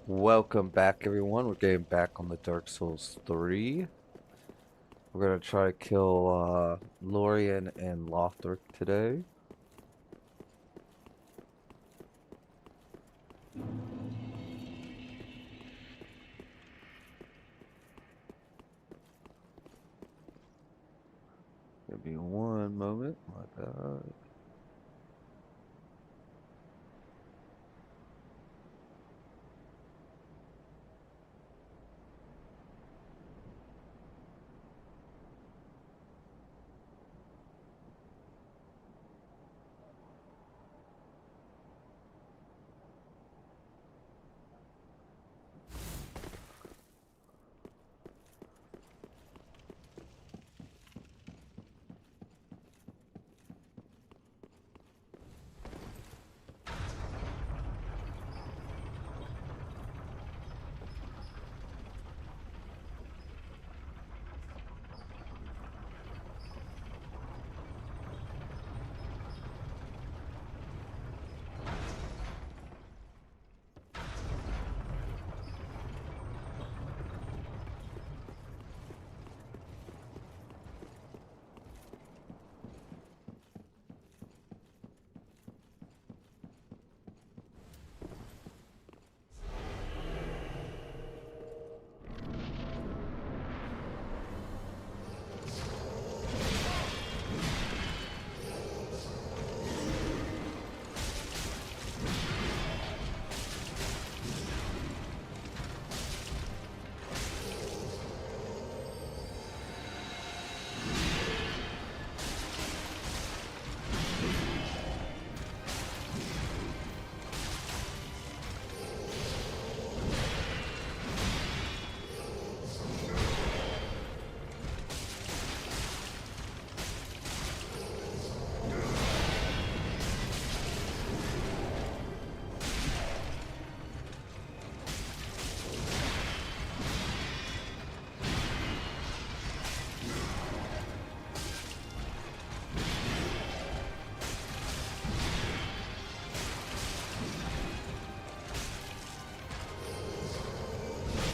Welcome back, everyone. We're getting back on the Dark Souls 3. We're gonna try to kill Lorien and Lothric today. Give me one moment. My bad.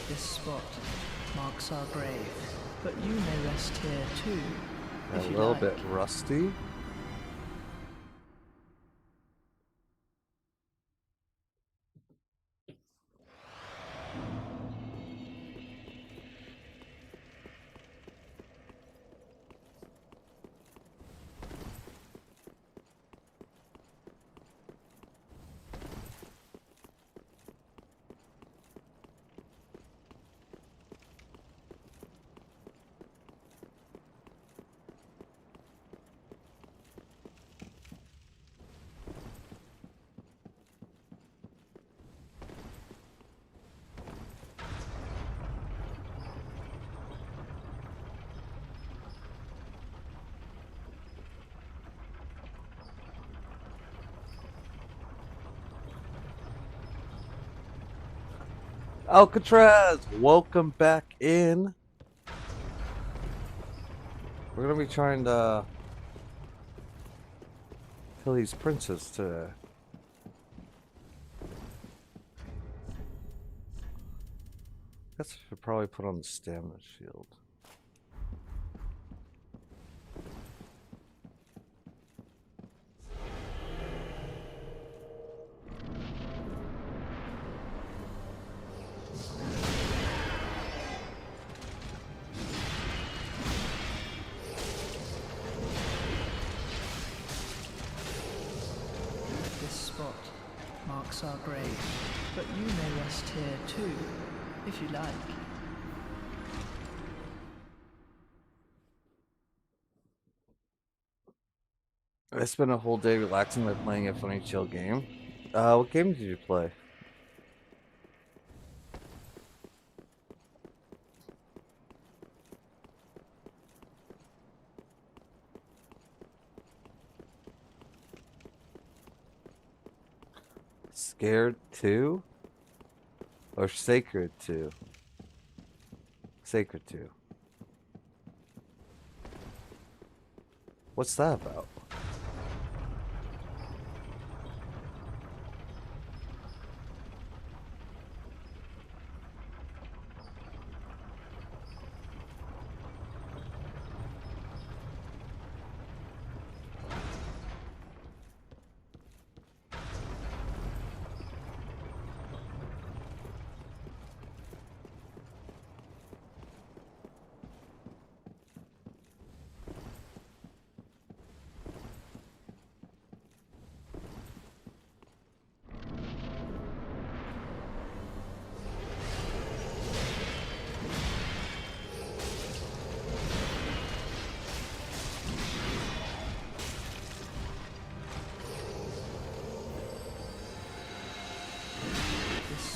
This spot marks our grave, but you may rest here too, A if you little like. bit rusty. Alcatraz, welcome back in. We're gonna be trying to kill these princes today. Guess I should probably put on the stamina shield. This spot marks our grave, but you may rest here too, if you like. I spent a whole day relaxing by playing a funny chill game. What game did you play? Scared 2? Or Sacred 2? Sacred 2. What's that about?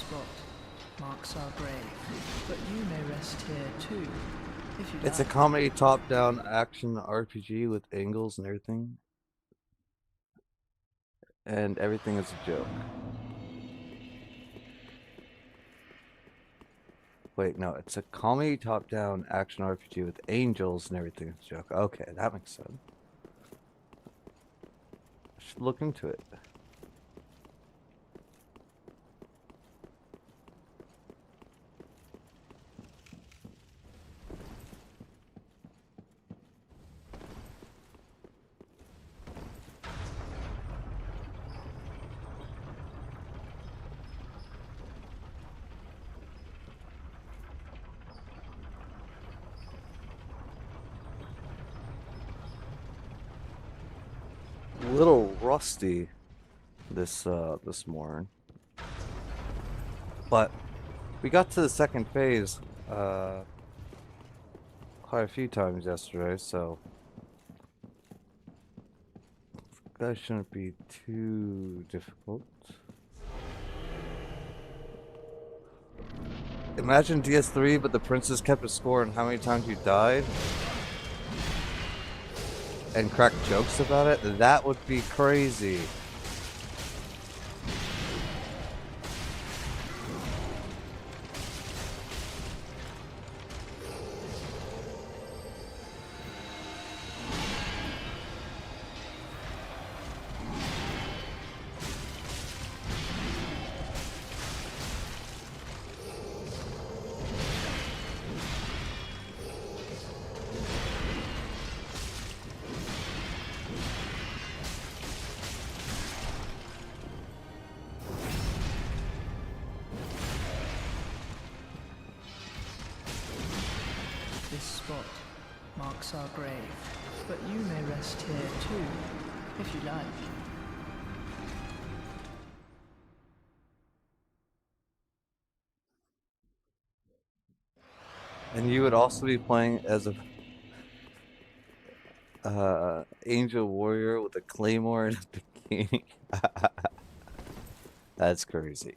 spot marks our grave, but you may rest here too, if you It's a like. comedy top-down action RPG with angles and everything. And everything is a joke. Wait, no, it's a comedy top-down action RPG with angels and everything is a joke. Okay, that makes sense. I should look into it. A little rusty this morning, but we got to the second phase quite a few times yesterday, so that shouldn't be too difficult. Imagine DS3, but the princess kept a score on how many times you died and crack jokes about it. That would be crazy. This spot marks our grave, but you may rest here too, if you like. And you would also be playing as a angel warrior with a claymore and a bikini. That's crazy.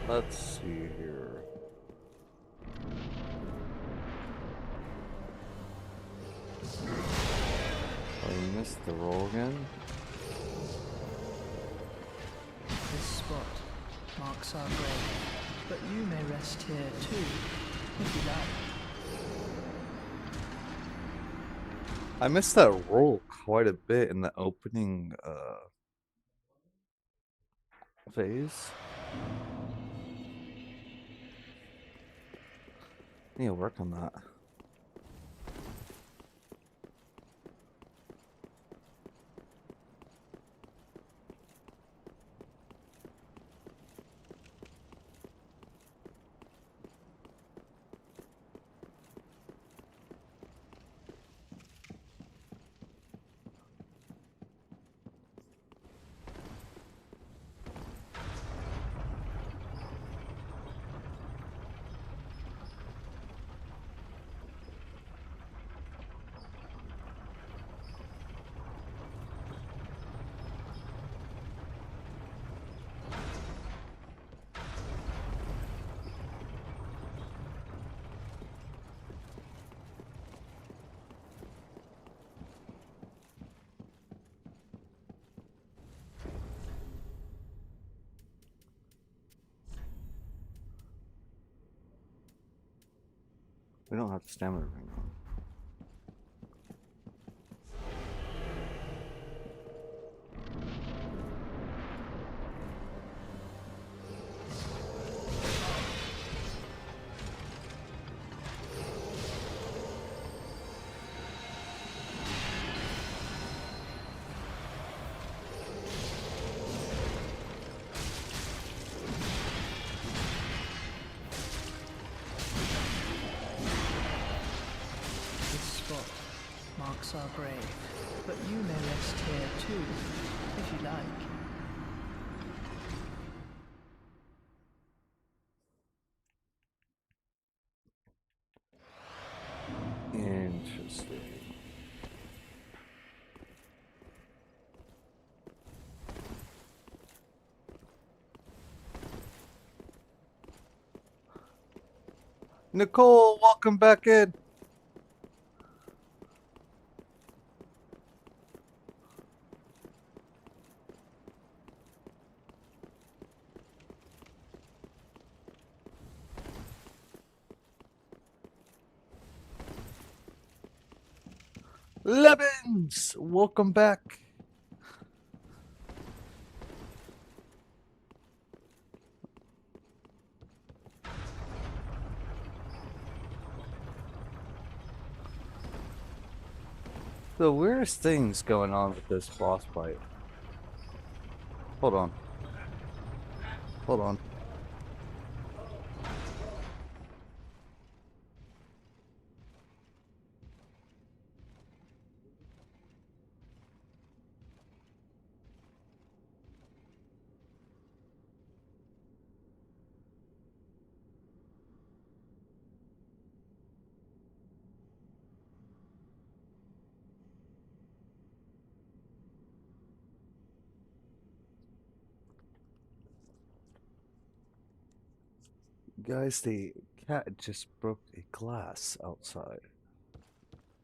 Let's see here. I missed the roll again. This spot marks our grave, but you may rest here too, if you like. I missed that roll quite a bit in the opening phase. Need to work on that. We don't have the stamina ring on. marks our grave, but you may rest here too, if you like. Interesting. Nicole, welcome back in. Levins, welcome back. The weirdest things going on with this boss fight. Hold on. Hold on. Guys, the cat just broke a glass outside.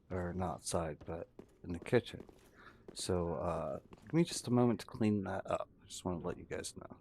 Or not outside, but in the kitchen. So, give me just a moment to clean that up. I just want to let you guys know.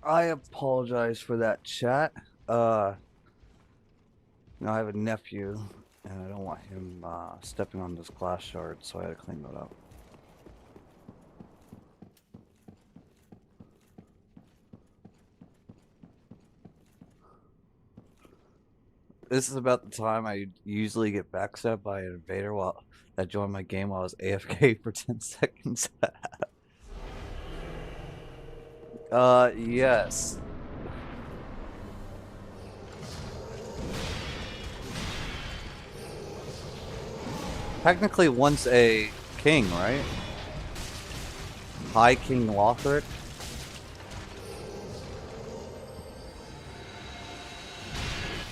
I apologize for that, chat. Uh, I have a nephew, and I don't want him stepping on this glass shard, so I had to clean that up. This is about the time I usually get backstabbed by an invader while that joined my game while I was AFK for 10 seconds. Yes. Technically, one's a king, right? High King Lothric.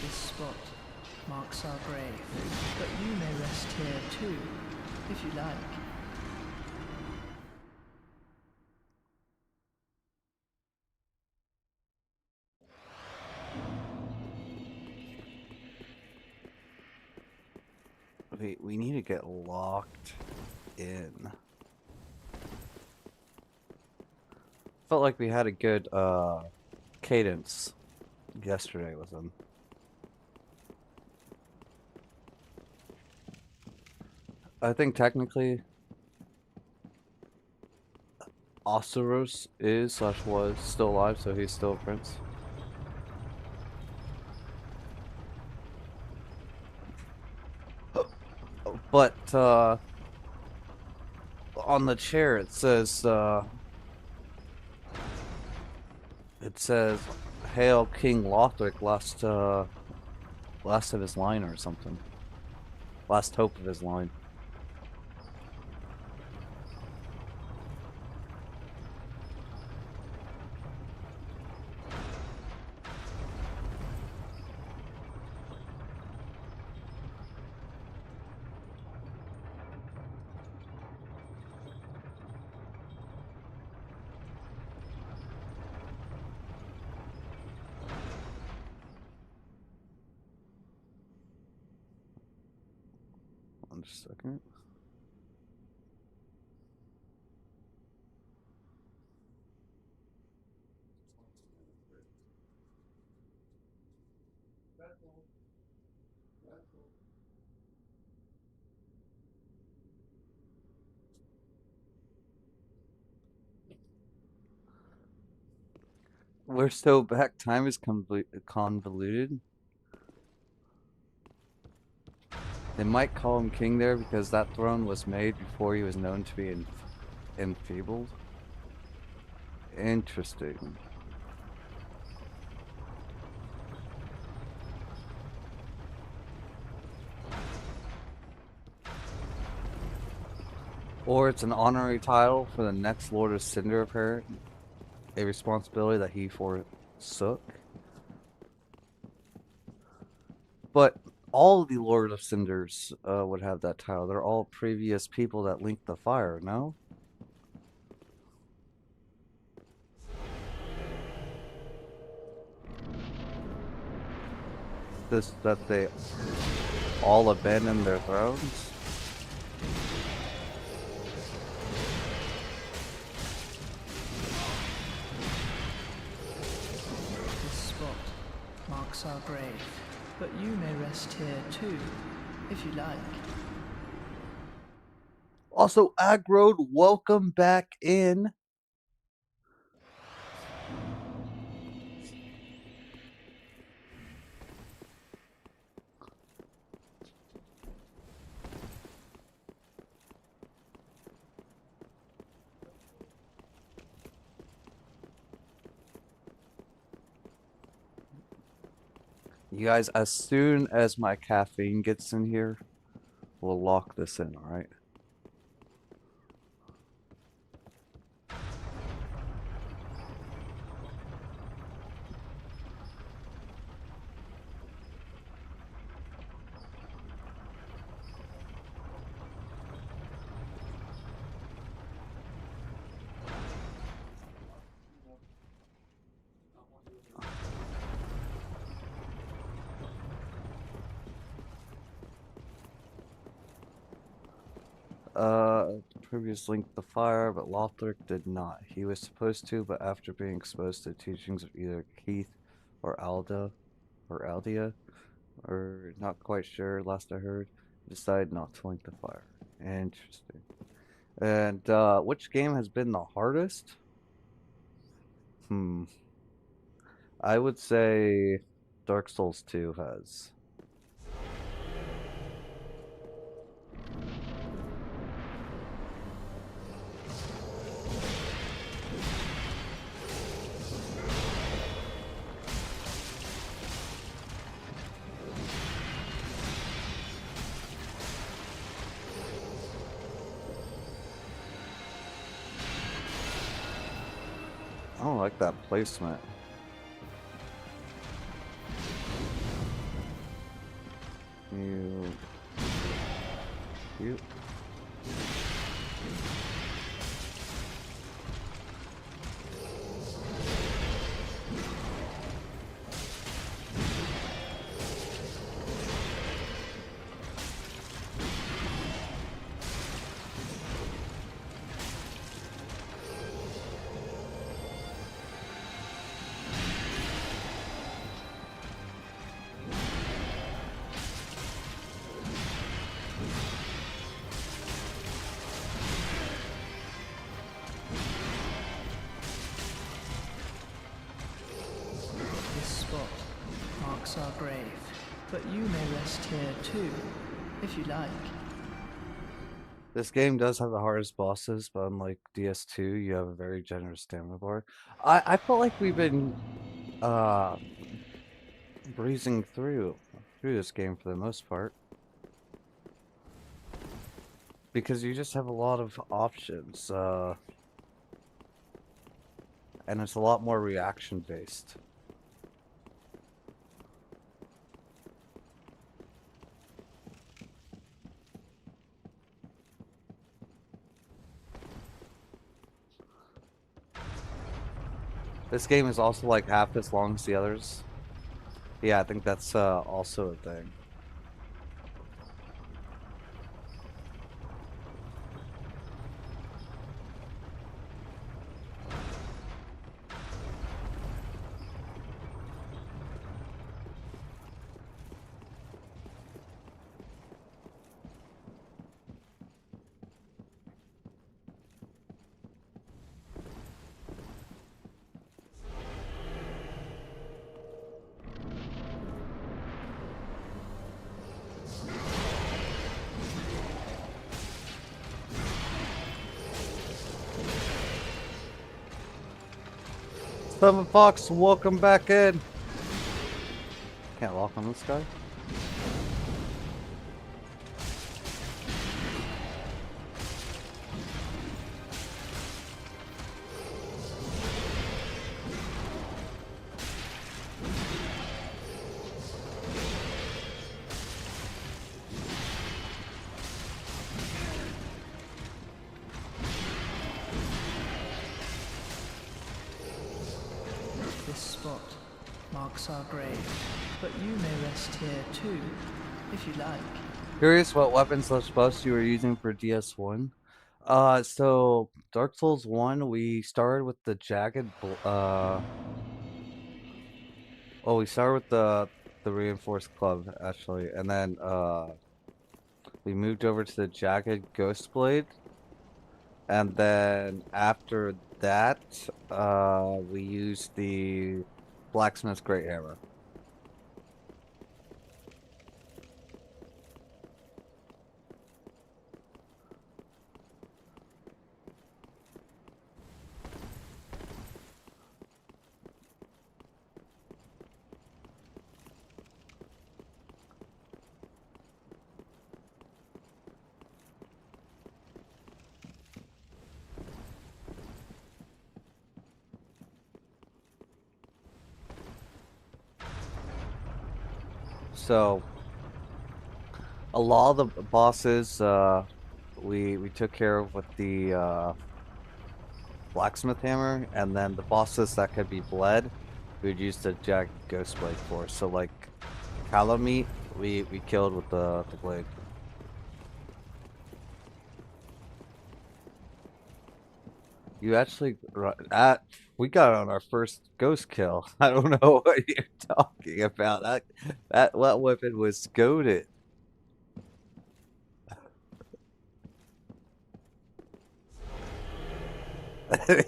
This spot marks our grave, but you may rest here too, if you like. Wait, we need to get locked in. Felt like we had a good cadence yesterday with them. I think technically Osteros is / was still alive, so he's still a prince. But on the chair it says Hail King Lothric, last of his line or something. Last hope of his line. Just a second. We're so back. Time is convoluted. They might call him king there because that throne was made before he was known to be enfeebled. Interesting. Or it's an honorary title for the next Lord of Cinder, apparently. A responsibility that he forsook. But all the Lord of Cinders would have that title. They're all previous people that linked the fire, no? That they all abandoned their thrones? This spot marks our grave, but you may rest here too, if you like. Also, Agrode, welcome back in. You guys, as soon as my caffeine gets in here, we'll lock this in, alright? Rubius linked the fire, but Lothric did not. He was supposed to, but after being exposed to the teachings of either Keith or Aldia, or not quite sure, last I heard, he decided not to link the fire. Interesting. And which game has been the hardest? I would say Dark Souls 2 has. I don't like that placement. You. This spot marks our grave, but you may rest here too, if you like. This game does have the hardest bosses, but unlike DS2, you have a very generous stamina bar. I felt like we've been breezing through this game for the most part. Because you just have a lot of options, and it's a lot more reaction based. This game is also like half as long as the others. Yeah, I think that's also a thing. Seven Fox, welcome back in. Can't lock on this guy. This spot marks our grave, but you may rest here too, if you like. Curious what weapons / buffs you were using for DS1? So Dark Souls 1, we started with the we started with the reinforced club actually, and then we moved over to the jagged ghost blade, and then after that we used the blacksmith's great hammer. So a lot of the bosses we took care of with the blacksmith hammer, and then the bosses that could be bled we'd use the jagged ghost blade for. So like Calamite we killed with the blade. You actually we got on our first ghost kill. I don't know what you're talking about. That weapon was goated.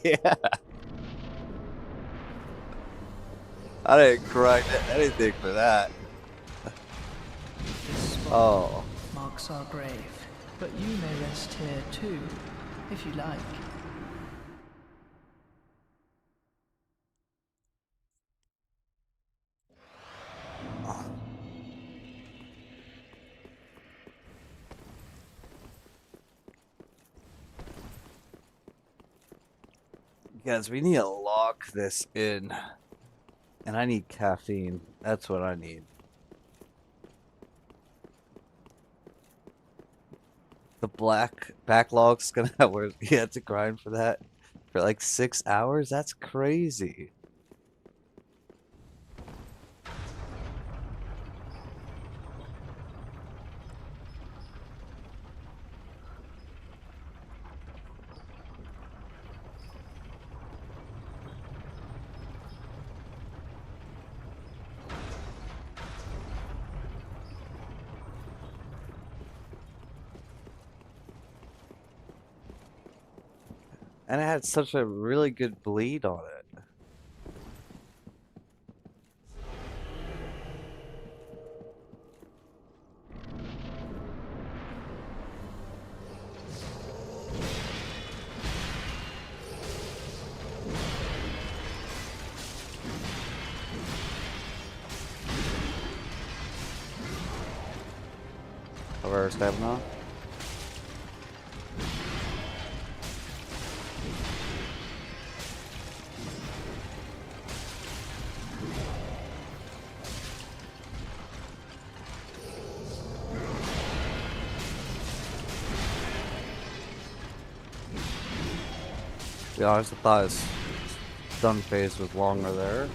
Yeah, I didn't grind anything for that. This spot Oh, marks our grave, but you may rest here too, if you like. guys, we need to lock this in, and I need caffeine. That's what I need. The black backlog's gonna have where you have to grind for that for like 6 hours. That's crazy. And it had such a really good bleed on it. Of our stamina. To be honest, I thought his stun phase was longer there.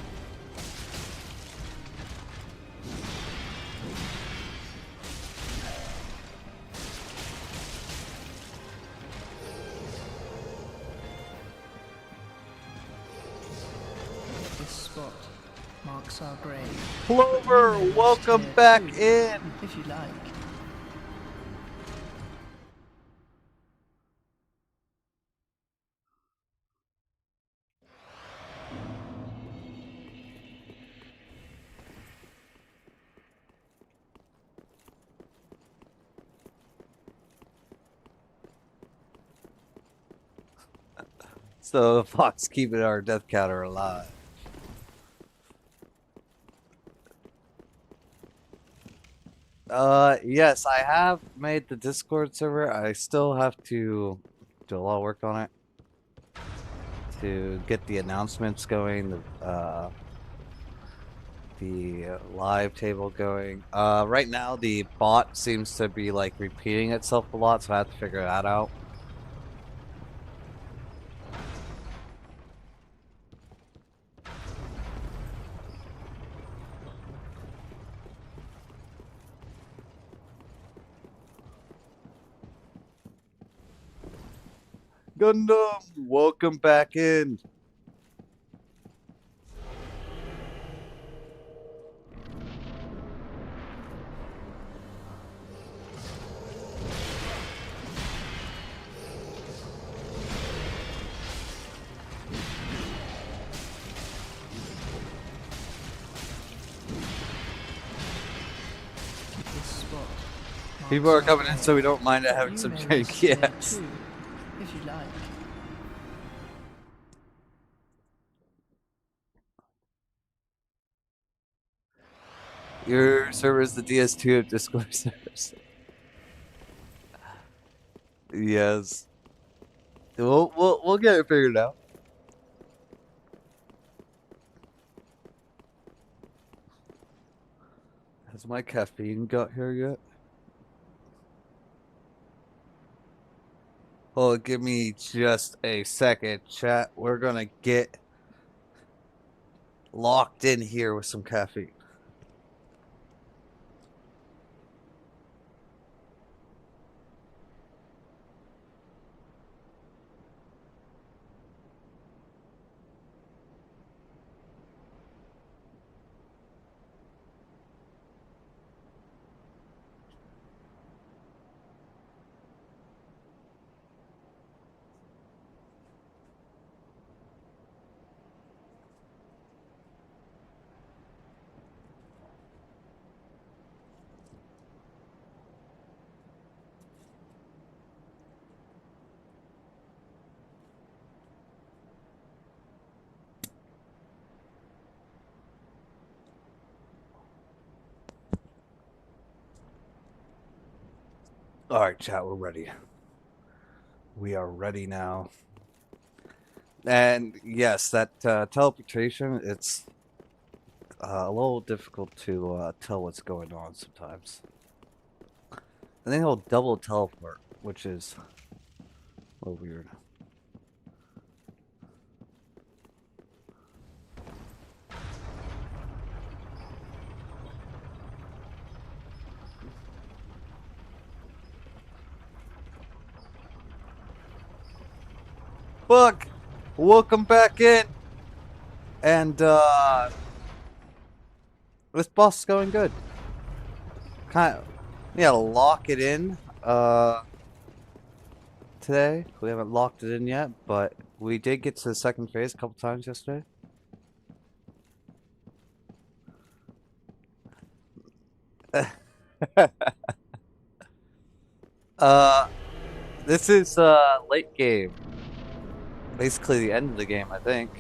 This spot marks our grave. Clover, But you may rest welcome here back too, in. if you like. So the fox keeping our death counter alive. Yes, I have made the Discord server. I still have to do a lot of work on it to get the announcements going, the live table going. Right now the bot seems to be like repeating itself a lot, so I have to figure that out. Gundam, welcome back in. This spot People marks are our coming in, grave, so we don't mind but having you some may drink. rest here Yes. too, if you like. Your server is the DS2 of Discord servers. Yes. We'll get it figured out. Has my caffeine got here yet? Oh, give me just a second, chat. We're gonna get locked in here with some caffeine. Alright, chat, we're ready. We are ready now. And yes, that teleportation, it's a little difficult to tell what's going on sometimes. And then he'll double teleport, which is a little weird. Look! Welcome back in! And, this boss is going good. Kind of, yeah, lock it in, today. We haven't locked it in yet, but we did get to the second phase a couple times yesterday. uh, this is, late game. Basically the end of the game, I think.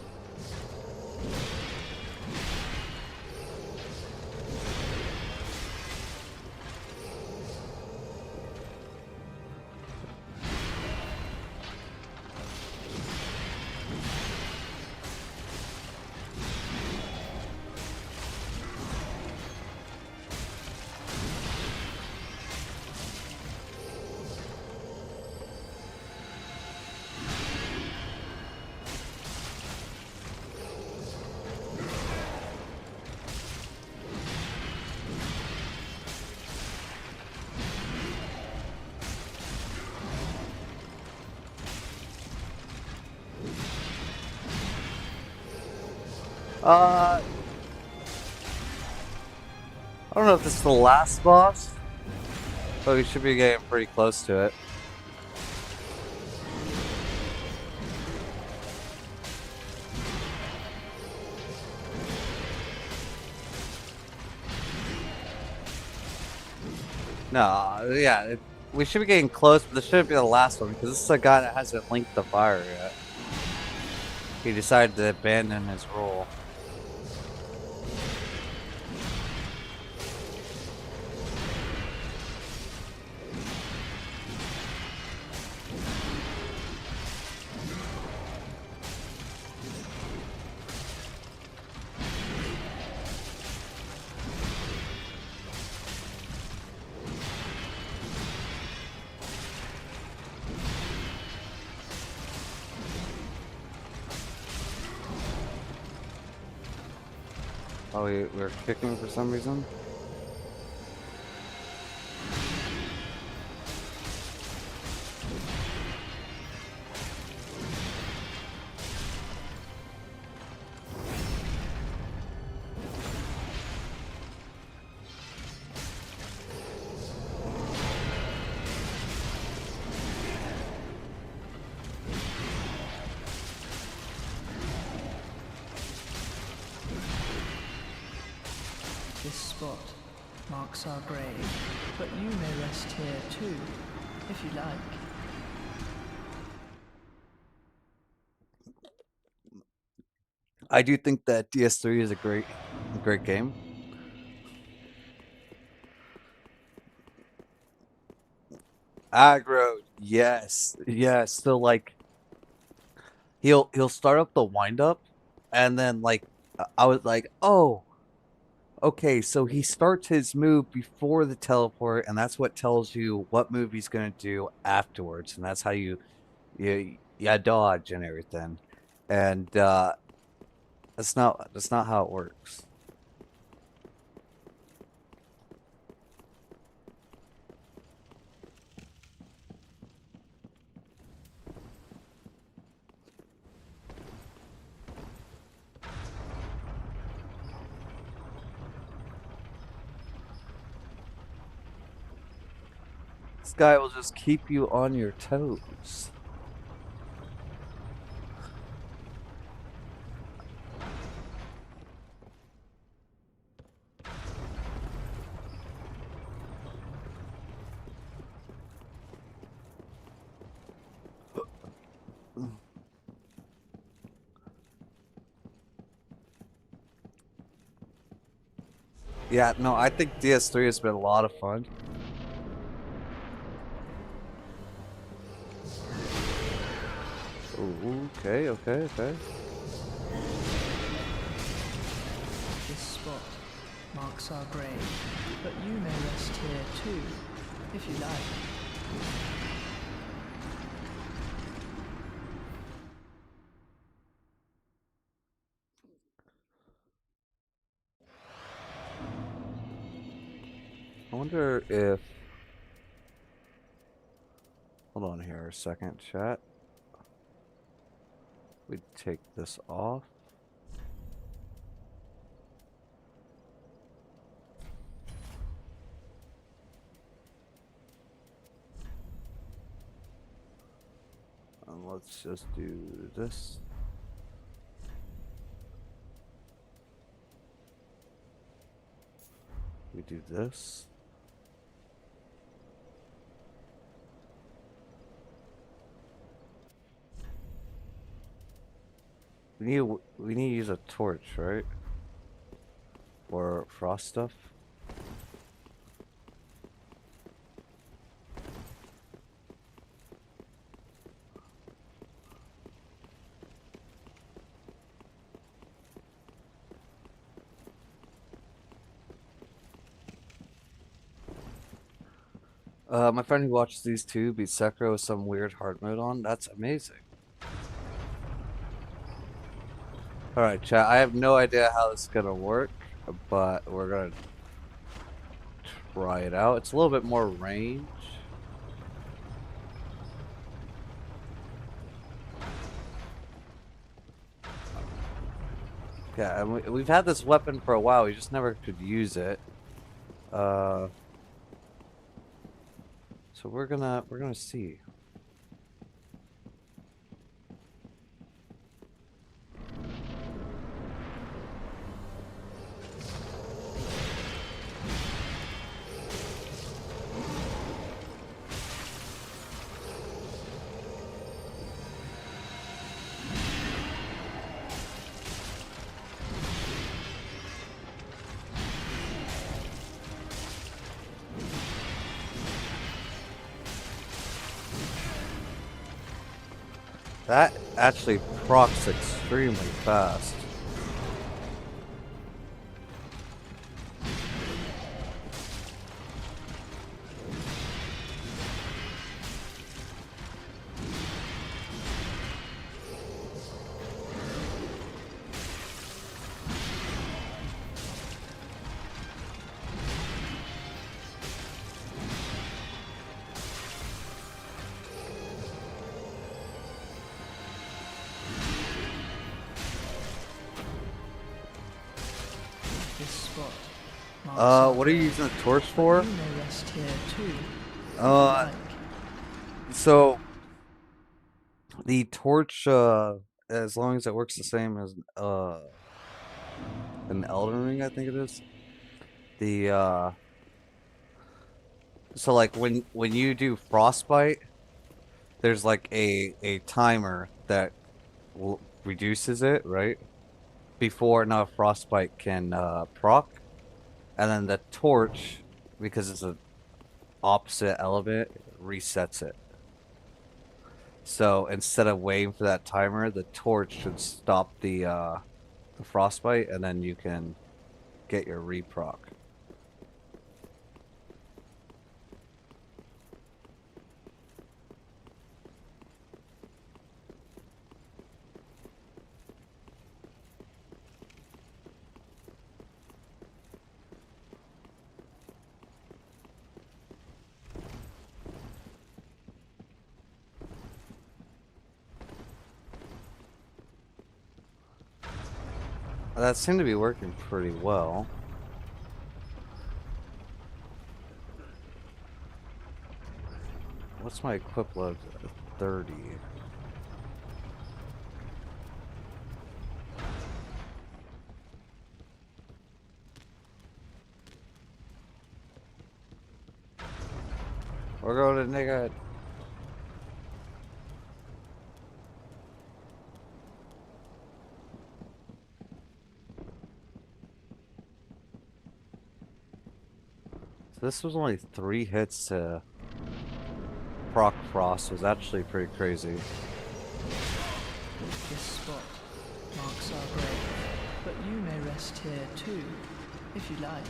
I don't know if this is the last boss, but we should be getting pretty close to it. No, yeah, we should be getting close, but this shouldn't be the last one, because this is a guy that hasn't linked the fire yet. He decided to abandon his role. Oh, we're kicking for some reason? This spot marks our grave, but you may rest here too, if you like. I do think that DS3 is a great game. Aggro, yes, yes. So like, he'll start up the wind up, and then like, I was like, oh, okay. So he starts his move before the teleport, and that's what tells you what move he's gonna do afterwards, and that's how you dodge and everything. And that's not how it works. This guy will just keep you on your toes. Yeah, no, I think DS3 has been a lot of fun. Okay, okay, okay. This spot marks our grave, but you may rest here too, if you like. I wonder if... Hold on here a second, chat. We'd take this off. And let's just do this. We do this. We need to use a torch, right? For frost stuff. My friend who watches these two beat Sekiro with some weird hard mode on. That's amazing. Alright, chat. I have no idea how this is gonna work, but we're gonna try it out. It's a little bit more range. Yeah, and we've had this weapon for a while. We just never could use it. So we're gonna see. That actually procs extremely fast. This spot marks our What are you grave, using the torch but for? you may rest here too, if you Uh, like. so the torch, as long as it works the same as an Elden Ring, I think it is. The so like when you do frostbite, there's like a timer that reduces it, right? Before now frostbite can proc, and then the torch, because it's an opposite element, resets it. So instead of waiting for that timer, the torch should stop the frostbite, and then you can get your reproc. That seemed to be working pretty well. What's my equip load? 30. We're going to nigga. So this was only 3 hits to proc frost. Was actually pretty crazy. This spot marks our grave, but you may rest here too, if you like.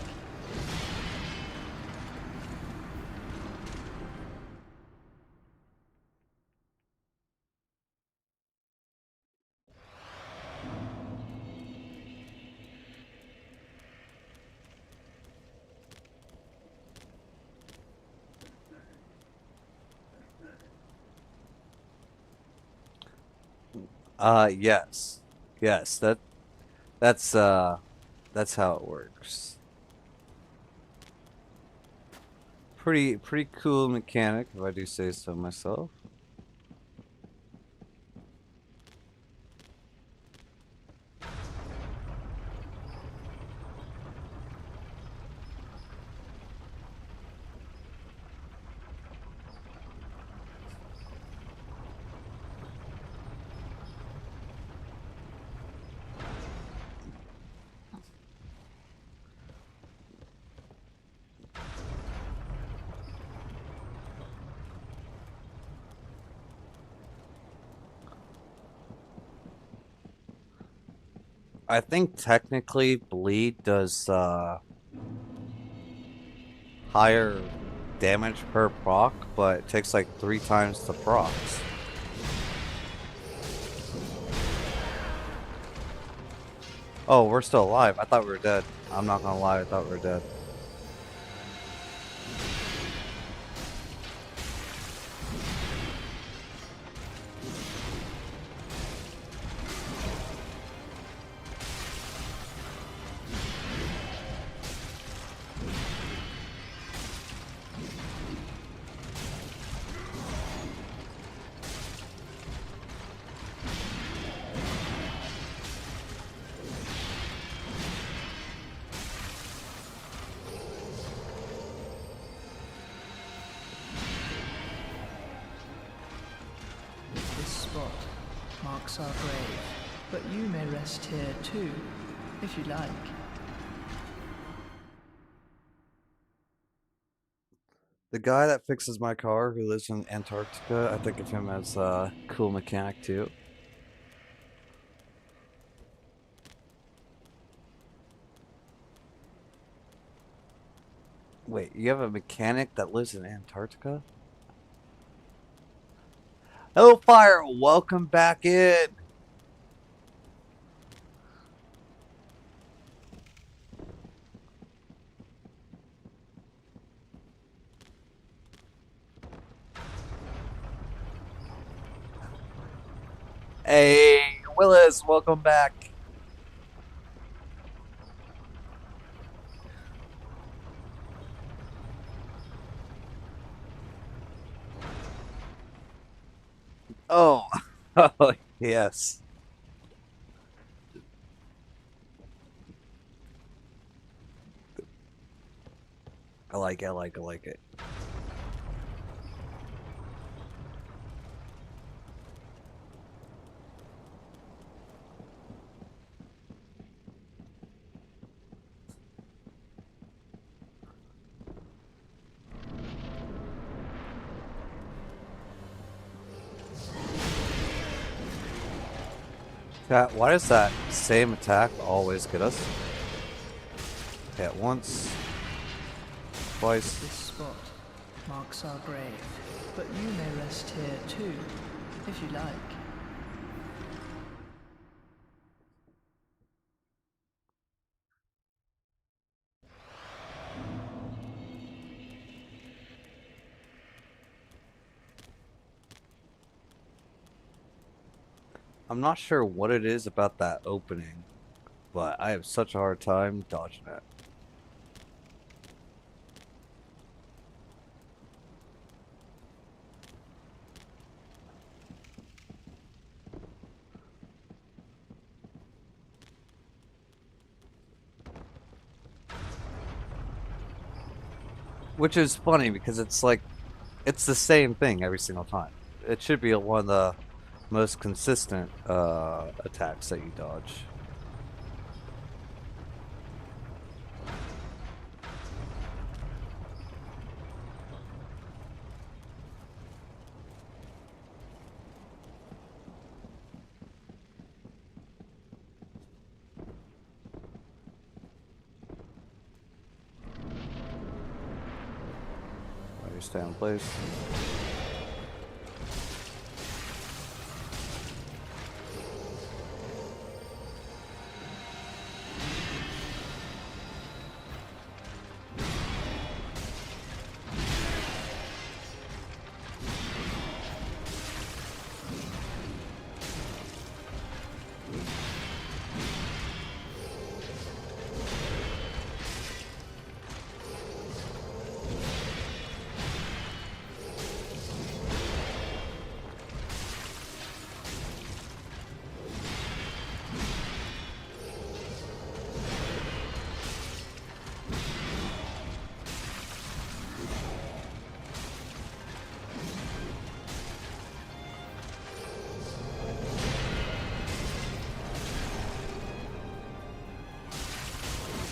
Yes. Yes, that's how it works. Pretty cool mechanic, if I do say so myself. I think technically bleed does higher damage per proc, but it takes like 3 times the procs. Oh, we're still alive. I thought we were dead. I'm not gonna lie, I thought we were dead. This spot marks our grave, but you may rest here too, if you like. The guy that fixes my car who lives in Antarctica, I think of him as a cool mechanic too. Wait, you have a mechanic that lives in Antarctica? Hellfire, welcome back in! Hey, Willis, welcome back. Oh, oh yes. I like it. Chat, why does that same attack always get us? Hit once, twice. This spot marks our grave, but you may rest here too, if you like. I'm not sure what it is about that opening, but I have such a hard time dodging it. Which is funny because it's like, it's the same thing every single time. It should be one of the most consistent attacks that you dodge. you stay in place.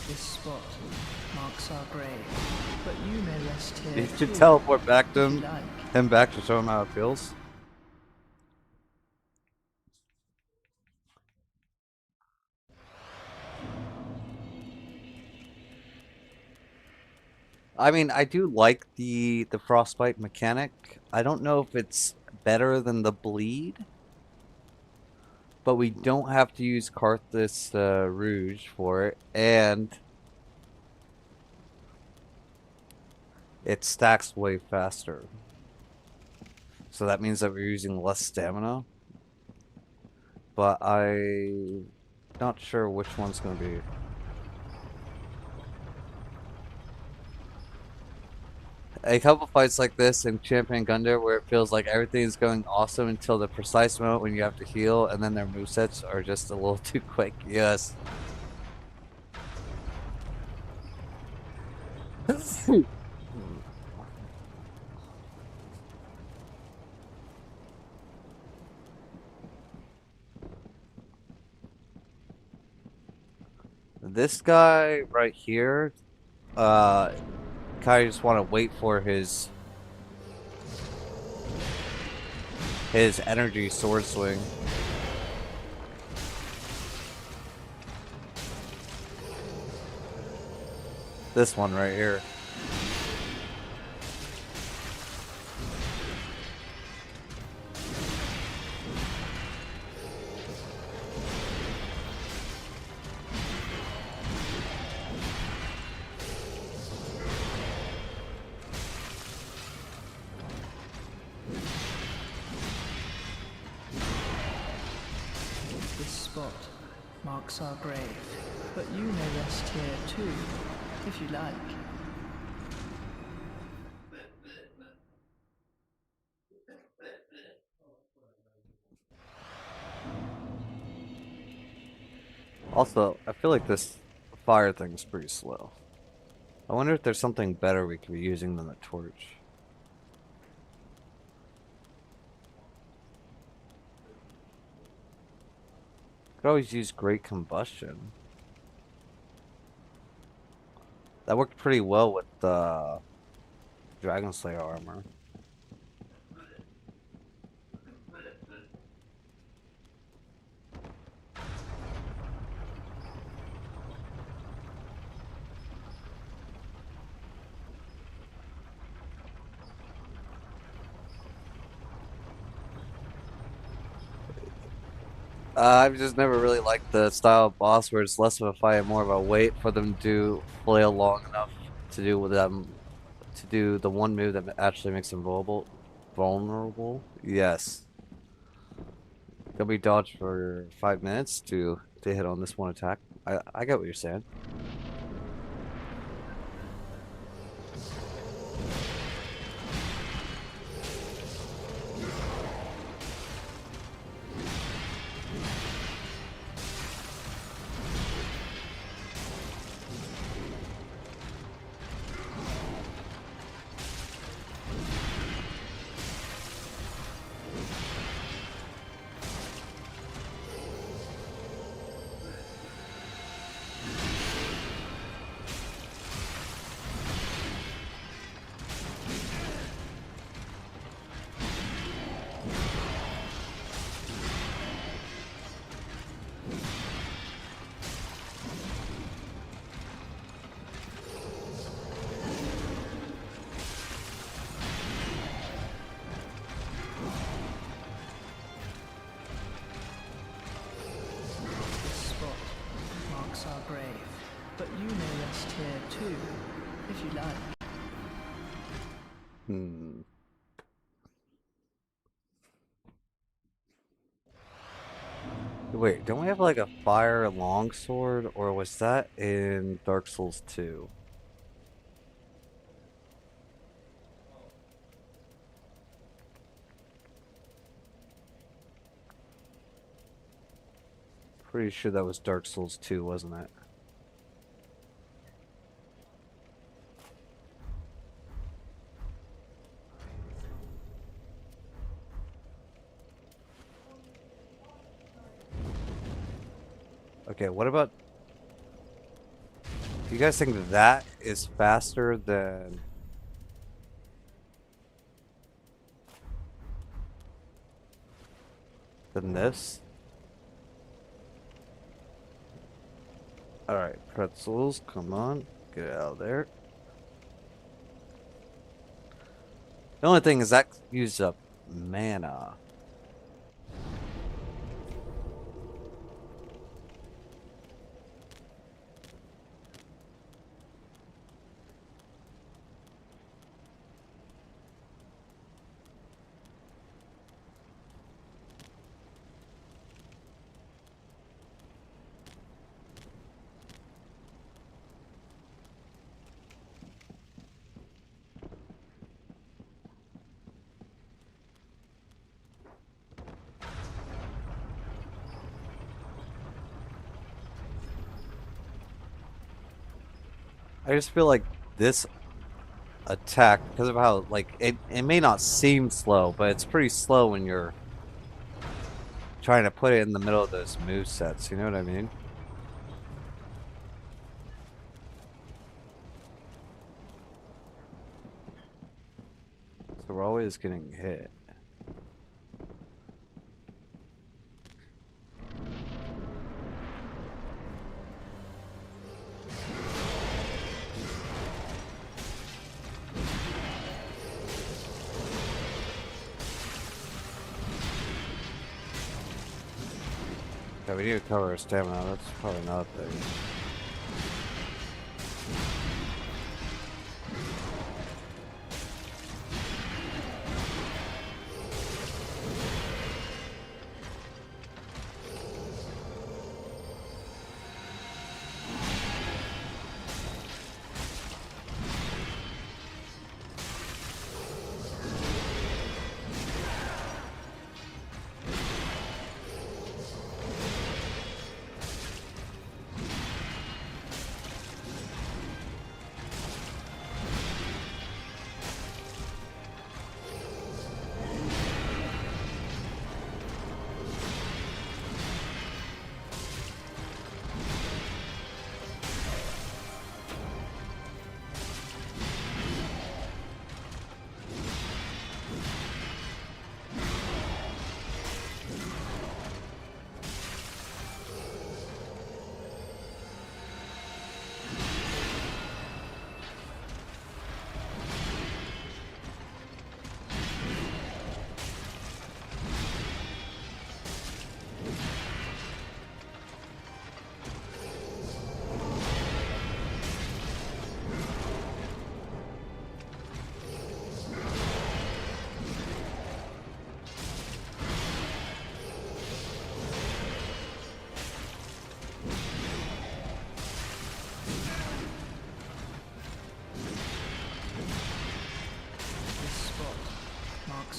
This spot marks our grave, but you may rest here You too, should teleport back to if you him, like. back to show him how it feels. I mean, I do like the frostbite mechanic. I don't know if it's better than the bleed, but we don't have to use Karthus Rouge for it, and it stacks way faster. So that means that we're using less stamina. But I'm not sure which one's going to be. A couple fights like this in Champion Gundam where it feels like everything's going awesome until the precise moment when you have to heal, and then their movesets are just a little too quick. Yes. This guy right here, kind of just want to wait for his energy sword swing. This one right here. This spot marks our grave, but you may rest here too, if you like. Also, I feel like this fire thing is pretty slow. I wonder if there's something better we could be using than the torch. Could always use Great Combustion. That worked pretty well with the Dragon Slayer armor. I've just never really liked the style of boss where it's less of a fight and more of a wait for them to flail long enough to do with them to do the one move that actually makes them vulnerable. Yes. Can we dodge for 5 minutes to hit on this one attack? I get what you're saying. too, if you like. Hmm. Wait, don't we have like a fire longsword, or was that in Dark Souls 2? Pretty sure that was Dark Souls 2, wasn't it? Okay, what about... Do you guys think that is faster than this? Alright, pretzels, come on. Get out of there. The only thing is that used up mana. I just feel like this attack, because of how, like, it may not seem slow, but it's pretty slow when you're trying to put it in the middle of those move sets, you know what I mean? So we're always getting hit. Yeah, we need to cover our stamina. That's probably not a thing.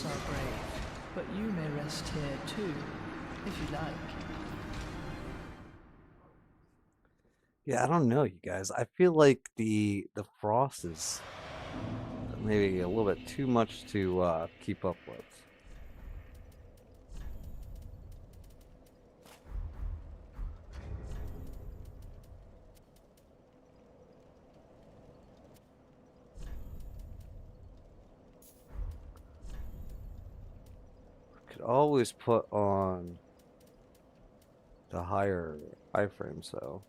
Our grave, but you may rest here too, if you like. Yeah, I don't know, you guys. I feel like the frost is maybe a little bit too much to keep up with. Could always put on the higher iframes though.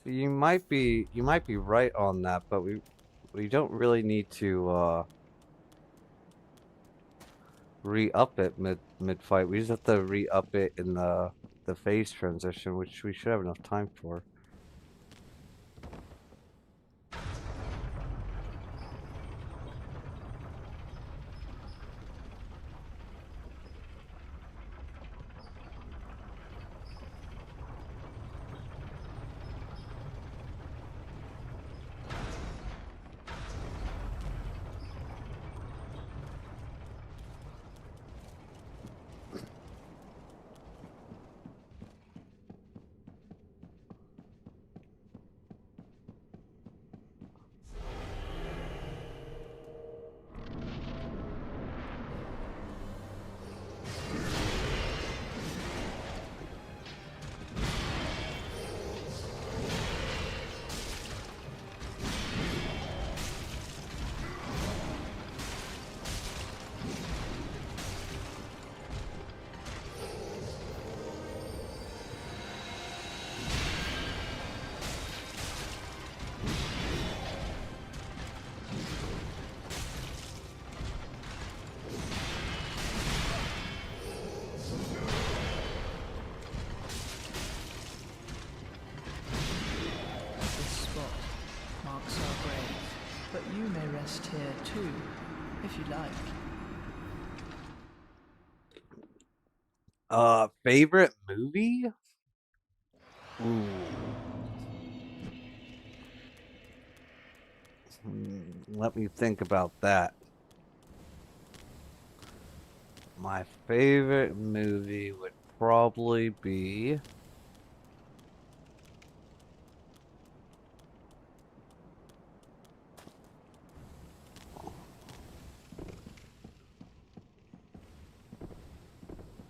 You might be right on that, but we don't really need to re-up it mid fight. We just have to re-up it in the phase transition, which we should have enough time for. This spot marks our grave, but you may rest here too, if you like. Favorite movie? Ooh. Let me think about that. My favorite movie would probably be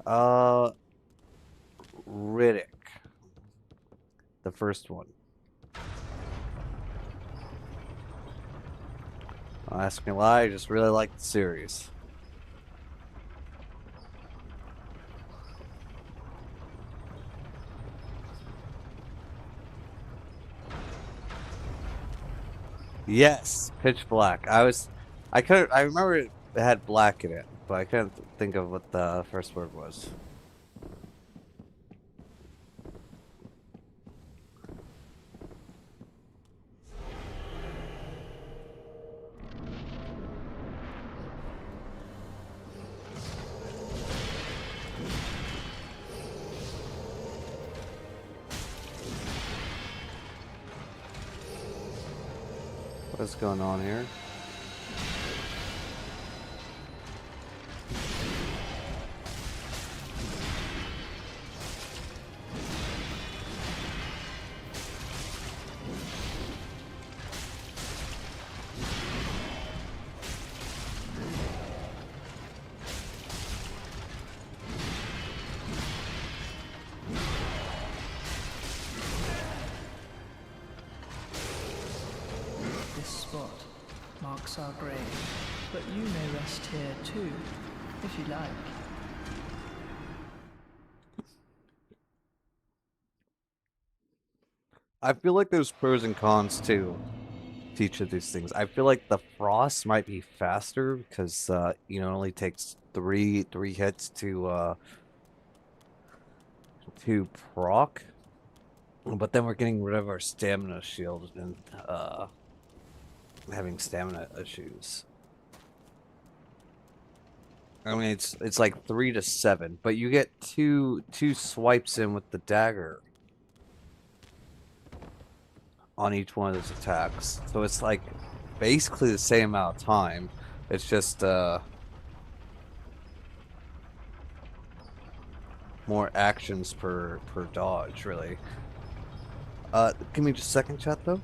uh Riddick, the first one. Don't ask me why, I just really like the series. Yes, Pitch Black. I remember it had black in it, but I couldn't think of what the first word was. What's going on here? This spot marks our grave, but you may rest here too, if you like. I feel like there's pros and cons to each of these things. I feel like the frost might be faster because it only takes three hits to proc, but then we're getting rid of our stamina shield and having stamina issues. I mean, it's like 3 to 7, but you get two swipes in with the dagger on each one of those attacks, so it's like basically the same amount of time. It's just more actions per dodge, really. Give me just a second, chat though.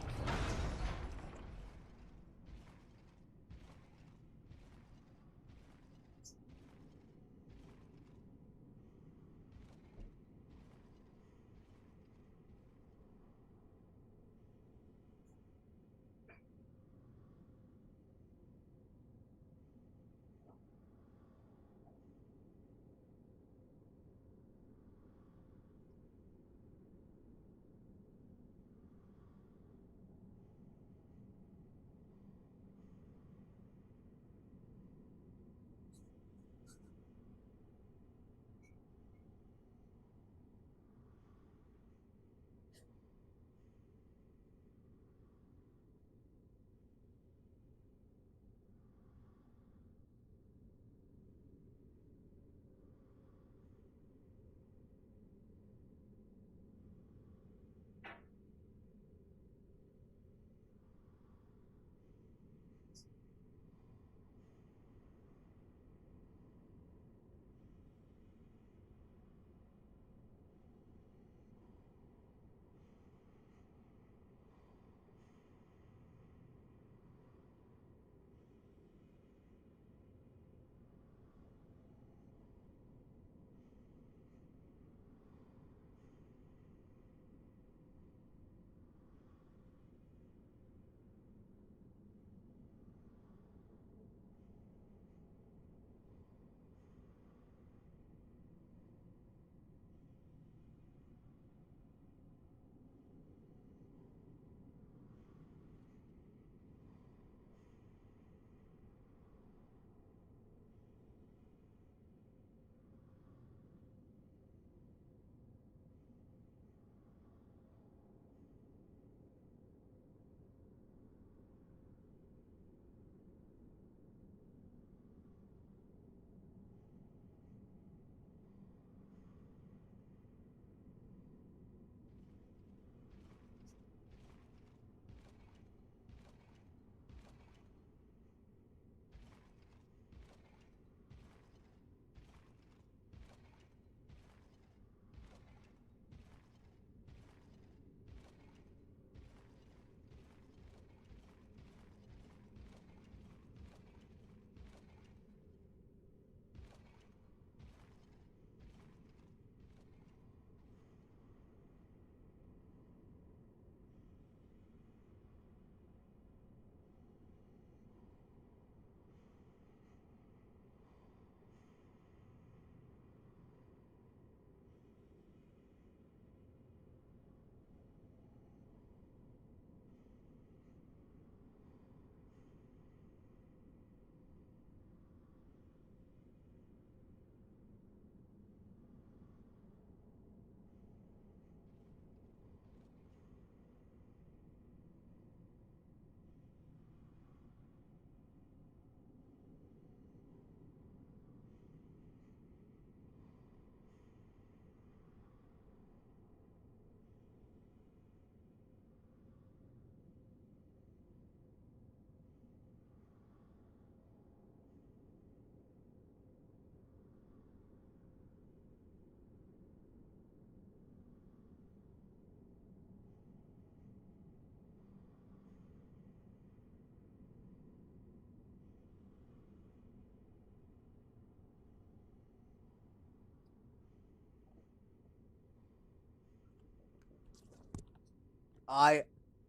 I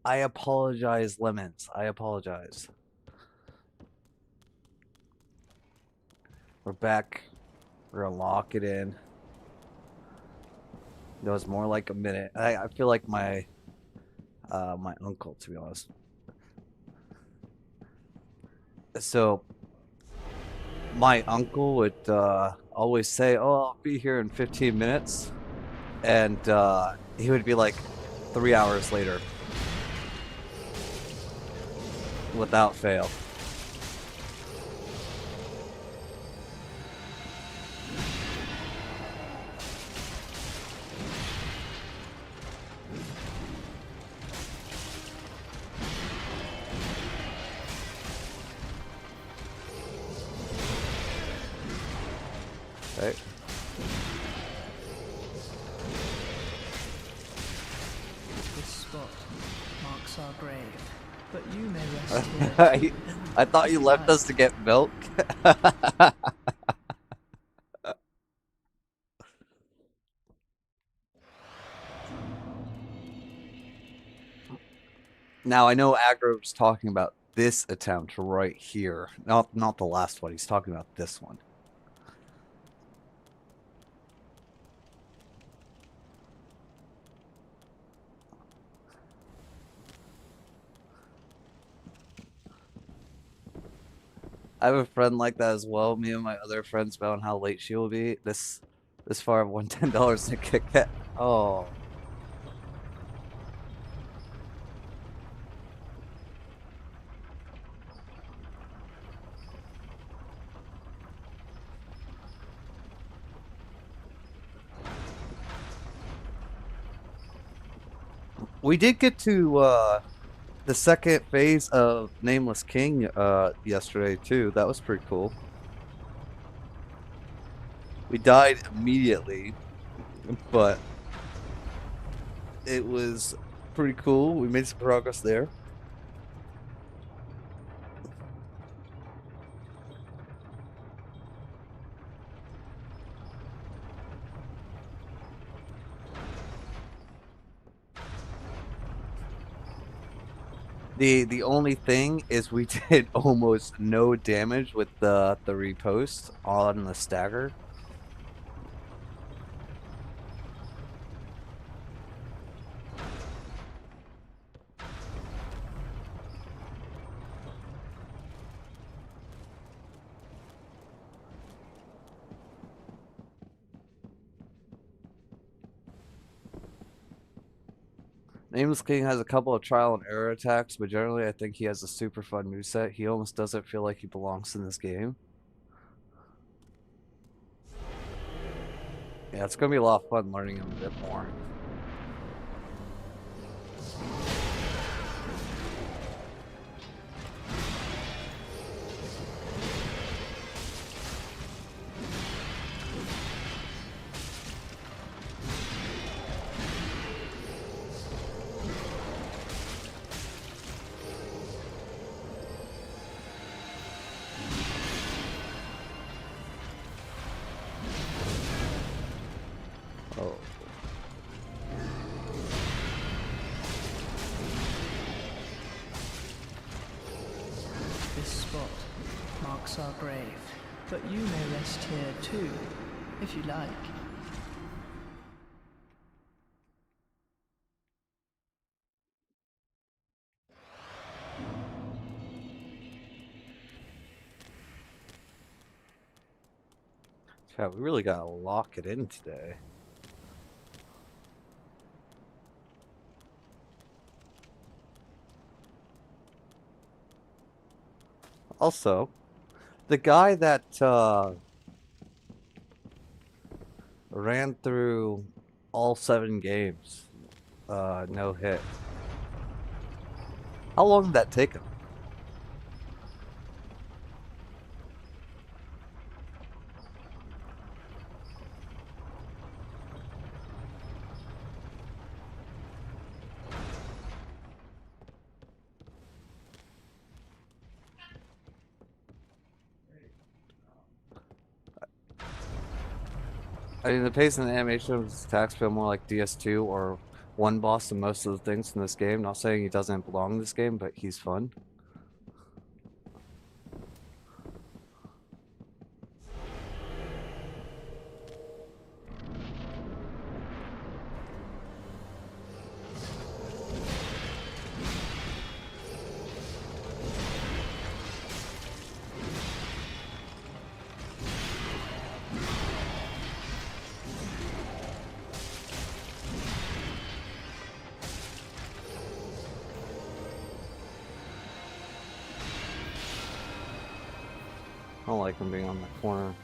I apologize, Lemons. I apologize. We're back. We're gonna lock it in. That was more like a minute. I feel like my uncle, to be honest. So my uncle would always say, "Oh, I'll be here in 15 minutes," and he would be like 3 hours later, without fail. Right? This spot marks our grave, but you may rest here too, I thought if you you left like. us to get milk. Now I know Agro's talking about this attempt right here, not the last one. He's talking about this one. I have a friend like that as well. Me and my other friends about how late she will be. This far, I've won $10 to Kit Kat. Oh, we did get to the second phase of Nameless King yesterday too. That was pretty cool. We died immediately, but it was pretty cool. We made some progress there. The only thing is we did almost no damage with the repost on the stagger. Nameless King has a couple of trial and error attacks, but generally I think he has a super fun moveset. He almost doesn't feel like he belongs in this game. Yeah, it's gonna be a lot of fun learning him a bit more. Oh. This spot marks our grave, but you may rest here too, if you like. Yeah, we really gotta lock it in today. Also, the guy that ran through all 7 games, no hit. How long did that take him? I mean, the pace and the animation of his attacks feel more like DS2 or one boss in most of the things in this game. Not saying he doesn't belong in this game, but he's fun. I don't like him being on the corner.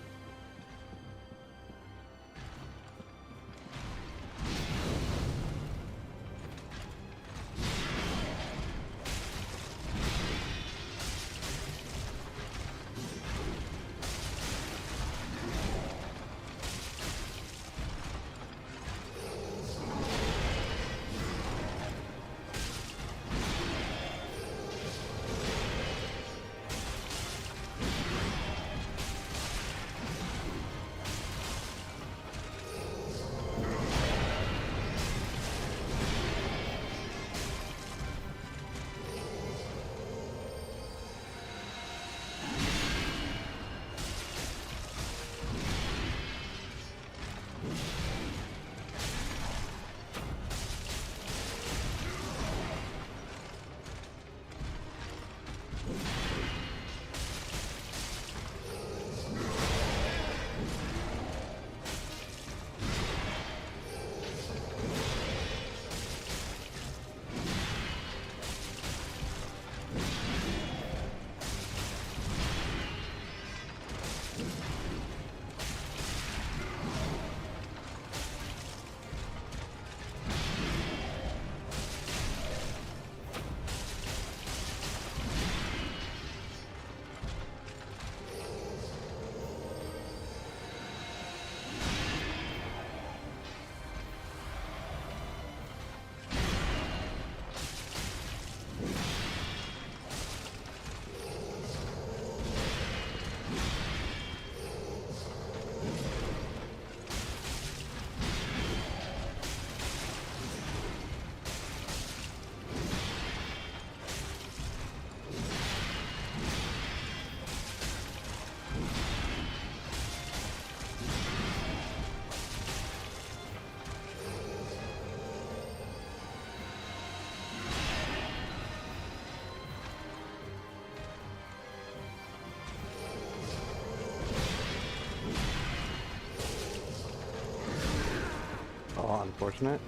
Oh, unfortunate.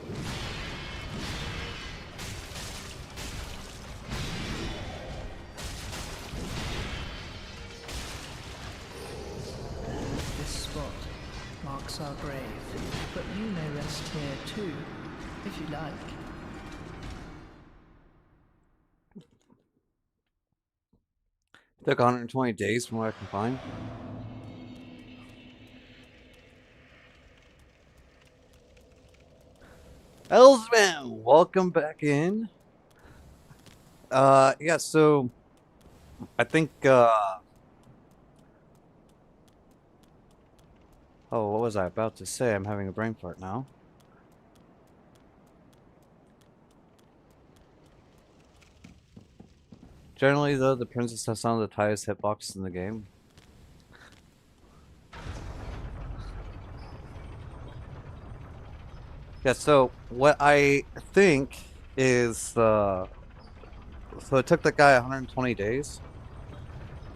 This spot marks our grave, but you may rest here too, if you like. Took 120 days from what I can find. Elsman, welcome back in. Yeah, so I think oh, what was I about to say? I'm having a brain fart now. Generally though, the princess has some of the tightest hitboxes in the game. Yeah, so what I think is, so it took the guy 120 days,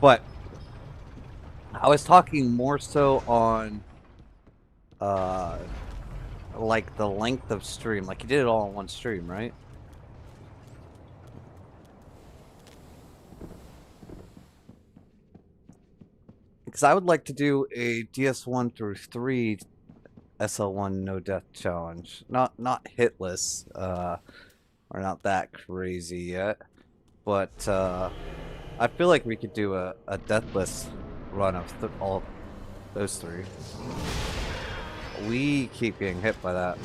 but I was talking more so on, like the length of stream. Like he did it all in one stream, right? Because I would like to do a DS1 through 3 SL1 no death challenge. Not hitless, or not that crazy yet, but I feel like we could do a deathless run of all those three. We keep getting hit by that.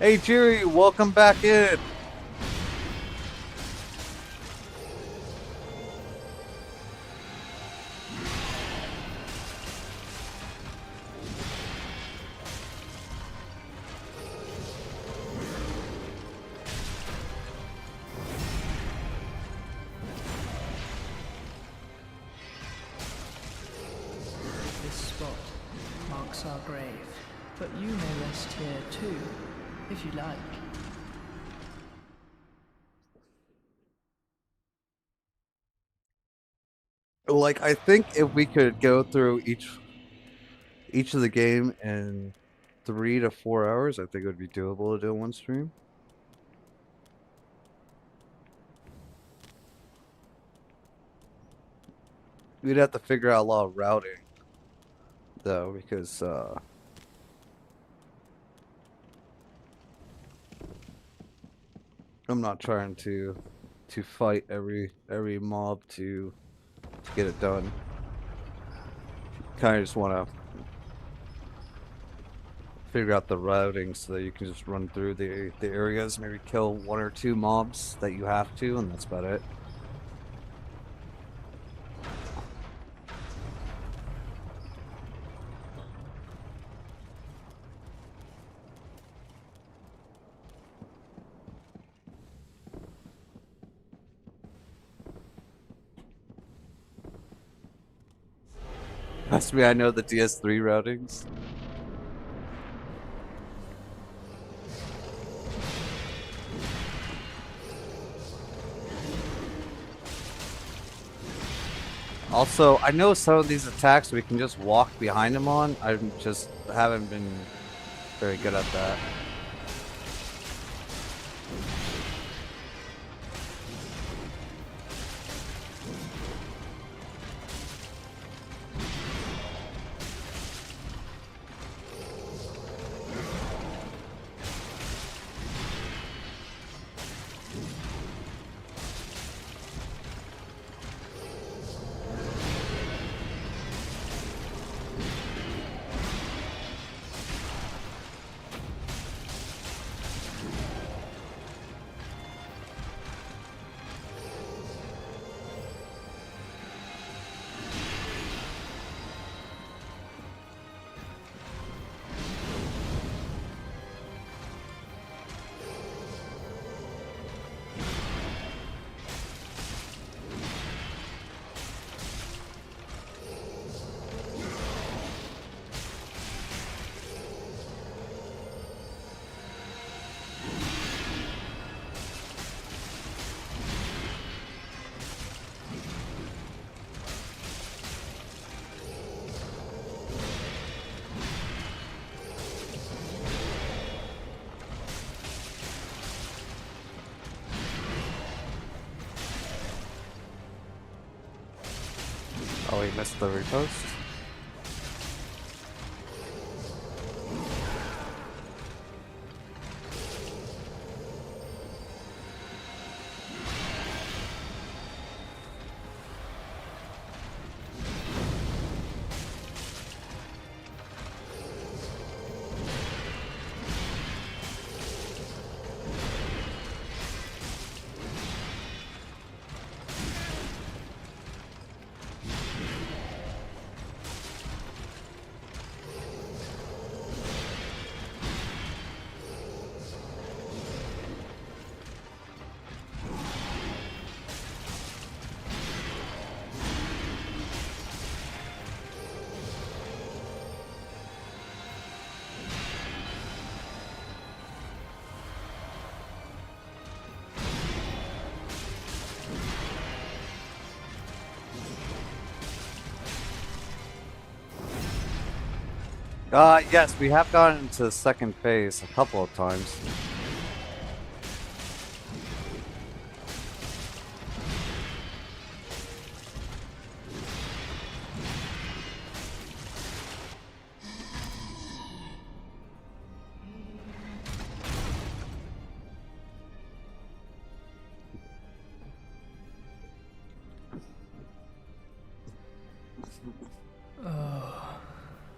Hey Jerry, welcome back in. This spot marks our grave, but you may rest here too, if you like. Like, I think if we could go through each of the game in 3 to 4 hours, I think it would be doable to do in one stream. We'd have to figure out a lot of routing, though, because I'm not trying to fight every mob to get it done. Kind of just want to figure out the routing so that you can just run through the areas, maybe kill 1 or 2 mobs that you have to, and that's about it. Trust me, I know the DS3 routings. Also, I know some of these attacks we can just walk behind them on. I just haven't been very good at that. Oh, he missed the repost. Yes, we have gotten into the second phase a couple of times.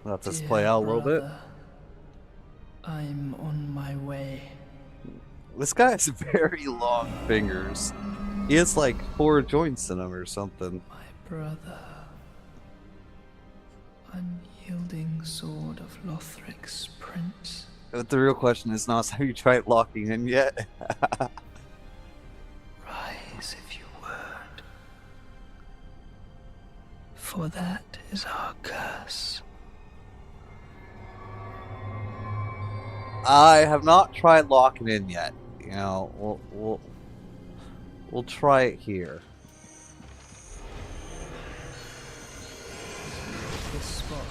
Let this play Dear out a little bit. brother, I I'm on my way. This guy has very long fingers. He has like 4 joints in him or something. My brother. Unyielding sword of Lothric's prince. But the real question is, Nos, have you tried locking in yet? Rise if you would. For that is our curse. I have not tried locking in yet. You know, we'll try it here. This spot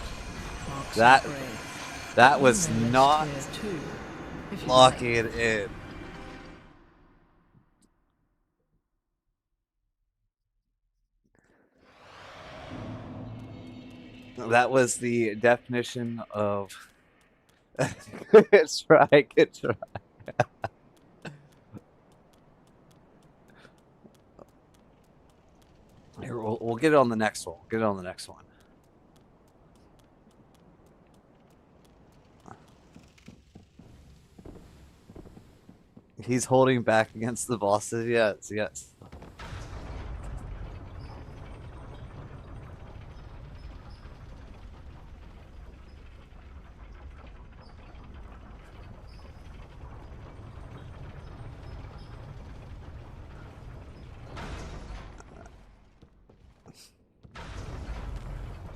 marks That- our grave. That You was may rest not here too, if you locking like. it in. That was the definition of. Good try, good try. Here, we'll get it on the next one. We'll get it on the next one. He's holding back against the bosses. Yes, yes.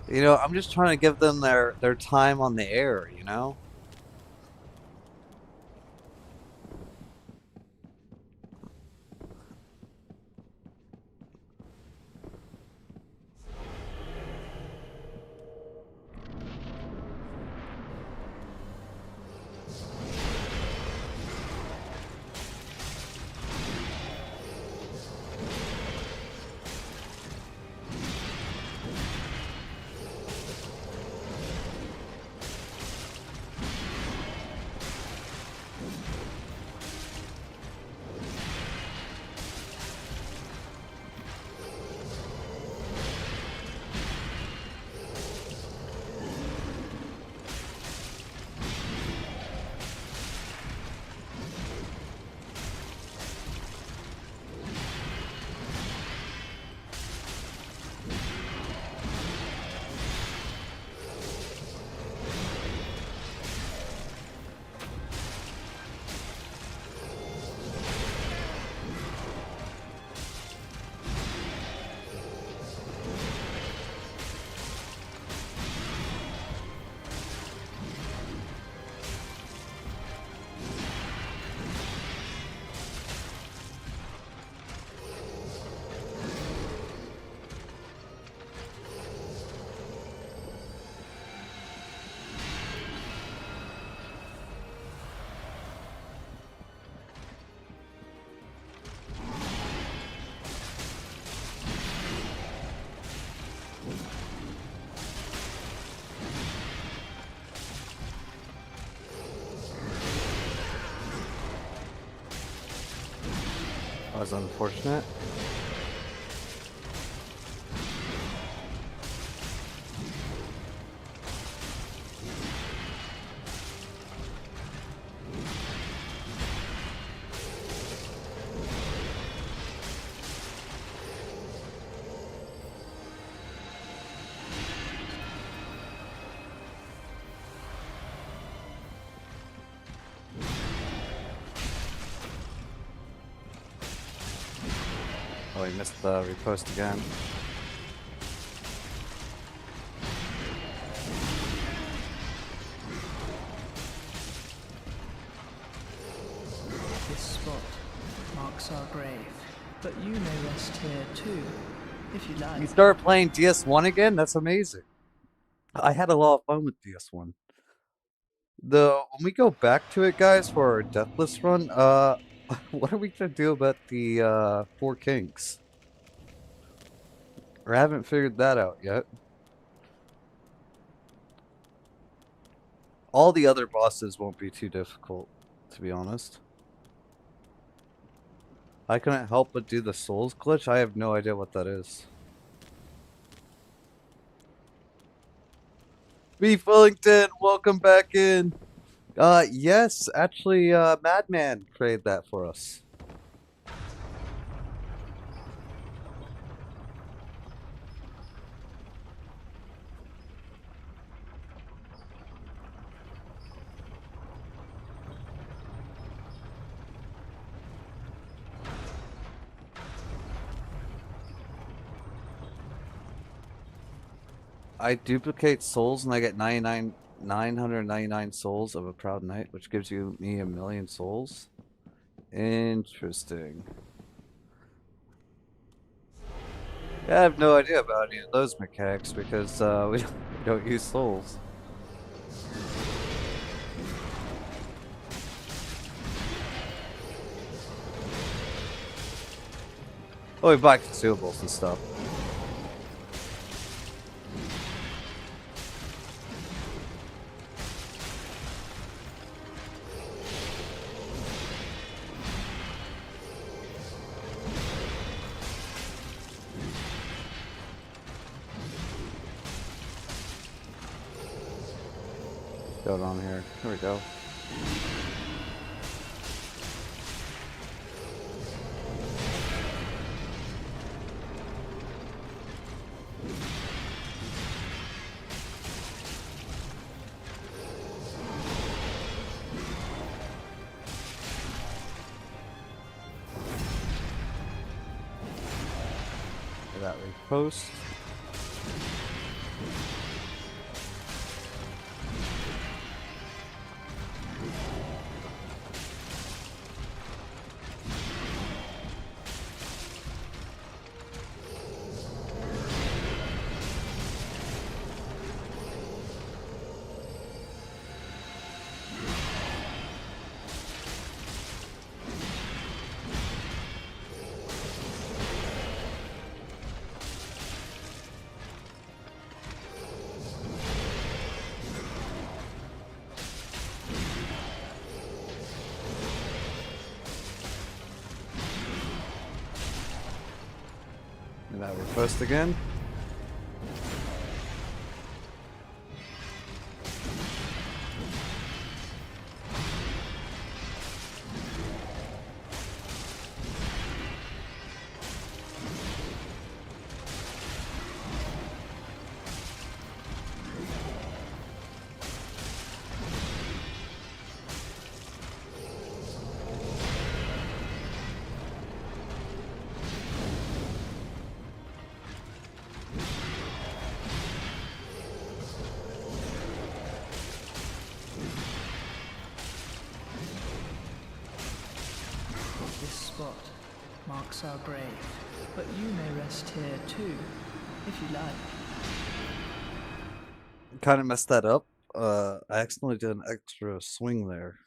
You know, I'm just trying to give them their time on the air, you know? That was unfortunate. Oh, he missed the repost again. This spot marks our grave, but you may rest here too, if you like. You start playing DS1 again? That's amazing. I had a lot of fun with DS1. When we go back to it, guys, for our Deathless run, what are we gonna do about the 4 Kings? I haven't figured that out yet. All the other bosses won't be too difficult, to be honest. I couldn't help but do the Souls glitch. I have no idea what that is. B. Fullington, welcome back in. Yes, actually, Madman created that for us. I duplicate souls and I get 999 souls of a proud knight, which gives me 1,000,000 souls. Interesting. Yeah, I have no idea about any of those mechanics because we don't use souls. Oh, we buy consumables and stuff. Going on here. Here we go. That repost. And that repost again. This spot marks our grave, but you may rest here too, if you like. Kind of messed that up. I accidentally did an extra swing there.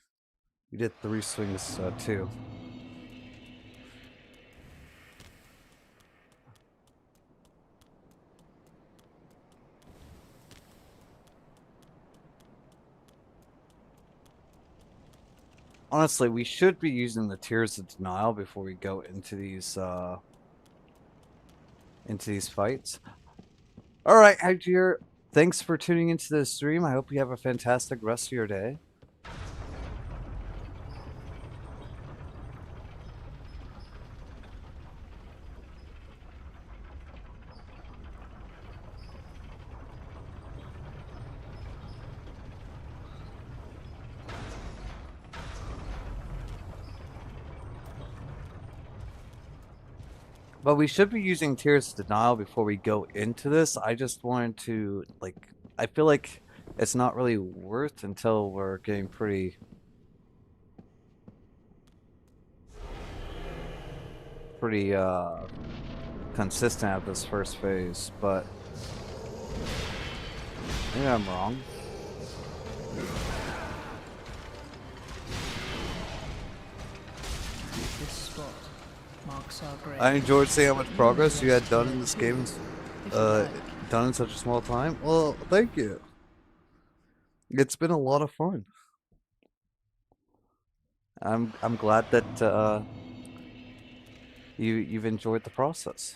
We did 3 swings too. Honestly, we should be using the Tears of Denial before we go into these fights. All right, Hagir, thanks for tuning into the stream. I hope you have a fantastic rest of your day. But we should be using Tears of Denial before we go into this. I just wanted to, like, I feel like it's not really worth until we're getting pretty consistent at this first phase, but maybe I'm wrong. This spot marks our grave. I enjoyed seeing how much progress you had done in this game, if you like. done in such a small time. Well, thank you. It's been a lot of fun. I'm glad that you've enjoyed the process.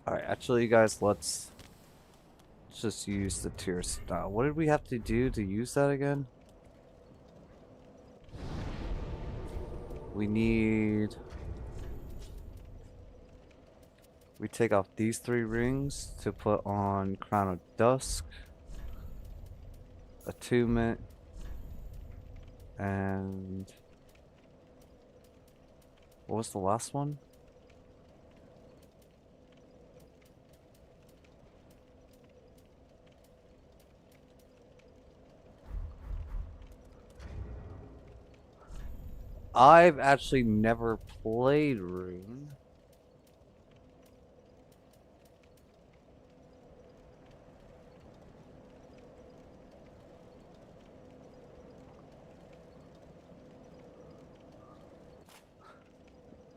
All right, actually, you guys, let's Let's just use the tier style. What did we have to do to use that again? We need... We take off these 3 rings to put on Crown of Dusk, Attunement, and... What was the last one? I've actually never played Rune.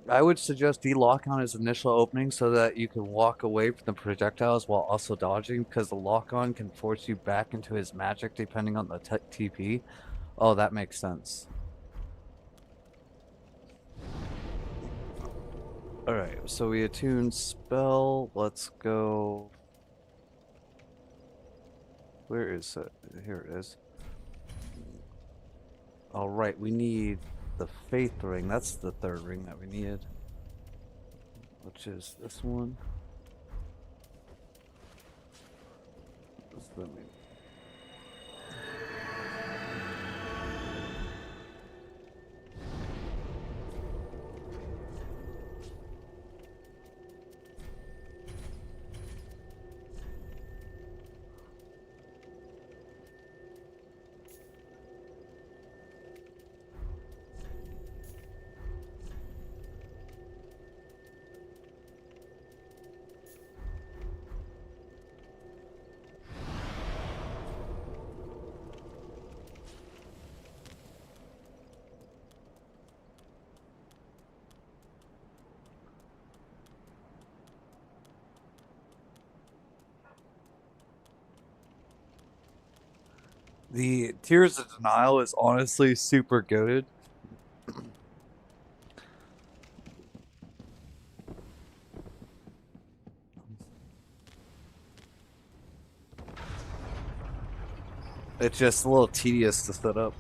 I would suggest de-lock on his initial opening so that you can walk away from the projectiles while also dodging, because the lock-on can force you back into his magic depending on the TP. Oh, that makes sense. Alright, so we attune spell. Let's go... Where is it? Here it is. Alright, we need the Faith Ring. That's the 3rd ring that we needed. Which is this one. Let me... The Tears of Denial is honestly super goated. It's just a little tedious to set up.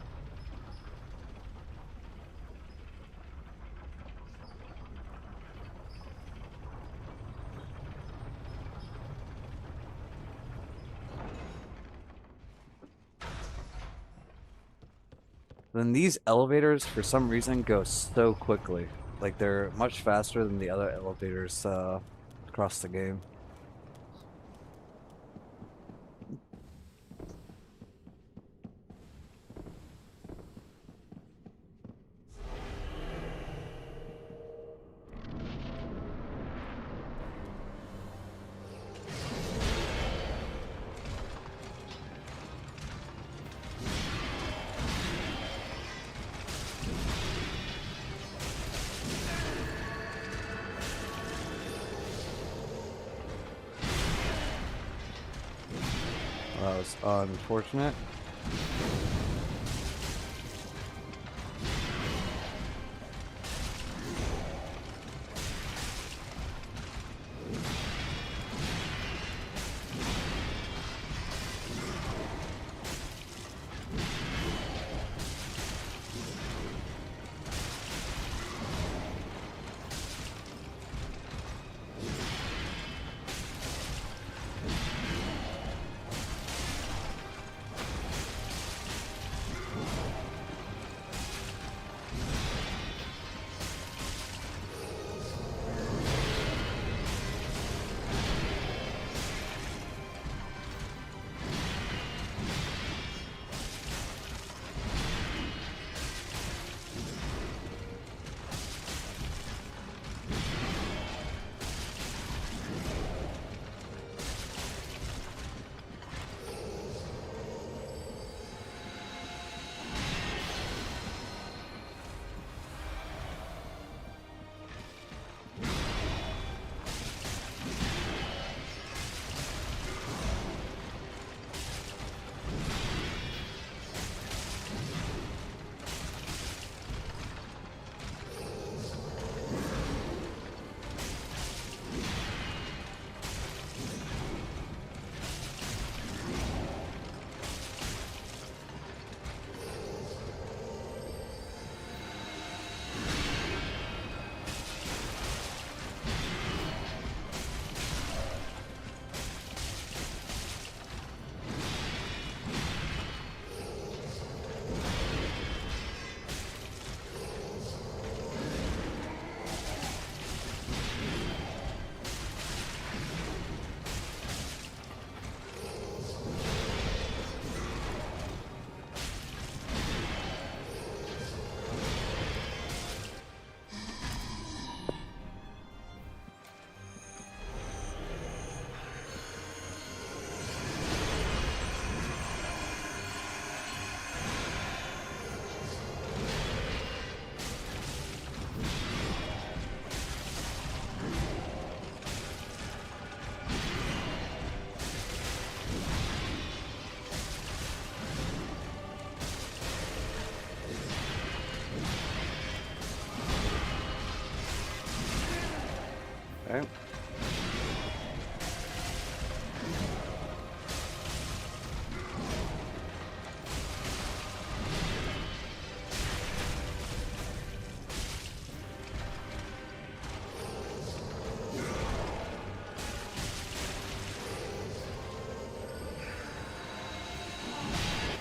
Then these elevators, for some reason, go so quickly. Like, they're much faster than the other elevators across the game. That was unfortunate.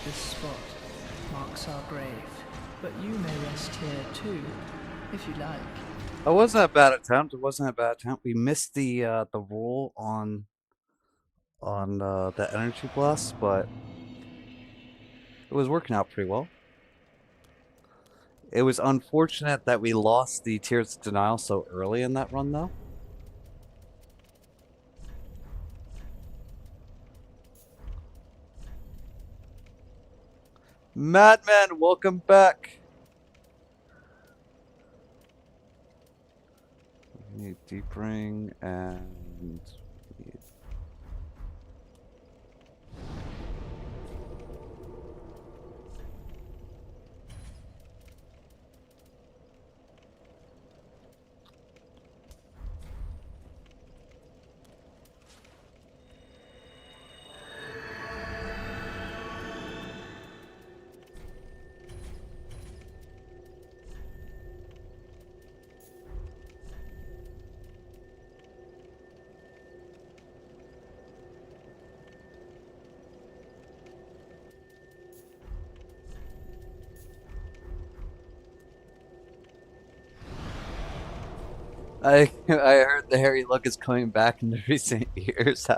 This spot marks our grave, but you may rest here too, if you like. It wasn't a bad attempt. It wasn't a bad attempt. We missed the roll on the energy blast, but it was working out pretty well. It was unfortunate that we lost the Tears of Denial so early in that run, though. Madman, welcome back. We need Deep Ring and we need... I heard the hairy look is coming back in the recent years.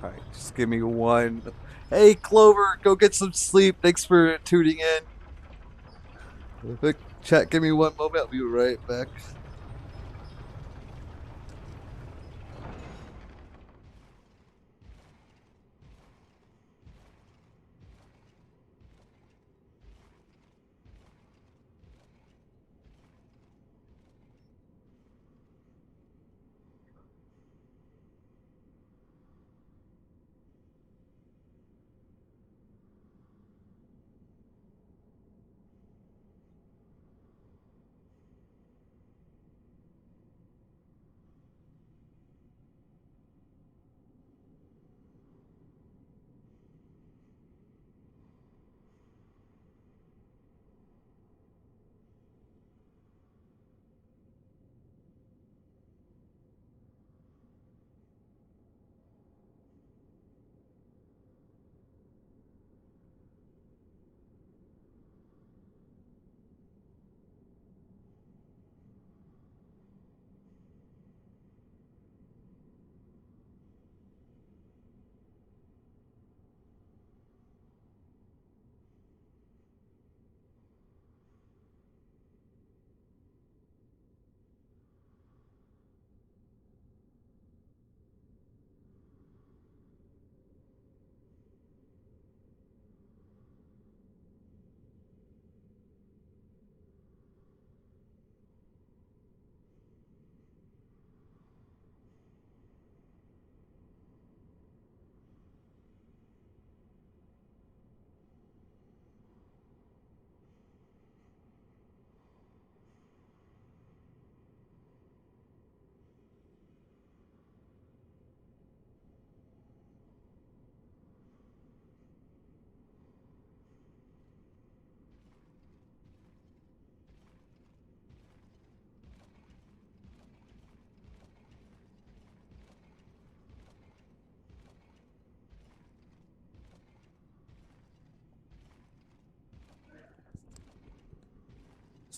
Alright, just give me one. Hey, Clover, go get some sleep. Thanks for tuning in. Chat, give me one moment. I'll be right back.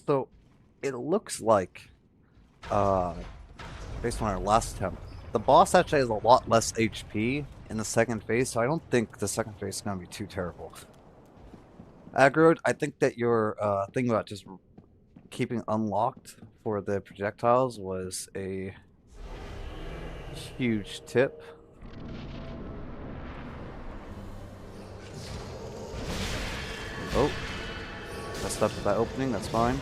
So, it looks like, based on our last attempt, the boss actually has a lot less HP in the second phase, so I don't think the second phase is going to be too terrible. Aggro, I think that your thing about just keeping unlocked for the projectiles was a huge tip. Oh, messed up with that opening, that's fine.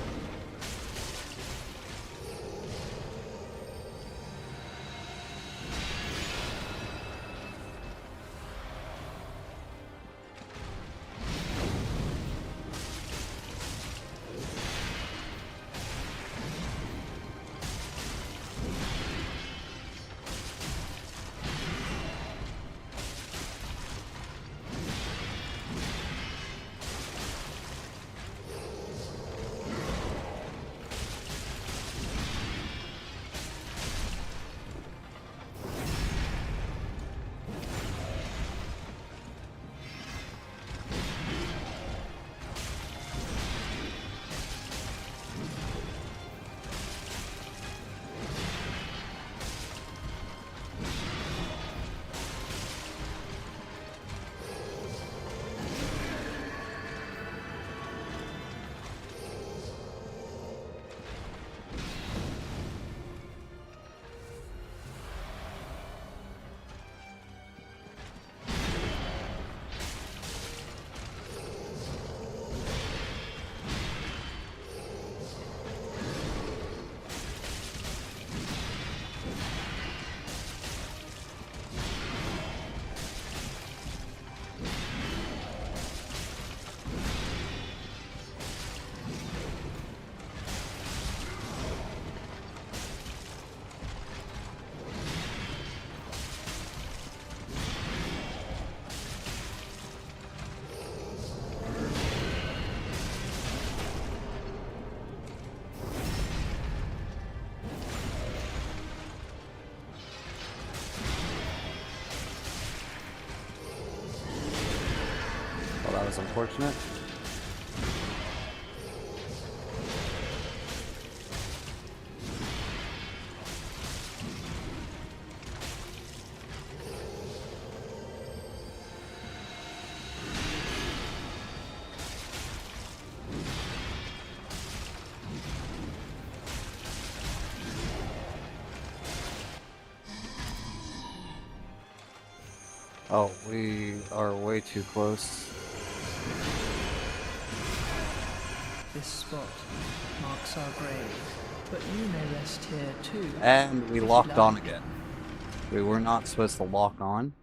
Well, that was unfortunate. Oh, we are way too close. This spot marks our grave, but you may rest here too. And we if you locked on like. again. We were not supposed to lock on.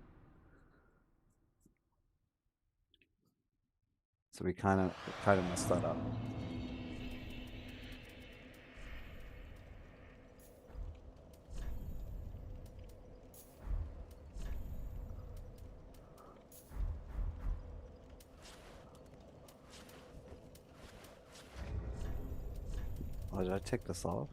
So we kind of messed that up. Oh, did I take this off?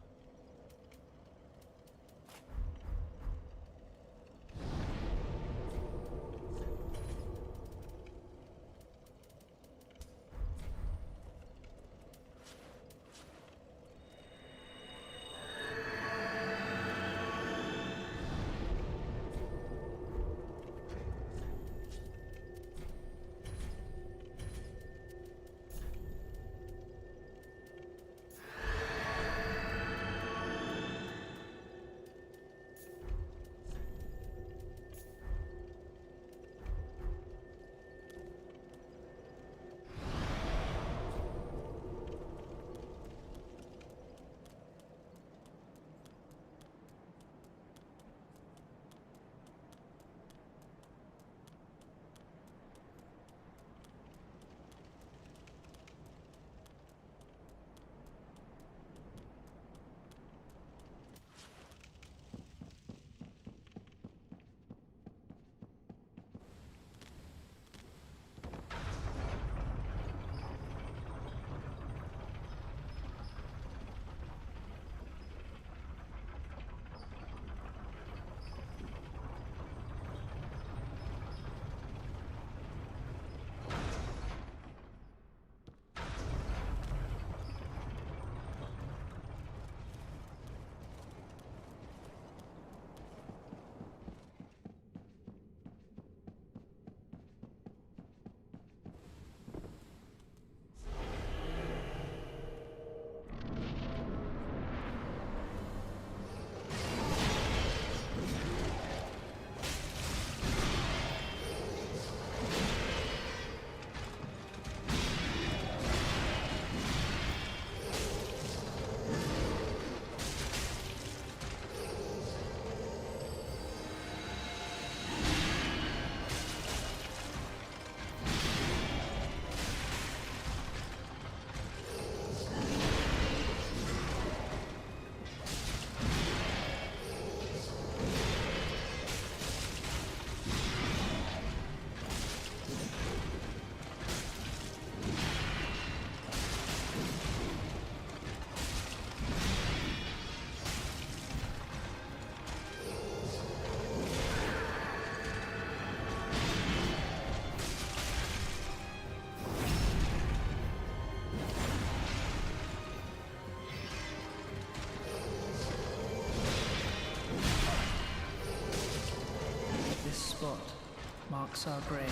Marks our grave,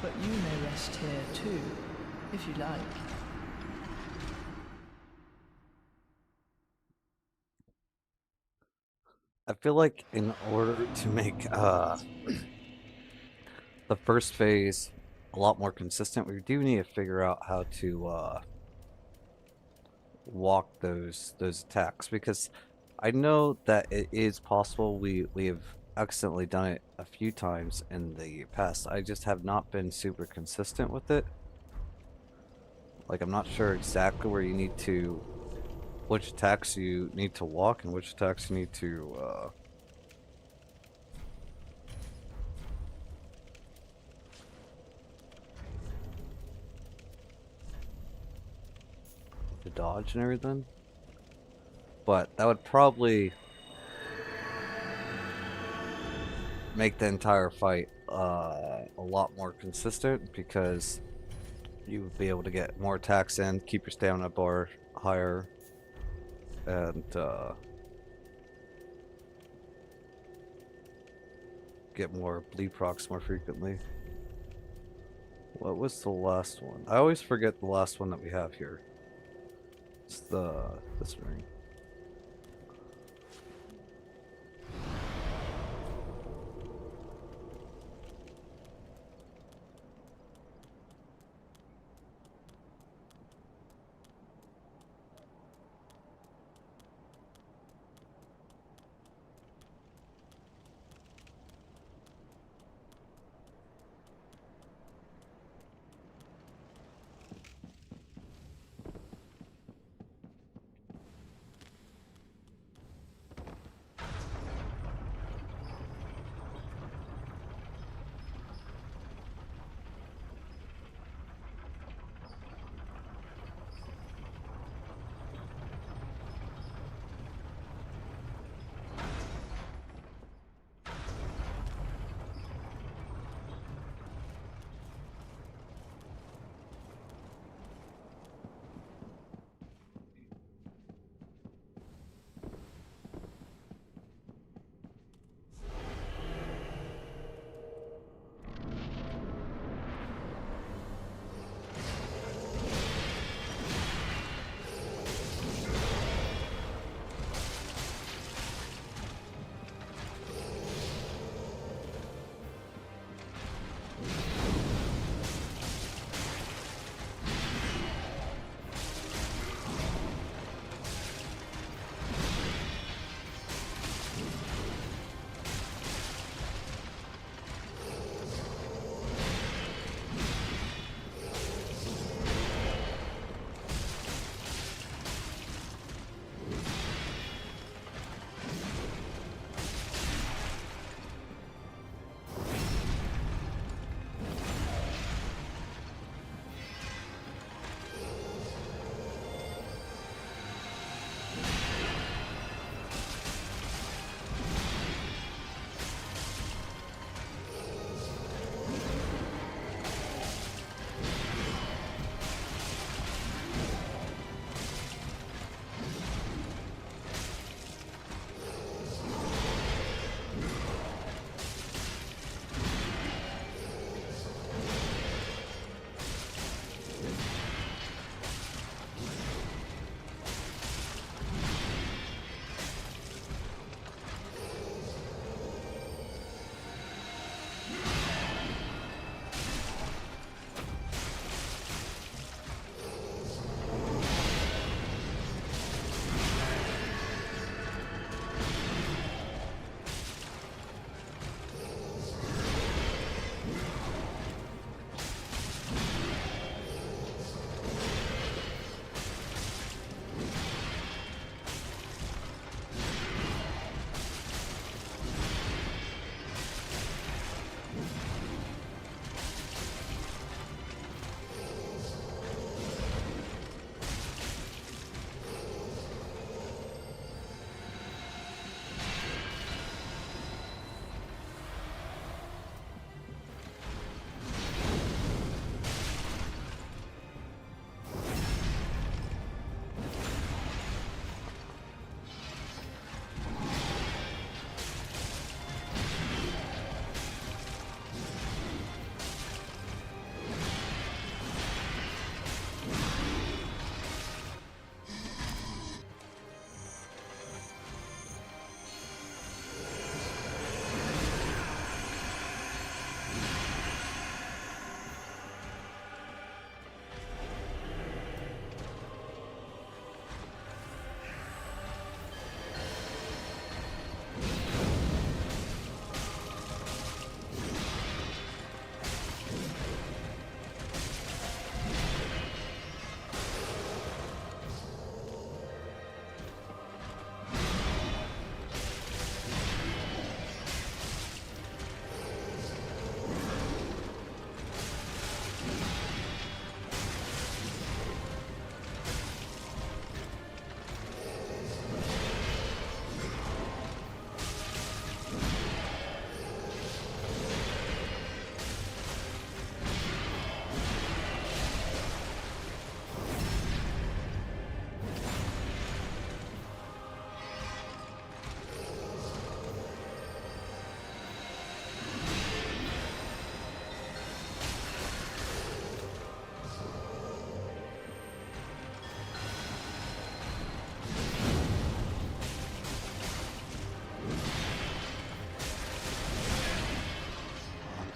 but you may rest here too, if you like. I feel like in order to make the first phase a lot more consistent, we do need to figure out how to walk those attacks, because I know that it is possible. We have accidentally done it a few times in the past. I just have not been super consistent with it. Like, I'm not sure exactly where you need to, which attacks you need to walk and which attacks you need to dodge and everything. But that would probably make the entire fight a lot more consistent, because you would be able to get more attacks in, keep your stamina bar higher, and get more bleed procs more frequently. What was the last one? I always forget the last one that we have here. It's this ring.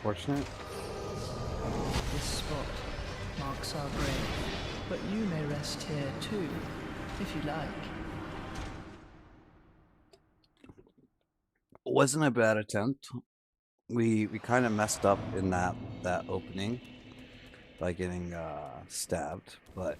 unfortunate. This spot marks our grave, but you may rest here too, if you like. Wasn't a bad attempt. We kind of messed up in that opening by getting stabbed, but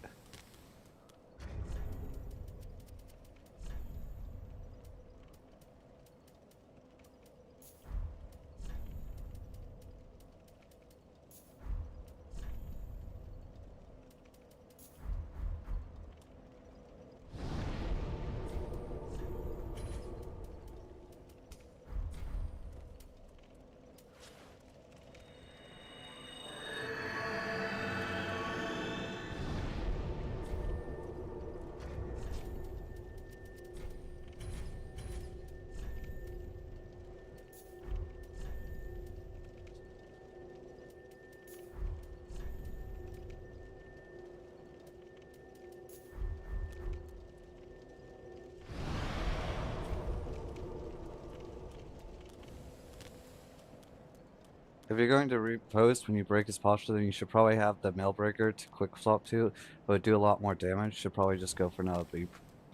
if you're going to repost when you break his posture, then you should probably have the mail breaker to quick swap to. It would do a lot more damage. Should probably just go for another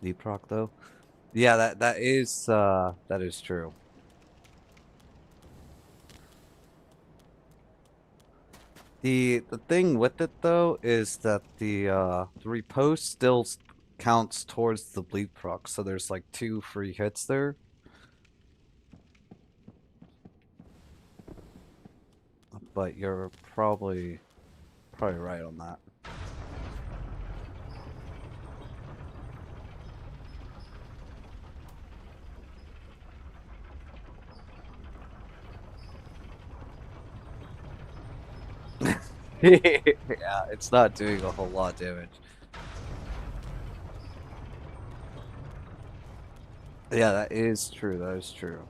leap proc though. Yeah, that is true. The thing with it though is that the repost still counts towards the bleed proc, so there's like 2 free hits there. But you're probably right on that. Yeah, it's not doing a whole lot of damage. Yeah, that is true. That is true.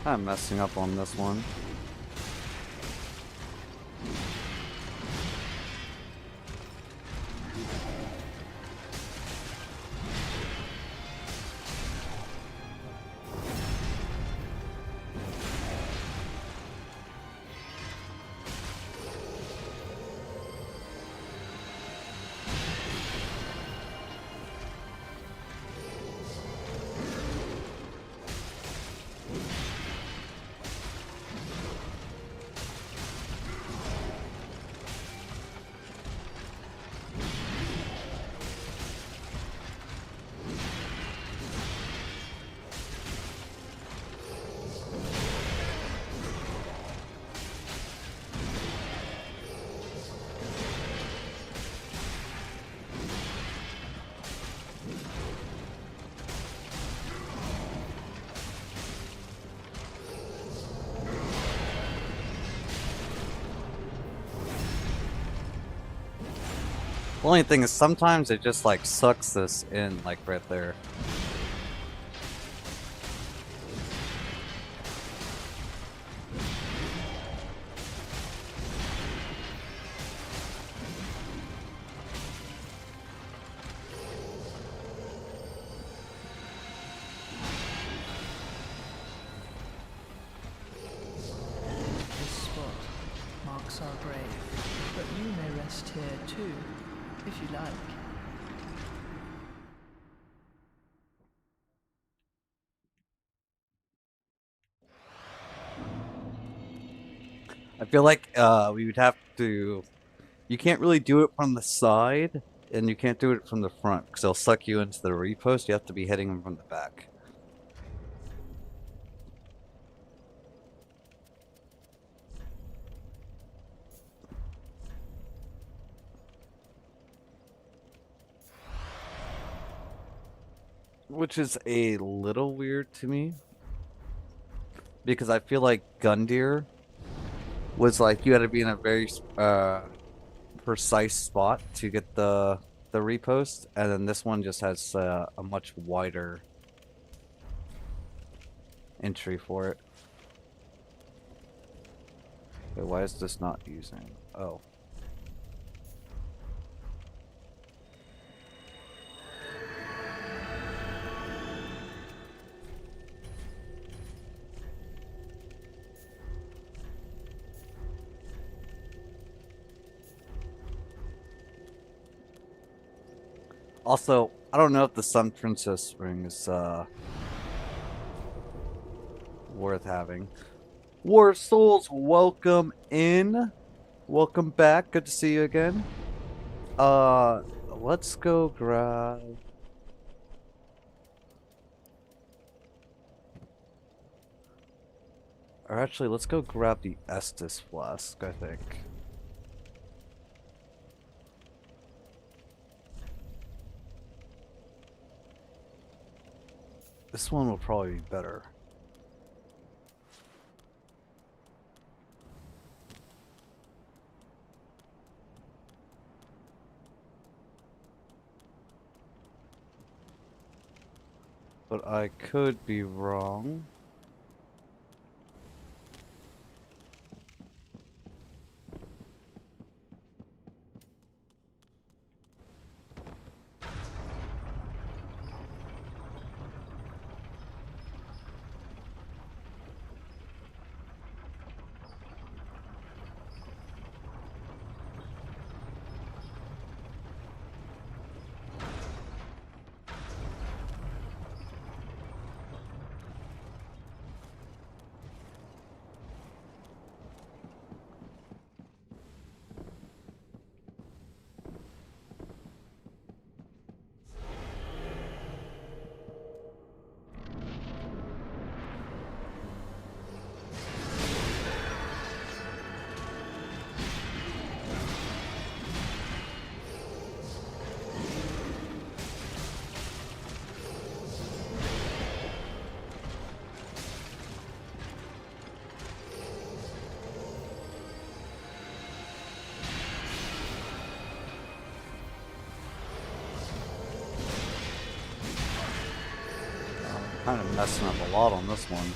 I'm messing up on this one. The only thing is sometimes it just like sucks this in like right there. This spot marks our grave, but you may rest here too, if you like. I feel like we would have to. You can't really do it from the side, and you can't do it from the front because they'll suck you into the repost. You have to be hitting them from the back. which is a little weird to me because I feel like Gundyr was like you had to be in a very precise spot to get the repost, and then this one just has a much wider entry for it. Wait, why is this not using? Oh. Also, I don't know if the Sun Princess ring is worth having. War Souls, welcome in. Welcome back. Good to see you again. Let's go grab. Or actually, let's go grab the Estus flask, I think. This one will probably be better. But I could be wrong. Kind of messing up a lot on this one.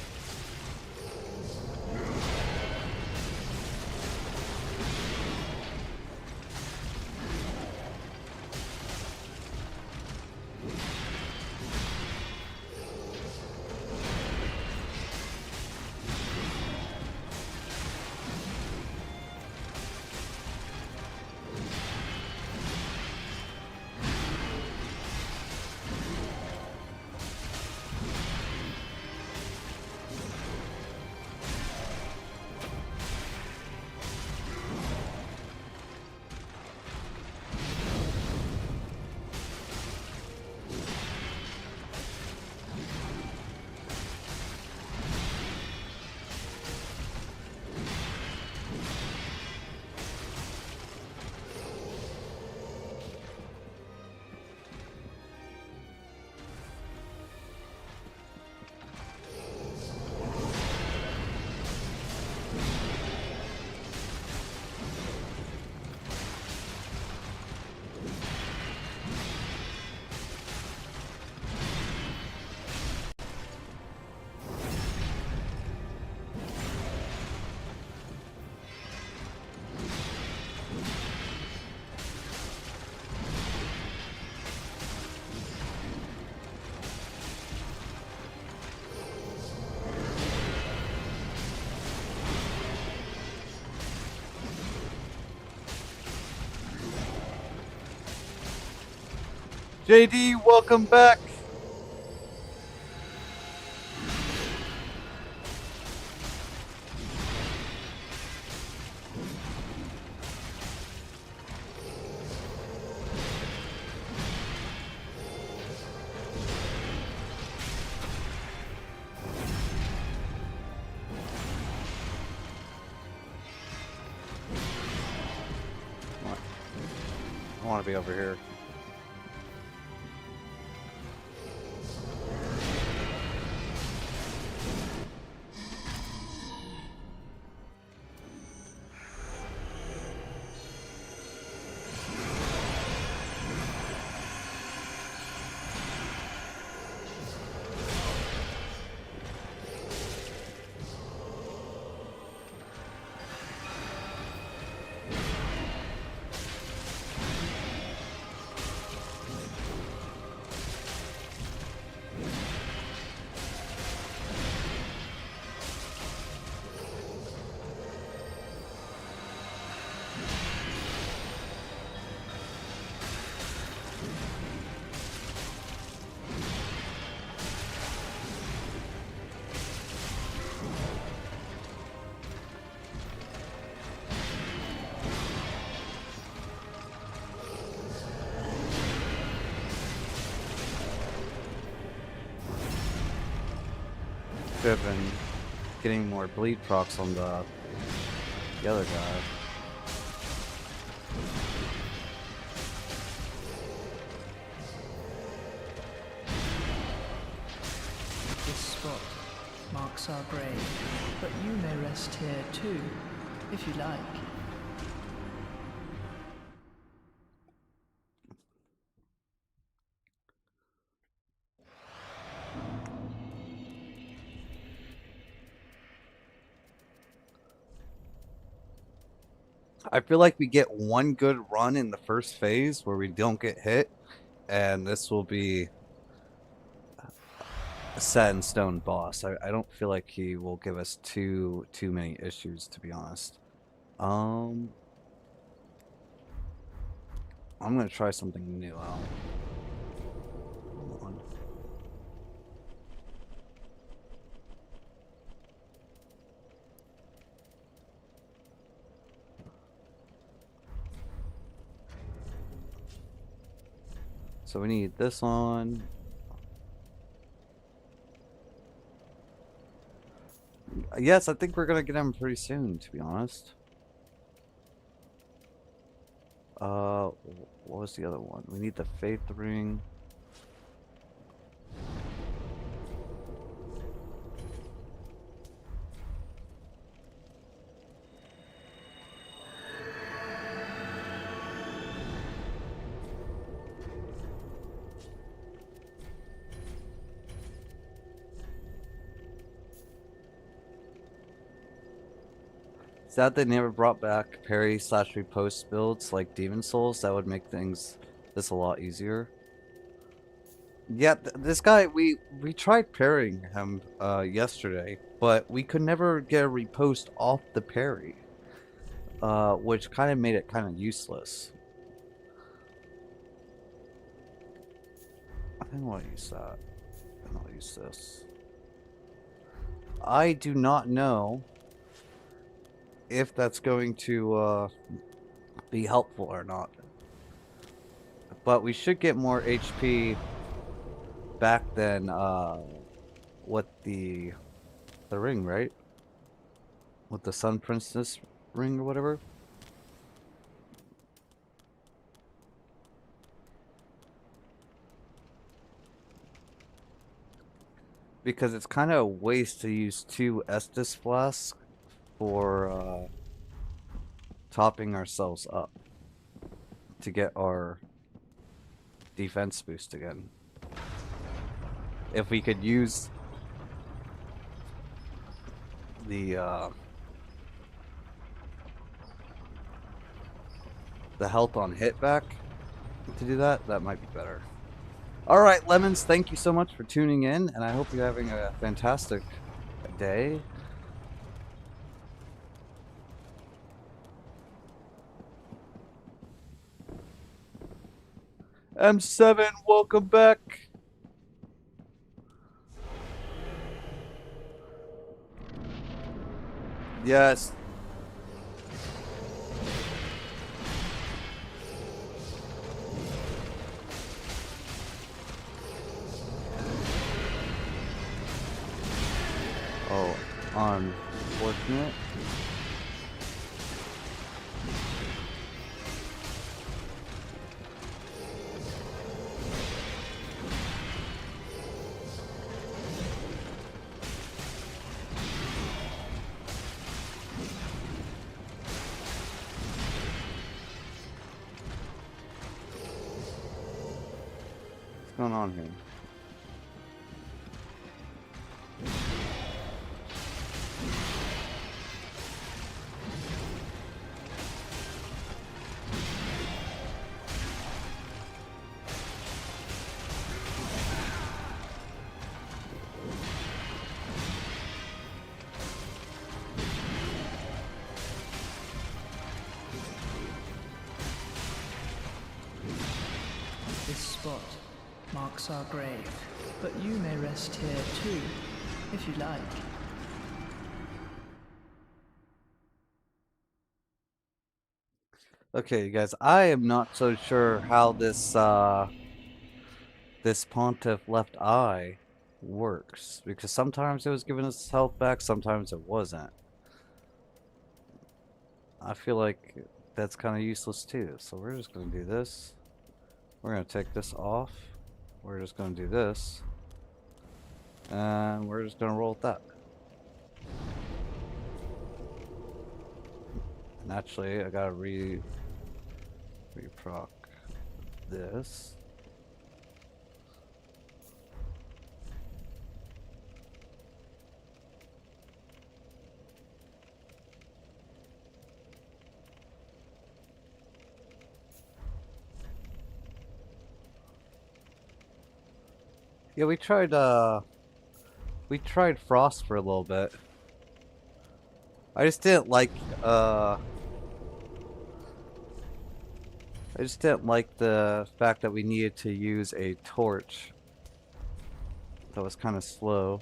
JD, welcome back. I want to be over here. could have been getting more bleed procs on the other guy. This spot marks our grave, but you may rest here too, if you like. I feel like we get one good run in the first phase where we don't get hit, and this will be a set in stone boss. I don't feel like he will give us too many issues, to be honest. I'm gonna try something new out. Hold on. So we need this on. Yes, I think we're gonna get him pretty soon, to be honest. What was the other one? We need the Faith Ring. Sad they never brought back parry/repost builds like Demon Souls. That would make this a lot easier. Yeah, this guy, we tried parrying him yesterday, but we could never get a repost off the parry, which kind of made it kind of useless. I think I'll use that, and I'll use this. I do not know if that's going to be helpful or not, but we should get more HP back than with the ring, right? With the Sun Princess ring or whatever. Because it's kind of a waste to use 2 Estus flasks for topping ourselves up to get our defense boost again. If we could use the health on hit back to do that, that might be better. All right, Lemons, thank you so much for tuning in, and I hope you're having a fantastic day. M7, welcome back. Yes. Oh, unfortunate. What's going on here? This spot marks our grave, but you may rest here too, if you like. Okay, you guys, I am not so sure how this this Pontiff left eye works, because sometimes it was giving us health back, sometimes it wasn't. I feel like that's kind of useless too. So we're just going to do this. We're going to take this off. We're just going to do this. And we're just going to roll with that. And actually, I got to reproc this. Yeah, we tried Frost for a little bit. I just didn't like the fact that we needed to use a torch. That was kind of slow.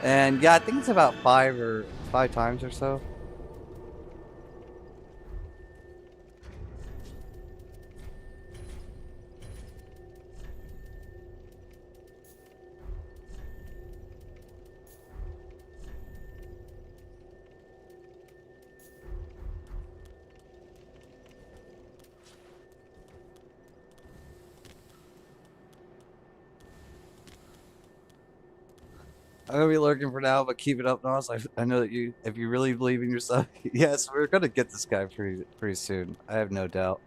And yeah, I think it's about five times or so. I'm gonna be lurking for now, but keep it up, Nos. I know that if you really believe in yourself, yes, we're gonna get this guy pretty soon. I have no doubt.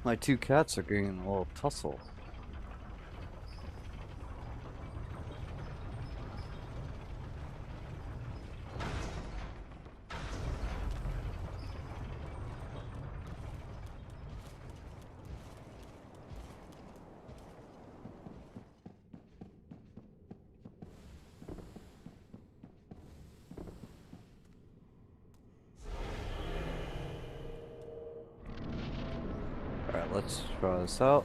My two cats are getting a little tussle. Alright, let's try this out.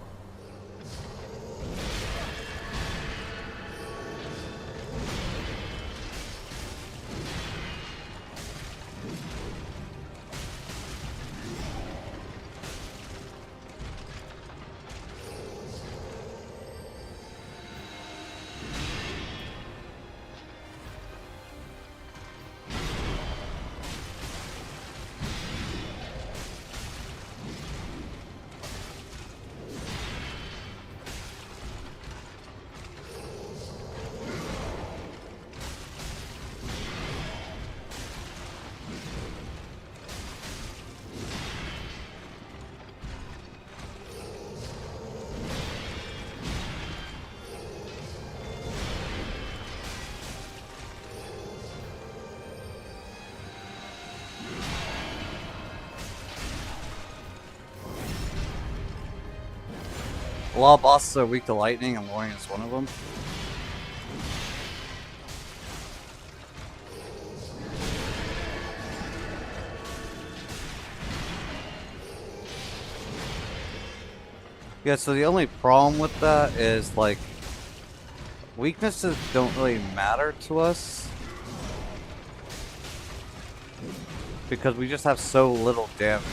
A lot of bosses are weak to lightning, and Lorien is one of them. Yeah, so the only problem with that is, like, weaknesses don't really matter to us. Because we just have so little damage.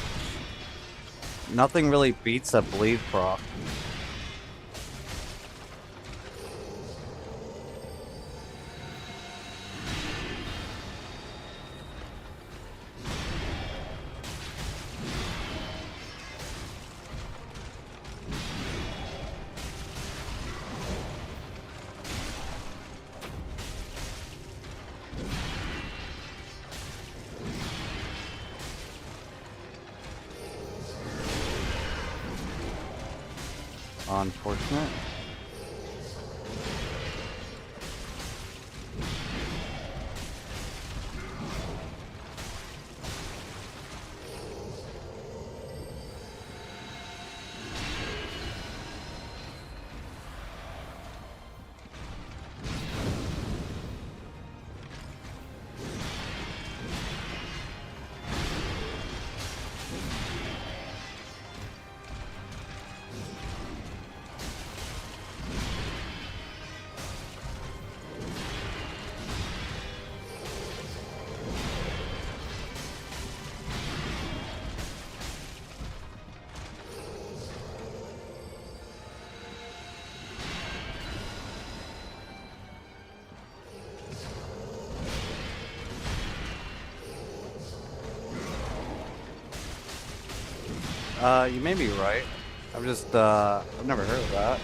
Nothing really beats a bleed proc. Unfortunate. You may be right. I've just, I've never heard of that.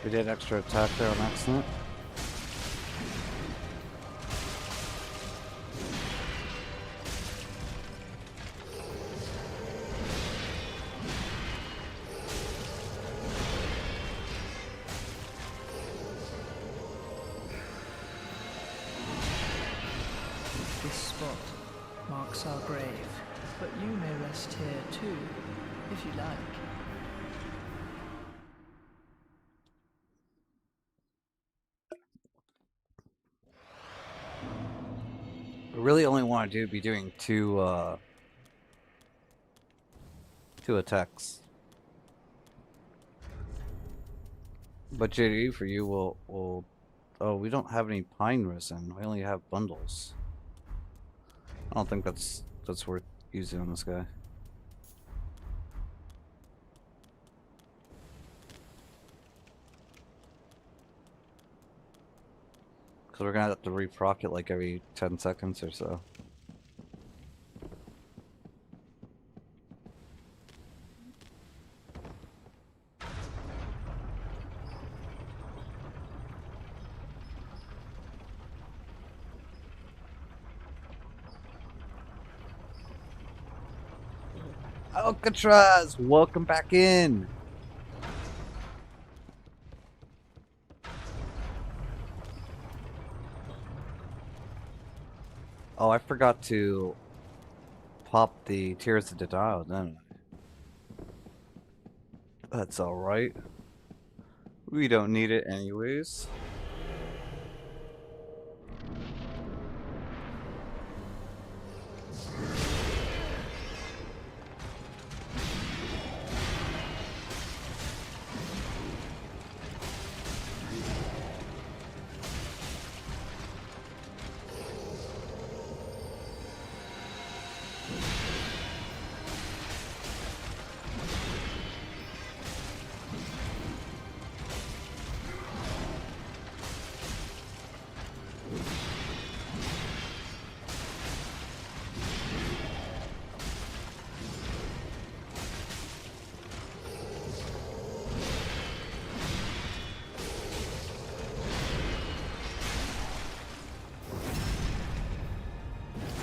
We did extra attack there on accident. This spot marks our grave, but you may rest here too, if you like. We really only want to be doing two attacks. But JD, for you, we'll oh, we don't have any pine resin. We only have bundles. I don't think that's worth using on this guy. Because we're gonna have to reproc it like every 10 seconds or so. Alcatraz, welcome back in. Oh, I forgot to pop the Tears of Denial, didn't I? That's alright. We don't need it anyways.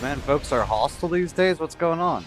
Man, folks are hostile these days? What's going on?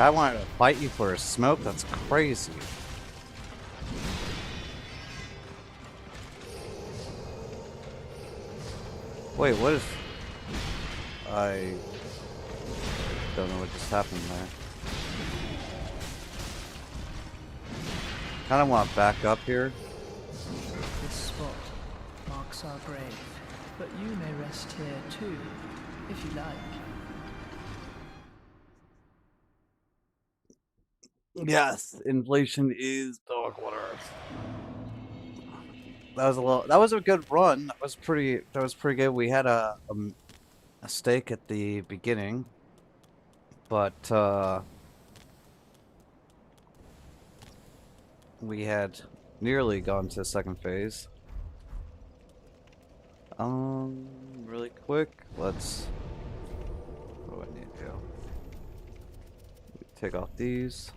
Guy wanted to fight you for a smoke? That's crazy. Wait, what is... I don't know what just happened there. Kinda want to back up here. This spot marks our grave, but you may rest here too, if you like. Yes, inflation is dog water. That was a good run. That was pretty good. We had a stake at the beginning, but we had nearly gone to the second phase. Really quick, let's... What do I need to do? Take off these.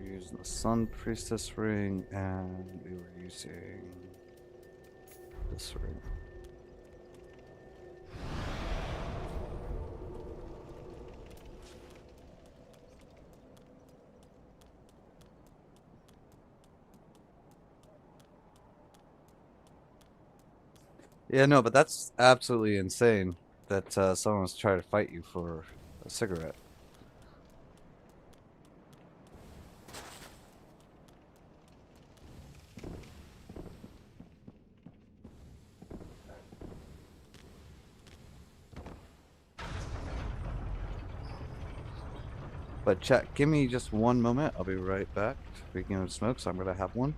We're using the Sun Priestess ring, and we were using this ring. Yeah, no, but that's absolutely insane that someone's trying to fight you for a cigarette. But chat, give me just one moment. I'll be right back. Speaking of smokes, I'm gonna have one.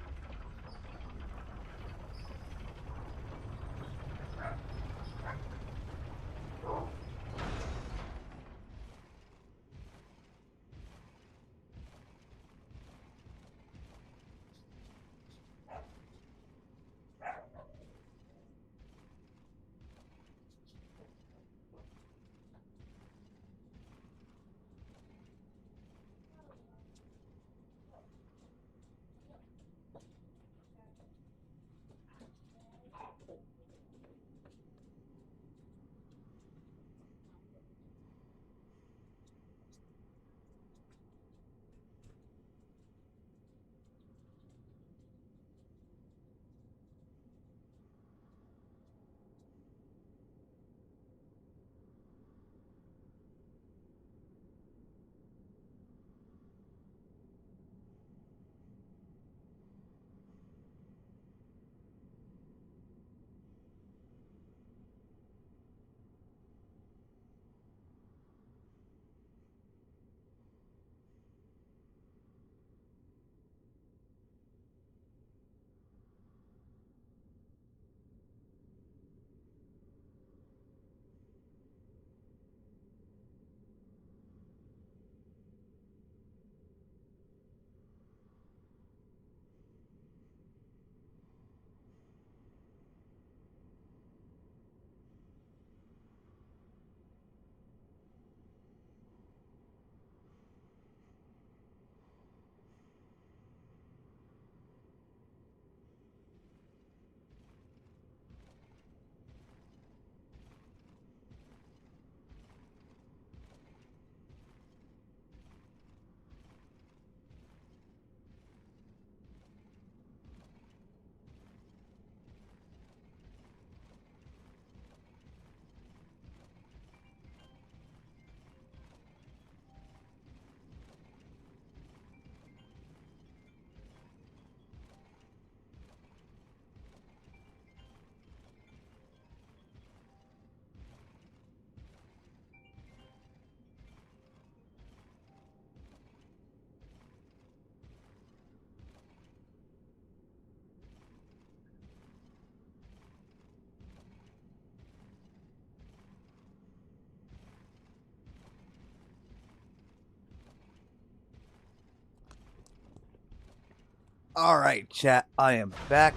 Alright, chat, I am back,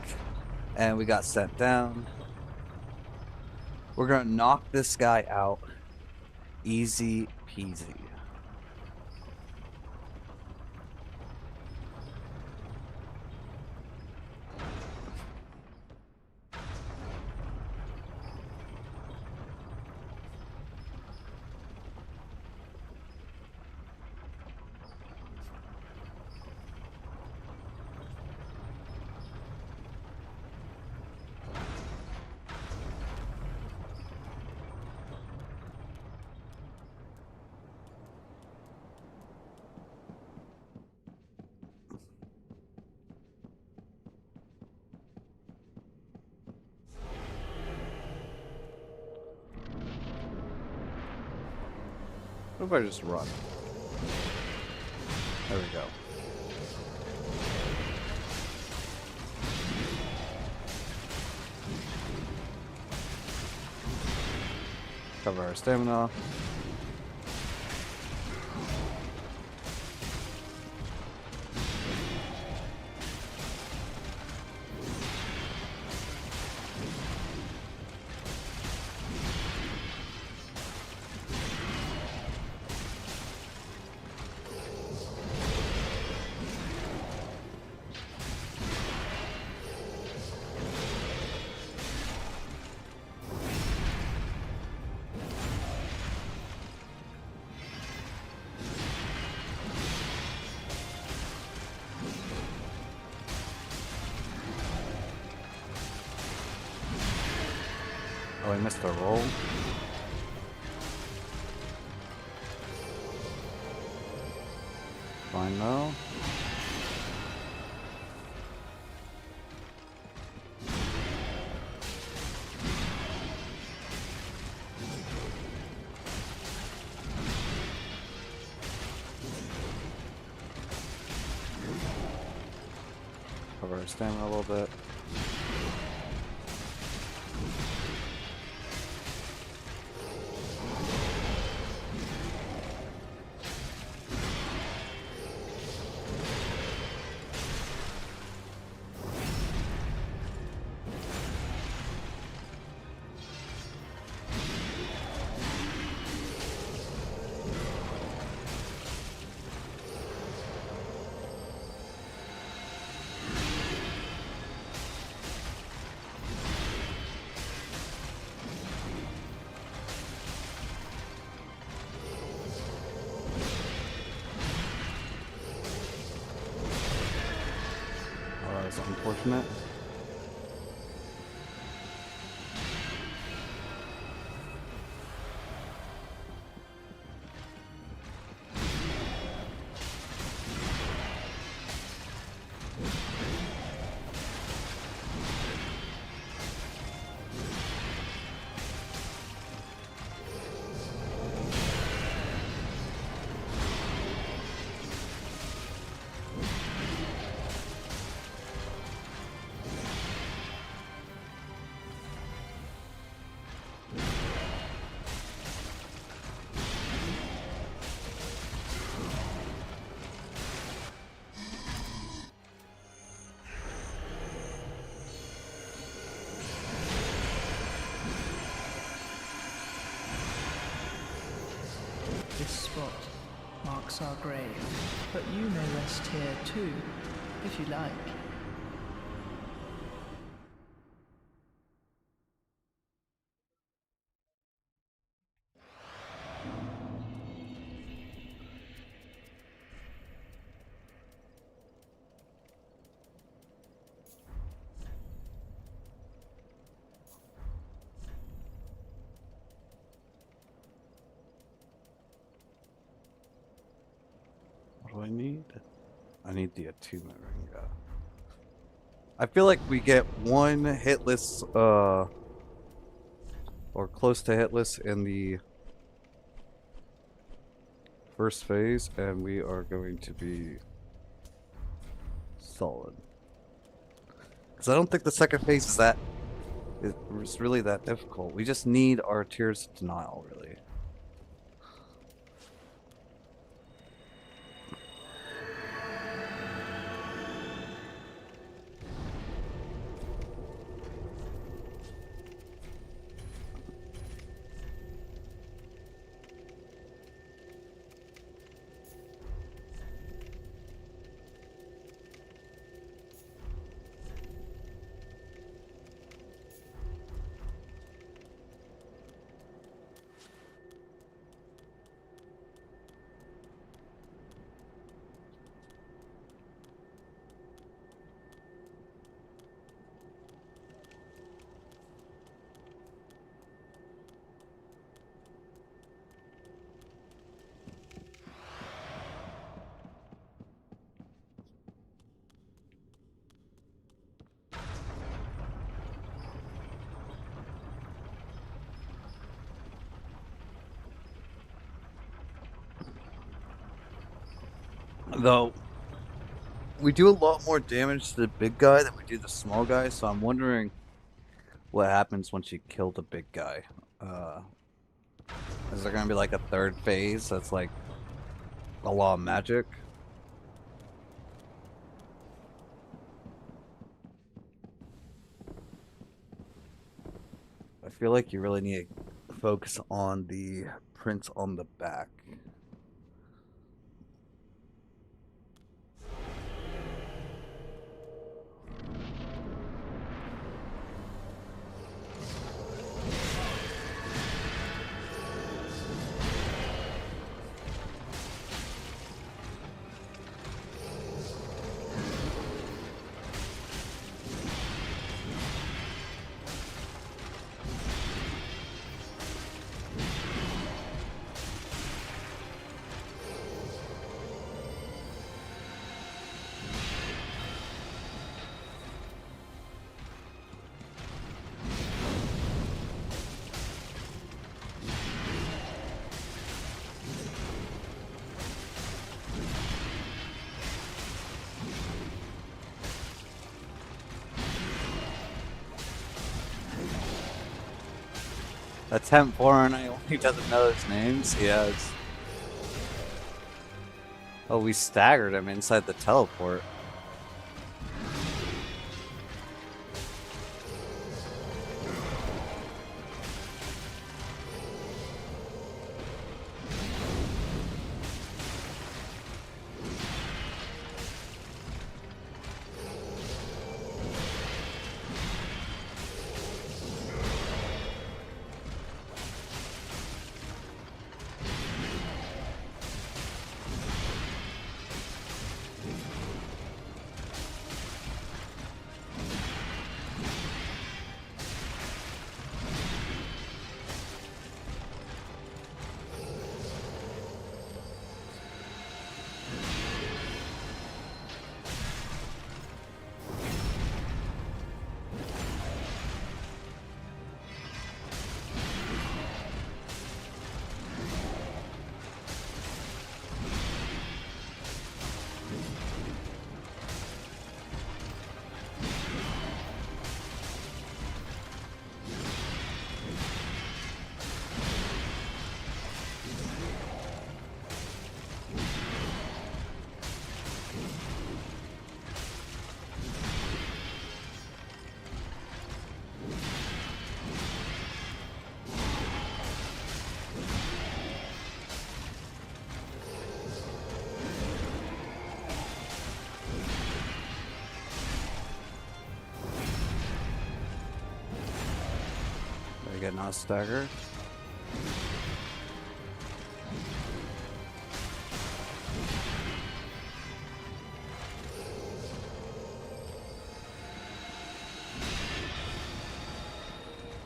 and we got sent down. We're gonna knock this guy out. Easy peasy. What if I just run? There we go. Cover our stamina. Oh, I missed a roll. Fine though. Cover our stamina a little bit. Oh, that's unfortunate. This spot marks our grave, but you may rest here too, if you like. What do I need? I need the attunement ring. I feel like we get one hitless, or close to hitless in the first phase, and we are going to be solid. Because I don't think the second phase is that it's really that difficult. We just need our Tears of Denial, really. Though we do a lot more damage to the big guy than we do the small guy, so I'm wondering what happens once you kill the big guy. Uh, is there gonna be like a third phase that's like a law of magic? I feel like you really need to focus on the prints on the back. A temp foreign, he doesn't know his names. Yeah. Oh, we staggered him inside the teleport. They get not staggered.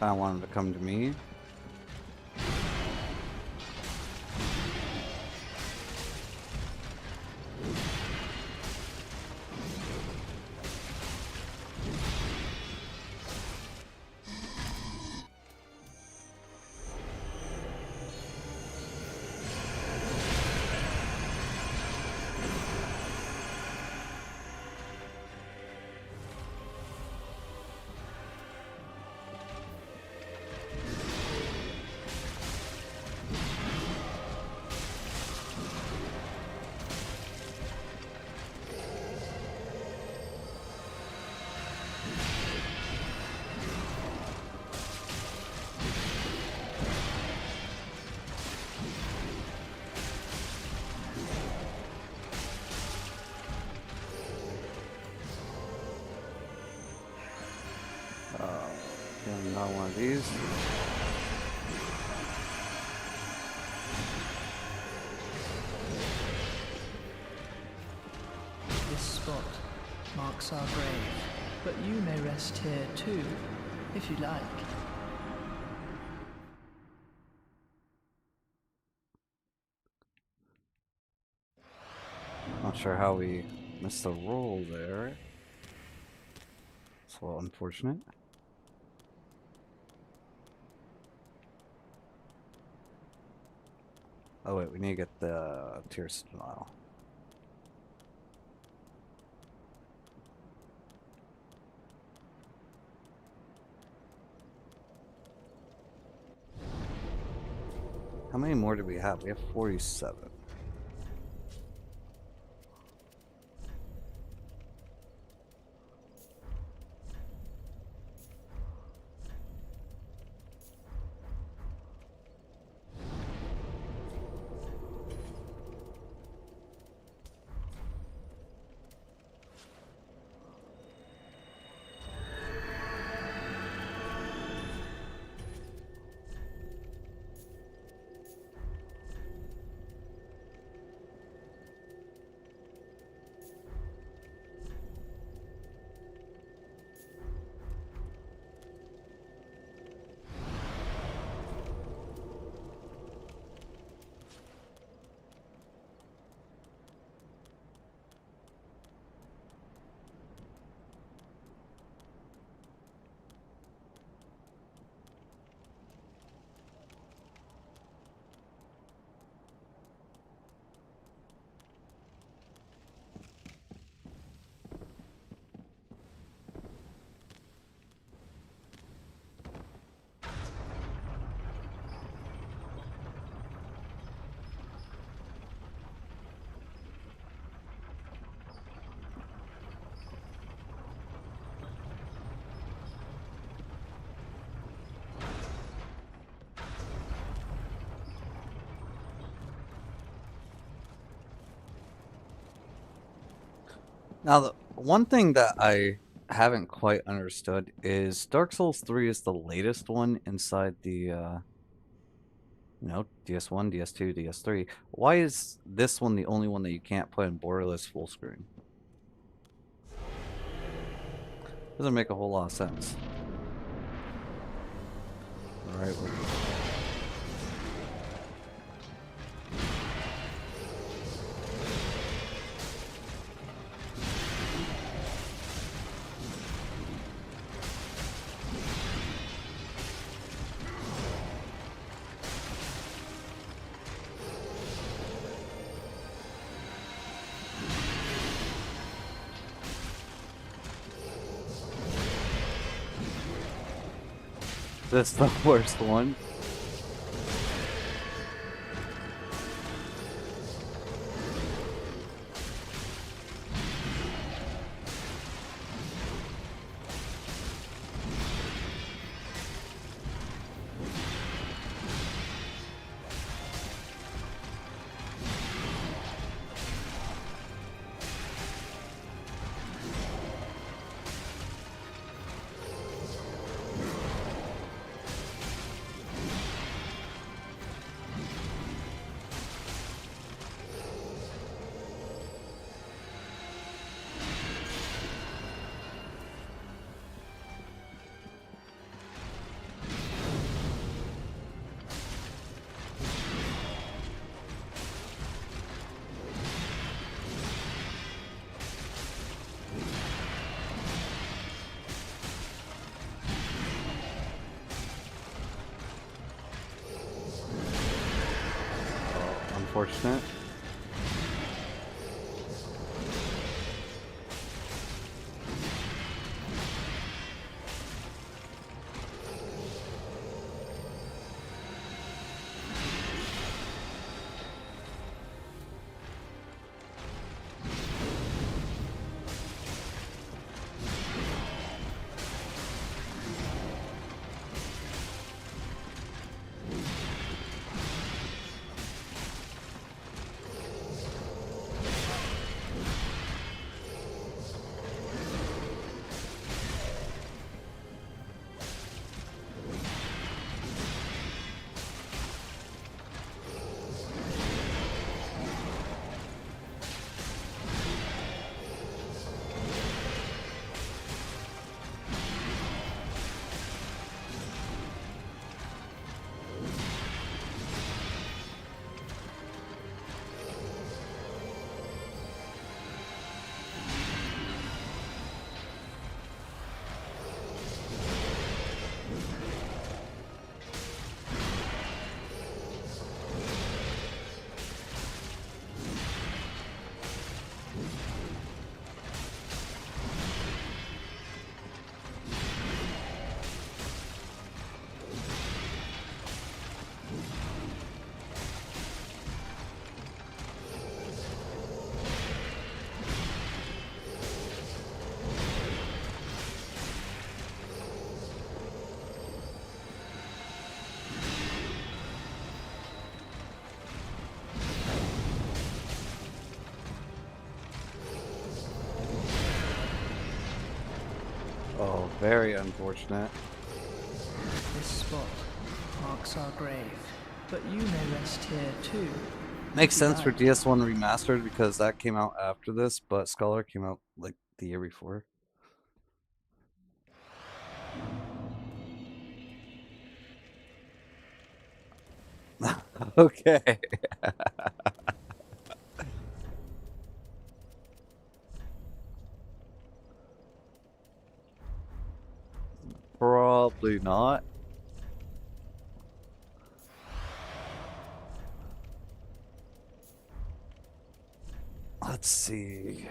I don't want him to come to me. Not one of these. This spot marks our grave, but you may rest here too, if you like. Not sure how we missed the roll there. It's a little unfortunate. Oh wait, we need to get the Tears Denial. How many more do we have? We have 47. Now, the one thing that I haven't quite understood is Dark Souls 3 is the latest one inside the, DS1, DS2, DS3. Why is this one the only one that you can't play in borderless full screen? Doesn't make a whole lot of sense. Alright, this is the worst one. Unfortunate. Very unfortunate. This spot marks our grave, but you may rest here too. Makes if you sense for like. DS1 Remastered because that came out after this, but Scholar came out like the year before. Okay. Probably not. Let's see.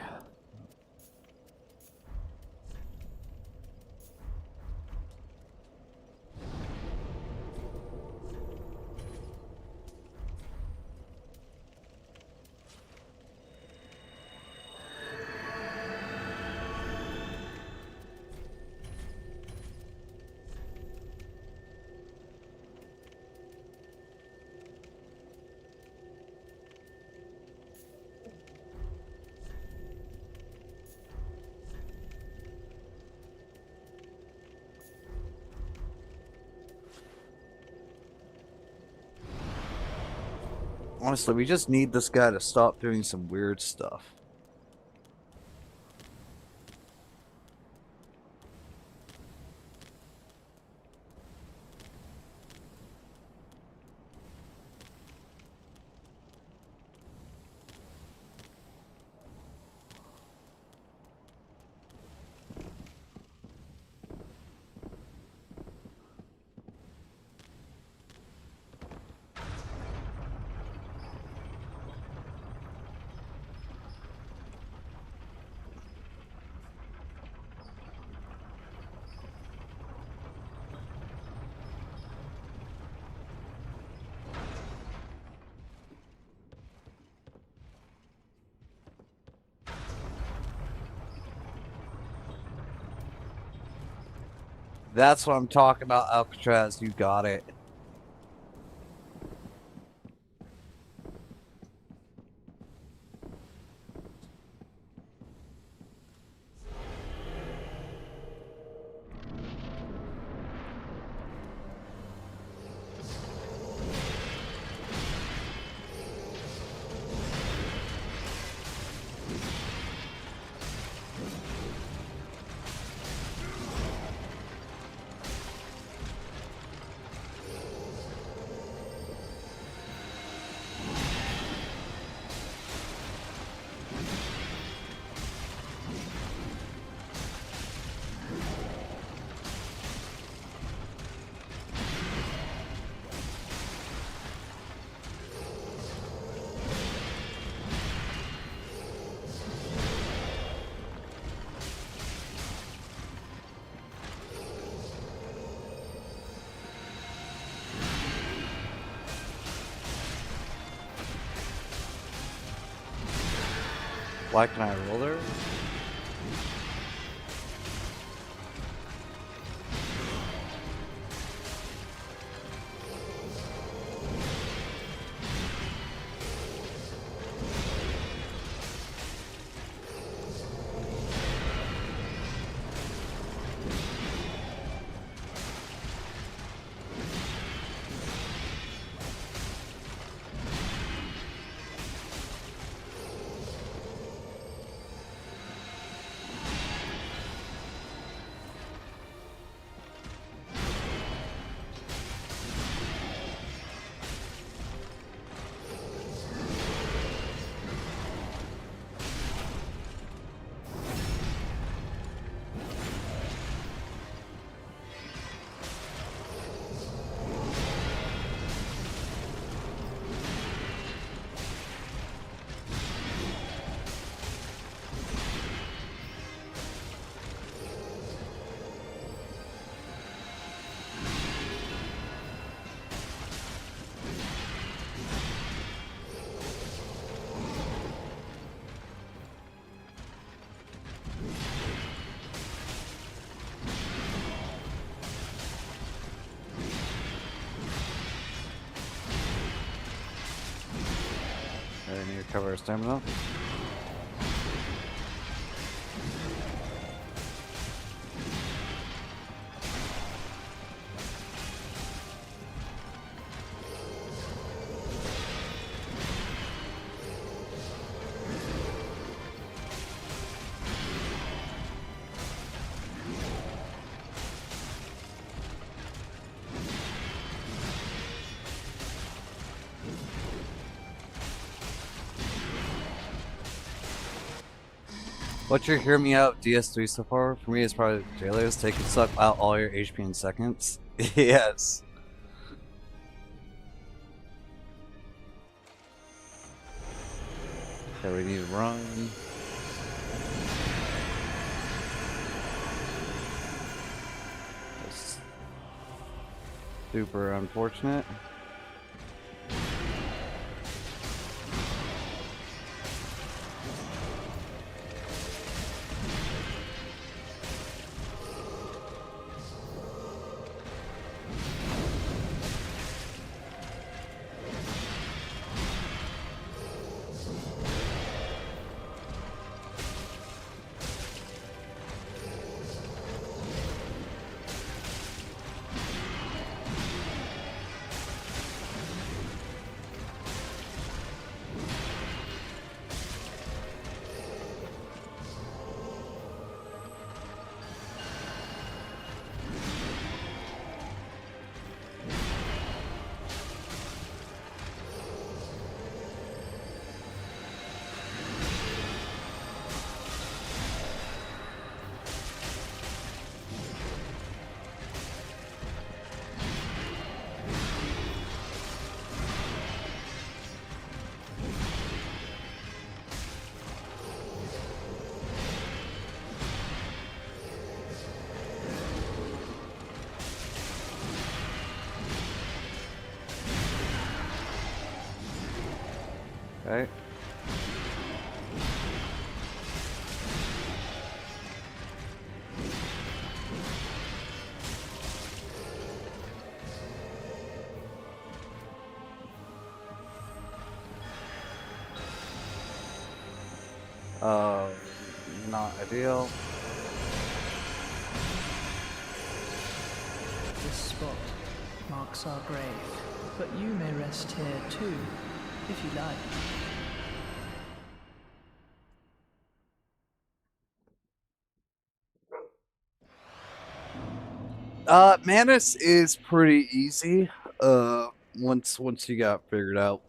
Honestly, we just need this guy to stop doing some weird stuff. That's what I'm talking about, Alcatraz. You got it. Why can I roll there? I need to recover our stamina. What you're hearing me out DS3 so far for me is probably Jailers taking suck out all your HP in seconds. Yes. Okay, we need to run. That's super unfortunate. Okay. Uh, Not ideal. This spot marks our grave, but you may rest here too, if you like. Manus is pretty easy. Once you got figured out.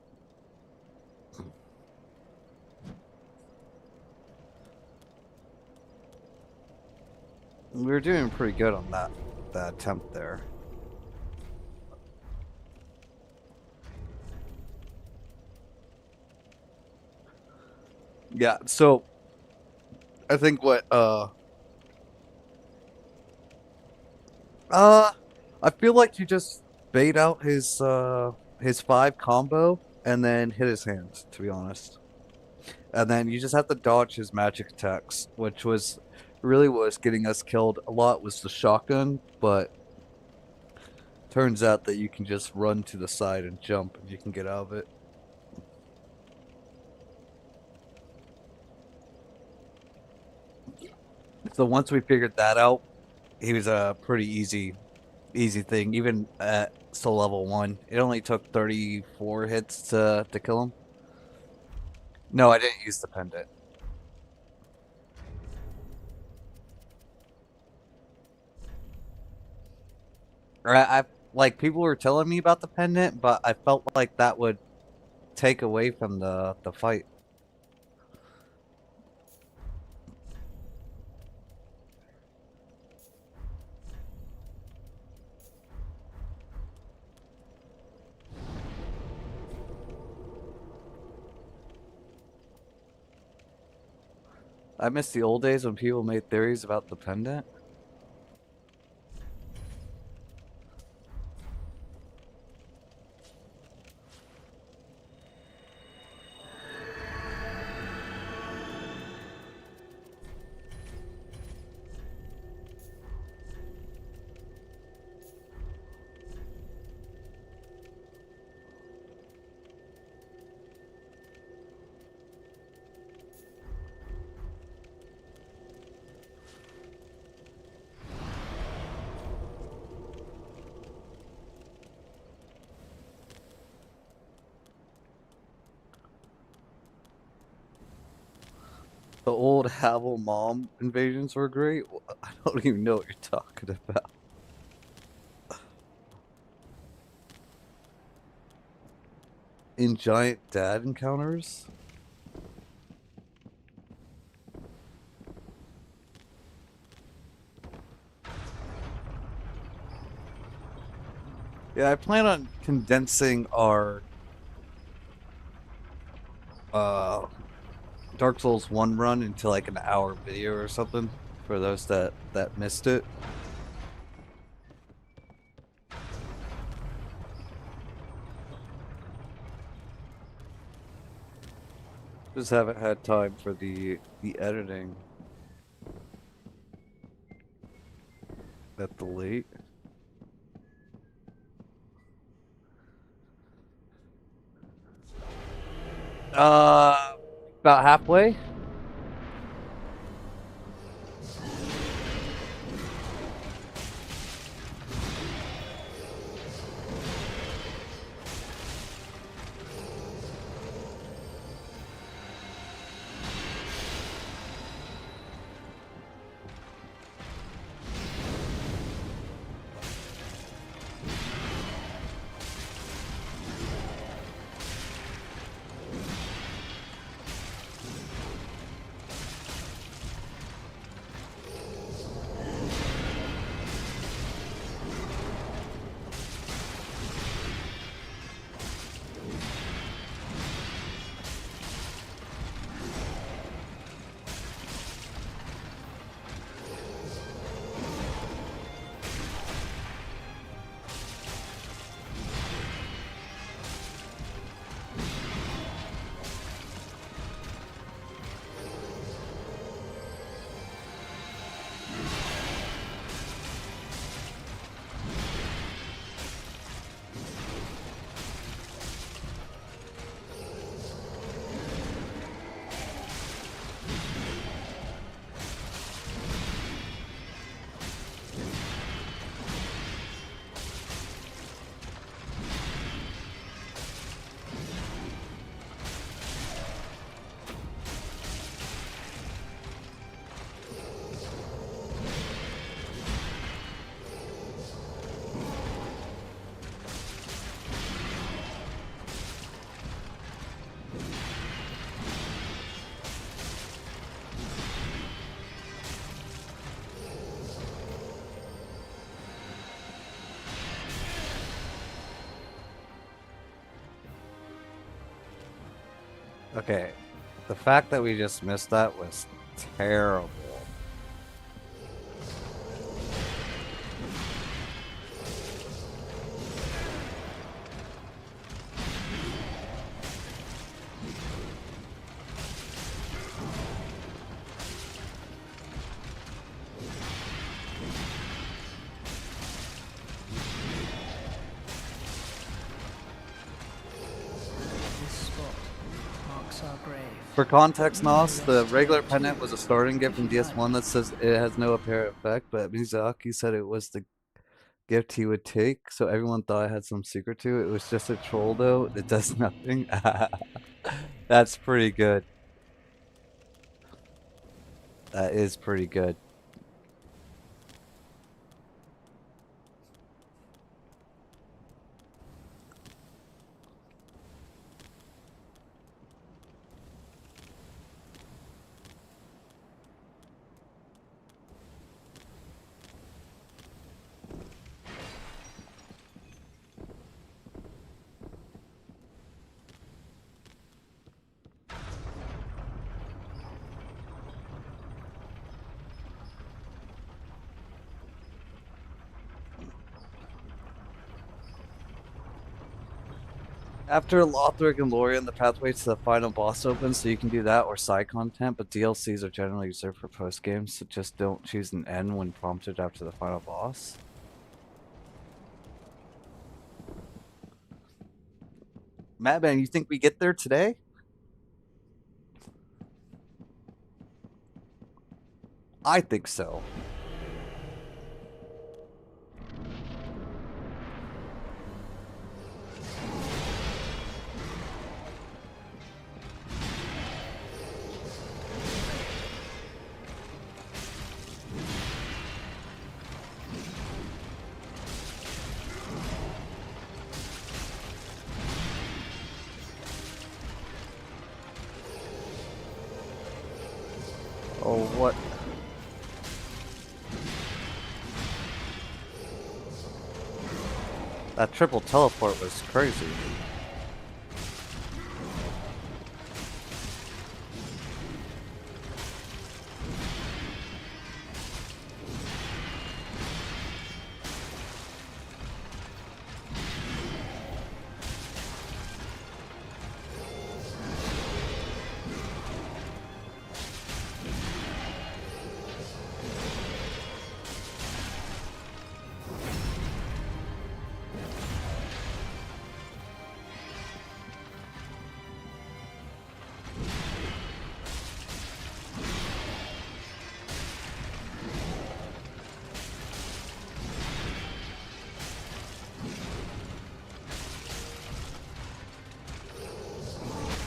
We were doing pretty good on that attempt there. Yeah, so I think what I feel like you just bait out his 5 combo and then hit his hands, to be honest. And then you just have to dodge his magic attacks, which was really what was getting us killed a lot was the shotgun, but turns out that you can just run to the side and jump and you can get out of it. So once we figured that out, he was a pretty easy thing, even at still level 1. It only took 34 hits to kill him. No, I didn't use the pendant. I like people were telling me about the pendant, but I felt like that would take away from the fight. I miss the old days when people made theories about the pendant. The old Havel mom invasions were great. I don't even know what you're talking about. In giant dad encounters? Yeah, I plan on condensing our Dark Souls 1 run into like an hour video or something for those that missed it. Just haven't had time for the editing at the late. About halfway. Okay, the fact that we just missed that was terrible. This spot marks our grave. For context, Nos, the Rest regular here pennant too, was a starting gift if from you DS1 like. that says it has no apparent effect, but Mizaki said it was the gift he would take, so everyone thought it had some secret to it. It was just a troll, though. It does nothing. That's pretty good. That is pretty good. After Lothric and Lorien, the pathway to the final boss opens, so you can do that or side content, but DLCs are generally reserved for post games, so just don't choose an N when prompted after the final boss. Madman, you think we get there today? I think so. Oh, what? That triple teleport was crazy.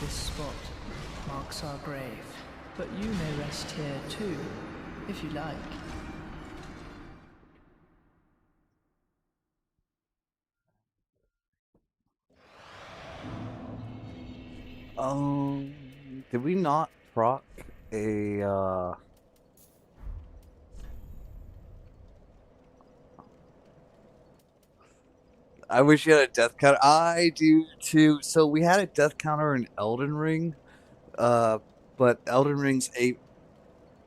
This spot marks our grave, but you may rest here too, if you like. Did we not proc a I wish you had a death counter. I do too. So we had a death counter in Elden Ring, but Elden Ring's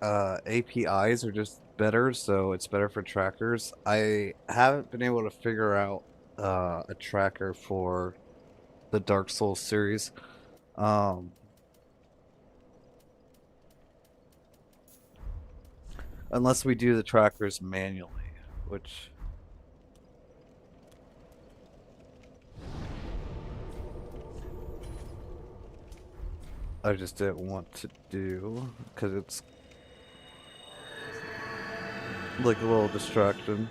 APIs are just better, so it's better for trackers. I haven't been able to figure out a tracker for the Dark Souls series. Unless we do the trackers manually, which I just didn't want to do because it's like a little distraction.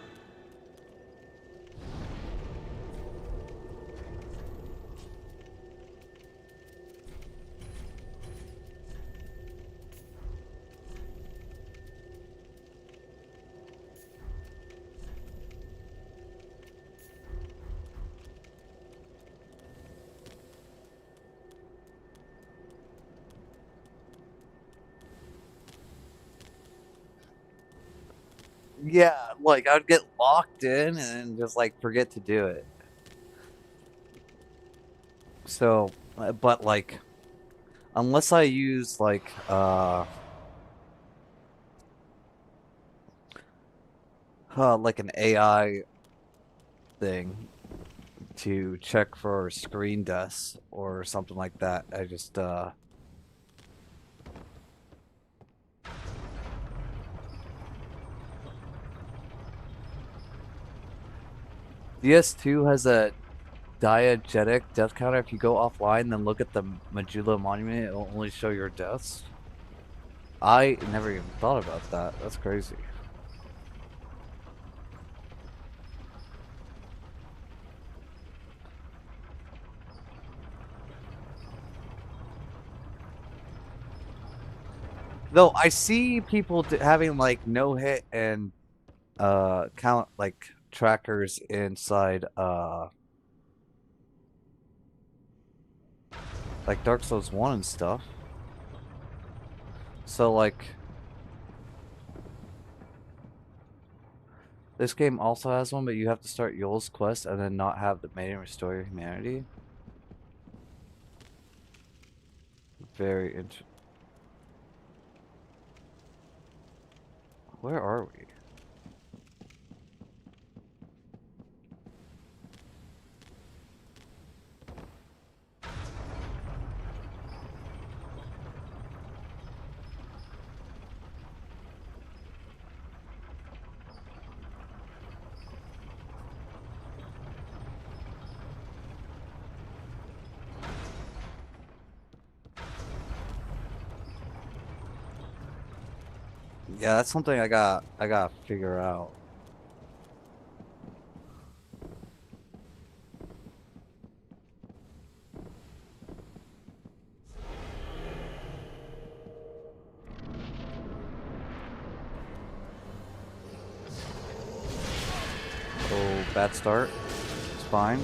Yeah, like I'd get locked in and just like forget to do it. So, but like, unless I use like like an AI thing to check for screen deaths or something like that, I just DS2 has a diegetic death counter. If you go offline, then look at the Majula Monument, it'll only show your deaths. I never even thought about that. That's crazy. Though I see people having like no hit and count like trackers inside like Dark Souls 1 and stuff. So like this game also has one, but you have to start Yoel's quest and then not have the maiden restore your humanity. Very interesting. Where are we? Yeah, that's something I gotta figure out. Oh, bad start. It's fine.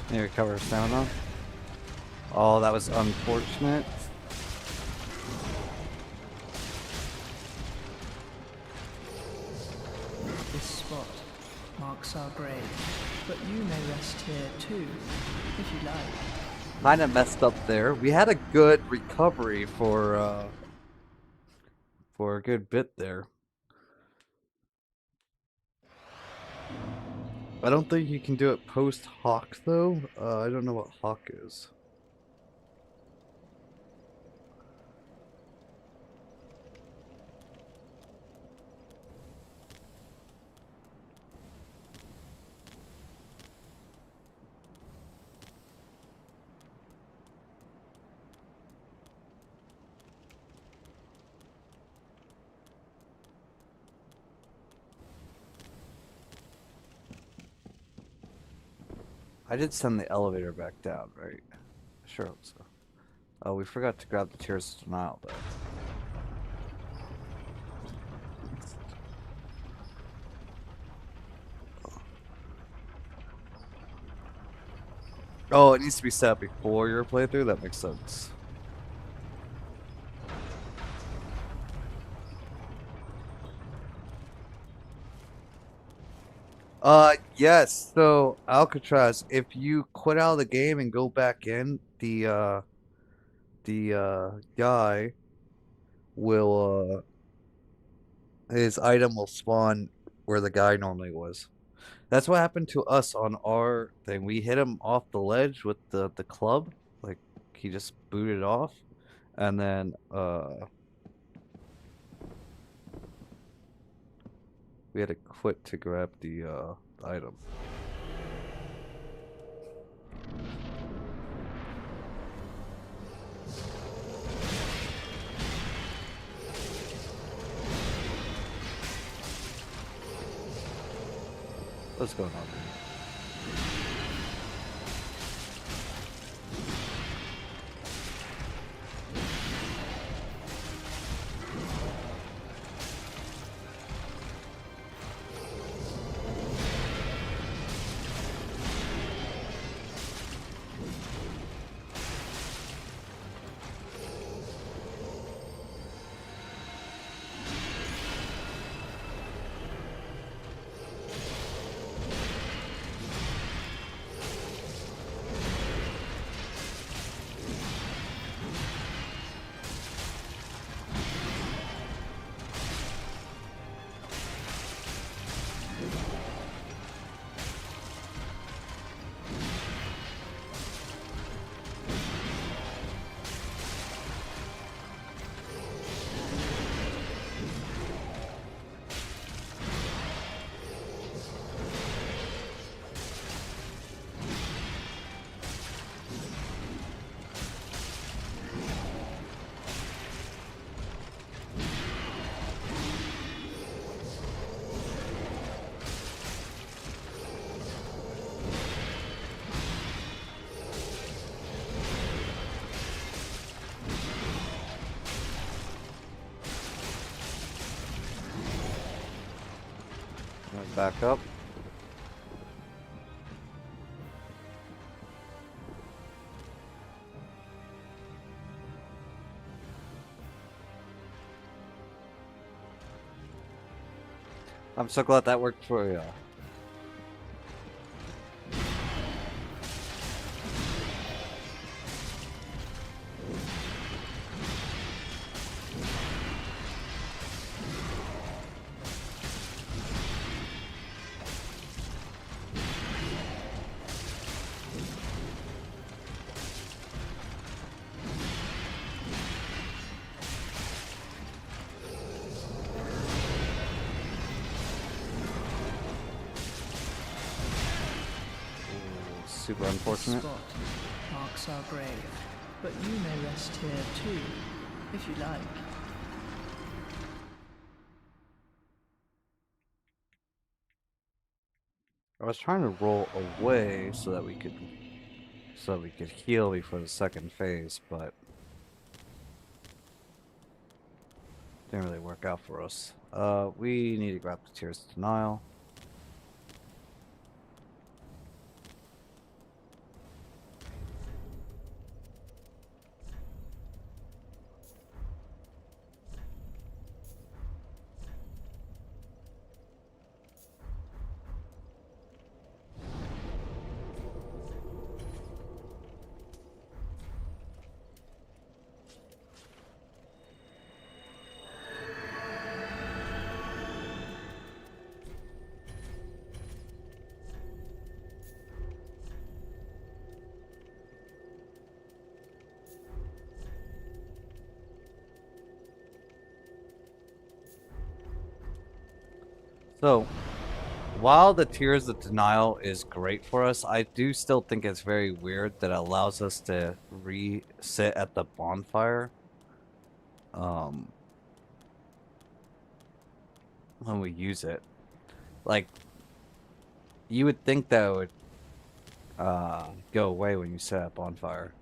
They recover stamina. Oh, that was unfortunate. This spot marks our grave, but you may rest here too, if you like. Kind of messed up there. We had a good recovery for a good bit there. I don't think you can do it post Hawk though. I don't know what Hawk is. I did send the elevator back down, right? Sure hope so. Oh, we forgot to grab the Tears of Denial though. Oh, it needs to be set up before your playthrough? That makes sense. Yes. So, Alcatraz, if you quit out of the game and go back in, the guy will, his item will spawn where the guy normally was. That's what happened to us on our thing. We hit him off the ledge with the club. Like, he just booted off. And then, we had to quit to grab the item. What's going on here? Back up. I'm so glad that worked for you. Super unfortunate. This spot marks our grave, but you may rest here too, if you like. I was trying to roll away so that we could heal before the second phase, but didn't really work out for us. We need to grab the Tears of Denial. So, while the Tears of Denial is great for us, I do still think it's very weird that it allows us to sit at the bonfire um, when we use it. Like, you would think that would go away when you set at bonfire.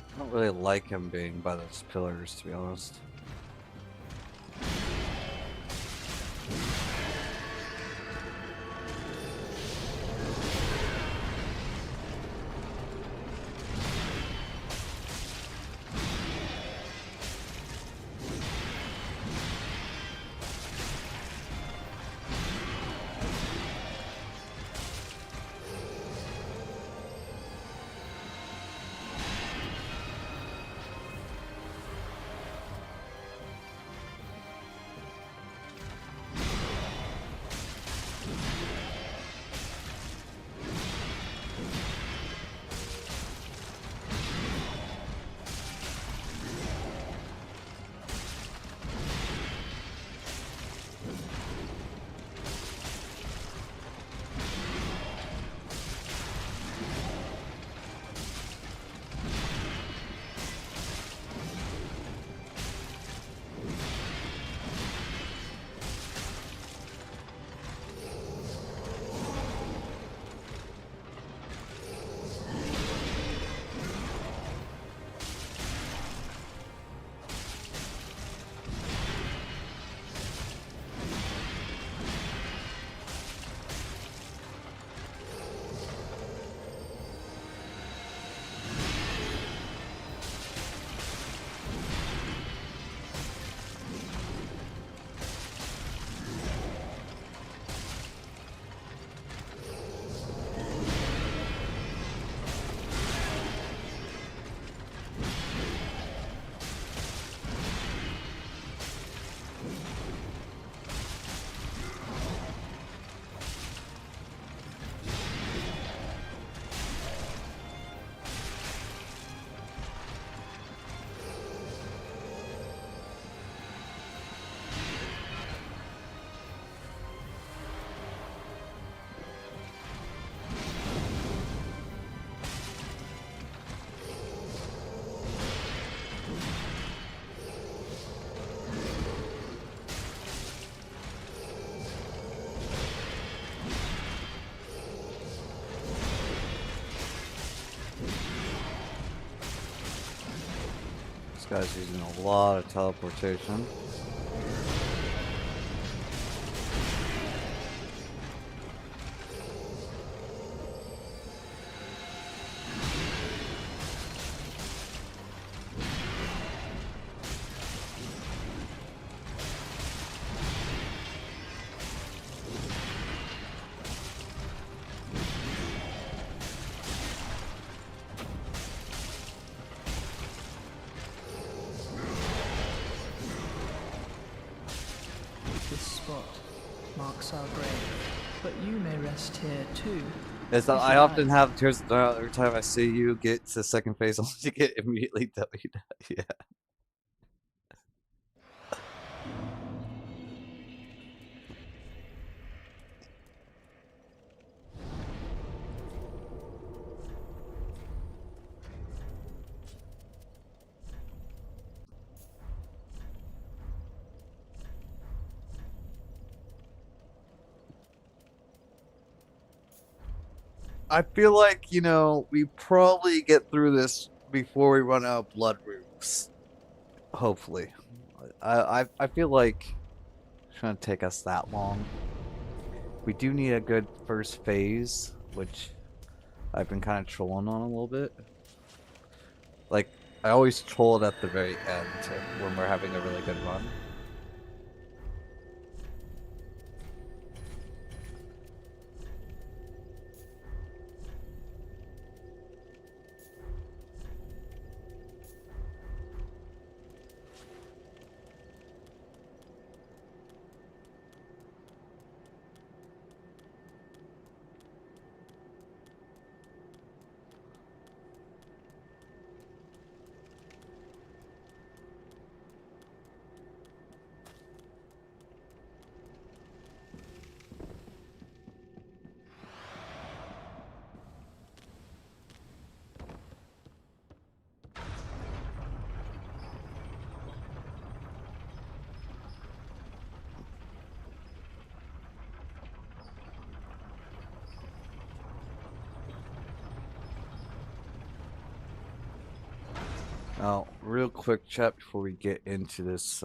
I don't really like him being by those pillars, to be honest. This guy's using a lot of teleportation. This spot marks our grave, but you may rest here too. Is that If I you often like. have Tears of the Denial every time I see you get to second phase, only to get immediately W'd. Yeah. I feel like, we probably get through this before we run out of blood rooms. Hopefully. I feel like it's gonna take us that long. We do need a good first phase, which I've been kind of trolling on a little bit. Like, I always troll it at the very end when we're having a really good run. Now, real quick chat before we get into this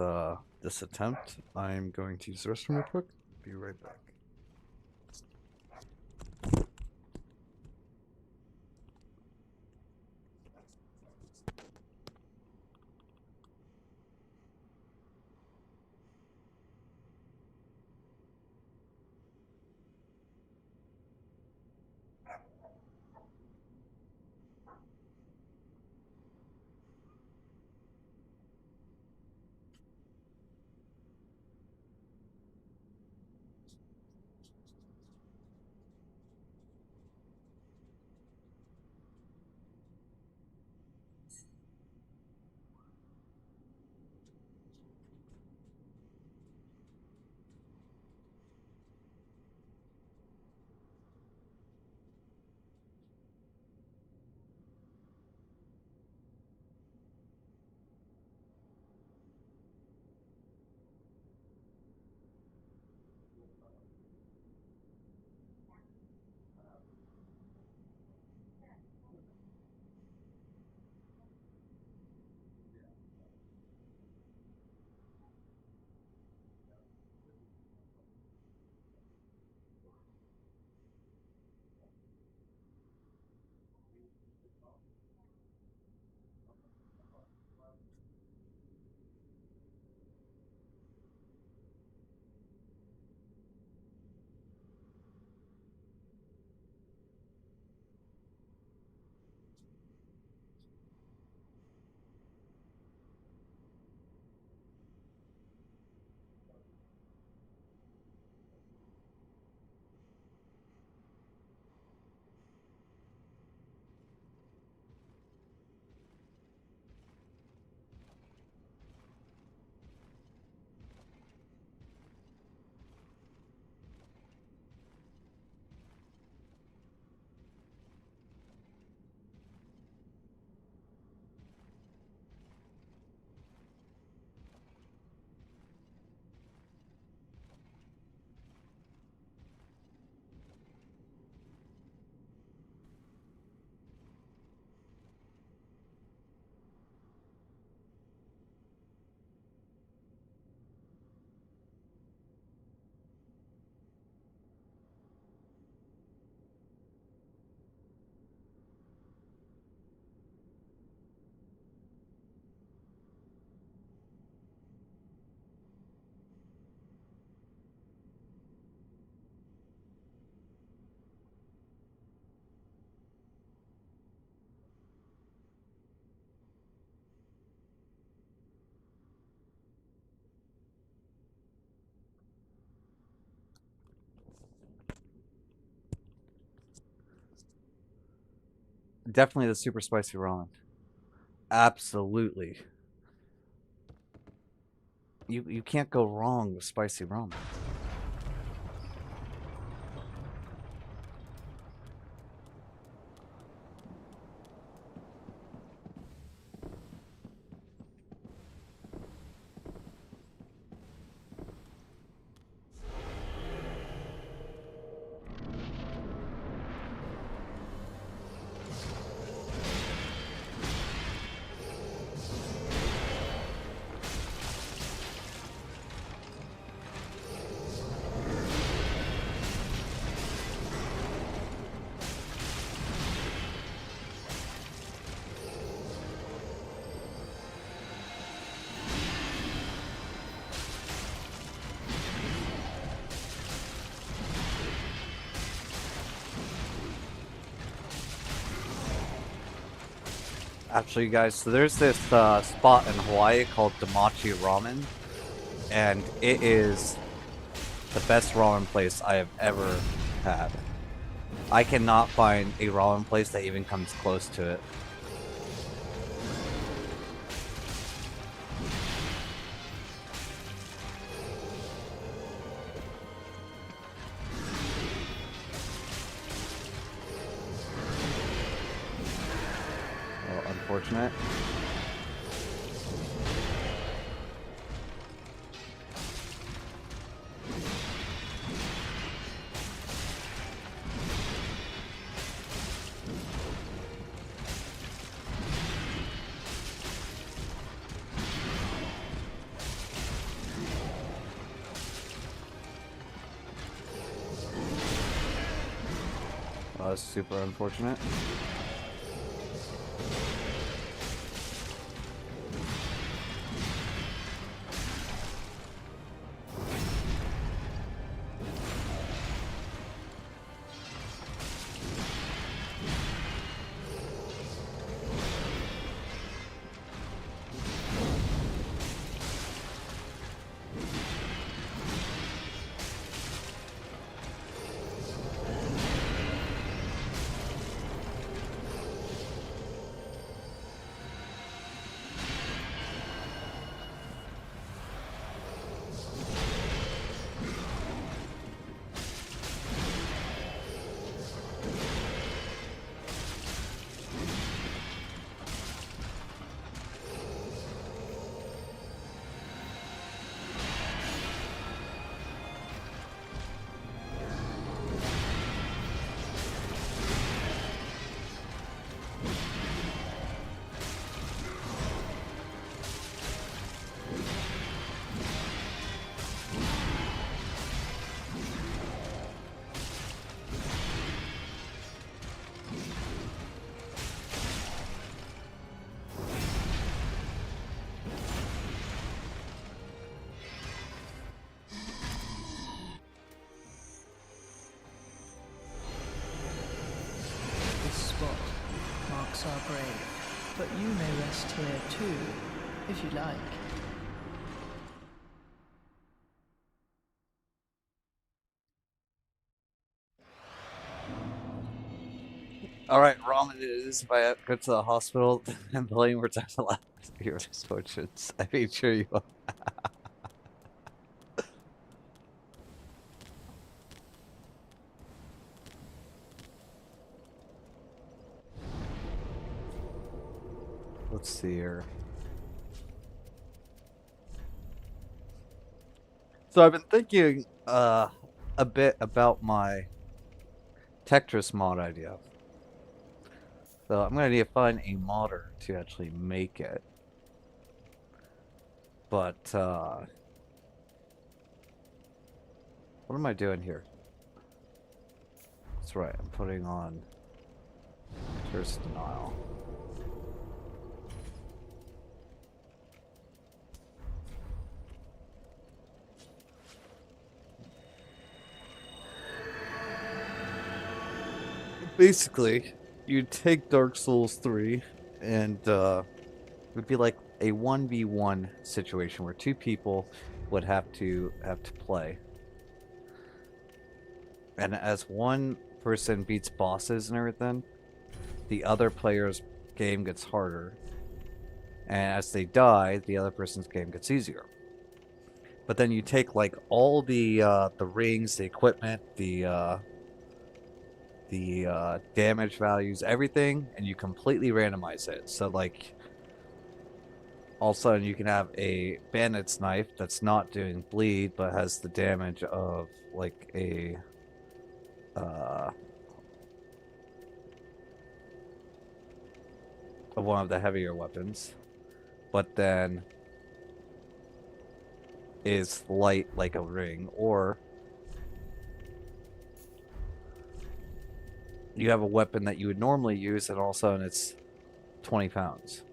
attempt. I'm going to use the restroom real quick. Be right back. Definitely the super spicy ramen. Absolutely. You can't go wrong with spicy ramen. Actually, guys, so there's this spot in Hawaii called Damachi Ramen, and it is the best ramen place I have ever had. I cannot find a ramen place that even comes close to it. Well, unfortunate. That's super unfortunate. This spot marks our grave, but you may rest here too, if you like. Alright, ramen it is. If I go to the hospital and blame where time to laugh your misfortunes, I made sure you are. Let's see here. So I've been thinking a bit about my Tetris mod idea. So I'm gonna need to find a modder to actually make it. But what am I doing here? That's right, I'm putting on Curse Denial. Basically, you take Dark Souls 3 and it would be like a 1v1 situation where two people would have to play. And as one person beats bosses and everything, the other player's game gets harder. And as they die, the other person's game gets easier. But then you take like all the rings, the equipment, the damage values, everything, and you completely randomize it. So like all of a sudden you can have a bandit's knife that's not doing bleed but has the damage of like a of one of the heavier weapons, but then is light like a ring. Or you have a weapon that you would normally use and all of a sudden it's 20 pounds.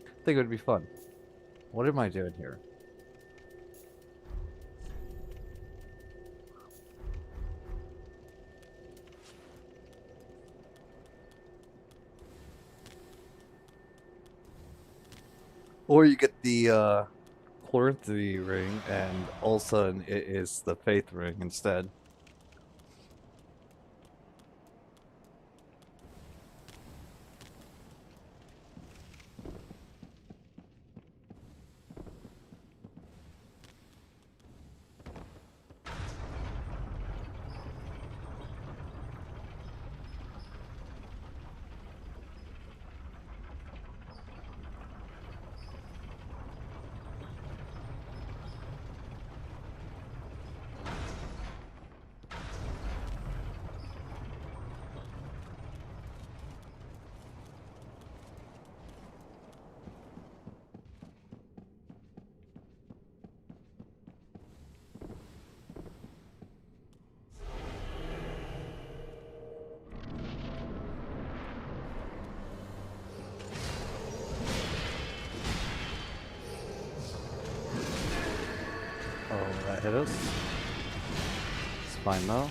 I think it would be fun. What am I doing here? Or you get the Chloranthy ring, and all of a sudden it is the Faith ring instead. Oh, that hit us. It's fine though.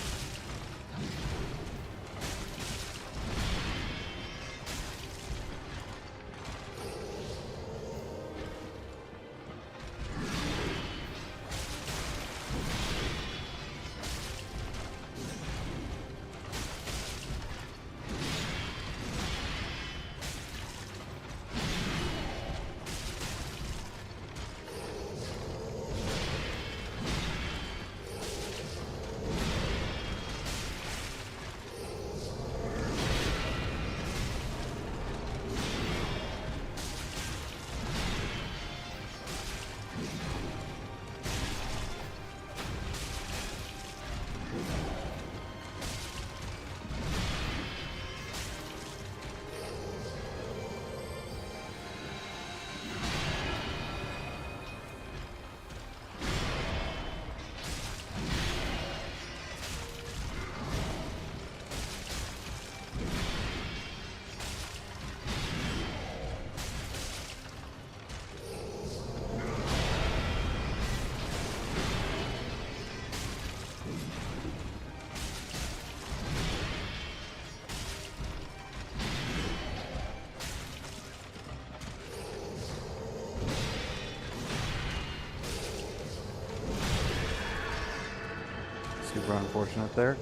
Super unfortunate there.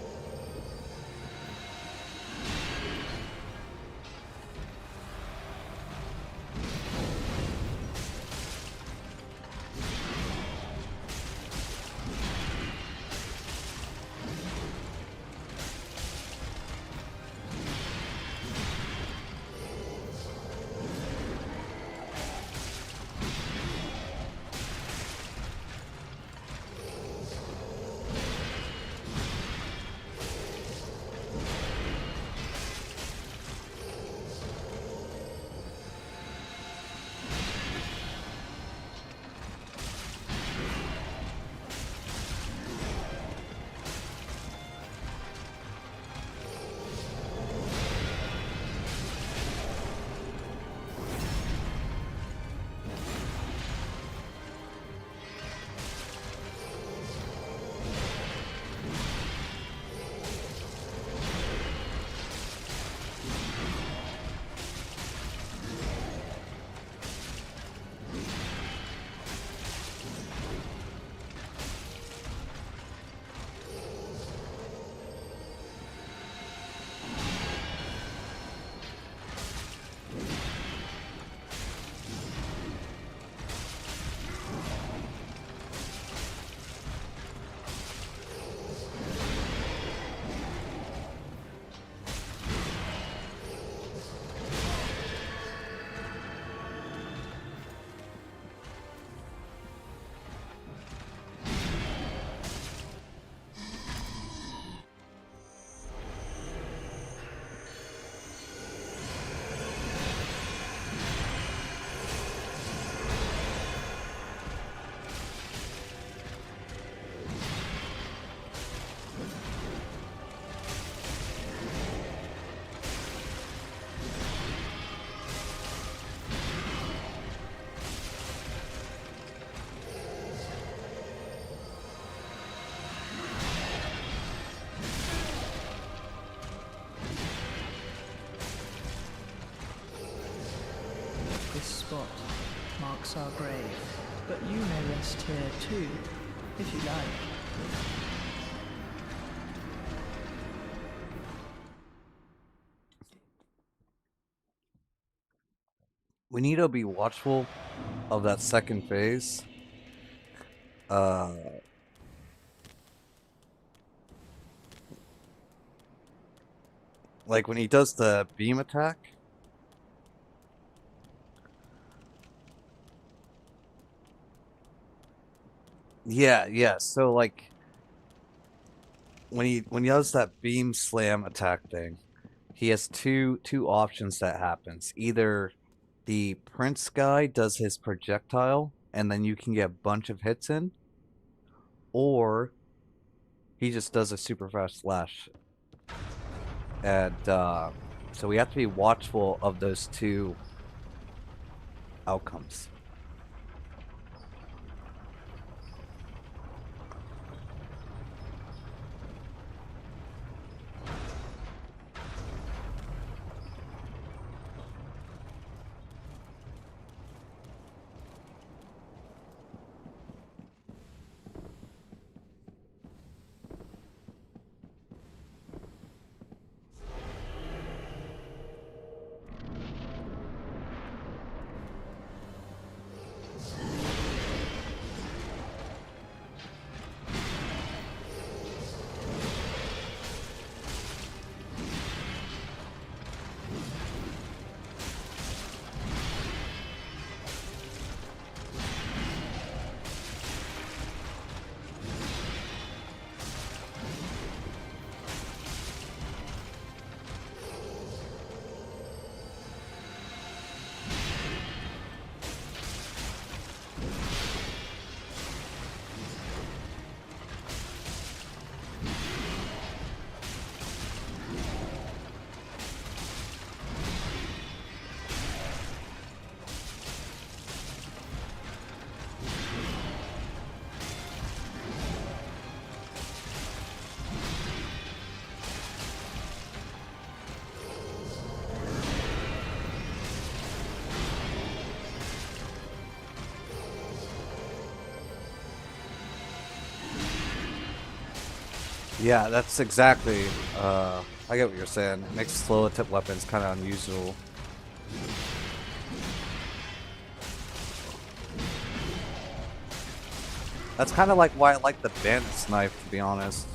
marks our grave, but you may rest here too, if you like. We need to be watchful of that second phase. Like when he does the beam attack. Yeah. So like when he does that beam slam attack thing, he has two options that happens. Either the Prince guy does his projectile and then you can get a bunch of hits in, or he just does a super fast slash. And so we have to be watchful of those two outcomes. Yeah, that's exactly. I get what you're saying. It makes slow tip weapons kind of unusable. That's kind of like why I like the bandit's knife, to be honest.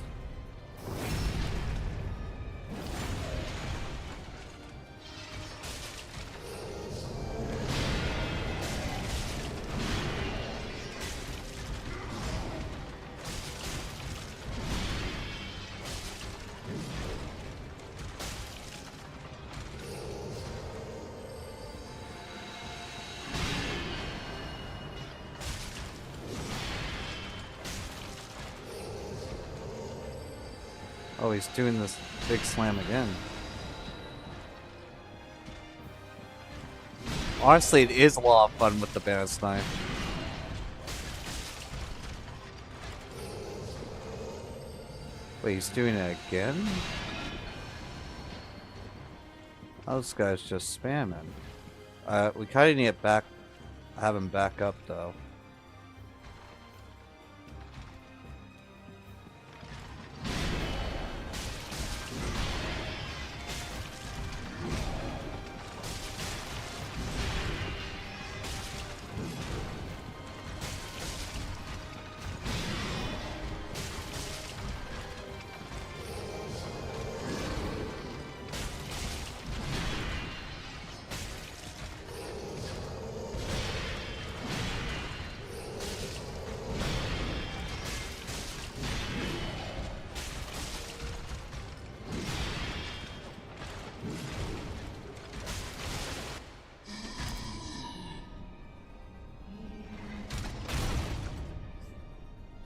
Oh, he's doing this big slam again. Honestly, it is a lot of fun with the bandit's knife. Wait, he's doing it again? Oh, this guy's just spamming. We kind of need to have him back up, though.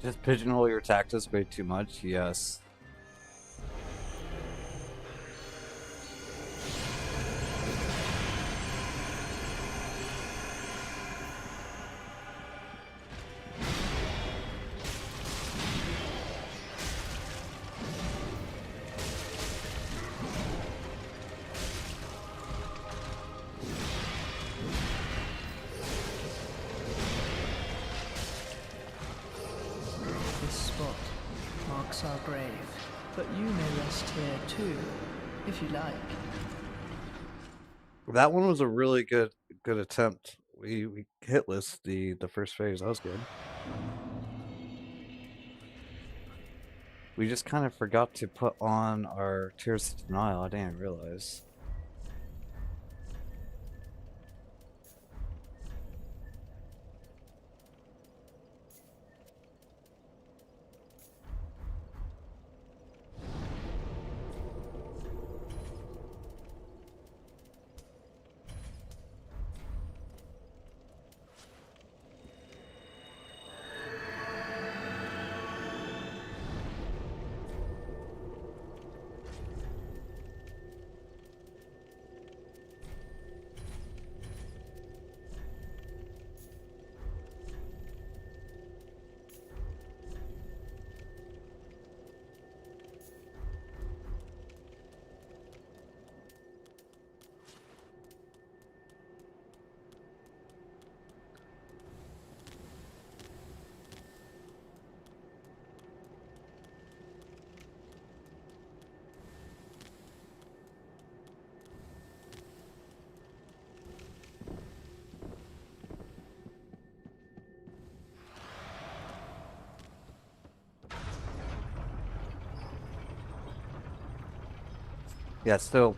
Just pigeonhole your tactics way too much, yes. This spot marks our grave, but you may rest here too, if you like. That one was a really good attempt. We hitless the first phase. That was good. We just kind of forgot to put on our Tears of Denial. I didn't realize. Yeah, so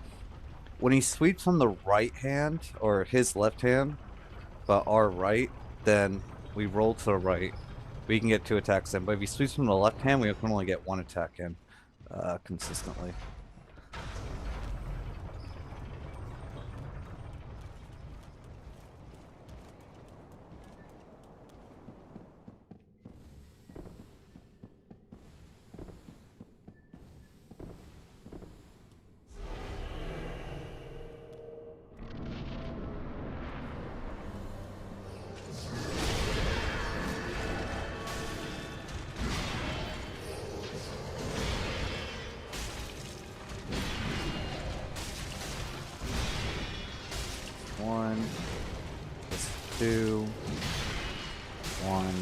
when he sweeps on the right hand, or his left hand, but our right, then we roll to the right. We can get 2 attacks in, but if he sweeps from the left hand, we can only get 1 attack in consistently. One, that's 2, 1,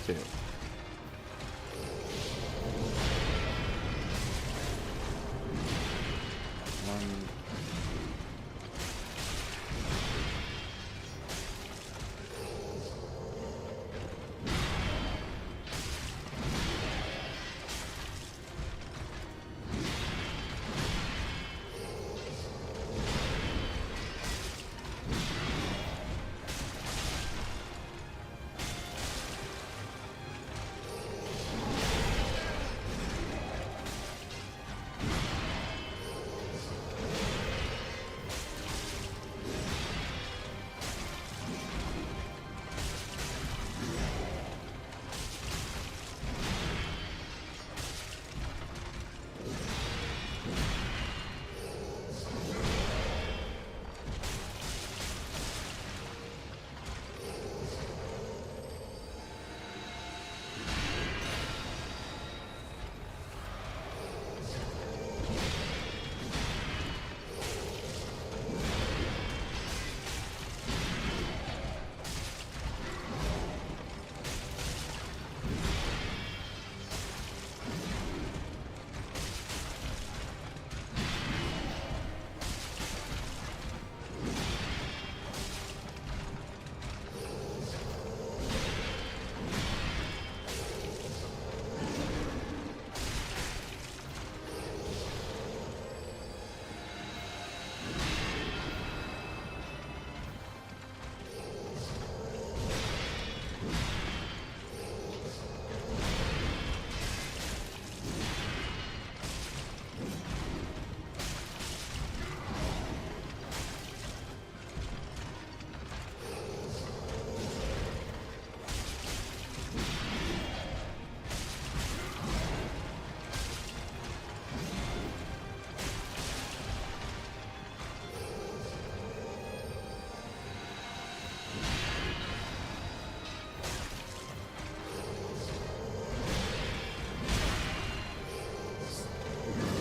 2. One.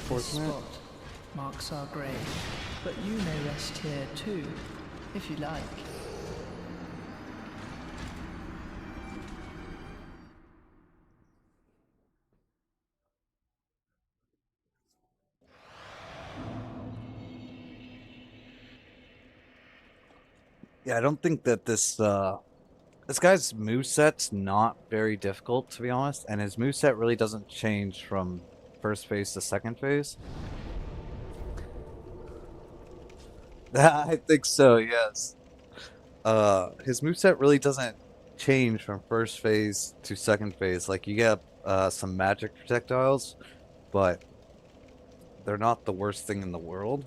This spot marks our grave, but you may rest here too, if you like. Yeah, I don't think that this guy's moveset's not very difficult, to be honest, and his moveset really doesn't change from first phase to second phase. I think so, yes. His moveset really doesn't change from first phase to second phase. Like, you get some magic projectiles, but they're not the worst thing in the world.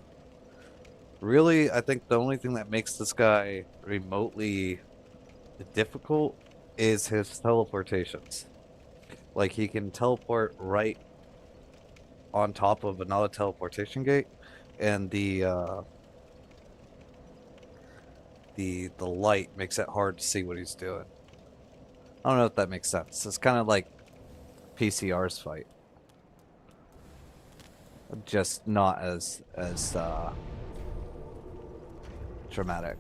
Really, I think the only thing that makes this guy remotely difficult is his teleportations. Like, he can teleport right on top of another teleportation gate, and the light makes it hard to see what he's doing. I don't know if that makes sense. It's kind of like PCR's fight, just not as dramatic.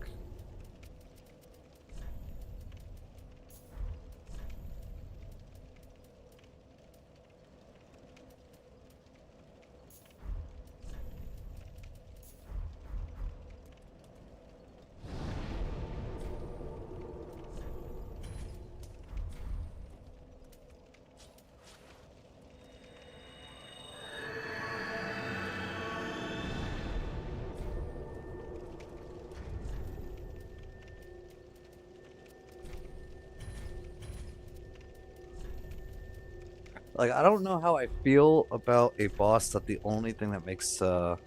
Like, I don't know how I feel about a boss that the only thing that makes it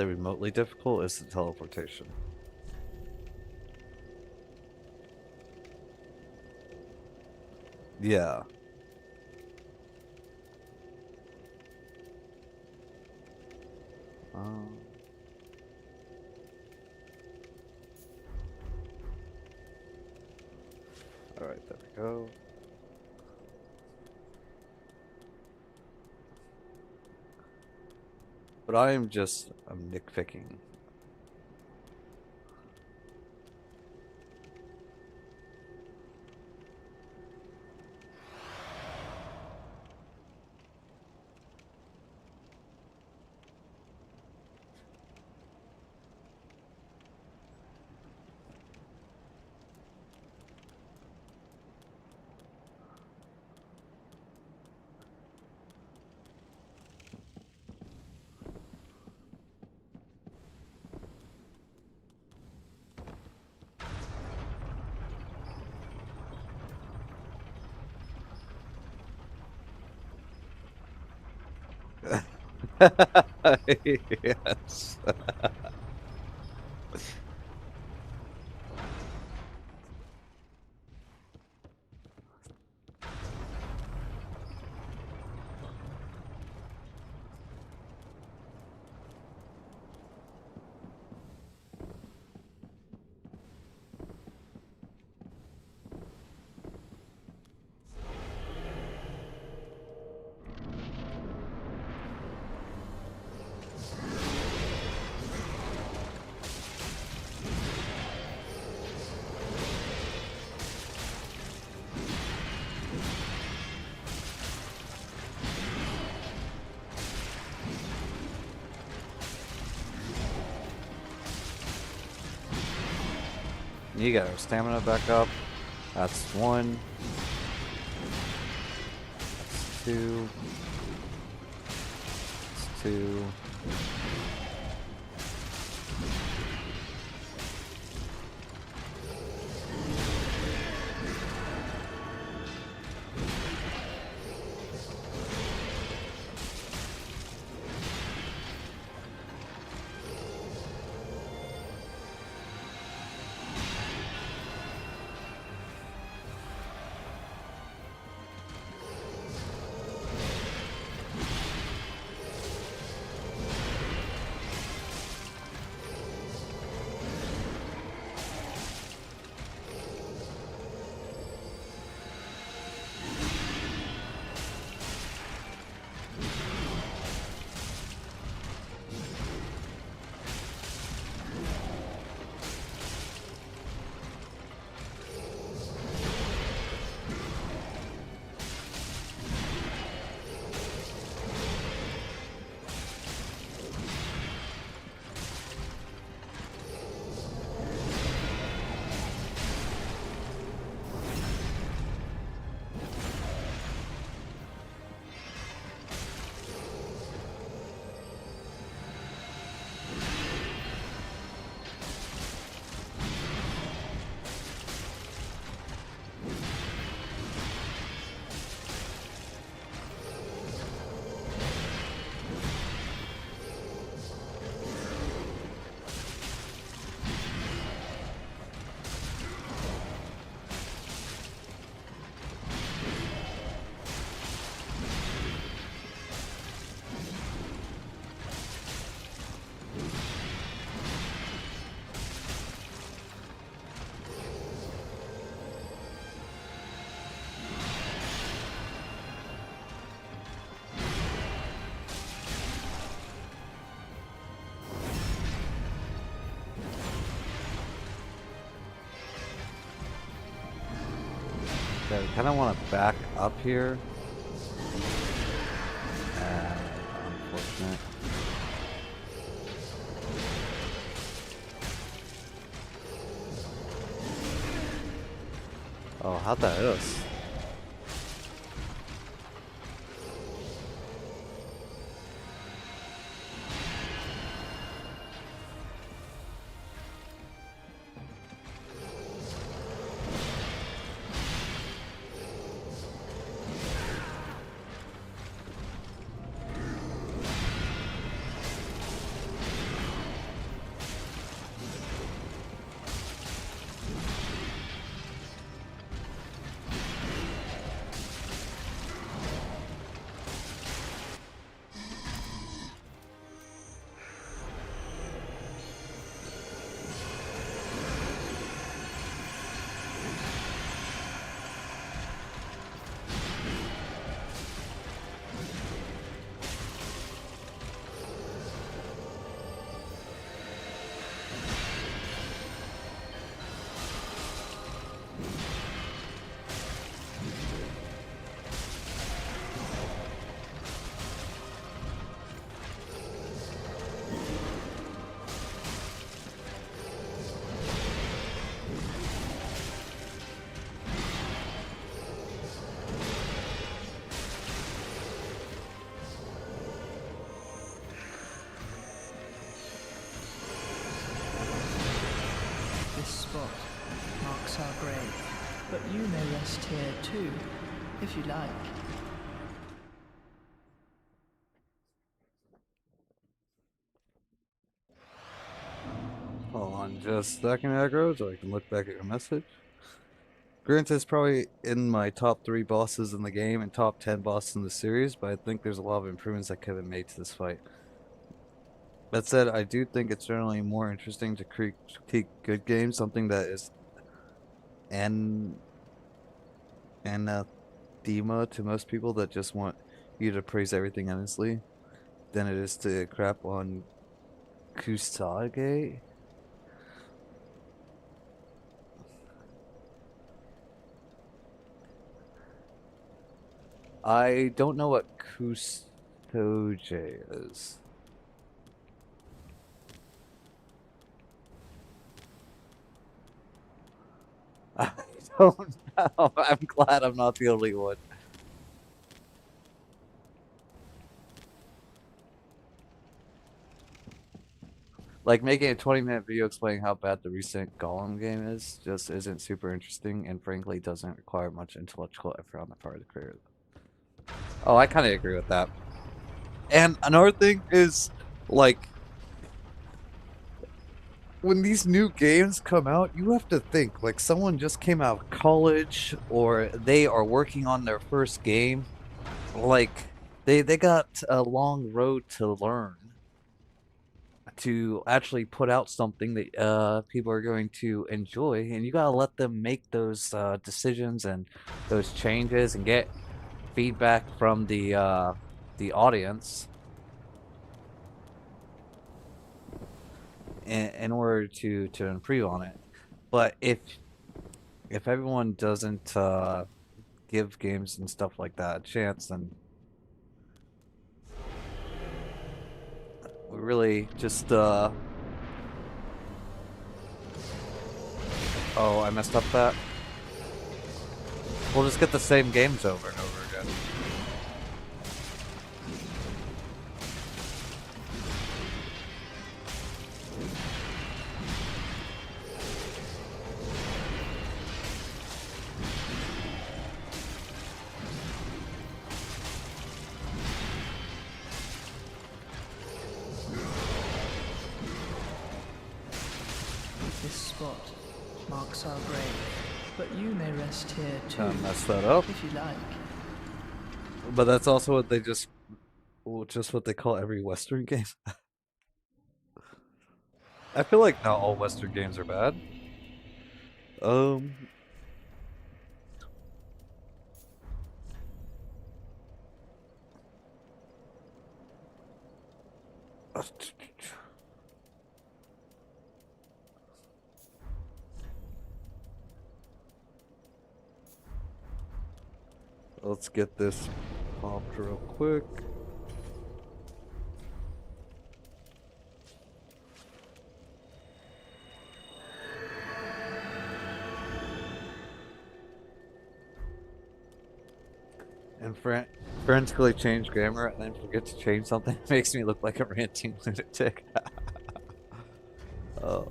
remotely difficult is the teleportation. Yeah. Um, all right, there we go. But I'm nitpicking. Yes. You got our stamina back up. That's one. That's two. That's two. Okay, I kind of want to back up here. Unfortunate. Oh, how'd that hit us? This spot marks our grave, but you may rest here too, if you like. Hold on just a second, aggro, so I can look back at your message. Grant is probably in my top 3 bosses in the game and top 10 bosses in the series, but I think there's a lot of improvements that could have been made to this fight. That said, I do think it's generally more interesting to critique good games, something that is an anathema to most people that just want you to praise everything endlessly, than it is to crap on Kusage. I don't know what Kustoge is. I don't know. I'm glad I'm not the only one. Like, making a 20-minute video explaining how bad the recent Golem game is just isn't super interesting, and frankly doesn't require much intellectual effort on the part of the creator. Oh, I kind of agree with that. And another thing is, like, when these new games come out, you have to think, like, someone just came out of college, or they are working on their first game. Like, they got a long road to learn to actually put out something that people are going to enjoy, and you gotta let them make those decisions and those changes and get feedback from the audience in order to improve on it. But if everyone doesn't give games and stuff like that a chance, then we really just oh, I messed up that. We'll just get the same games over and over again. This spot marks our grave, but you may rest here too, Kinda messed that up. if you like. But that's also what they just what they call every Western game. I feel like not all Western games are bad. Um, Let's get this popped real quick. And frantically change grammar and then forget to change something makes me look like a ranting lunatic. Oh.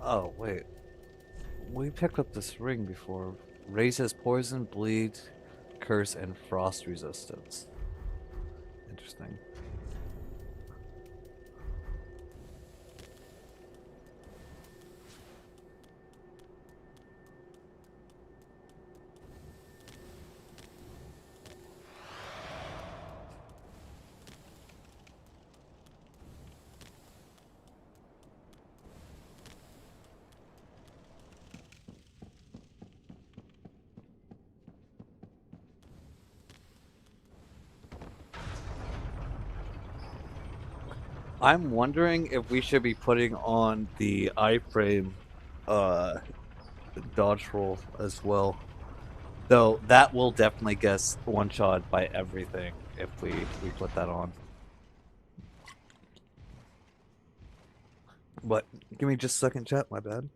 Oh, wait. We picked up this ring before. Raises poison, bleed, curse, and frost resistance. Interesting. I'm wondering if we should be putting on the iframe dodge roll as well. Though that will definitely get one-shot by everything if we put that on. But give me just a second, chat, my bad.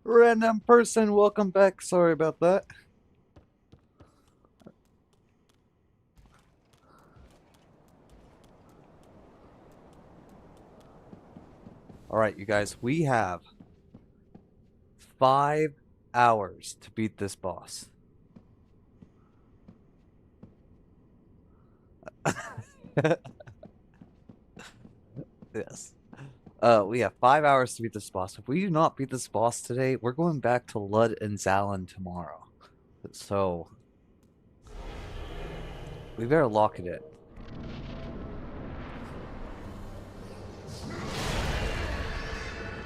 Random person, welcome back. Sorry about that. All right, you guys, we have 5 hours to beat this boss. Yes. We have 5 hours to beat this boss. If we do not beat this boss today, we're going back to Lud and Zalin tomorrow. So we better lock it in.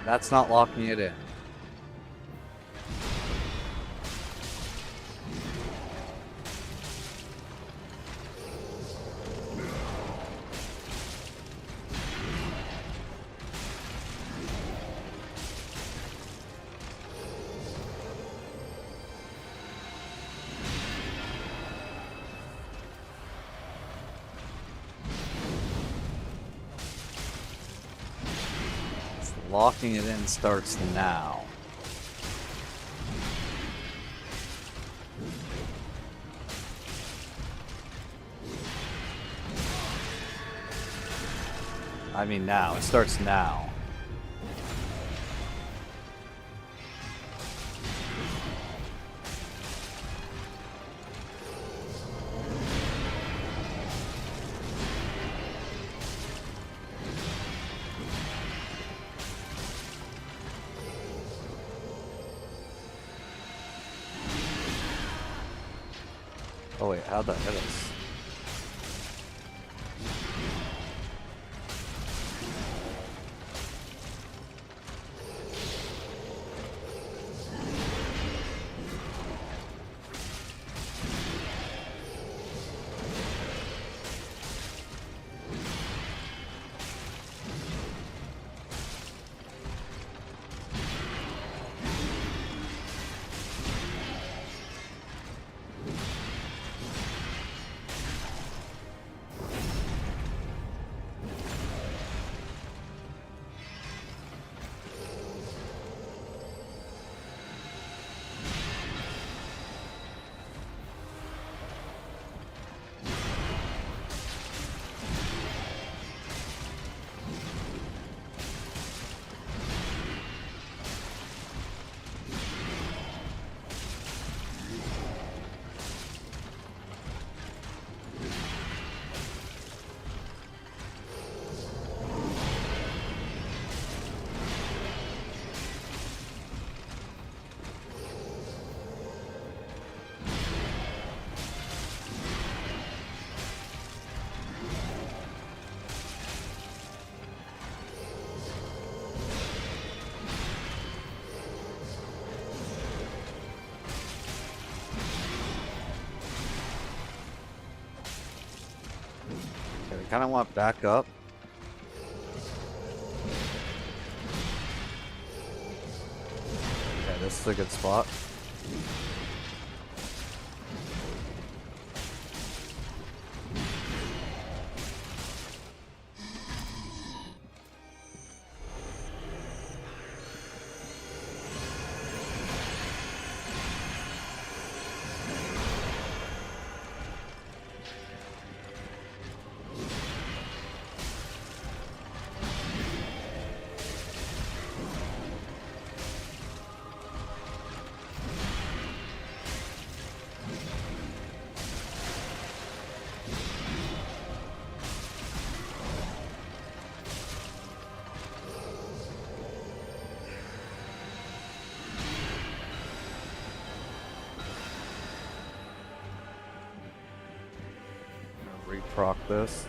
That's not locking it in. Locking it in starts now. I mean now. It starts now. Oh wait, how'd that hit us? Okay, we kind of want back up. Okay, this is a good spot. Reproc this.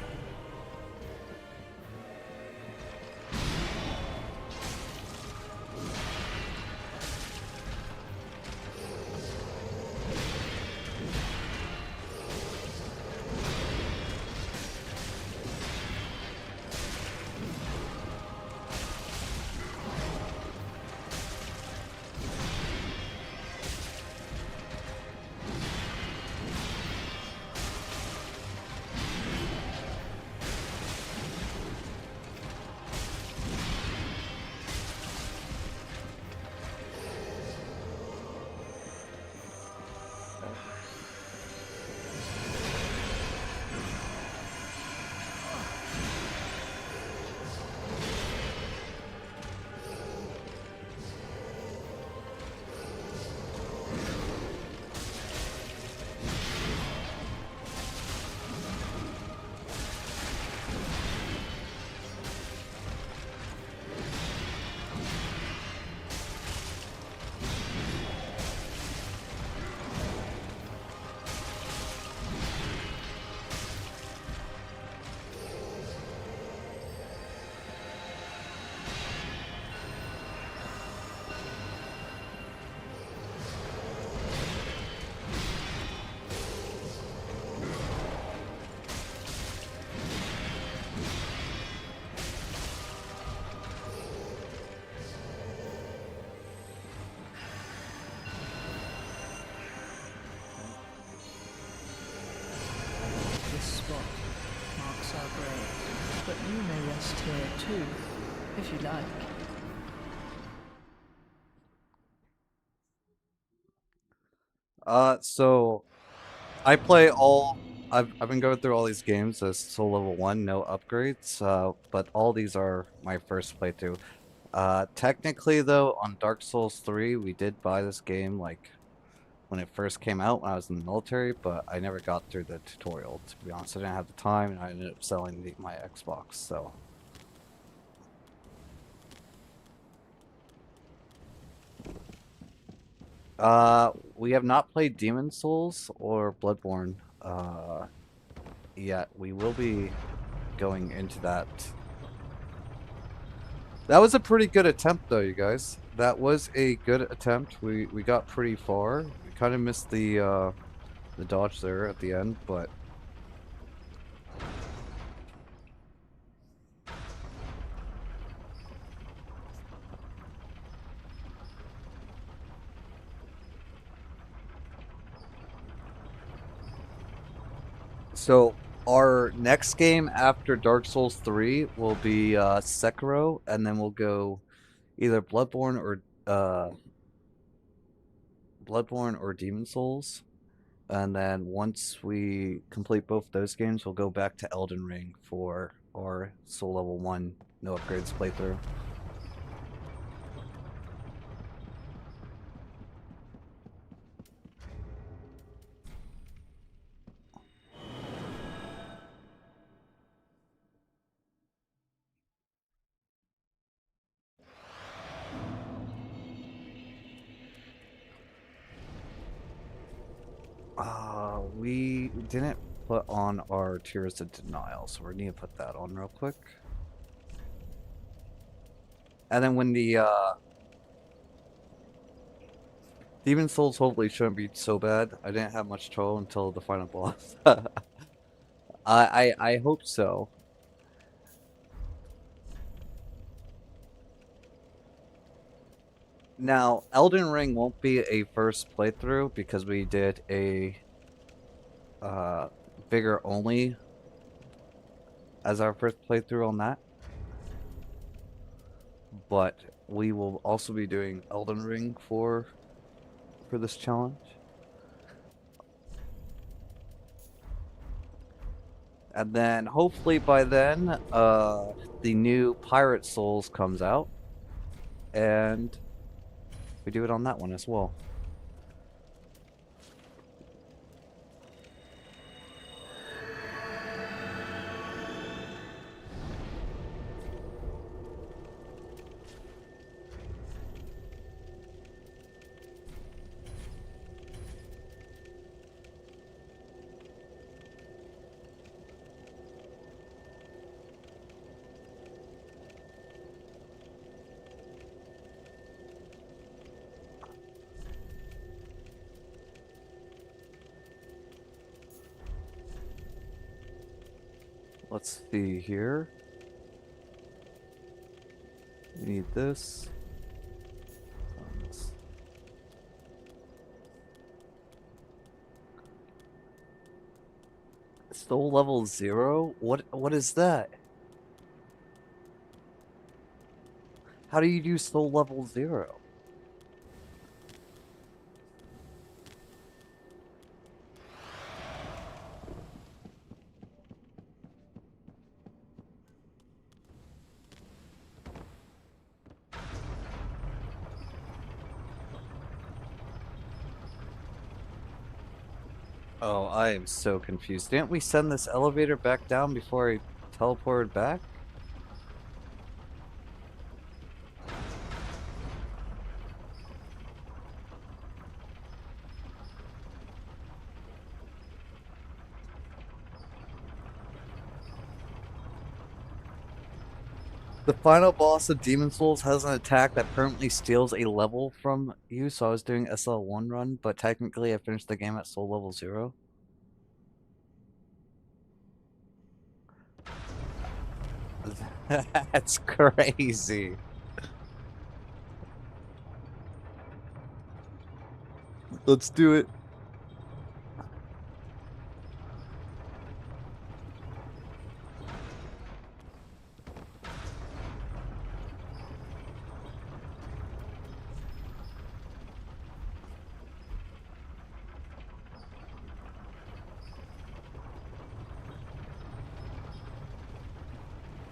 tier 2, if you like. So I play all. I've been going through all these games as soul level 1, no upgrades. But all these are my first playthrough. Technically though, on Dark Souls 3, we did buy this game like when it first came out when I was in the military, but I never got through the tutorial. To be honest, I didn't have the time, and I ended up selling my Xbox. So. We have not played Demon Souls or Bloodborne yet. We will be going into that. That was a pretty good attempt, though, you guys. That was a good attempt. We got pretty far. We kind of missed the dodge there at the end, but. So our next game after Dark Souls 3 will be Sekiro, and then we'll go either Bloodborne or Demon Souls. And then once we complete both those games, we'll go back to Elden Ring for our Soul Level 1 no upgrades playthrough. We didn't put on our Tears of Denial, so we need to put that on real quick. And then when the Demon Souls hopefully shouldn't be so bad. I didn't have much trouble until the final boss. I hope so. Now, Elden Ring won't be a first playthrough because we did a Vigor only as our first playthrough on that. But we will also be doing Elden Ring for this challenge. And then hopefully by then, the new Pirate Souls comes out, and we do it on that one as well. Let's see here. We need this. Soul level 0? What is that? How do you do soul level 0? Oh, I am so confused. Didn't we send this elevator back down before I teleported back? The final boss of Demon Souls has an attack that permanently steals a level from you, so I was doing SL1 run, but technically I finished the game at soul level 0. That's crazy. Let's do it.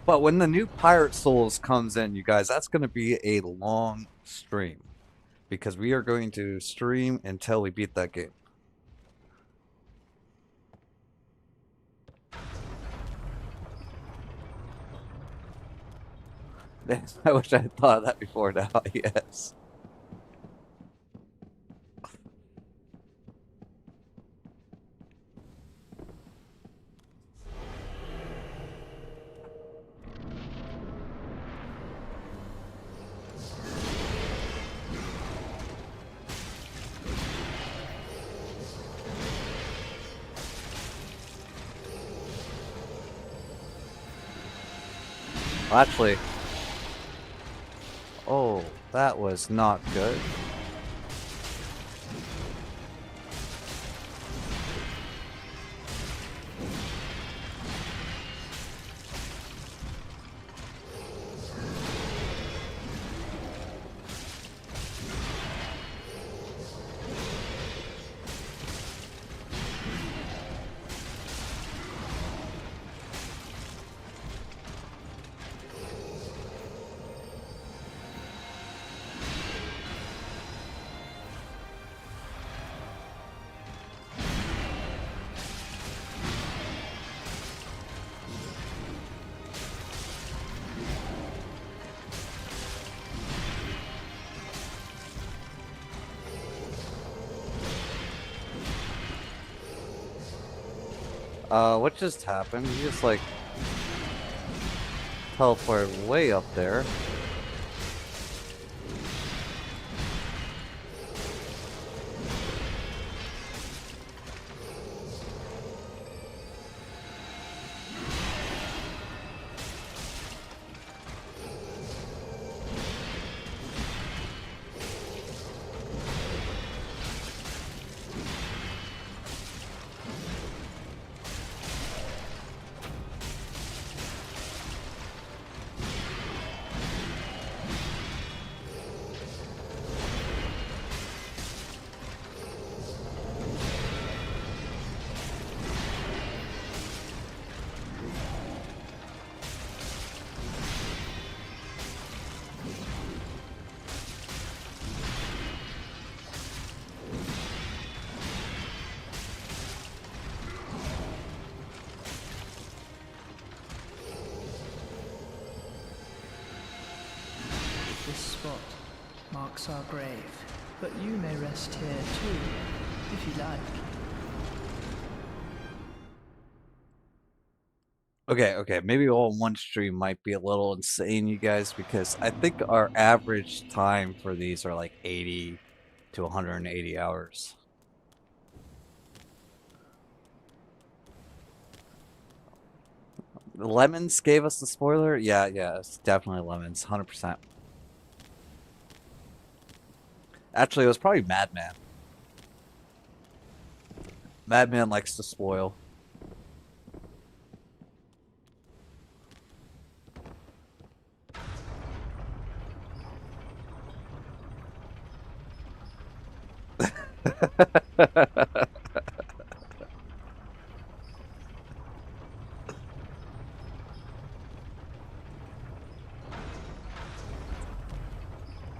But when the new Pirate Souls comes in, you guys, that's going to be a long stream because we are going to stream until we beat that game. I wish I had thought of that before now, yes. Well, actually, oh, that was not good. What just happened? He just like teleported way up there. This spot marks our grave, but you may rest here too, if you like. Okay, maybe all in one stream might be a little insane, you guys, because I think our average time for these are like 80 to 180 hours. The Lemons gave us the spoiler? Yeah, it's definitely Lemons, 100%. Actually, it was probably Madman. Madman likes to spoil.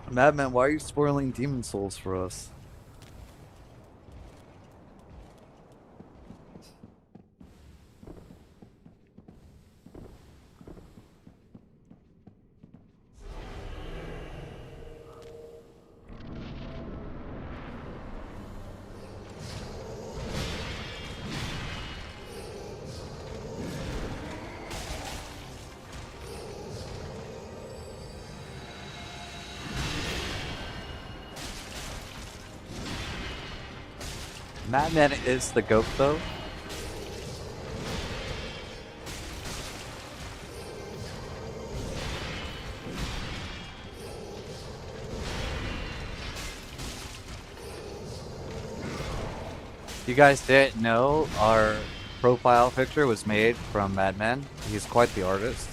Madman, why are you spoiling Demon Souls for us? Madman is the goat, though. You guys didn't know our profile picture was made from Madman. He's quite the artist.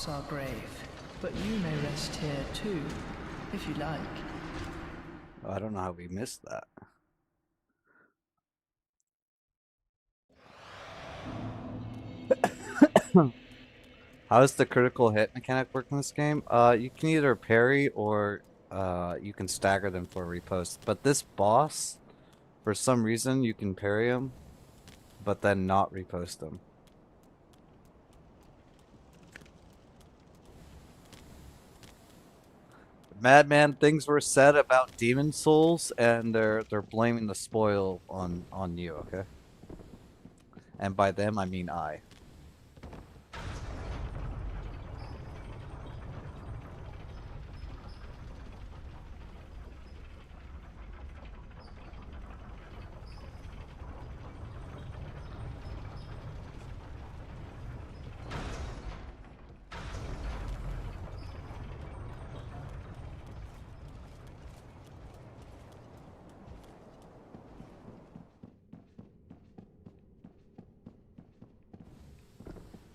marks our grave, but you may rest here too, if you like. I don't know how we missed that. How does the critical hit mechanic work in this game? You can either parry or you can stagger them for repost. But this boss, for some reason, you can parry him, but then not repost him. Madman, things were said about Demon Souls, and they're blaming the spoil on you. Okay, and by them I mean I.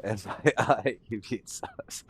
And by I, he means us.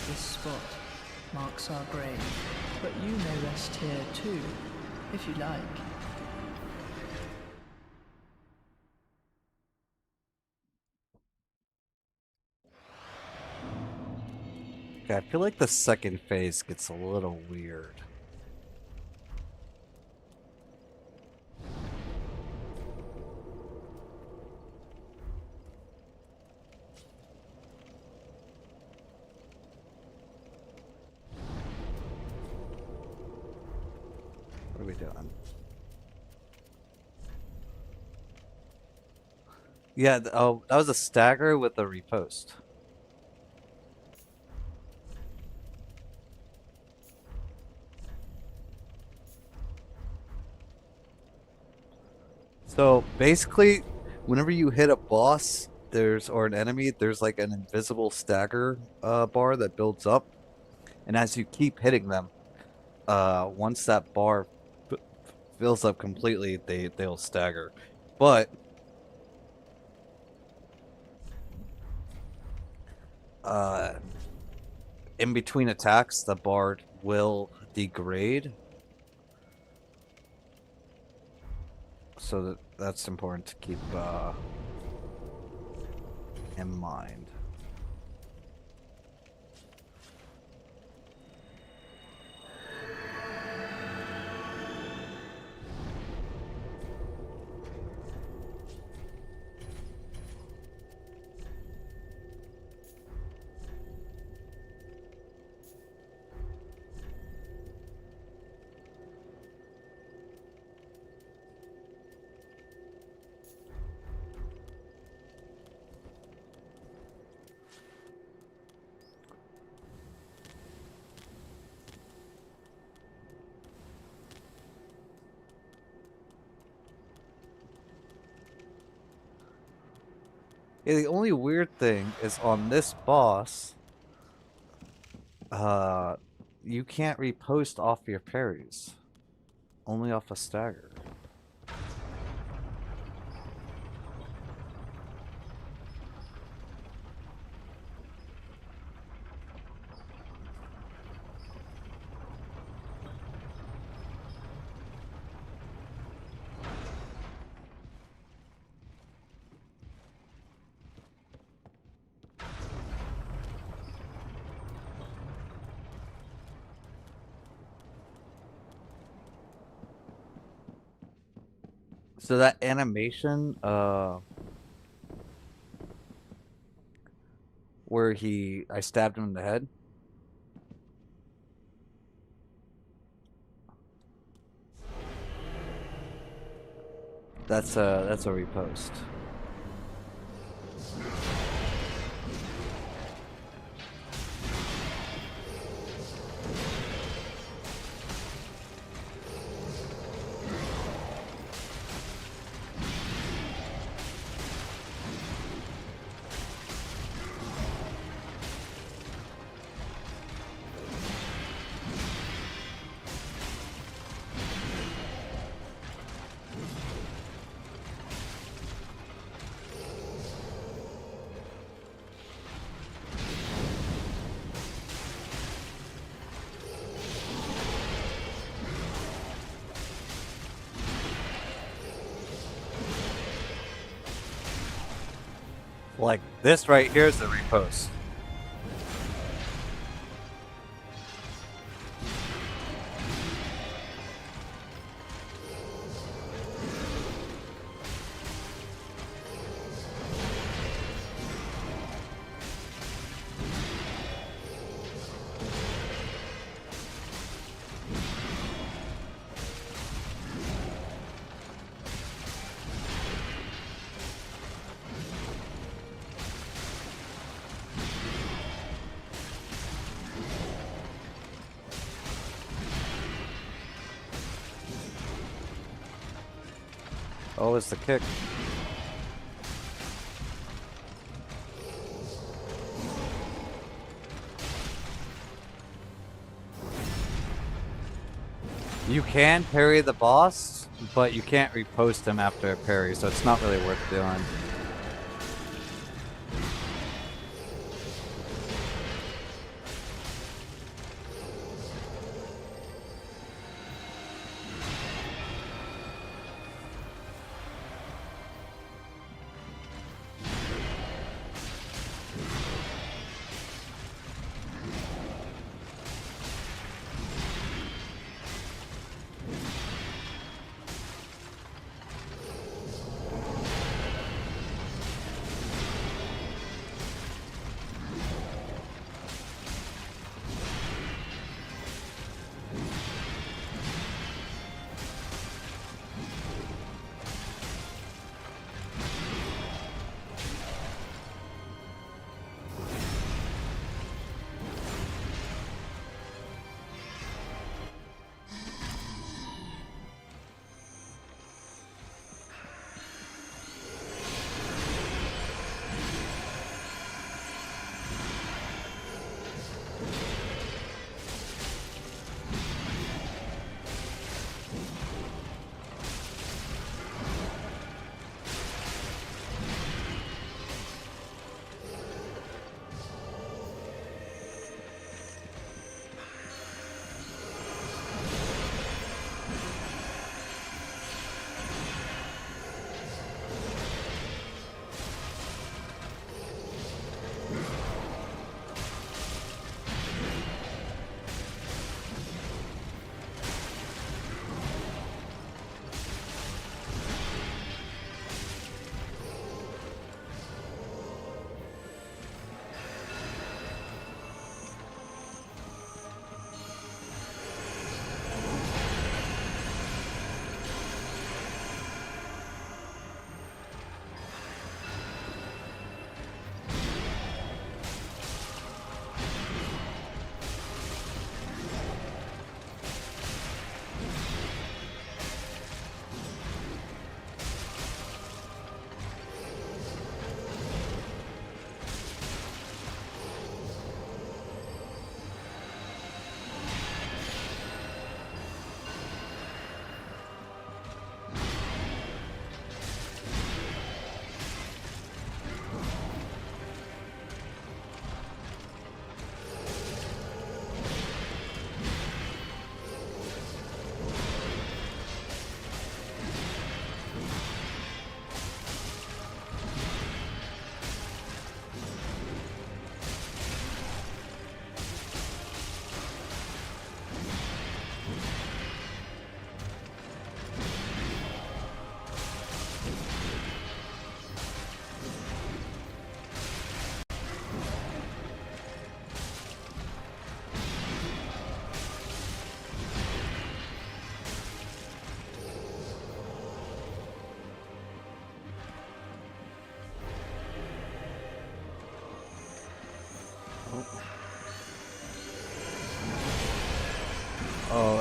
This spot marks our grave, but you may rest here too, if you like. Okay, I feel like the second phase gets a little weird. What are we doing? Yeah, oh, that was a stagger with a repost. So basically, whenever you hit a boss, or an enemy, there's like an invisible stagger bar that builds up, and as you keep hitting them, once that bar fills up completely, they'll stagger. But uh, in between attacks, the bar will degrade. So that's important to keep in mind. Yeah, the only weird thing is on this boss, you can't repost off your parries. Only off a stagger. So that animation, where I stabbed him in the head. That's a repost. Like this right here is the repost. Oh, it's the kick. You can parry the boss, but you can't repost him after a parry, so it's not really worth doing.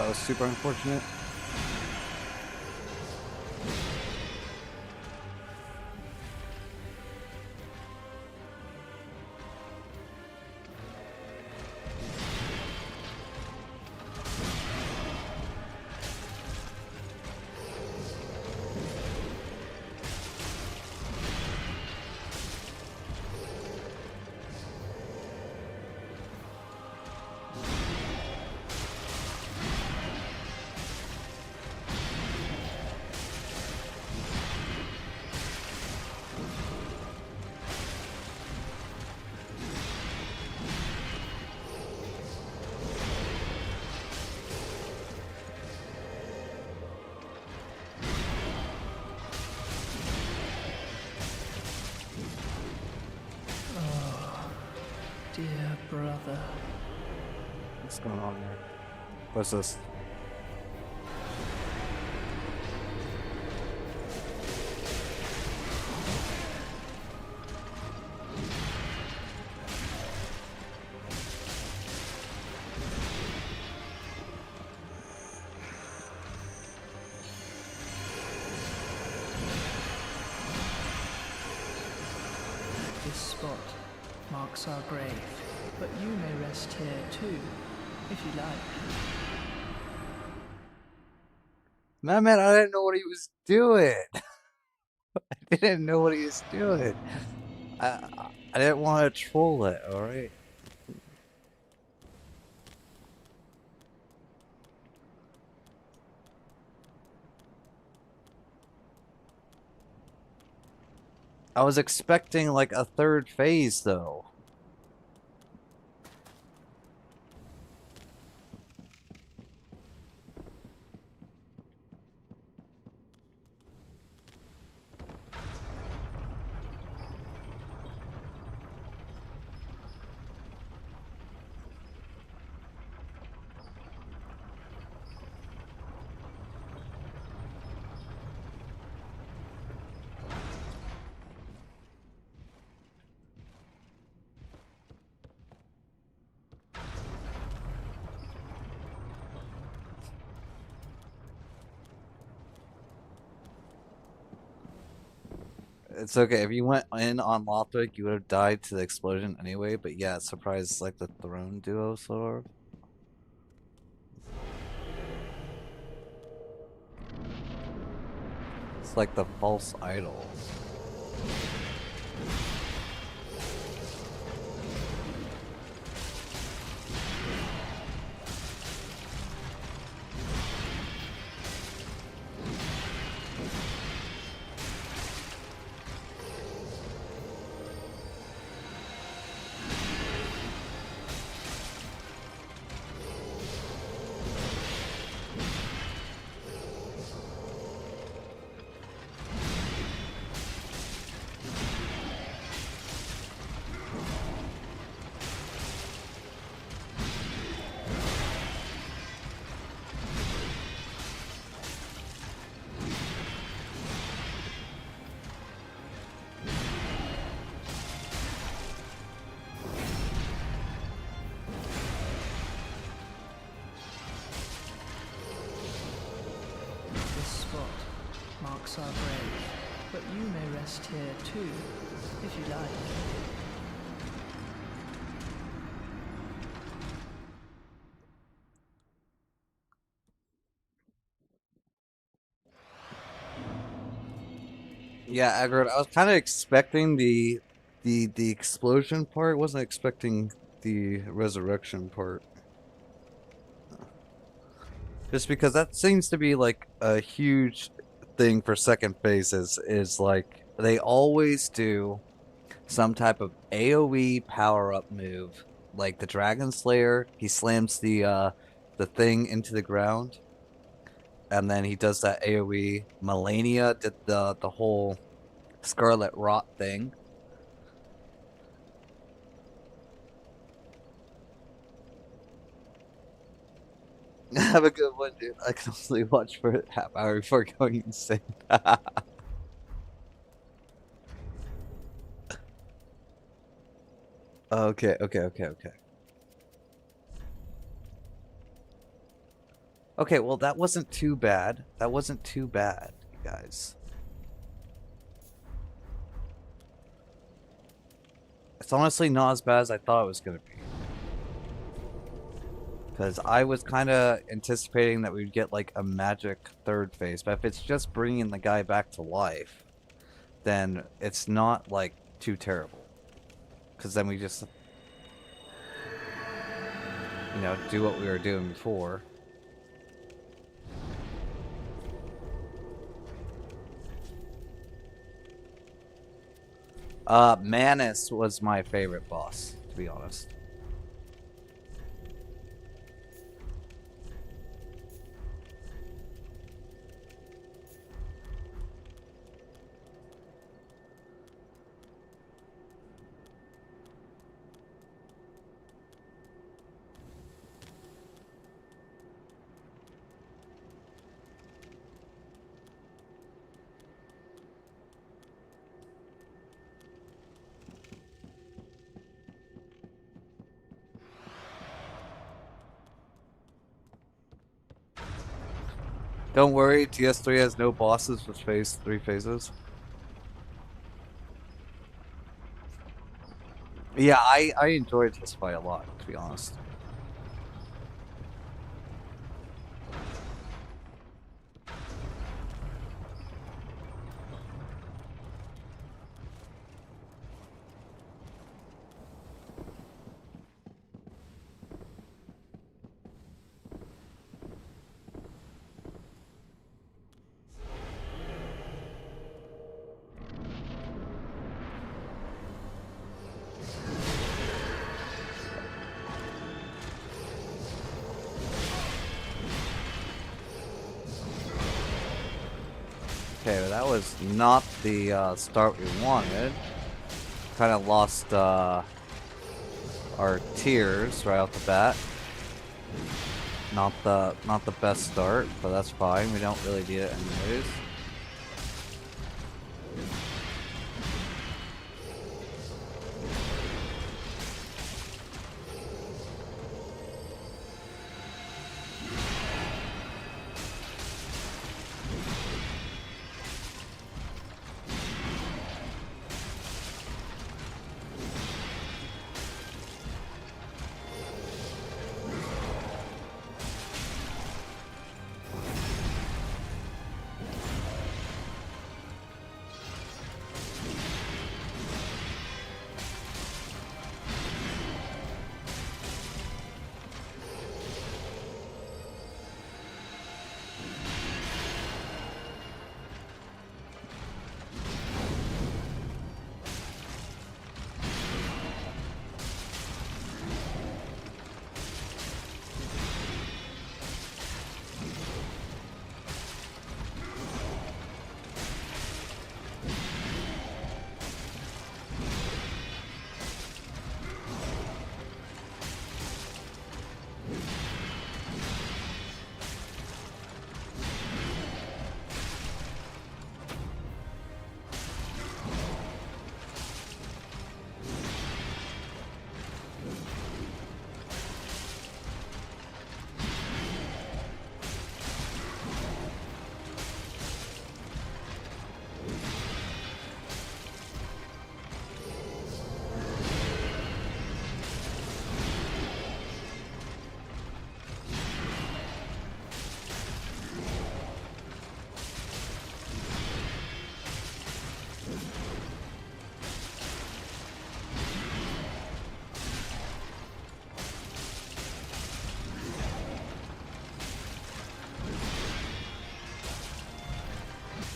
That was super unfortunate. Dear brother. What's going on here? What's this? This spot marks our grave, but you may rest here too, if you like. Man, I didn't know what he was doing. I didn't know what he was doing. I didn't want to troll it, alright? I was expecting like a third phase though. It's okay. If you went in on Lothric, you would have died to the explosion anyway. But yeah, surprised like the throne duo sort of. It's like the false idol. This spot marks our grave, but you may rest here too, if you like. Yeah, Agrid, I was kind of expecting the explosion part. Wasn't expecting the resurrection part. Just because that seems to be like a huge thing for second phases is like they always do some type of AoE power up move. Like the Dragon Slayer, he slams the thing into the ground and then he does that AoE. Melania did the whole Scarlet Rot thing. Have a good one, dude. I can only watch for a half hour before going insane. Okay. Okay, well, that wasn't too bad. That wasn't too bad, you guys. It's honestly not as bad as I thought it was going to be. Because I was kind of anticipating that we'd get like a magic third phase, but if it's just bringing the guy back to life, then it's not like too terrible. Because then we just, do what we were doing before. Manus was my favorite boss, to be honest. Don't worry, TS3 has no bosses with three phases. Yeah, I enjoyed this fight a lot, to be honest. Okay, that was not the start we wanted. Kind of lost our tears right off the bat. Not the best start, but that's fine. We don't really need it anyways.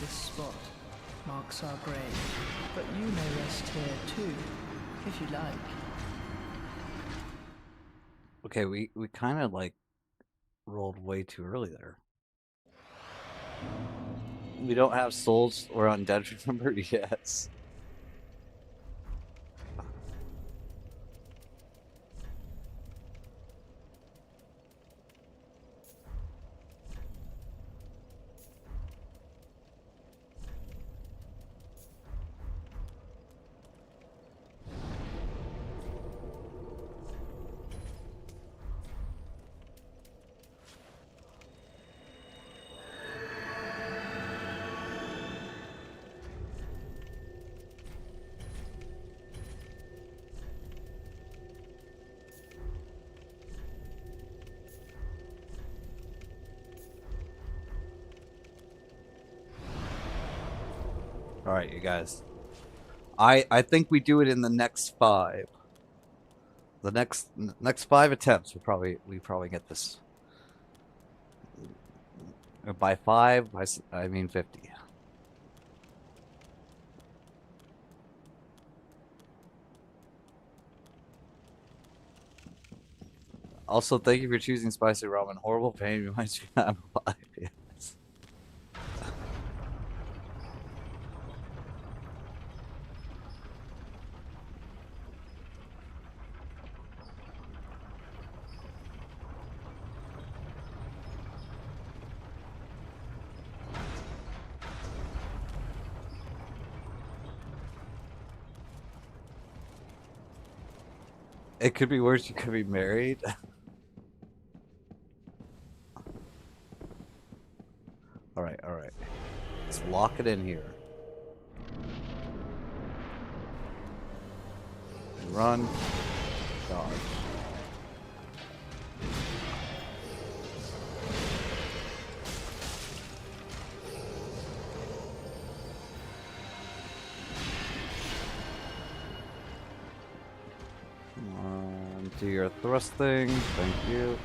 This spot marks our grave, but you may rest here too, if you like. Okay, we kind of like rolled way too early there. We don't have souls or undead, remember? Yes. All right, you guys. I think we do it in the next 5. The next 5 attempts, we probably get this. By 5, I mean 50. Also, thank you for choosing spicy ramen. Horrible pain reminds me I'm alive. Yes. It could be worse. You could be married. All right, all right. Let's lock it in here. Run. Dodge. Do your thrust thing. Thank you.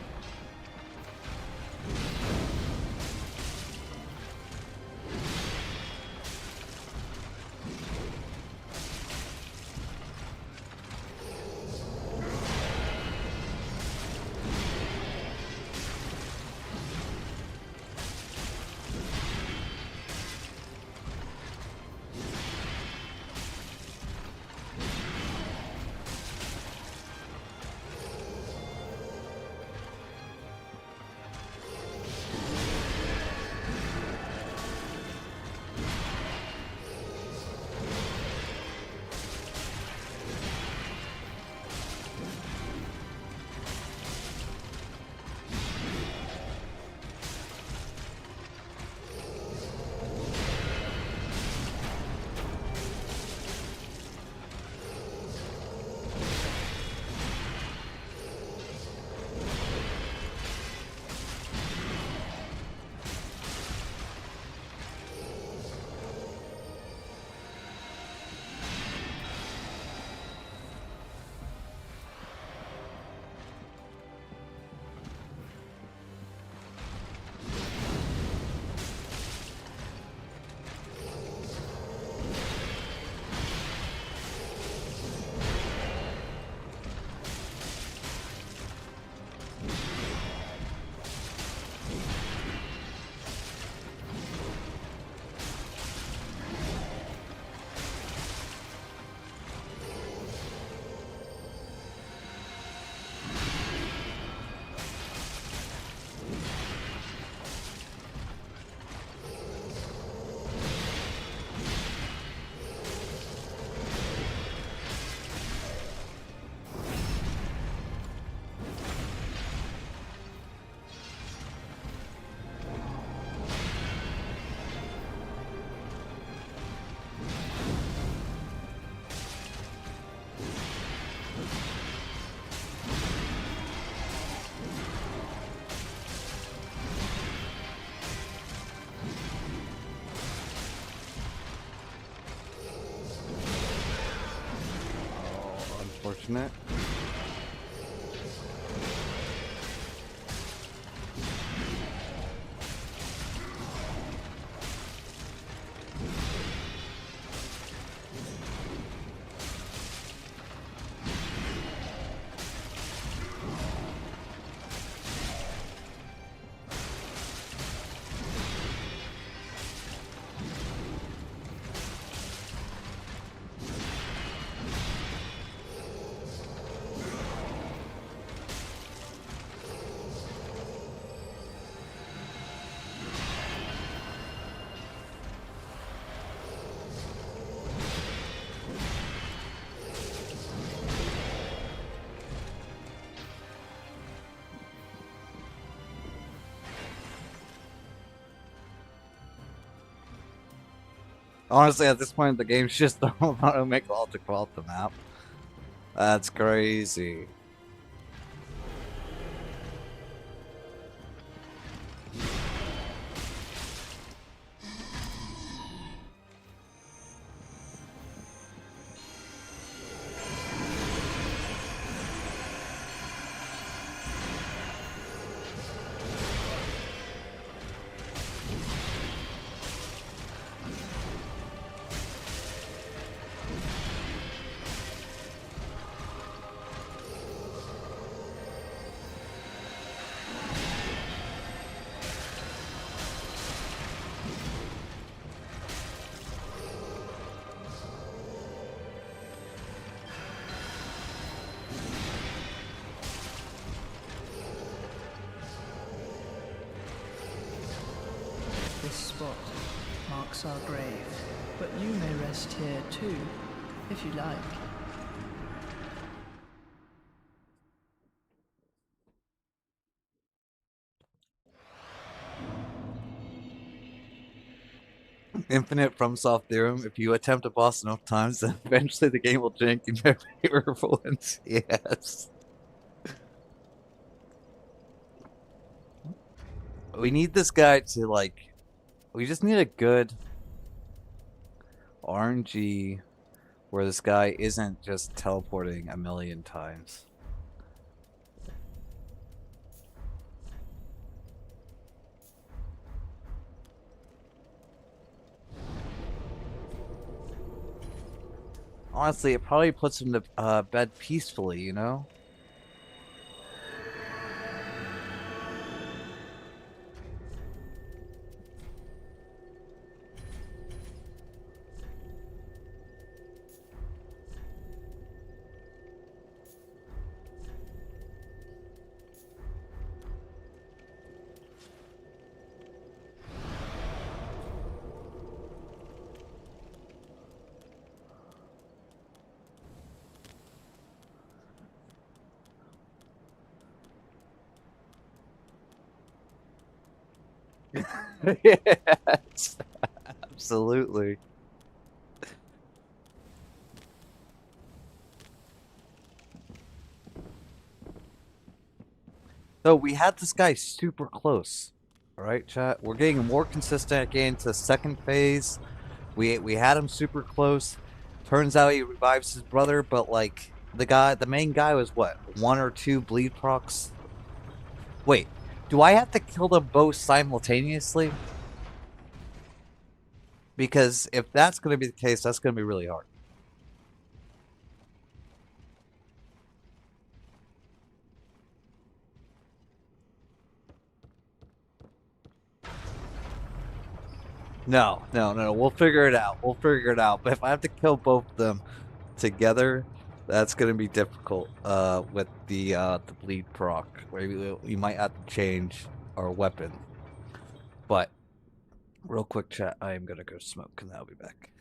Unfortunate. Honestly, at this point, the game's just don't want to make Alta Qualt the map. That's crazy. This spot marks our grave, but you may rest here too, if you like. Infinite FromSoft theorem. If you attempt a boss enough times, then eventually the game will jank in your favor for once. Yes. We need this guy to, like, we just need a good RNG where this guy isn't just teleporting a million times. Honestly, it probably puts him to bed peacefully, you know? Yes, absolutely. So we had this guy super close. All right, chat. We're getting more consistent getting to the second phase. We had him super close. Turns out he revives his brother, but like the main guy was what, one or two bleed procs? Wait, do I have to kill them both simultaneously? Because if that's going to be the case, that's going to be really hard. No, no, no. We'll figure it out. We'll figure it out. But if I have to kill both of them together, that's gonna be difficult. With the bleed proc, where we might have to change our weapon. But real quick, chat. I am gonna go smoke, and I'll be back.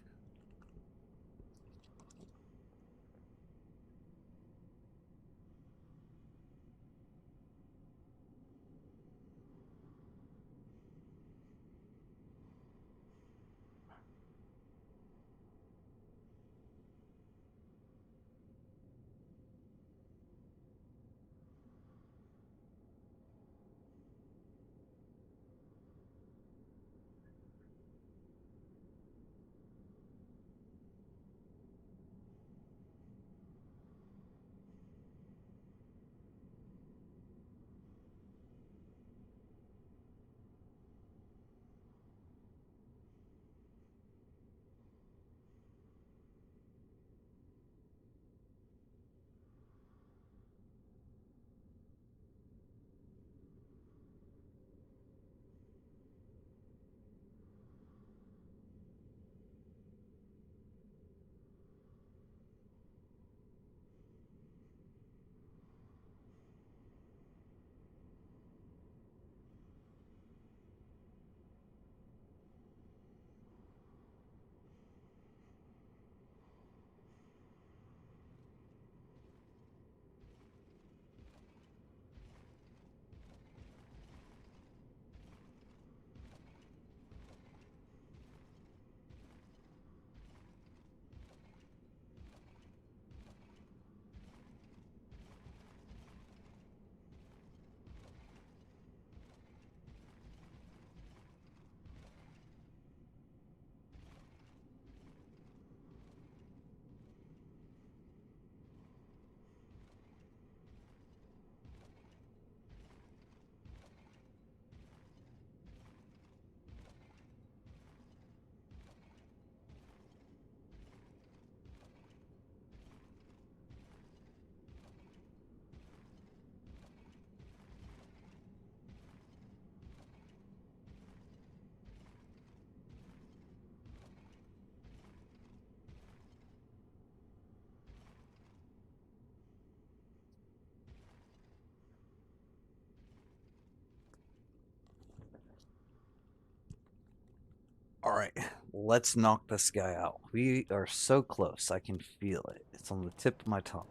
Alright, let's knock this guy out. We are so close, I can feel it. It's on the tip of my tongue.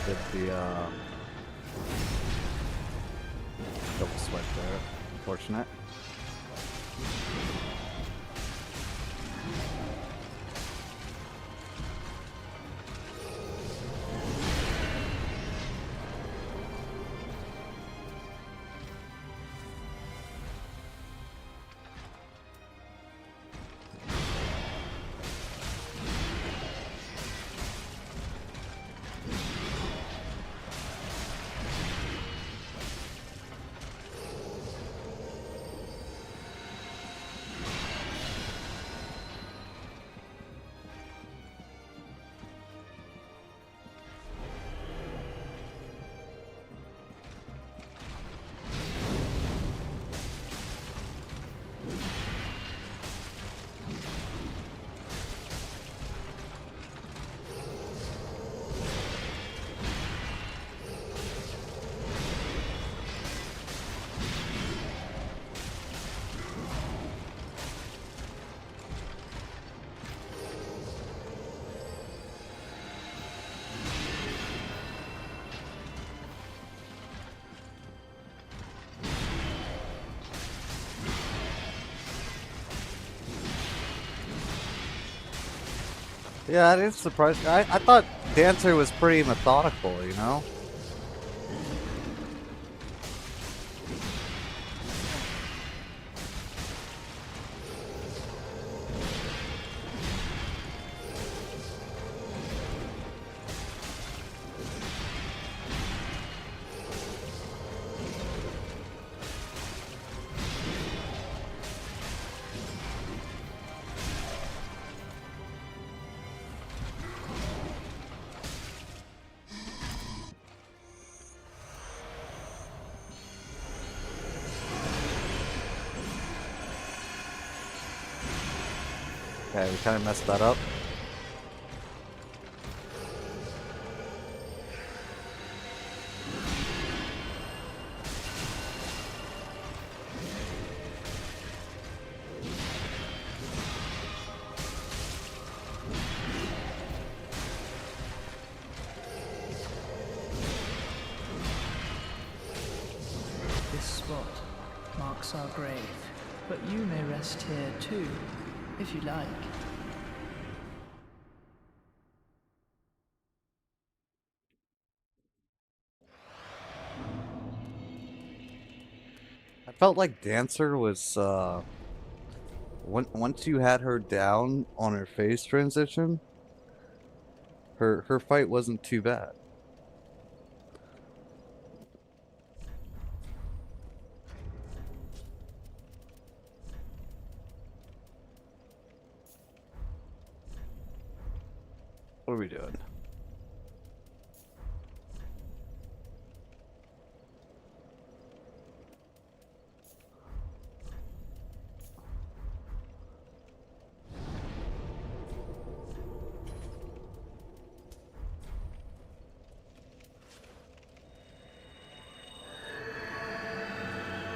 Did the double swipe there. Unfortunate. Yeah, it is surprising. I thought Dancer was pretty methodical, you know? Okay, we kind of messed that up. This spot marks our grave, but you may rest here too, if you like. I felt like Dancer was, once you had her down on her phase transition, her fight wasn't too bad. What are we doing?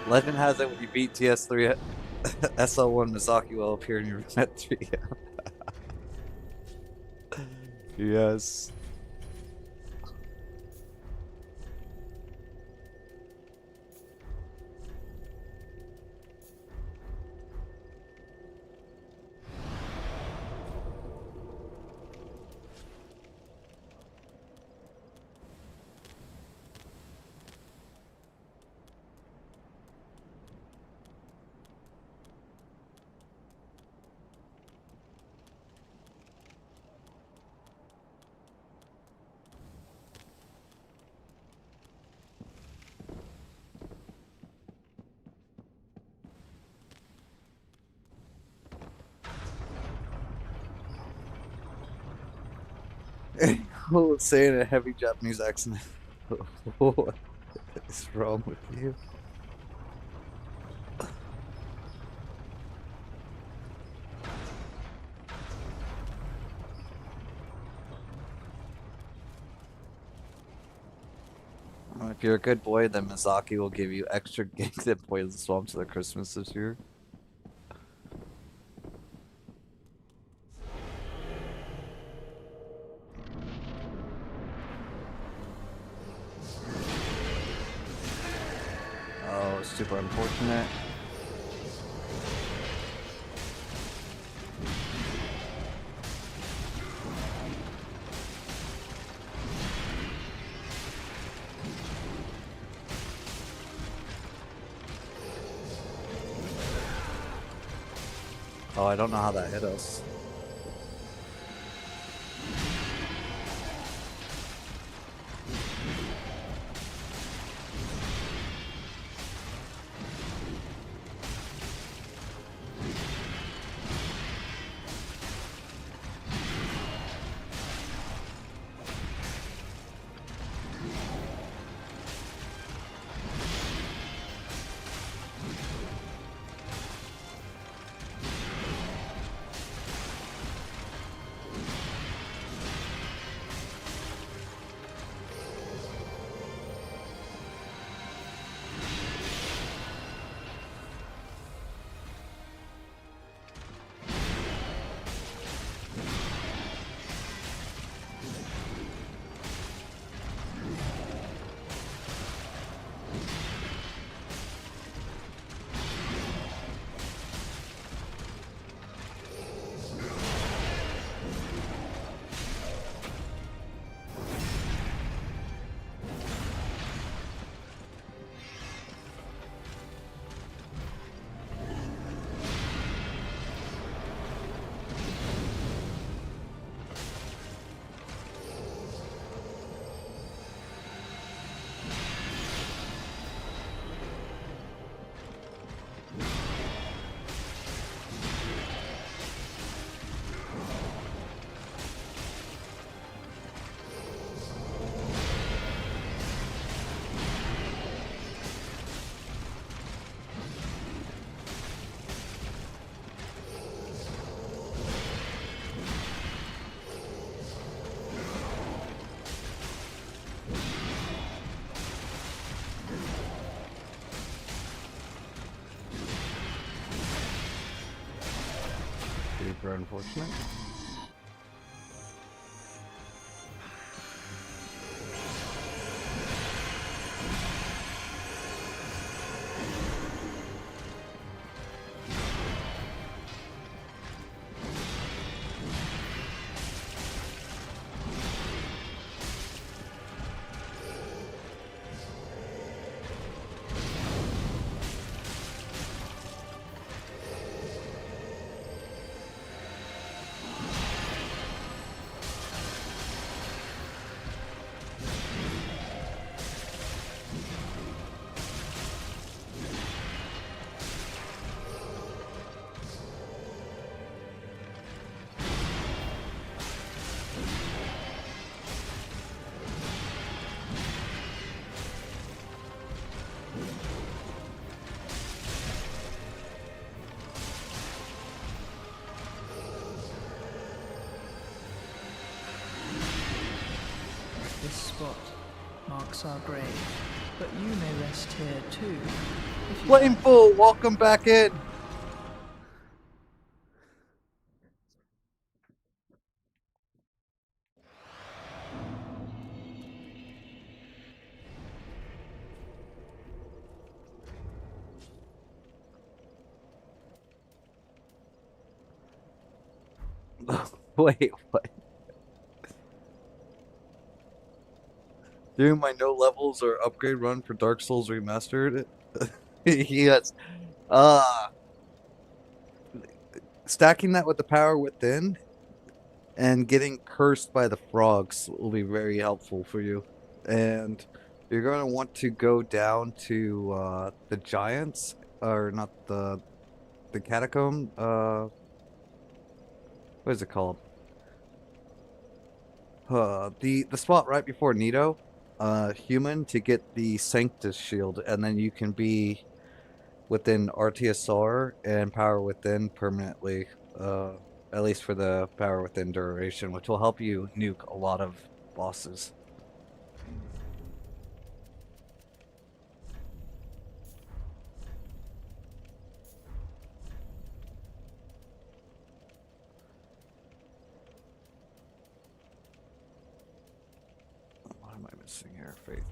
Legend has it when you beat TS3, SL1 Misaki will appear in your room at 3 a.m. Yes. saying a heavy Japanese accent. What is wrong with you? If you're a good boy, then Mizaki will give you extra gigs at Poison Swamps for Christmas this year. Oh, super unfortunate. Oh, I don't know how that hit us. Super unfortunate. This spot marks our grave, but you may rest here too, if you Flame like. Bull, welcome back in. Wait, what? Doing my no levels or upgrade run for Dark Souls Remastered. Yes. Uh, Stacking that with the power within and getting cursed by the frogs will be very helpful for you. And you're going to want to go down to the giants, or not the catacomb. What is it called? The spot right before Nito, human to get the Sanctus shield, and then you can be within RTSR and Power Within permanently. At least for the Power Within duration, which will help you nuke a lot of bosses. What am I missing here, Faith?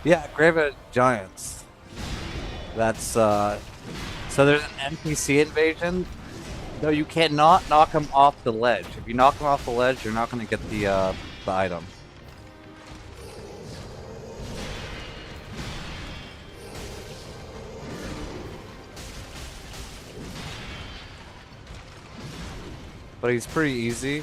Yeah, Grave of Giants. That's so there's an NPC invasion. No, you cannot knock him off the ledge. If you knock him off the ledge, you're not gonna get the item. But he's pretty easy.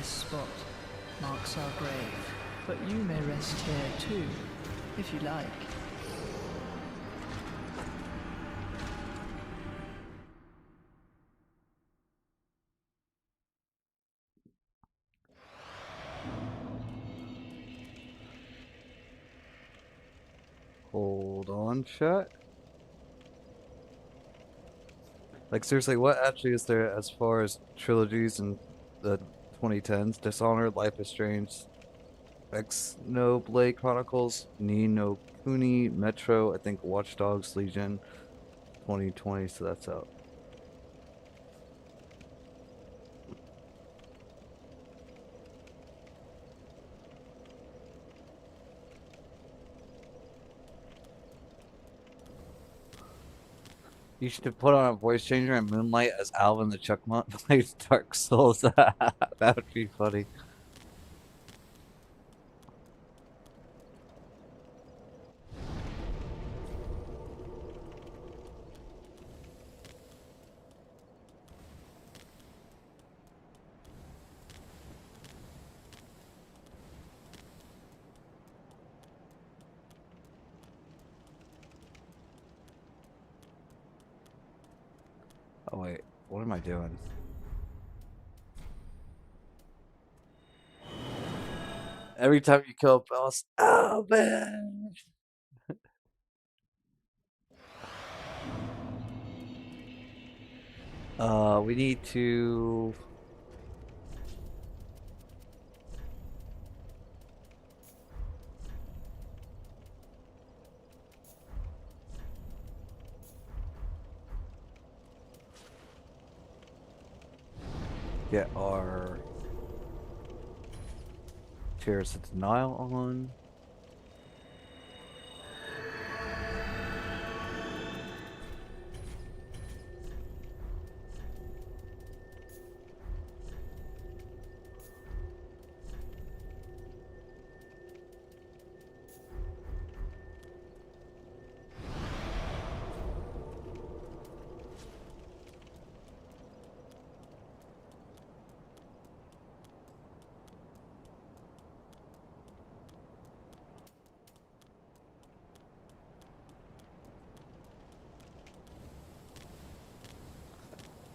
spot marks our grave, but you may rest here too, if you like. Hold on, chat. Like, seriously, what actually is there as far as trilogies in the 2010s? Dishonored, Life is Strange, Xenoblade Chronicles, Ni no Kuni, Metro, I think Watch Dogs Legion, 2020, so that's out. You should put on a voice changer and Moonlight as Alvin the Chuckmont plays Dark Souls. That would be funny. Oh wait, what am I doing? Every time you kill a boss, oh man! We need to... get our Tears of Denial on.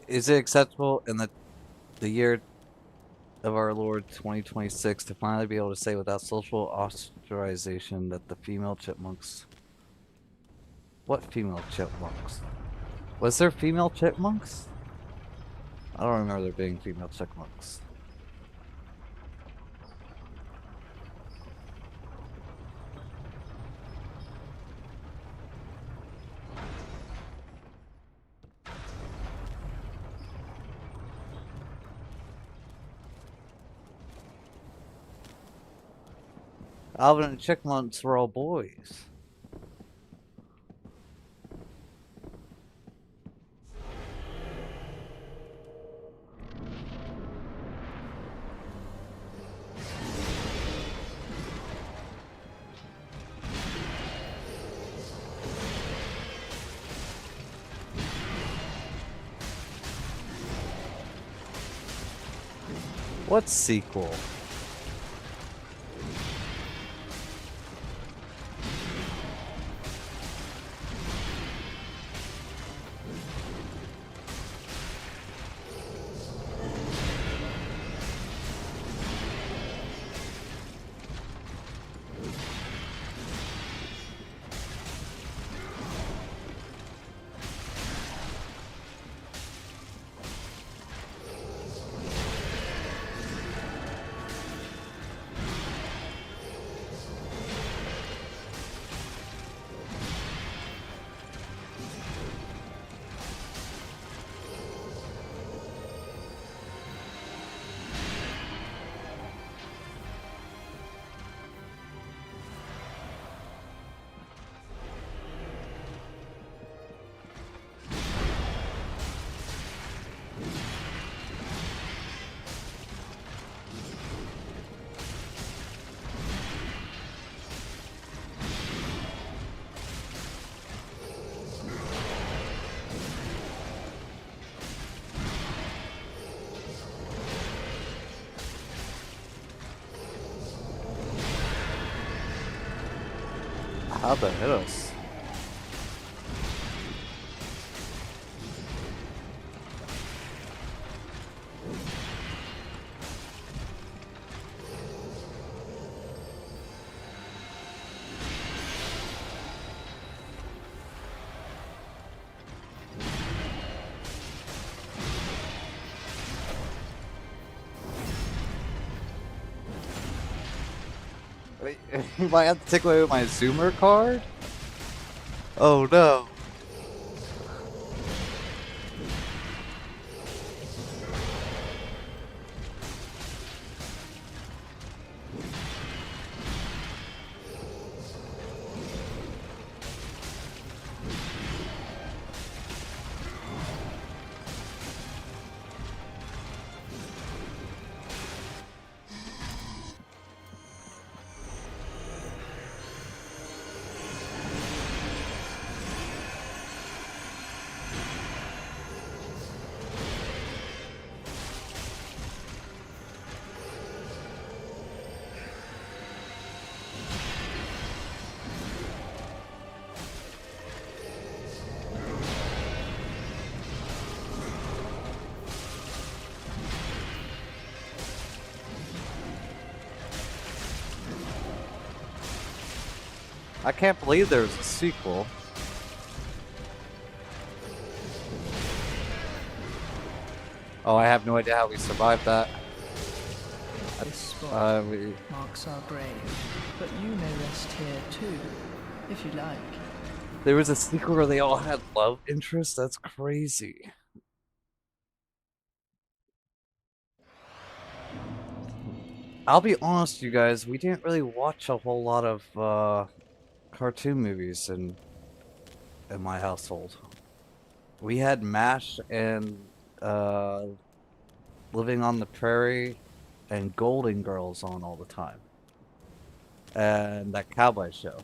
Is it acceptable in the year of our Lord 2026 to finally be able to say without social ostracization that the female chipmunks... What female chipmunks? Was there female chipmunks? I don't remember there being female chipmunks. Alvin and Chipmunks were all boys. What sequel? How'd that hit us? Wait, you might have to take away my zoomer card? Oh no. I can't believe there's a sequel. Oh, I have no idea how we survived that. This spot We... marks our grave, but you may rest here too, if you like. There was a sequel where they all had love interests? That's crazy. I'll be honest, you guys, we didn't really watch a whole lot of cartoon movies in my household. We had MASH and Living on the Prairie and Golden Girls on all the time. And that cowboy show.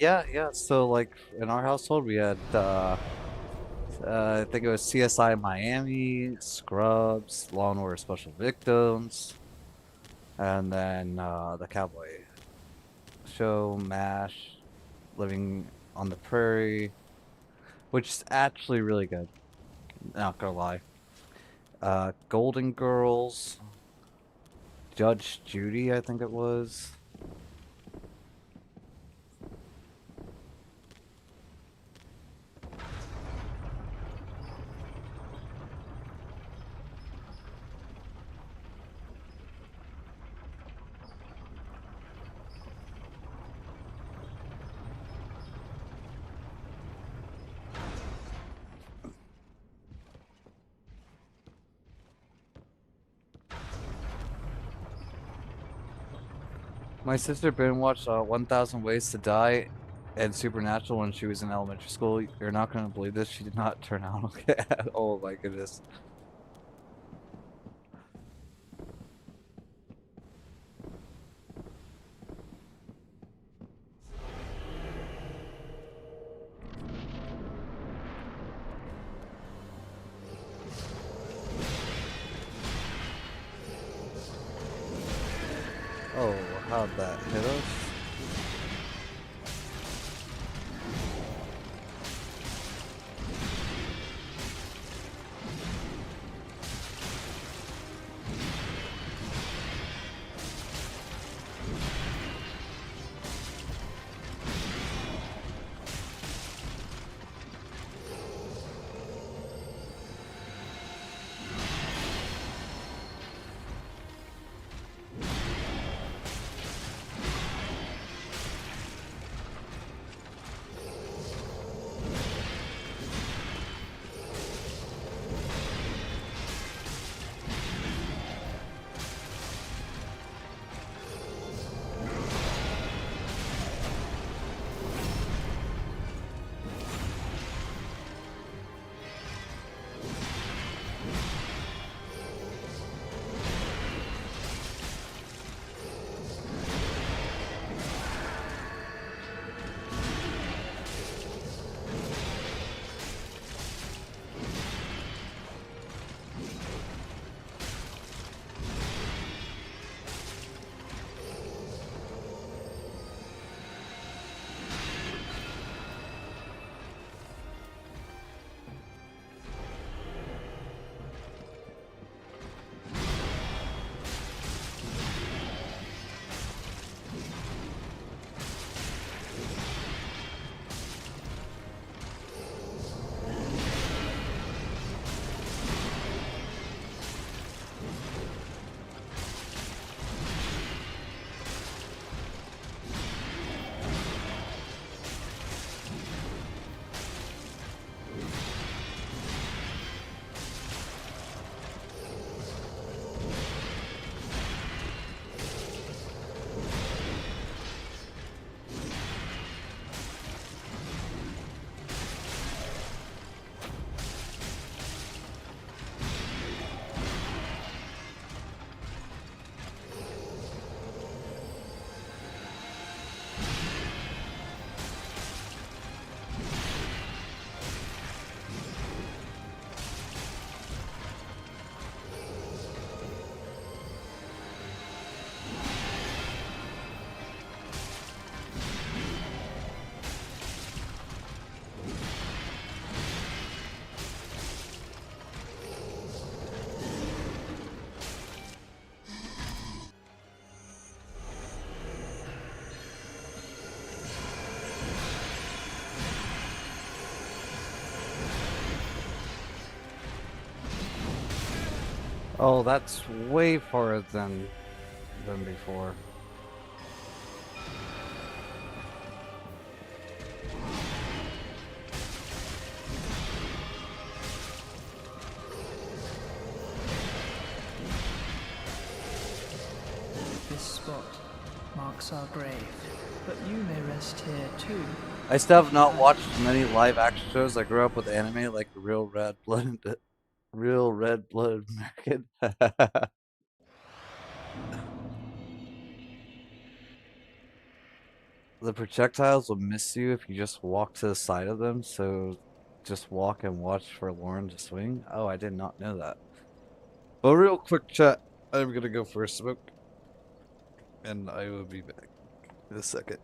Yeah. So, like, in our household, we had, I think it was CSI Miami, Scrubs, Law and Order Special Victims, and then the Cowboy Show, MASH, Living on the Prairie, which is actually really good. Not gonna lie. Golden Girls, Judge Judy, I think it was. My sister binge watched 1,000 Ways to Die and Supernatural when she was in elementary school. You're not going to believe this. She did not turn out okay at all. My goodness. Oh, how'd that hit us? Oh, that's way farther than before. This spot marks our grave, but you may rest here too. I still have not watched many live action shows. I grew up with anime like Real Red Blood, Real Red Blood American. The projectiles will miss you if you just walk to the side of them, so just walk and watch for Lauren to swing. Oh, I did not know that. But real quick chat, I'm gonna go for a smoke, and I will be back in a second.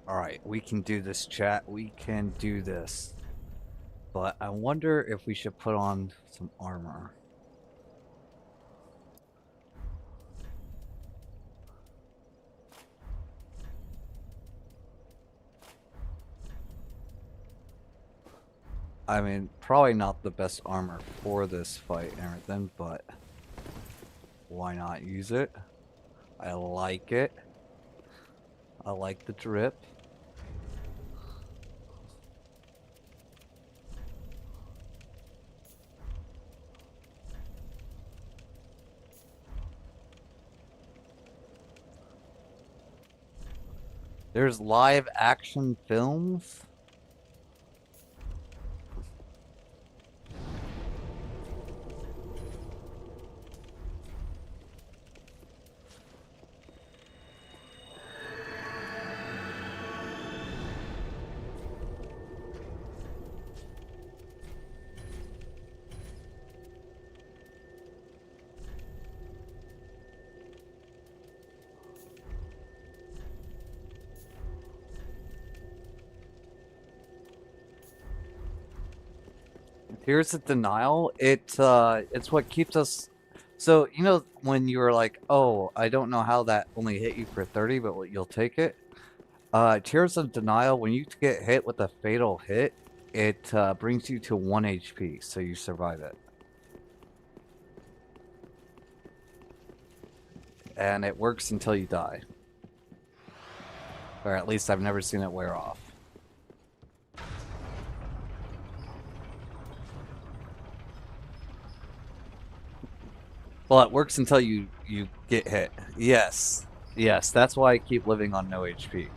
Alright, we can do this, chat. We can do this. But I wonder if we should put on some armor. I mean, probably not the best armor for this fight and everything, but why not use it? I like it. I like the drip. There's live action films. Here's the denial. It's what keeps us. So you know when you were like, "Oh, I don't know how that only hit you for 30, but you'll take it." Tears of denial. When you get hit with a fatal hit, It brings you to 1 HP, so you survive it. And it works until you die. Or at least I've never seen it wear off. Well, it works until you get hit. Yes. Yes, that's why I keep living on no HP.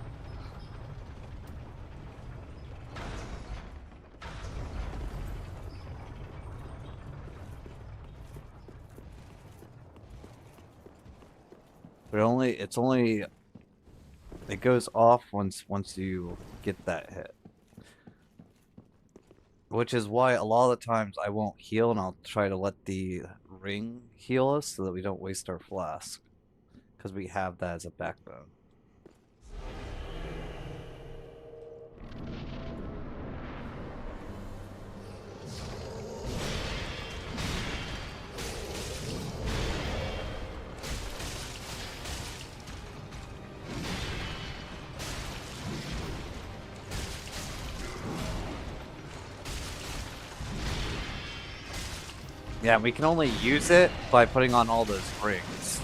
But it goes off once you get that hit. Which is why a lot of the times I won't heal and I'll try to let the ring heal us so that we don't waste our flask. Because we have that as a backbone. Yeah, we can only use it by putting on all those rings.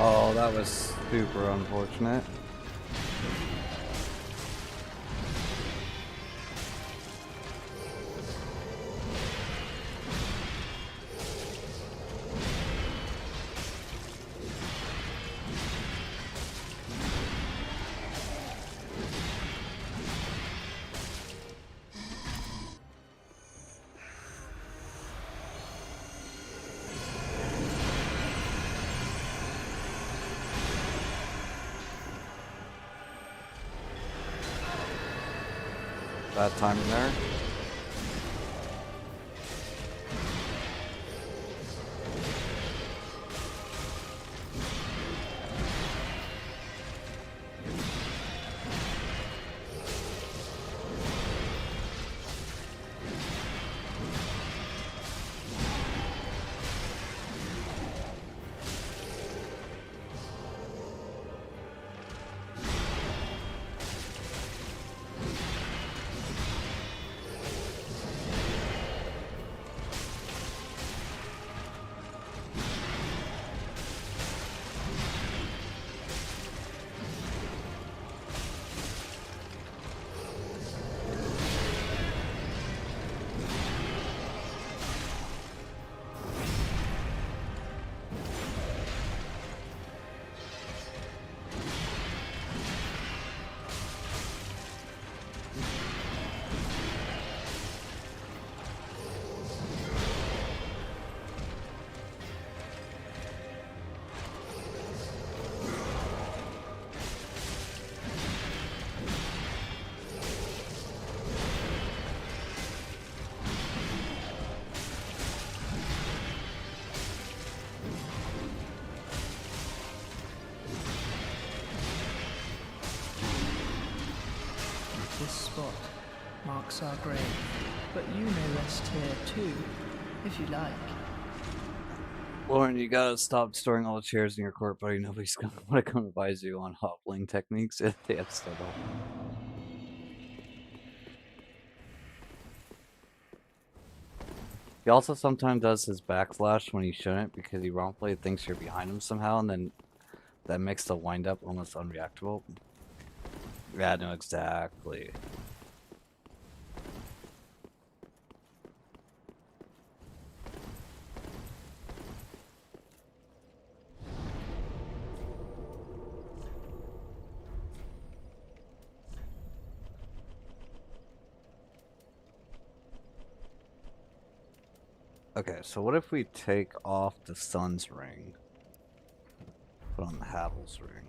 Oh, that was super unfortunate. Bad timing there. This spot marks our grave, but you may rest here too, if you like. Lauren, you gotta stop storing all the chairs in your court, buddy. Nobody's gonna want to come advise you on hoppling techniques if they have settled. He also sometimes does his backslash when he shouldn't because he wrongfully thinks you're behind him somehow, and then that makes the wind-up almost unreactable. Yeah, no, exactly. Okay, so what if we take off the sun's ring? Put on the Havel's ring.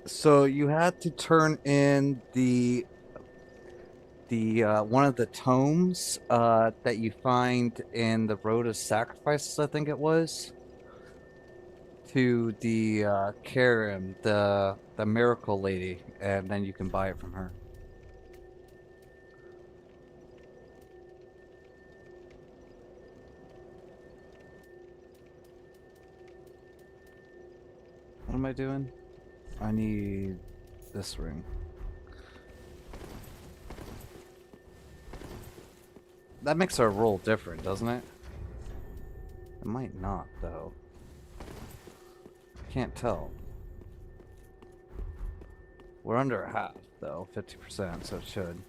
So you had to turn in the one of the tomes that you find in the Road of Sacrifices, I think it was, to the Karim, the miracle lady, and then you can buy it from her. What am I doing? I need this ring. That makes our roll different, doesn't it? It might not, though. Can't tell. We're under half, though, 50%, so it should.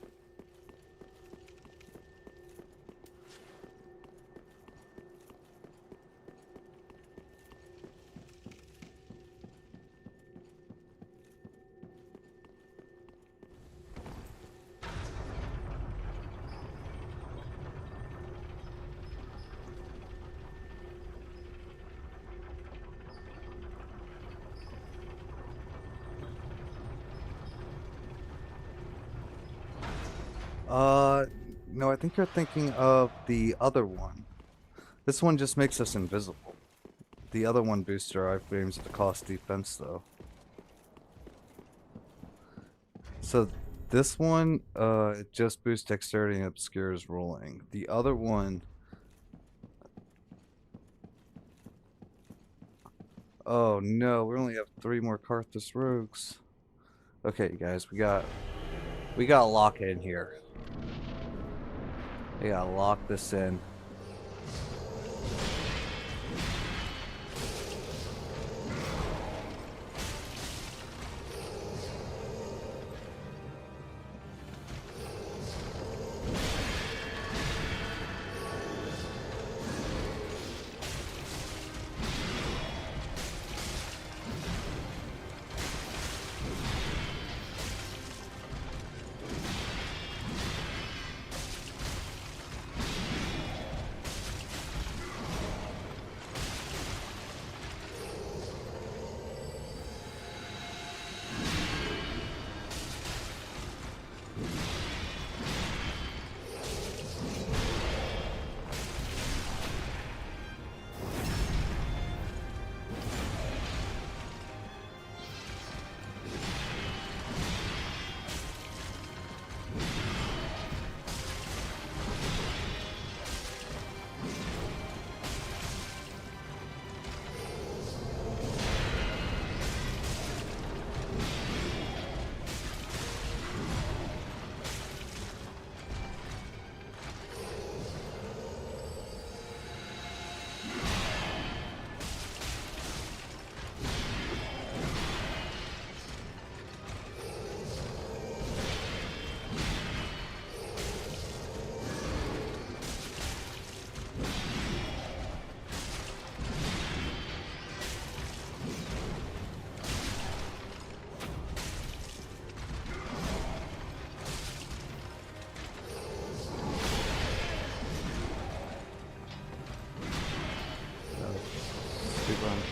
No, I think you're thinking of the other one. This one just makes us invisible. The other one boosts our iframes at the cost defense, though. So this one, it just boosts dexterity and obscures rolling. The other one... Oh no, we only have 3 more Karthus rogues. Okay, guys, we gotta lock it in here. We gotta lock this in.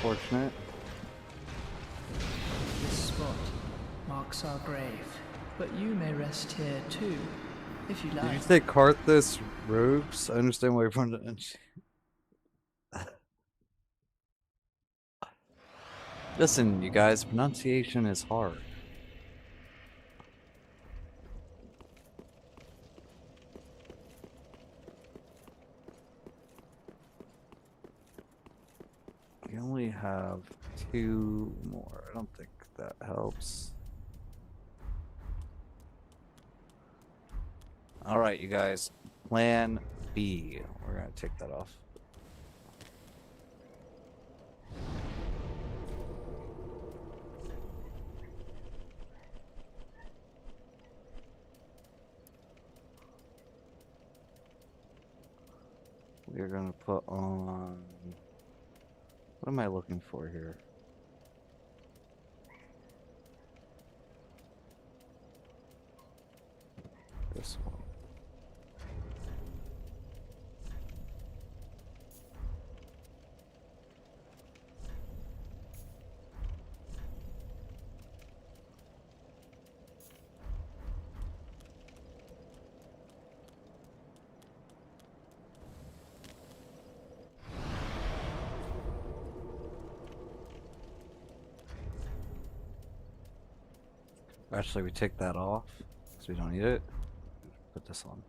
unfortunate. This spot marks our grave, but you may rest here too, if you Did you like. say Carthus robes? I understand why you're from Listen, you guys, pronunciation is hard. We only have 2 more. I don't think that helps. Alright, you guys. Plan B. We're gonna take that off. We're gonna put on... What am I looking for here? This one. Actually, we take that off because we don't need it. Put this on.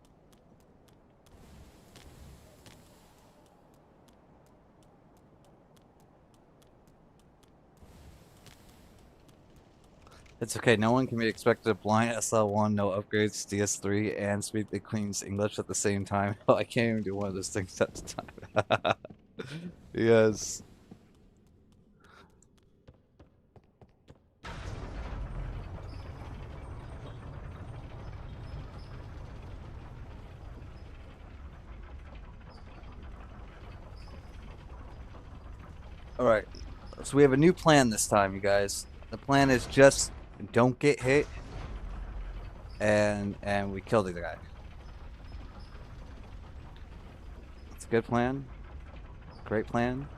It's okay, no one can be expected to blind SL1, no upgrades, DS3, and speak the Queen's English at the same time. I can't even do one of those things at the time. Yes. Alright, so we have a new plan this time, you guys. The plan is just don't get hit, and we kill the guy. It's a good plan. Great plan.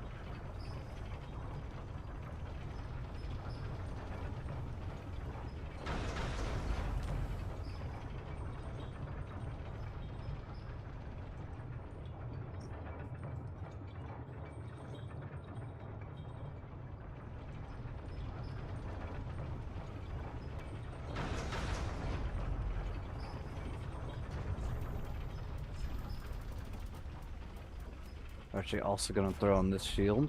Actually, also gonna throw on this shield.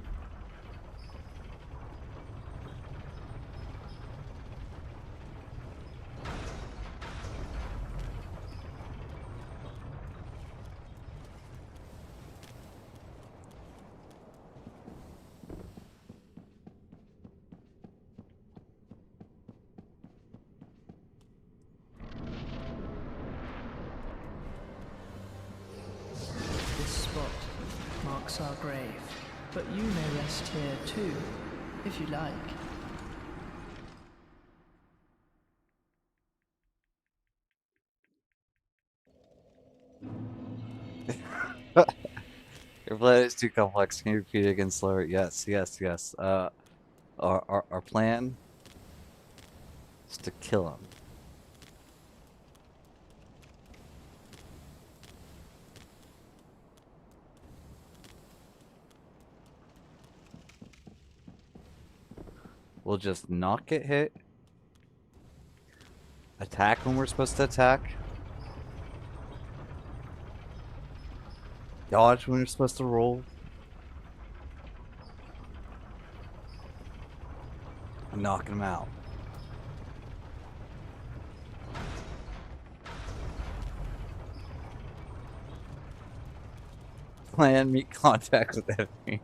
This spot marks our grave, but you may rest here too, if you like. Your plan is too complex. Can you repeat it again slower? Yes, yes, yes. Our plan is to kill him. We'll just not get hit. Attack when we're supposed to attack. Dodge when you're supposed to roll. I'm knocking him out. Plan, meet contact with enemy.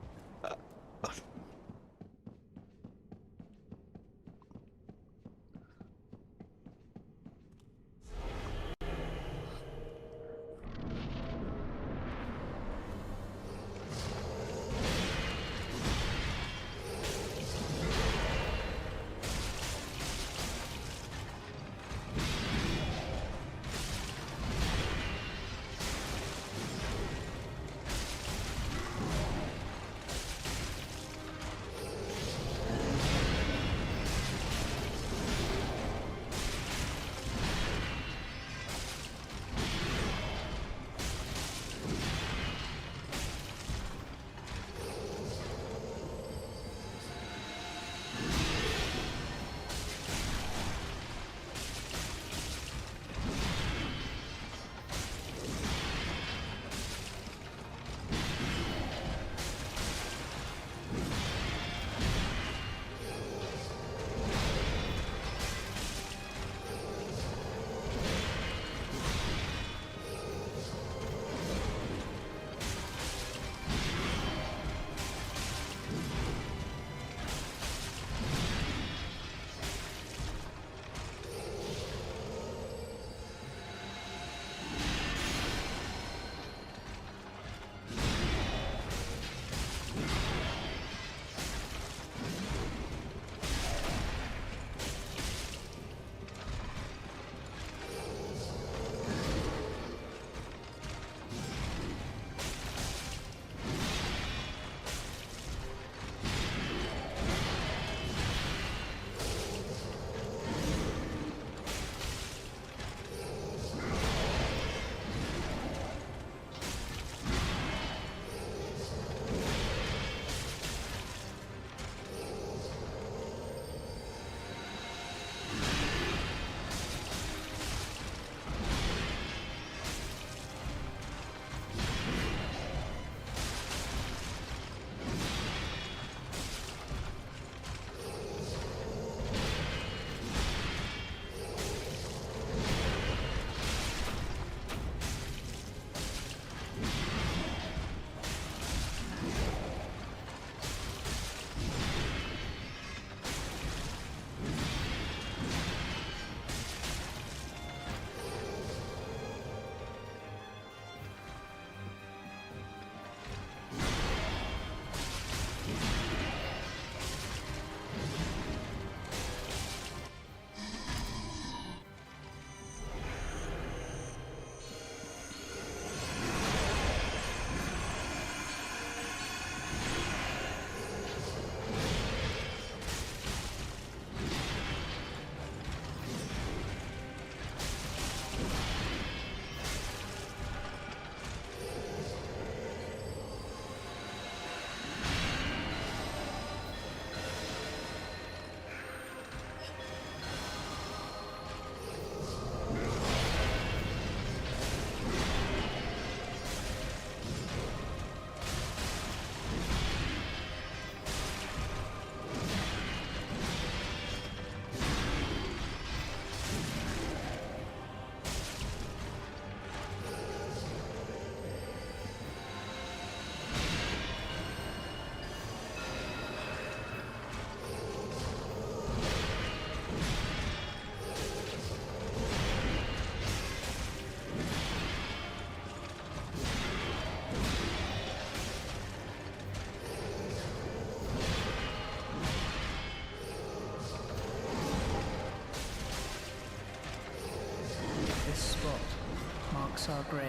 marks our grave,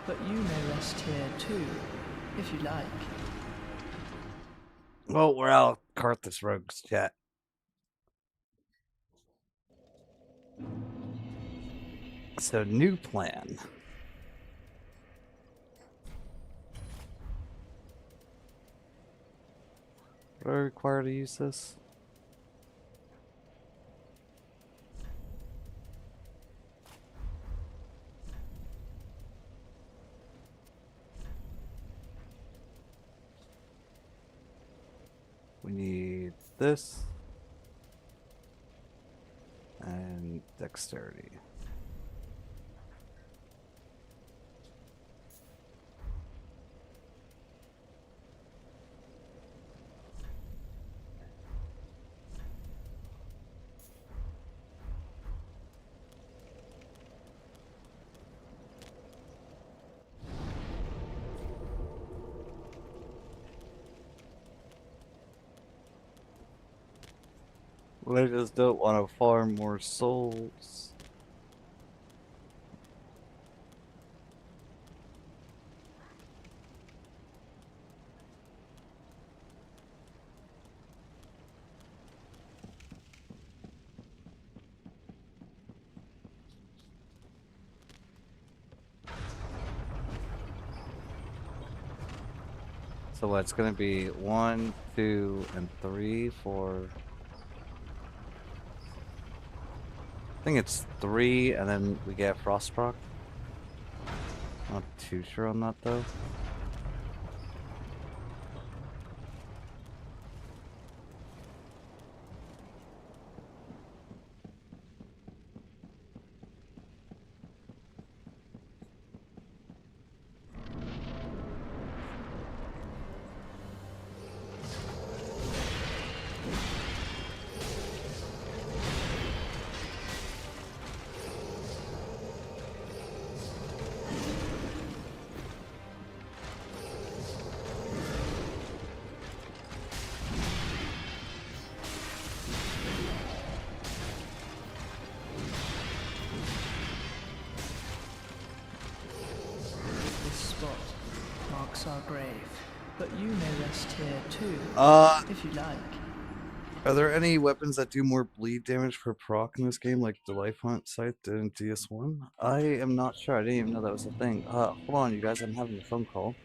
but you may rest here too, if you like. Well, we're out of Carthus Rogues chat. So, new plan. Do I require to use this? We need this and dexterity. I just don't want to farm more souls. So what, it's gonna be 1, 2, and 3 for... I think it's 3, and then we get Frostproc. Not too sure on that though. This spot marks our grave, but you may rest here too, if you like. Are there any weapons that do more bleed damage per proc in this game, like the Life Hunt Scythe did in DS1? I am not sure. I didn't even know that was a thing. Hold on, you guys. I'm having a phone call.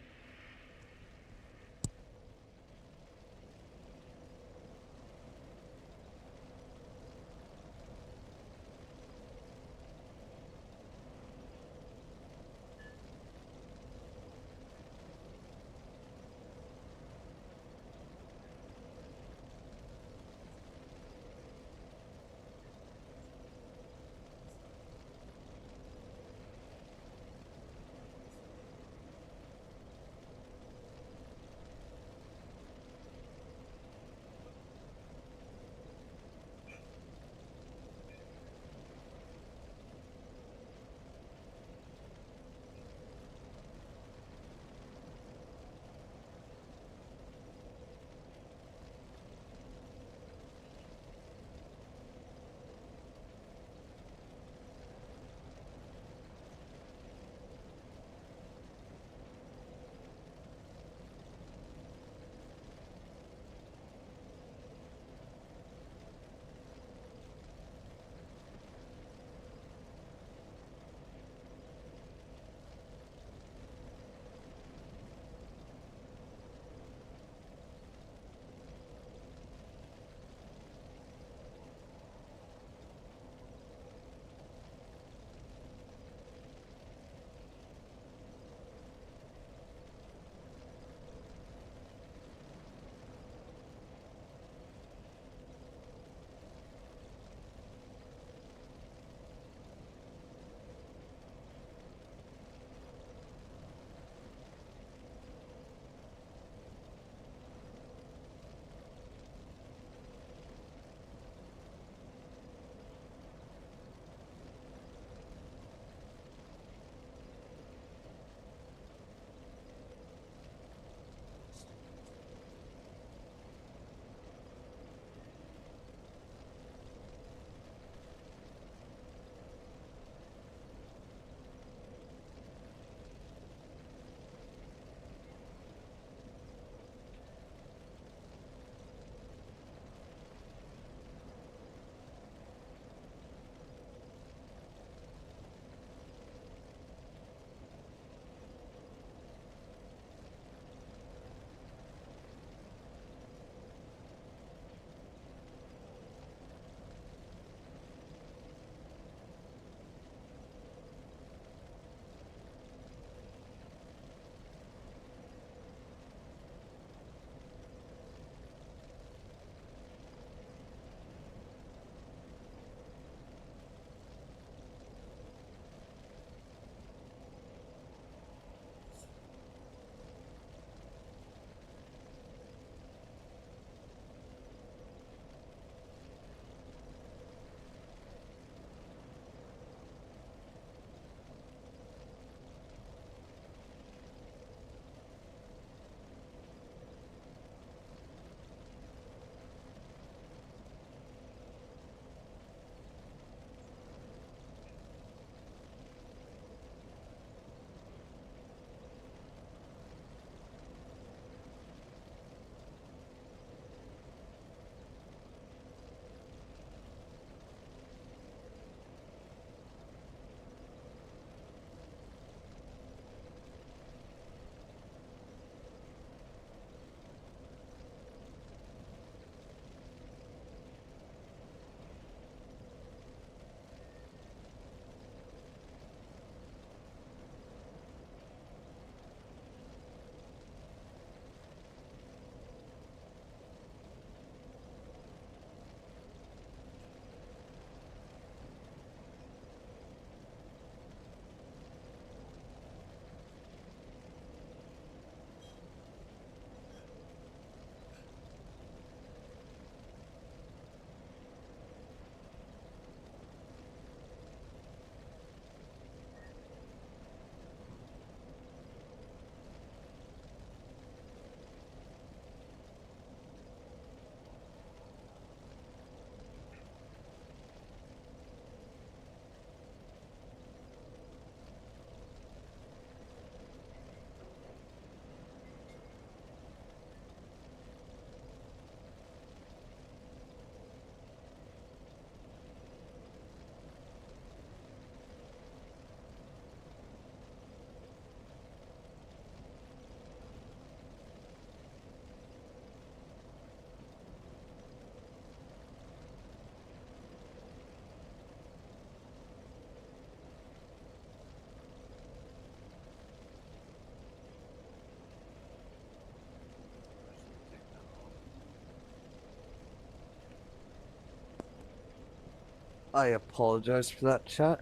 I apologize for that, chat.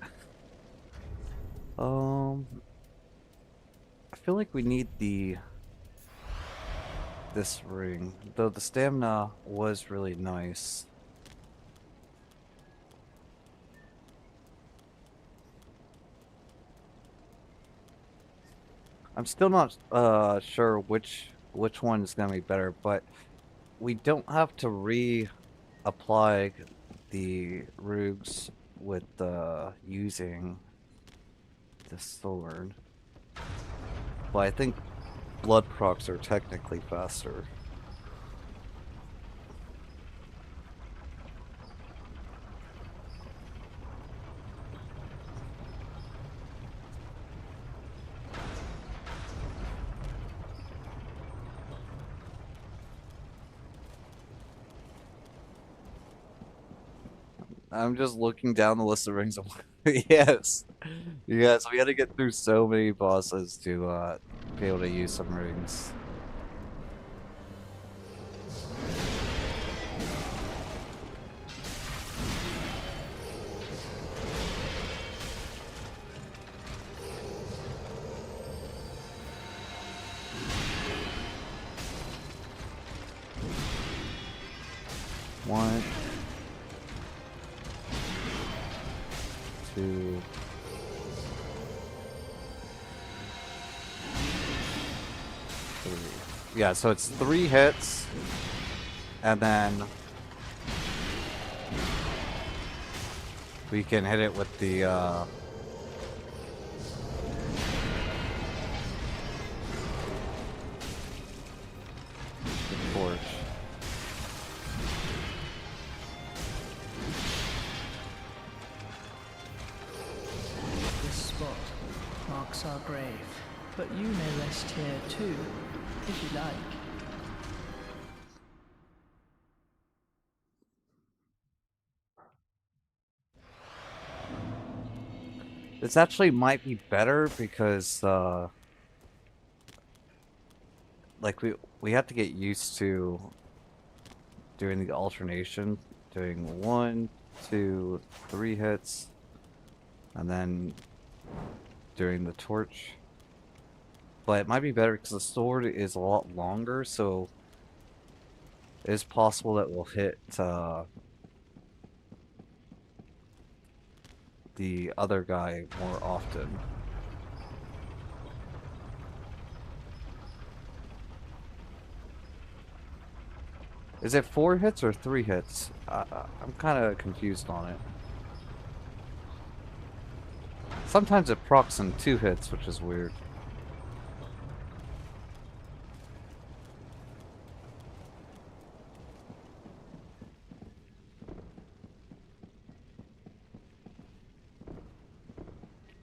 I feel like we need this ring, though the stamina was really nice. I'm still not sure which one is gonna be better, but we don't have to reapply the rugs with using the sword. But I think blood procs are technically faster. I'm just looking down the list of rings. Yes, yes, we had to get through so many bosses to be able to use some rings. One, two, three. Yeah, so it's 3 hits, and then we can hit it with the torch. This spot marks our grave, but you may rest here too, if you like. This actually might be better because like we have to get used to doing the alternation, doing 1, 2, 3 hits, and then doing the torch. But it might be better because the sword is a lot longer, so it is possible that we'll hit the other guy more often. Is it 4 hits or 3 hits? I'm kind of confused on it. Sometimes it procs in 2 hits, which is weird.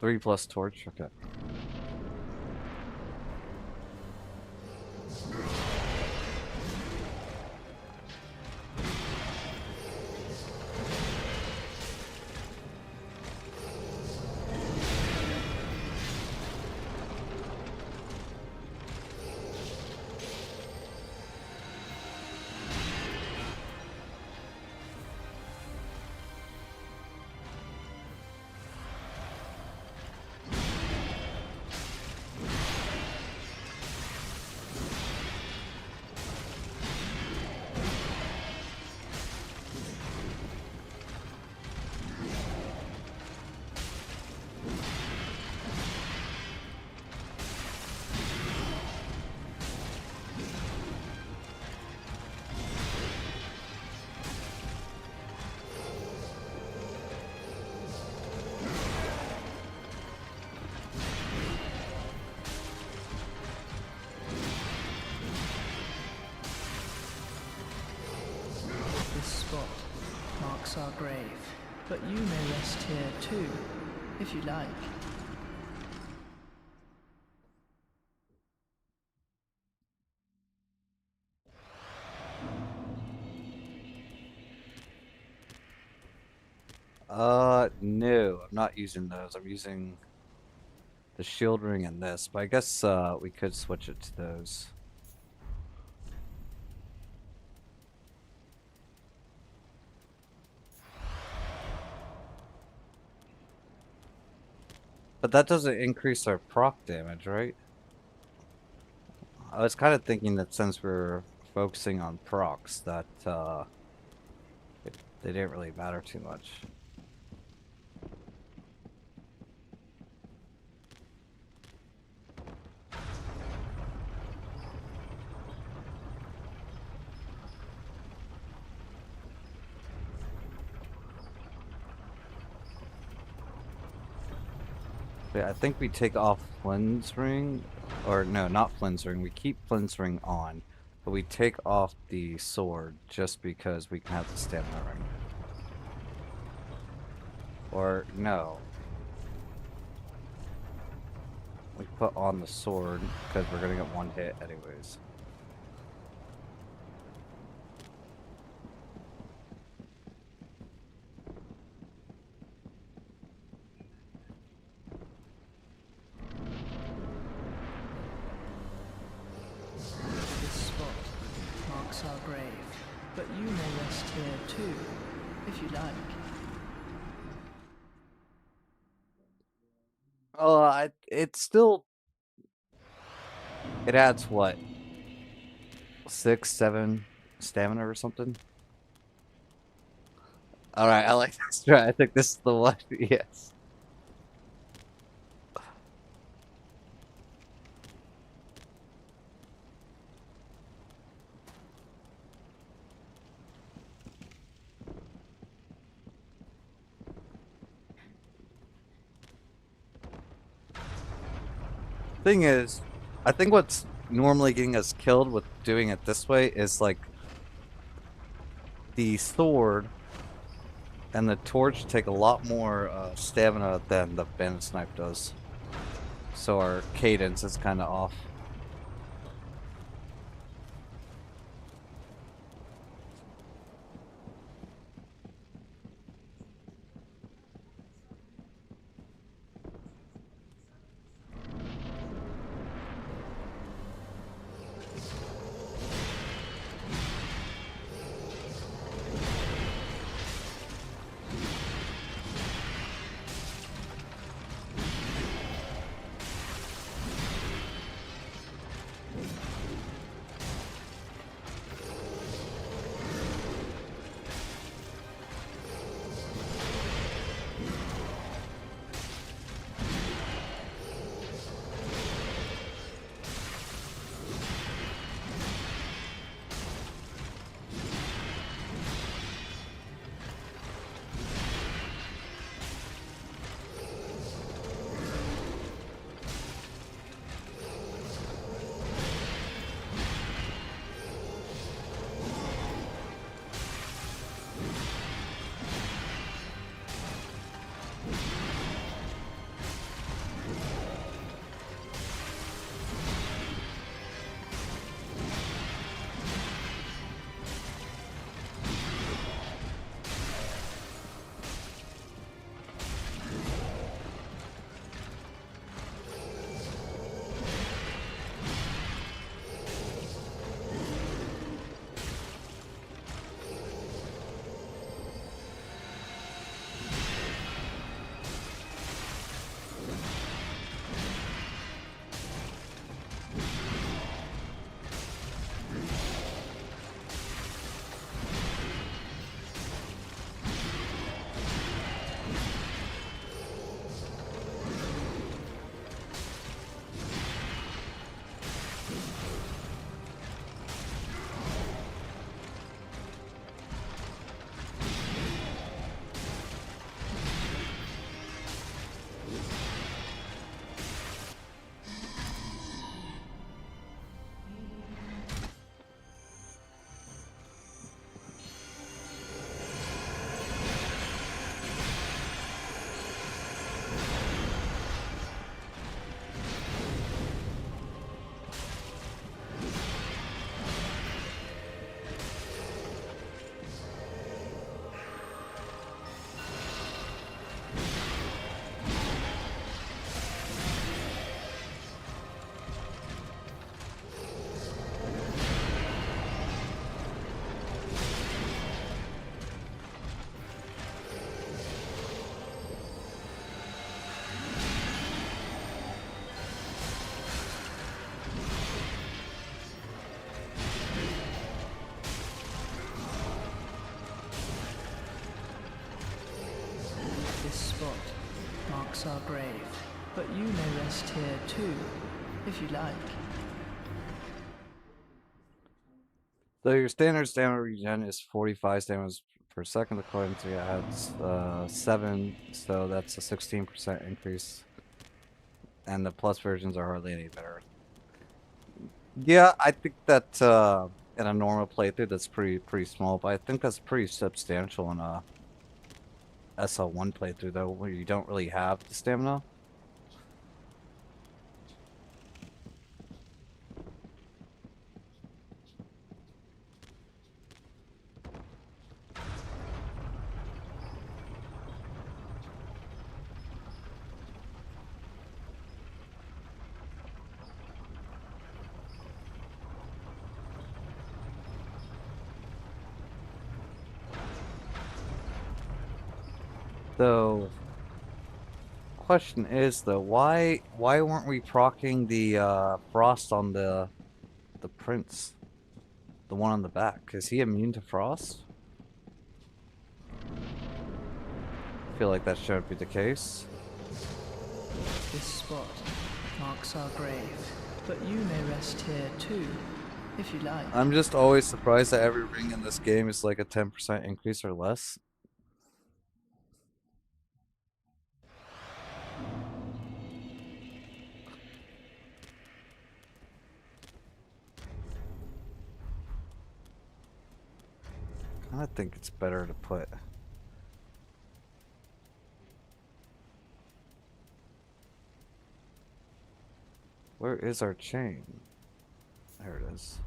Three plus torch, okay. Our grave, but you may rest here too, if you like. No, I'm not using those. I'm using the shield ring and this, but I guess we could switch it to those. But that doesn't increase our proc damage, right? I was kind of thinking that since we're focusing on procs, that they didn't really matter too much. Yeah, I think we take off Flynn's ring, or no, not Flynn's ring. We keep Flynn's ring on, but we take off the sword just because we can have the stamina ring. Or no, we put on the sword because we're gonna get one hit anyways. This spot marks our grave, but you may rest here too, if you like. Oh, it's still, it adds what, 6, 7 stamina or something? Alright, I like this try. I think this is the one. Yes. Thing is, I think what's normally getting us killed with doing it this way is like the sword and the torch take a lot more stamina than the bandit snipe does. So our cadence is kind of off. spot marks our grave, but you may rest here too, if you like. So your standard stamina regen is 45 stamina per second, according to it has 7, so that's a 16% increase. And the plus versions are hardly any better. Yeah, I think that in a normal playthrough that's pretty small, but I think that's pretty substantial in a SL1 playthrough though, where you don't really have the stamina. So, question is though, why weren't we proccing the frost on the prince, the one on the back? Is he immune to frost? I feel like that should be the case. This spot marks our grave, but you may rest here too, if you like. I'm just always surprised that every ring in this game is like a 10% increase or less. I think it's better to put where is our chain? There it is.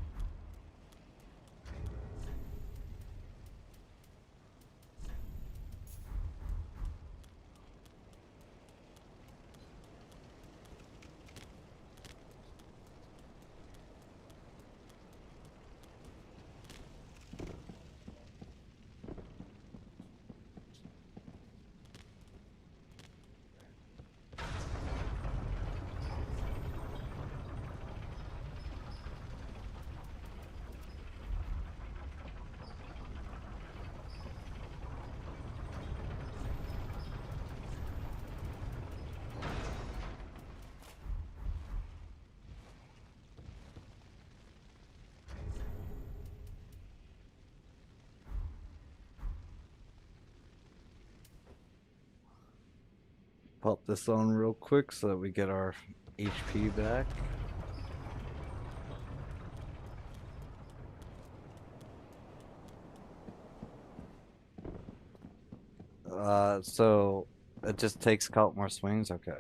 Pop this on real quick so that we get our HP back. So it just takes a couple more swings, okay.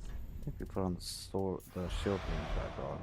I think we put on the sword, the shield beam back on.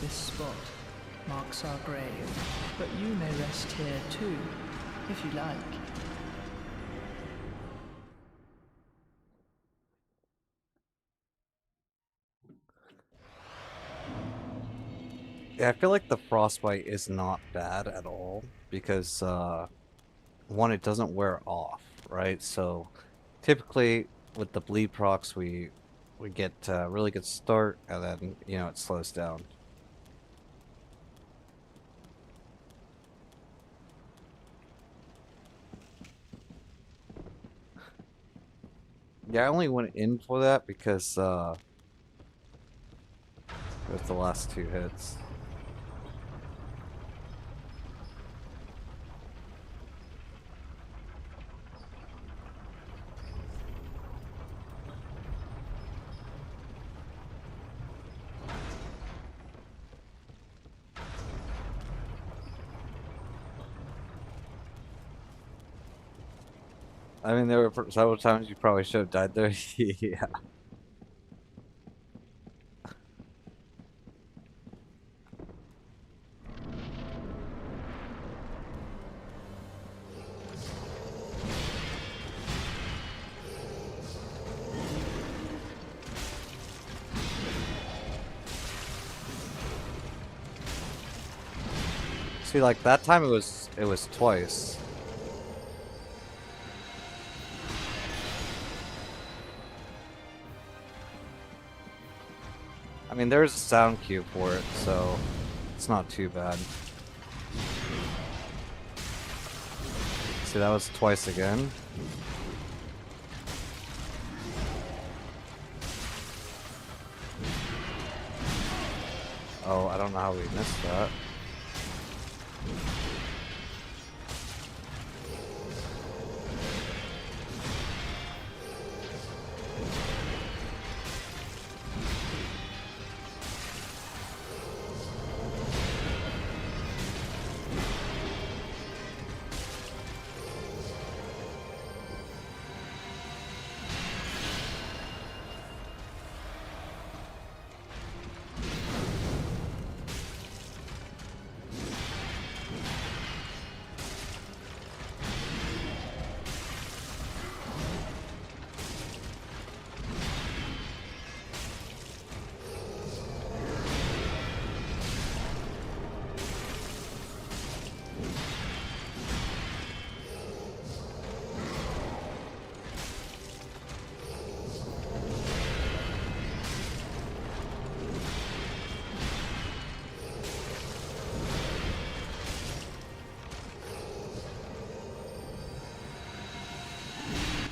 This spot marks our grave, but you may rest here too, if you like. Yeah, I feel like the frostbite is not bad at all because one, it doesn't wear off, right? So typically with the bleed procs, we get a really good start, and then it slows down. Yeah, I only went in for that because with the last two hits. I mean, there were several times you probably should have died there. Yeah. See, like that time it was twice. I mean, there's a sound cue for it, so it's not too bad. See, that was twice again. Oh, I don't know how we missed that.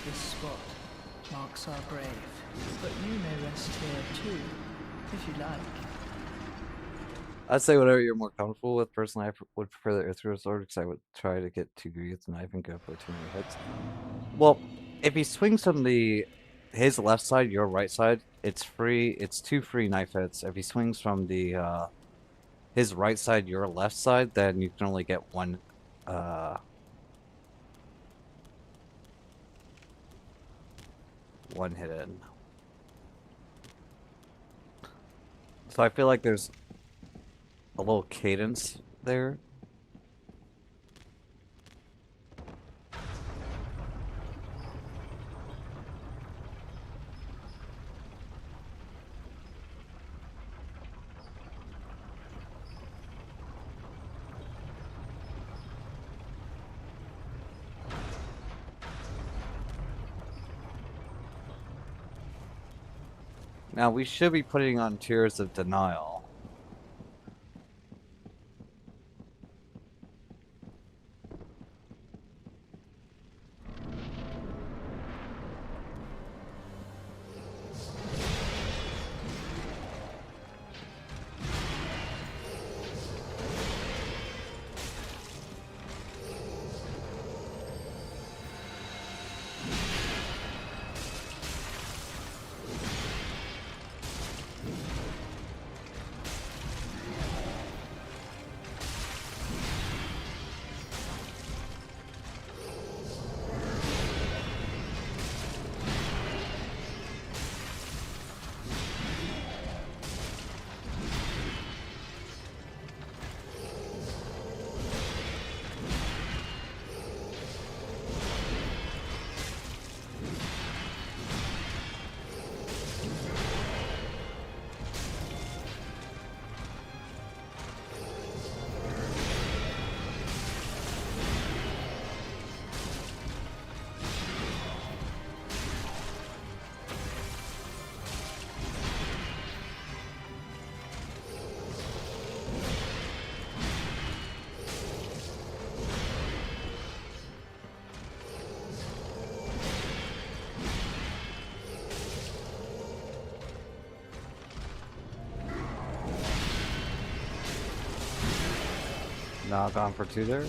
This spot marks our grave, but you may rest here too, if you like. I'd say whatever you're more comfortable with. Personally, I would prefer the Earthreal Sword because I would try to get too greedy with the knife and go for too many hits. Well, if he swings from his left side, your right side, it's free. It's 2 free knife hits. If he swings from his right side, your left side, then you can only get one hit in. So I feel like there's a little cadence there. Now we should be putting on Tears of Denial. Not gone for two there.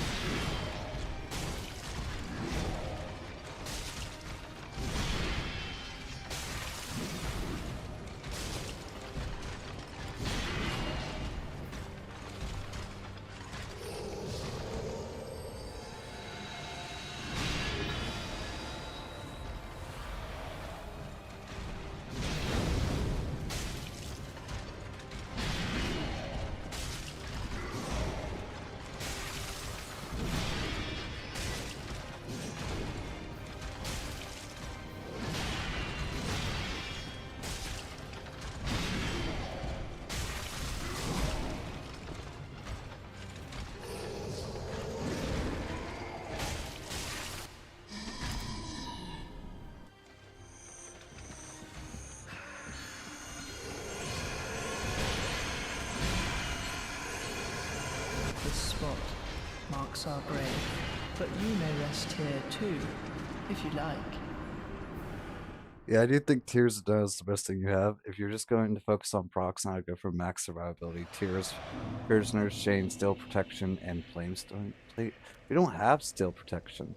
This spot marks our grave, but you may rest here too, if you like. Yeah, I do think Tears of Dawn is the best thing you have. If you're just going to focus on procs, I'd go for max survivability. Tears, Prisoner's Chain, Steel Protection, and Flamestone Plate. We don't have Steel Protection.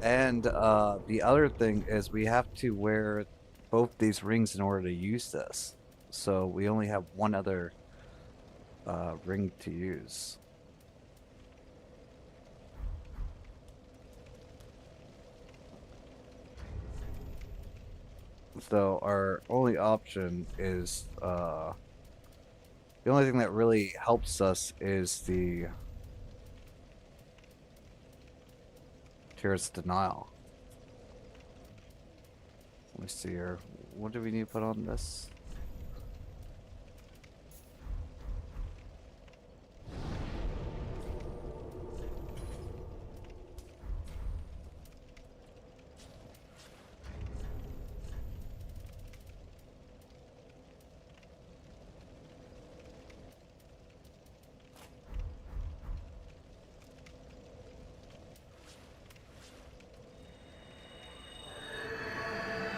And the other thing is we have to wear both these rings in order to use this. So we only have one other ring to use. So our only option is the only thing that really helps us is the Tears of Denial. Let me see here. What do we need to put on this?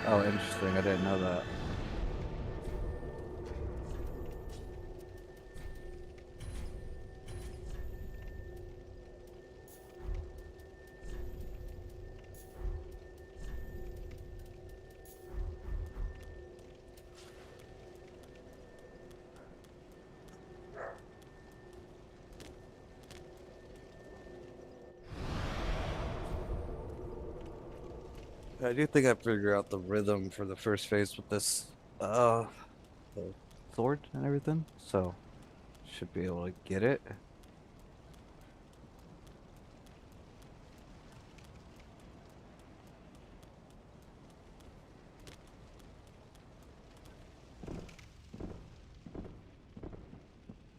Oh, interesting. I didn't know that. I do think I figured out the rhythm for the first phase with this the sword and everything, so should be able to get it.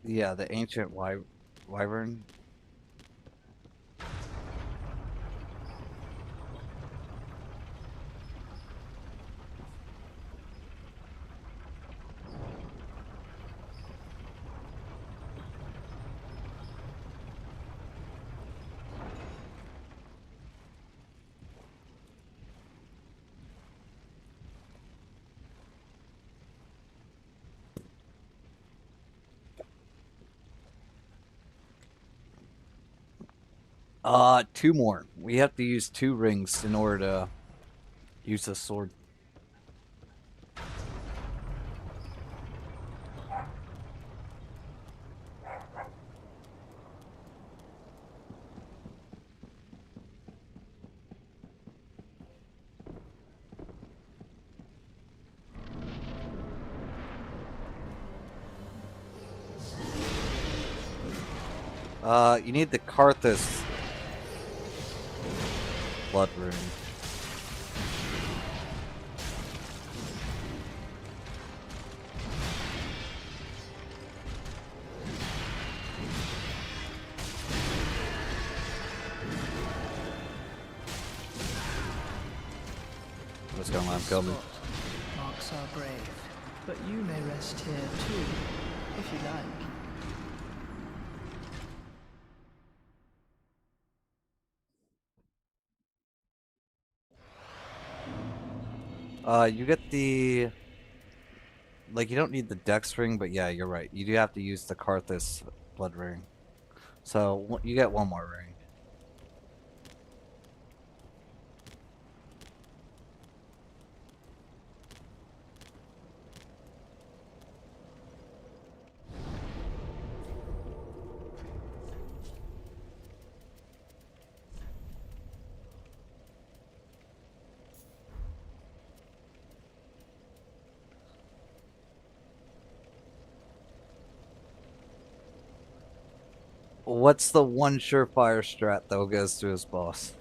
Yeah, the ancient wyvern. Two more. We have to use two rings in order to use the sword. You need the Karthus blood rune. What's going on? Kill me. Spot marks our grave, but you may rest here too, if you like. You get the like you don't need the Dex ring, but yeah, you're right. You do have to use the Karthus blood ring. So you get one more ring. What's the one surefire strat that goes to his boss?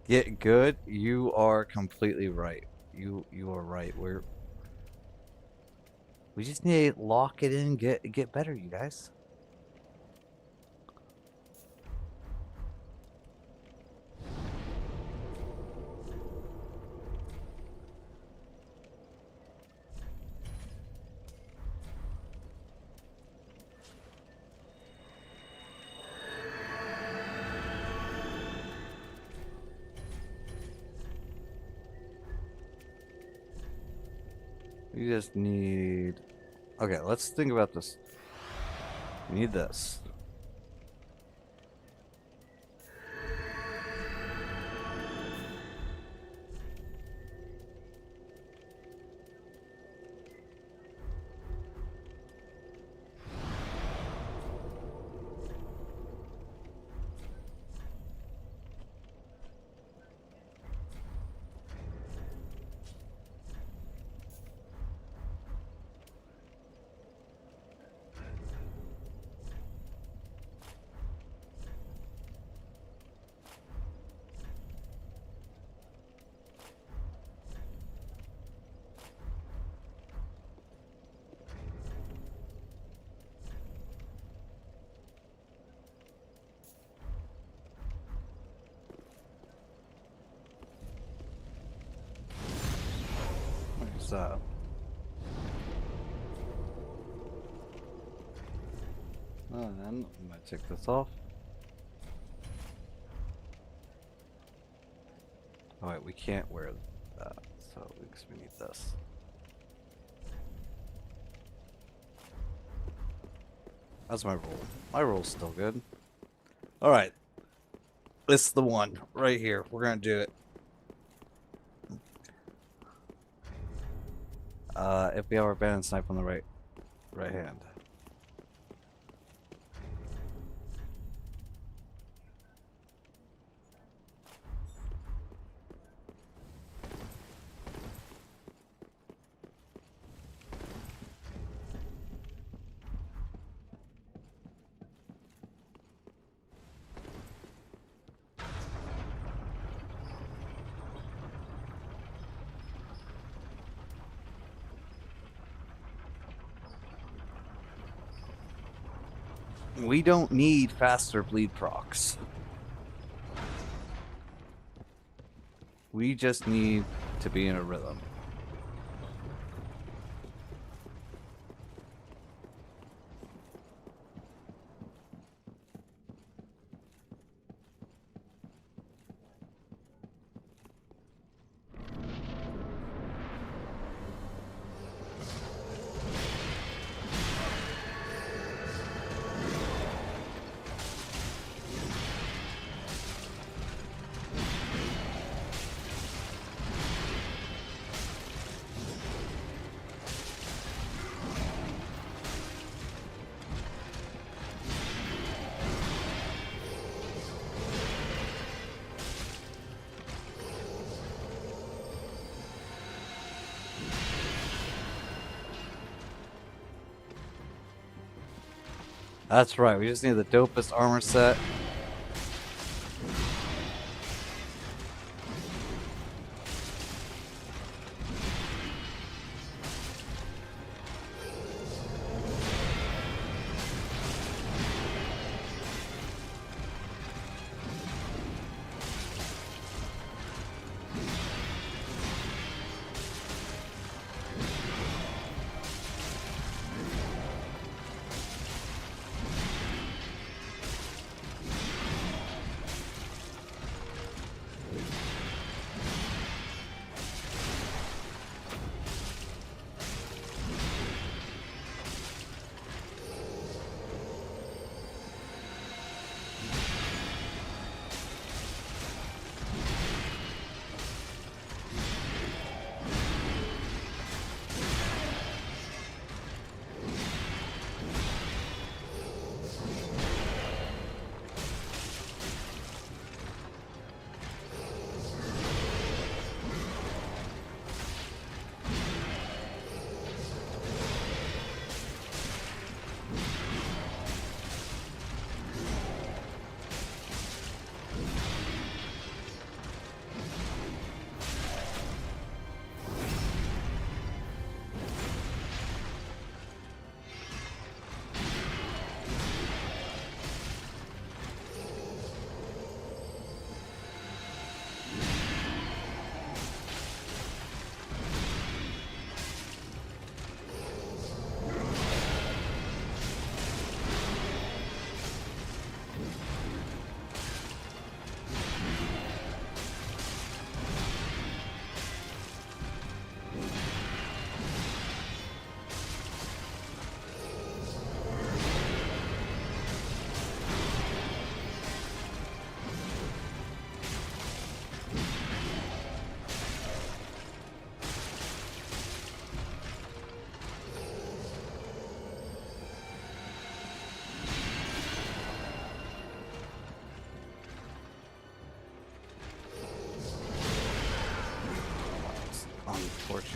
Get good. You are completely right. You are right. We just need to lock it in, get better, you guys. You just need. Okay, let's think about this. We need this. Where's that? Oh, then I'm gonna take this off. Oh wait, we can't wear that, so we need this. That's my rule. My rule's still good. All right, this is the one right here. We're gonna do it. If we have our bandit snipe on the right hand. We don't need faster bleed procs. We just need to be in a rhythm. That's right, we just need the dopest armor set.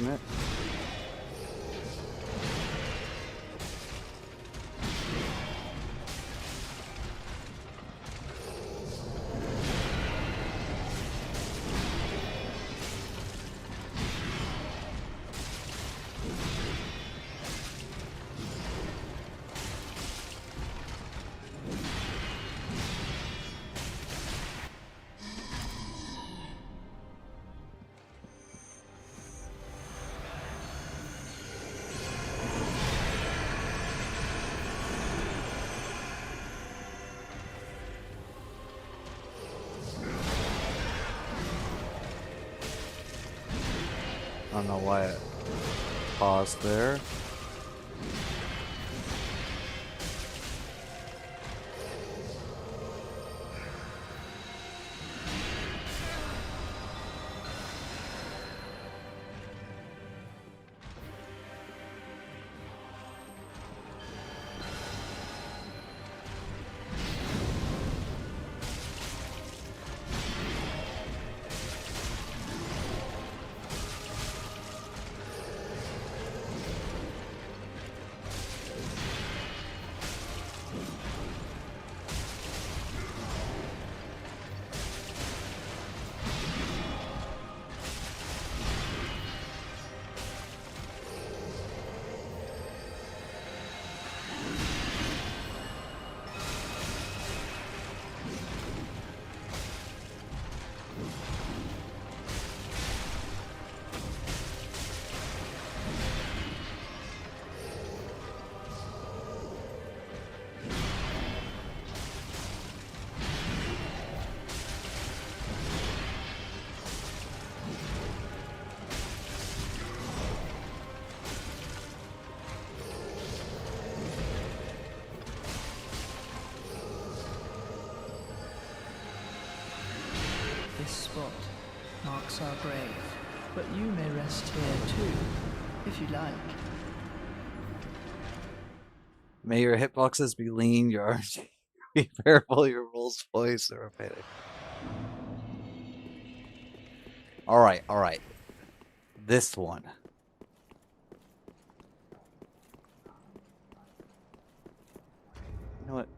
isn't it? I don't know why it paused there. This spot marks our grave, but you may rest here too, if you like. May your hitboxes be lean, your arms be variable, your rolls voice or repetitive. Alright, alright. This one. You know what?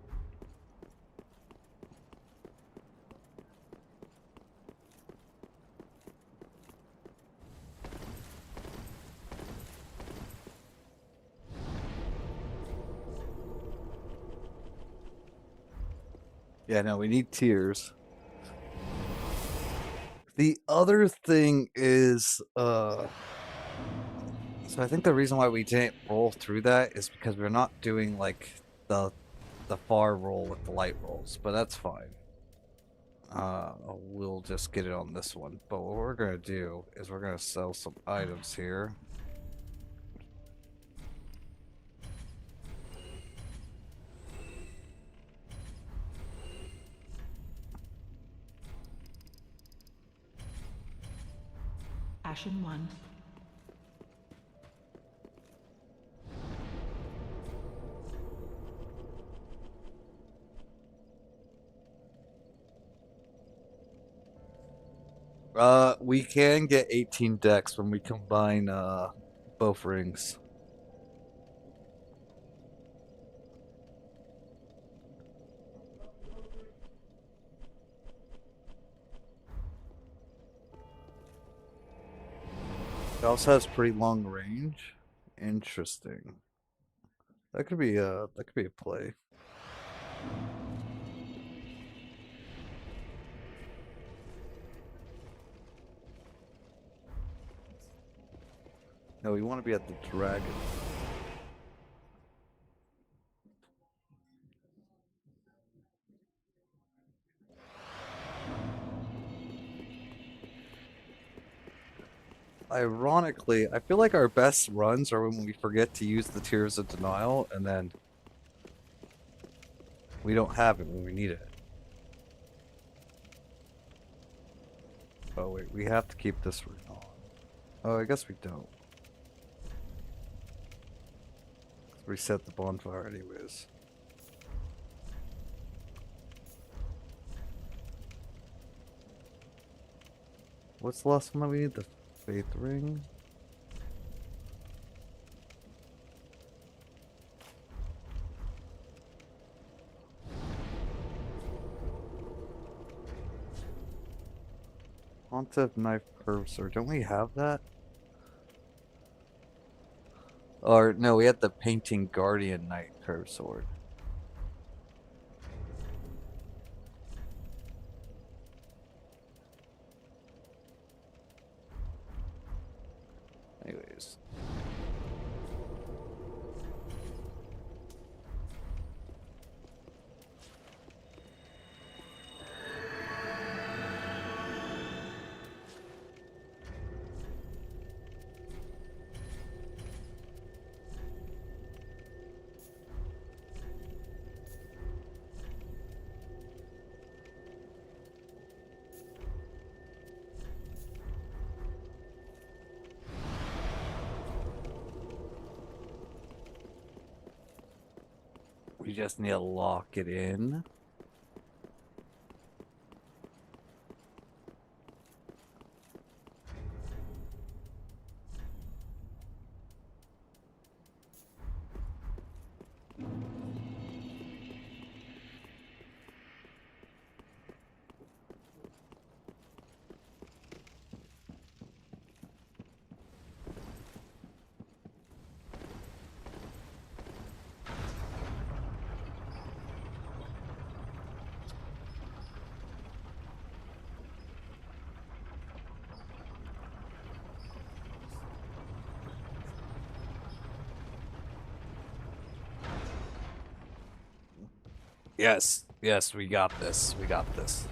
Yeah, no, we need tears. The other thing is, so I think the reason why we didn't roll through that is because we're not doing like the far roll with the light rolls, but that's fine. We'll just get it on this one. But what we're gonna do is we're gonna sell some items here. Ashen one. We can get 18 decks when we combine both rings. It also has pretty long range. Interesting. That could be a play. No, we want to be at the dragon. Ironically, I feel like our best runs are when we forget to use the Tears of Denial and then we don't have it when we need it. Oh wait, we have to keep this ring on. Oh, I guess we don't. Reset the bonfire anyways. What's the last one that we need? The Faith Ring? Pontiff Knife Curved Sword. Don't we have that? Or, no, we had the Painting Guardian Knight Curved Sword. Anyways. We just need to lock it in. Yes, yes, we got this. We got this.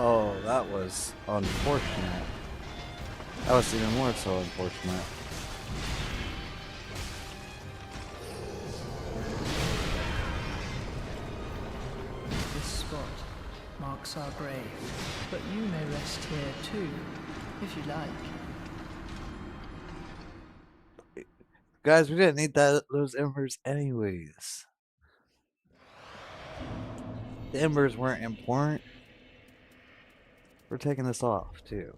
Oh, that was unfortunate. That was even more so unfortunate. This spot marks our grave, but you may rest here too, if you like. Guys, we didn't need those embers anyways. The embers weren't important. We're taking this off too.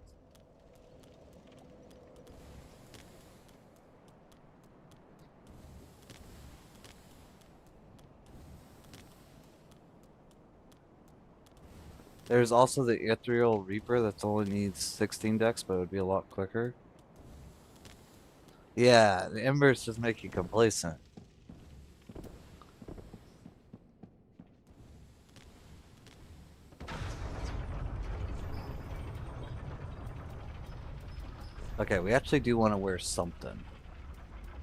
There's also the Ethereal Reaper that only needs 16 decks, but it would be a lot quicker. Yeah, the embers just make you complacent. Okay, we actually do want to wear something.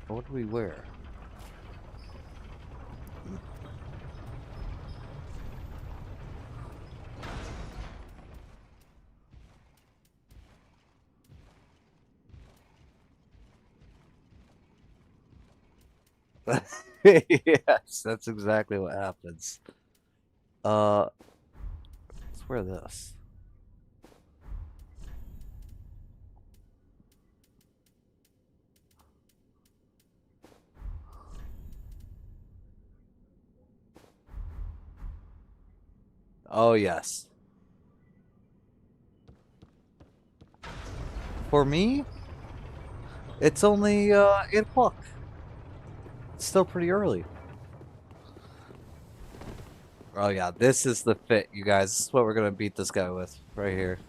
But what do we wear? Yes, that's exactly what happens. Let's wear this. Oh, yes. For me, it's only 8 o'clock. It's still pretty early. Oh yeah, this is the fit, you guys. This is what we're gonna beat this guy with, right here.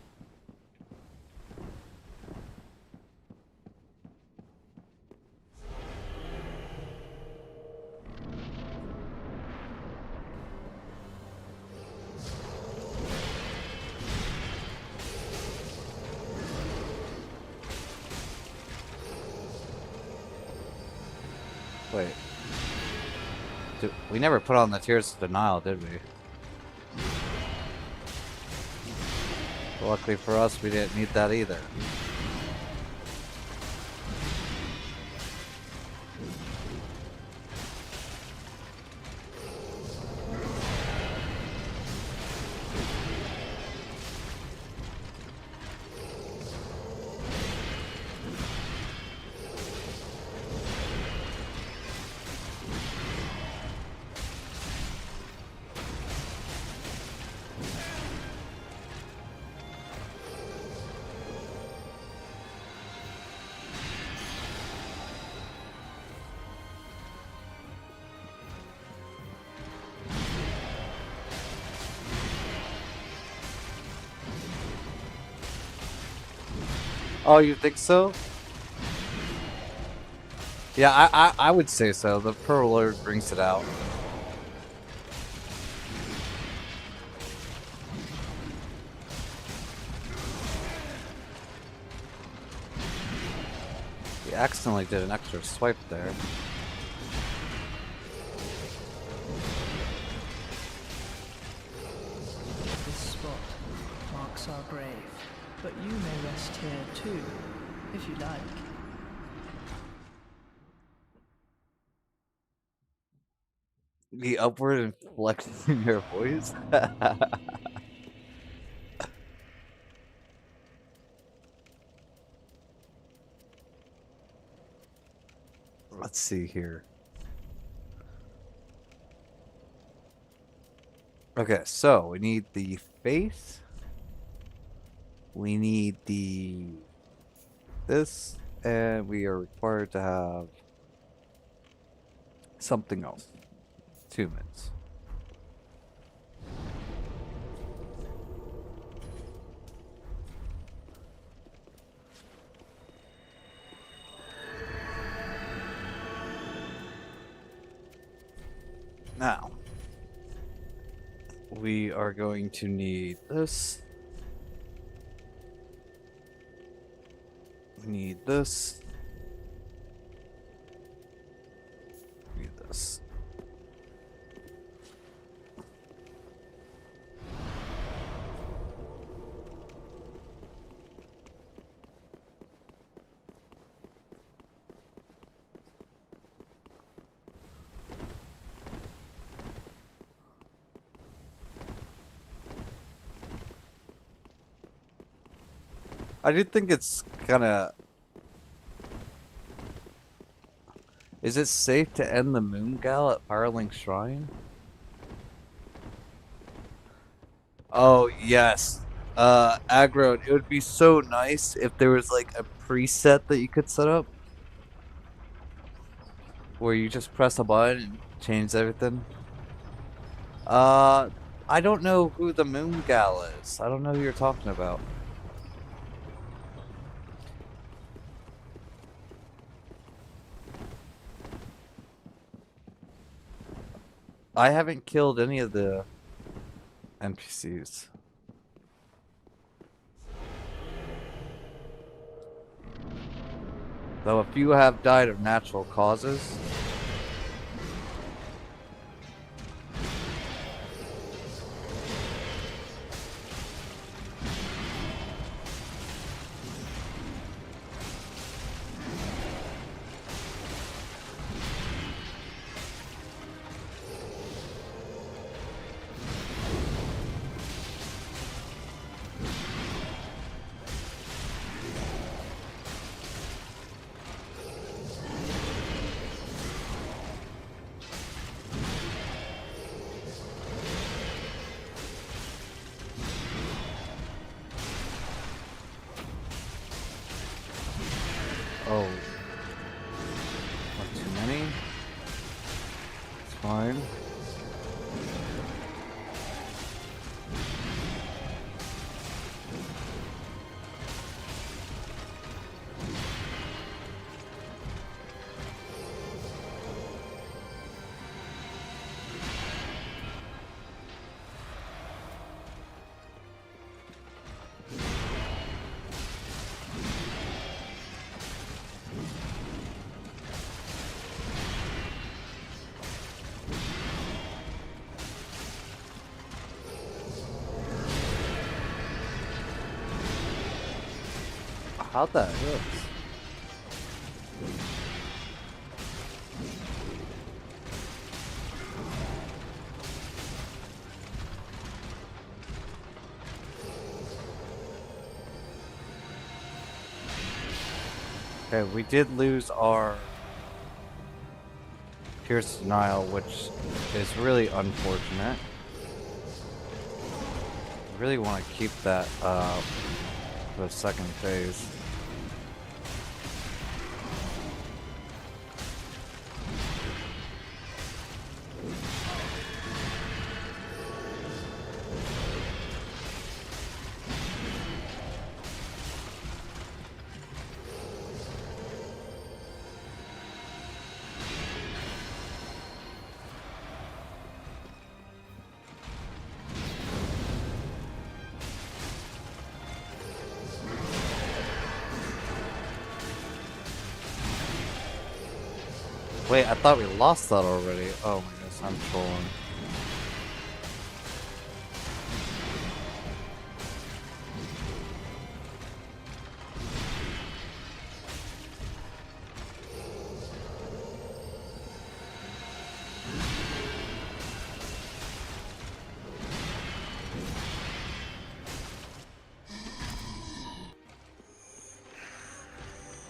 Wait. We never put on the Tears of Denial, did we? Luckily for us, we didn't need that either. Oh, you think so? Yeah, I would say so. The Pearl Lord brings it out. He accidentally did an extra swipe there. This spot marks our grave, but you may rest here too, if you like. The upward inflection in your voice? Let's see here. Okay, so we need the face. We need this, and we are required to have something else. 2 minutes. Now, we are going to need this. We need this. We need this. I do think it's kind of... Is it safe to end the Moongal at Firelink Shrine? Oh, yes. Aggro, it would be so nice if there was like a preset that you could set up. Where you just press a button and change everything. I don't know who the Moongal is. I don't know who you're talking about. I haven't killed any of the NPCs. Though a few have died of natural causes. Oh. Not too many. It's fine. How'd that hit? Okay, we did lose our Pierce Denial, which is really unfortunate. I really want to keep that for the second phase. Wait, I thought we lost that already. Oh my goodness, I'm trolling.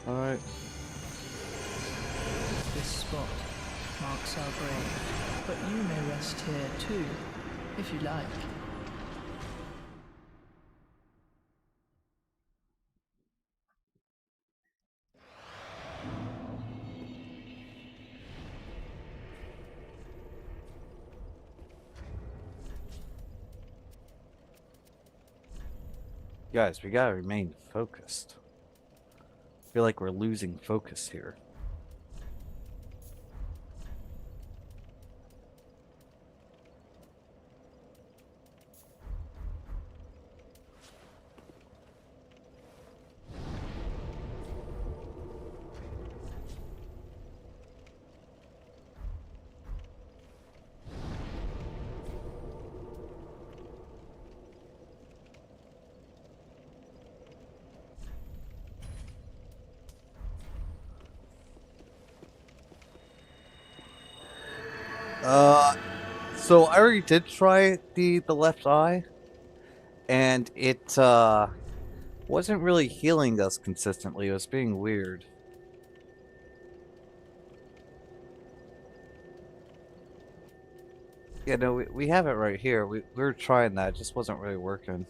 Alright. This spot marks our grave, but you may rest here too, if you like. Guys, we gotta remain focused. I feel like we're losing focus here. So I already did try the left eye, and it wasn't really healing us consistently. It was being weird. Yeah, no, we have it right here. We were trying that, it just wasn't really working.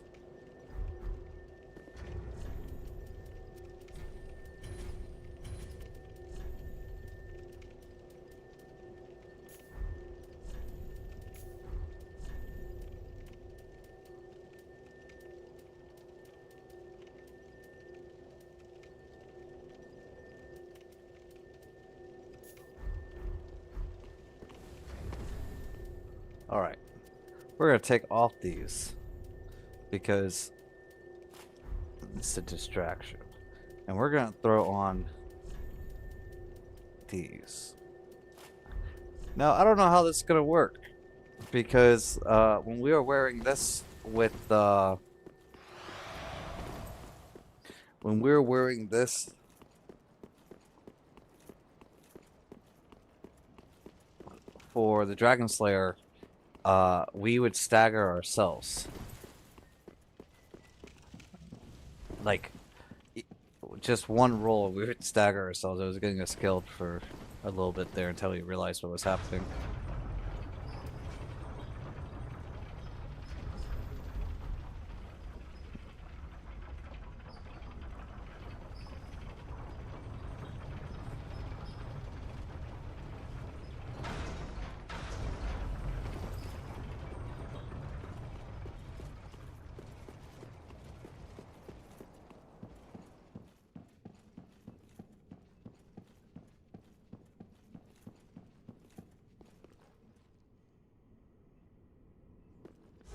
Alright. We're going to take off these because it's a distraction. And we're going to throw on these. Now, I don't know how this is going to work because when we were wearing this with when we were wearing this for the Dragon Slayer, we would stagger ourselves. Like, just one roll, we would stagger ourselves. It was getting us killed for a little bit there until we realized what was happening.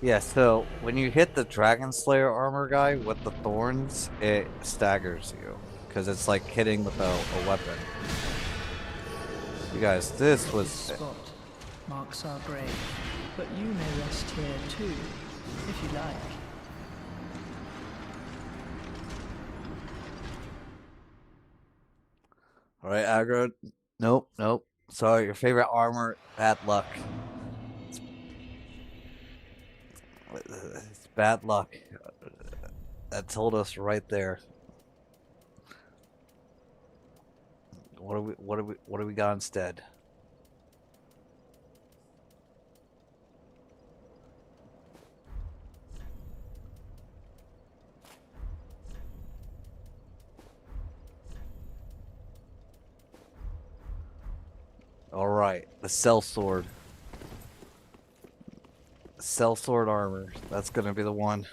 Yeah, so when you hit the Dragon Slayer armor guy with the thorns, it staggers you. Because it's like hitting with a weapon. You guys, this was... This spot marks our grave, but you may rest here too, if you like. All right, aggro. Nope, nope. Sorry, your favorite armor. Bad luck. It's bad luck. That told us right there. What do we got instead? All right, the cell sword. Cell sword armor. That's gonna be the one.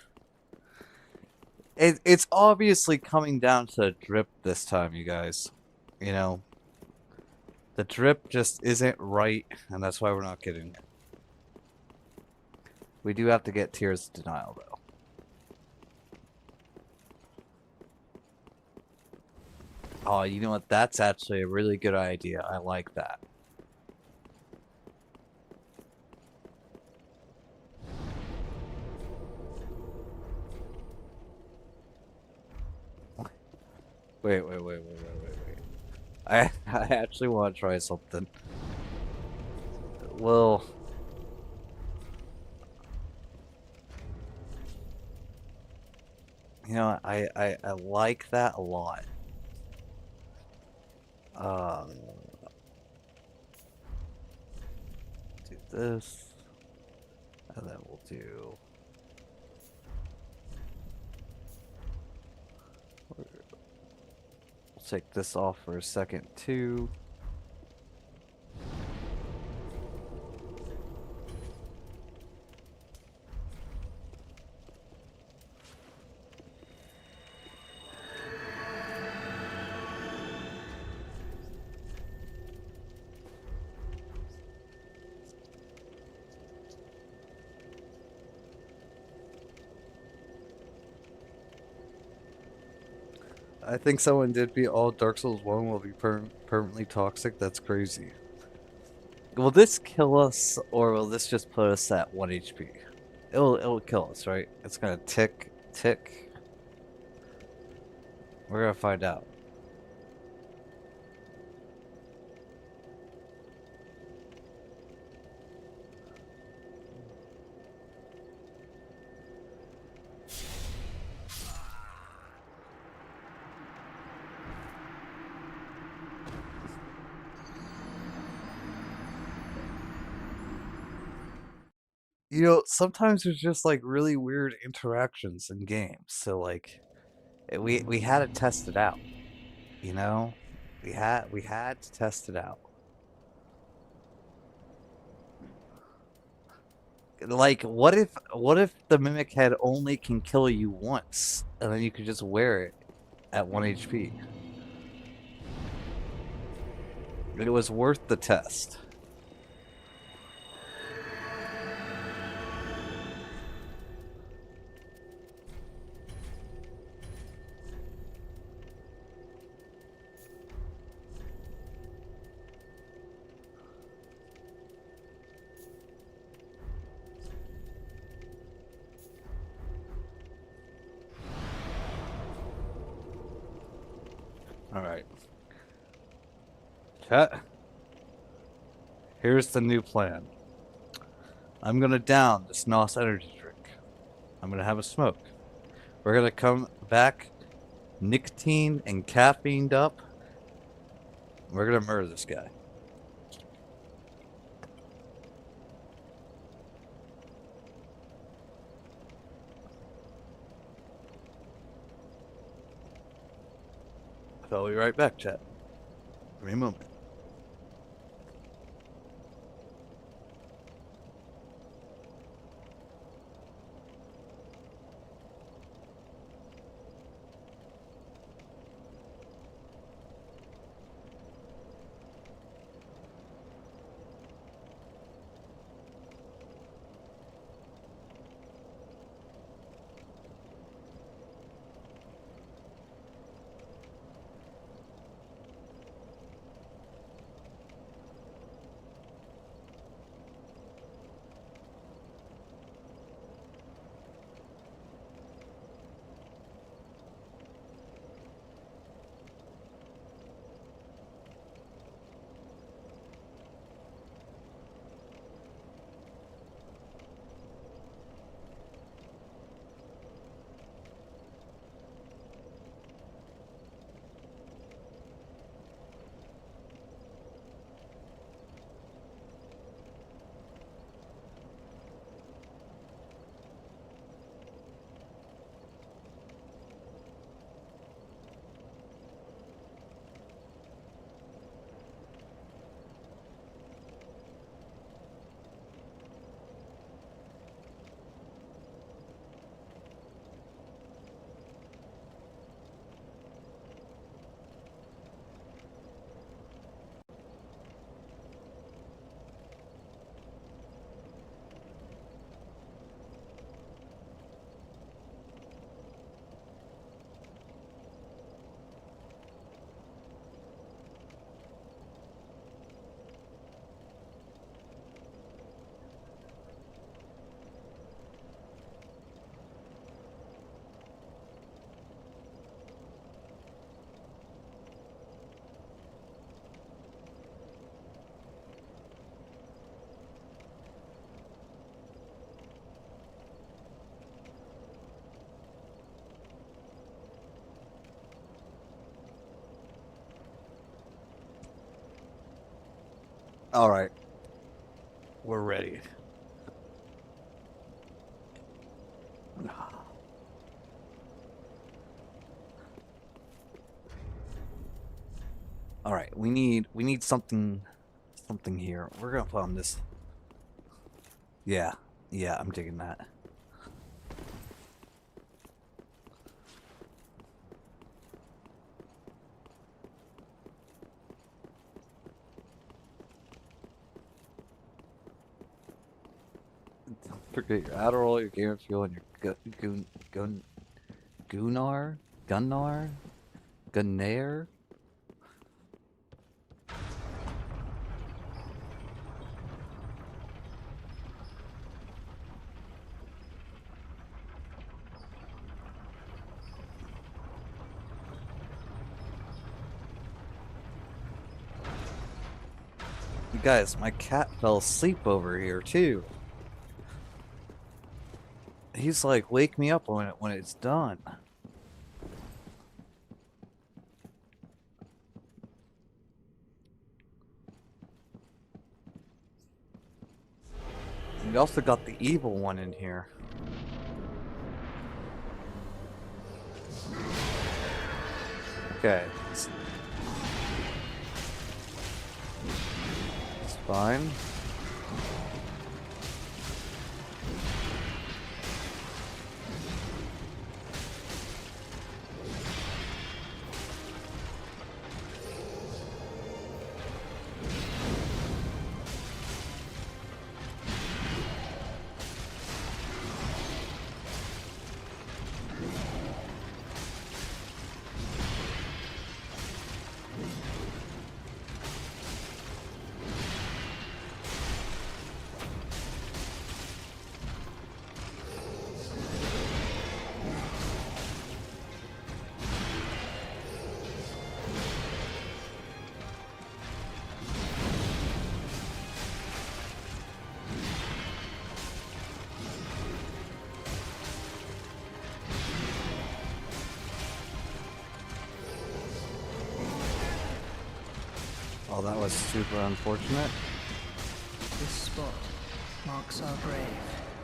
It's obviously coming down to drip this time, you guys. You know, the drip just isn't right, and that's why we're not getting it. We do have to get Tears of Denial, though. Oh, you know what? That's actually a really good idea. I like that. Wait. I actually want to try something. Well, you know, I like that a lot. Uh, do this, and then we'll do. We'll take this off for a second too. I think someone did beat all Dark Souls 1 will be permanently toxic. That's crazy. Will this kill us, or will this just put us at 1 HP? It'll kill us, right? It's gonna tick. We're gonna find out. You know, sometimes there's just like really weird interactions in games. So like, we had to test it out. You know, we had to test it out. Like, what if the mimic head only can kill you once, and then you could just wear it at 1 HP? It was worth the test. All right, chat. Here's the new plan. I'm gonna down this NOS energy drink. I'm gonna have a smoke. We're gonna come back nicotine and caffeined up. We're gonna murder this guy. I'll be right back, chat. Give me a moment. All right, we're ready. All right, we need something here. We're gonna put on this. Yeah, yeah, I'm digging that. Don't forget your Adderall, your Game Fuel, and your Gunnar, Gunnair. You guys, my cat fell asleep over here too. He's like, wake me up when it's done. We also got the evil one in here. Okay. It's fine. Oh, that was super unfortunate. This spot marks our grave,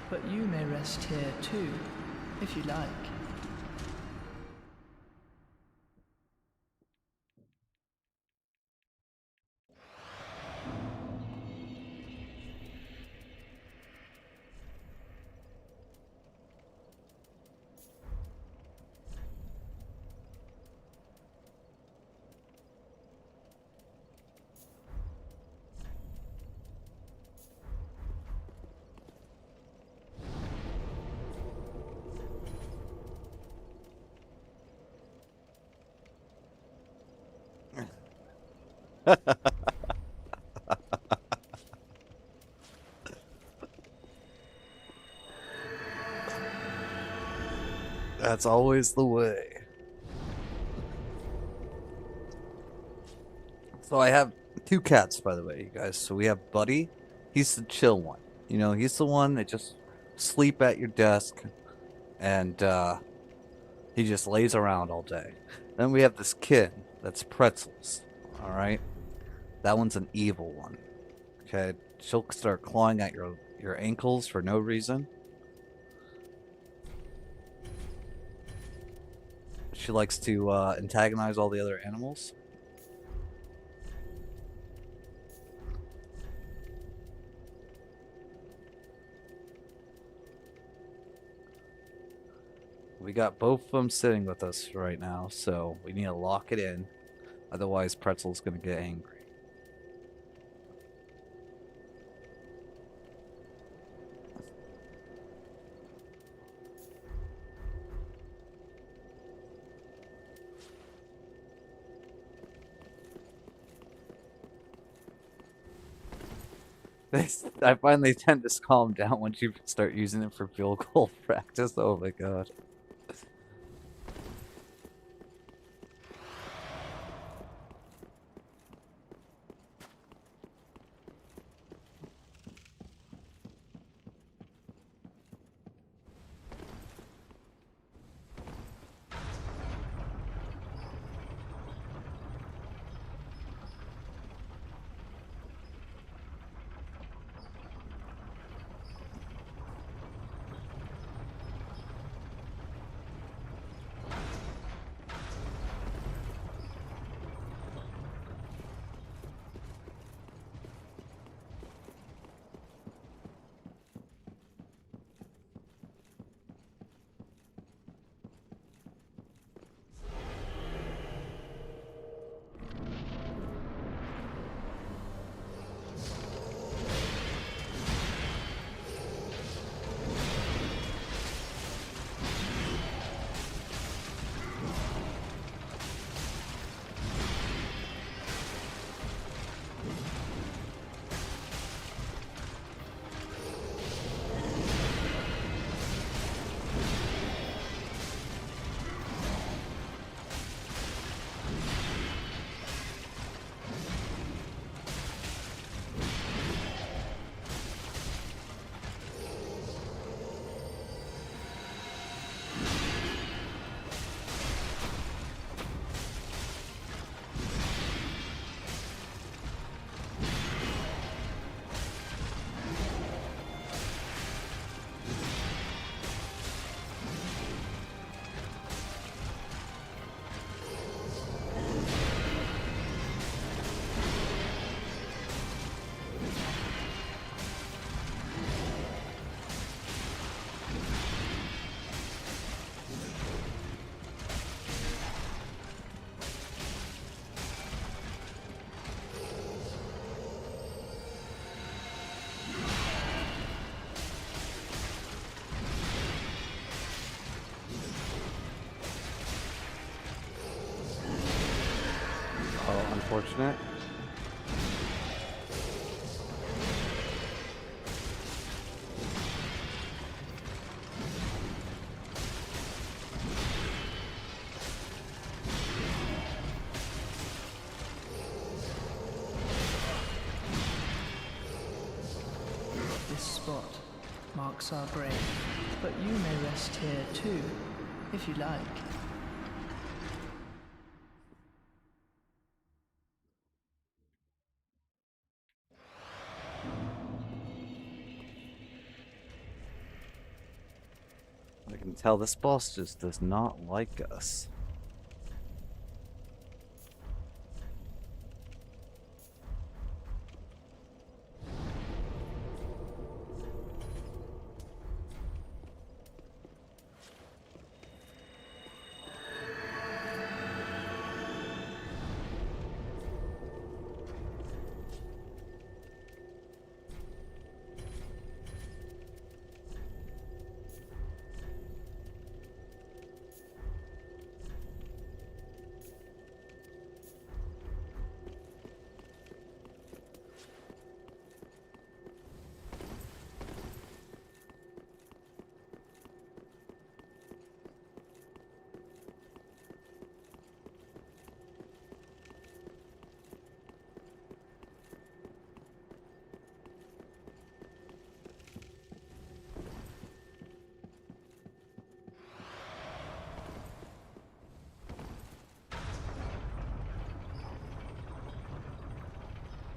but you may rest here too, if you like. That's always the way. So I have two cats, by the way, you guys. So we have Buddy. He's the chill one. You know, he's the one that just sleep at your desk and he just lays around all day. Then we have this kid that's Pretzels. All right, that one's an evil one. Okay, she'll start clawing at your ankles for no reason. She likes to antagonize all the other animals. We got both of them sitting with us right now, so we need to lock it in. Otherwise, Pretzel's gonna get angry. I find they tend to calm down once you start using it for field goal practice. Oh my god. unfortunate. This spot marks our grave, but you may rest here too, if you like. I can tell this boss just does not like us.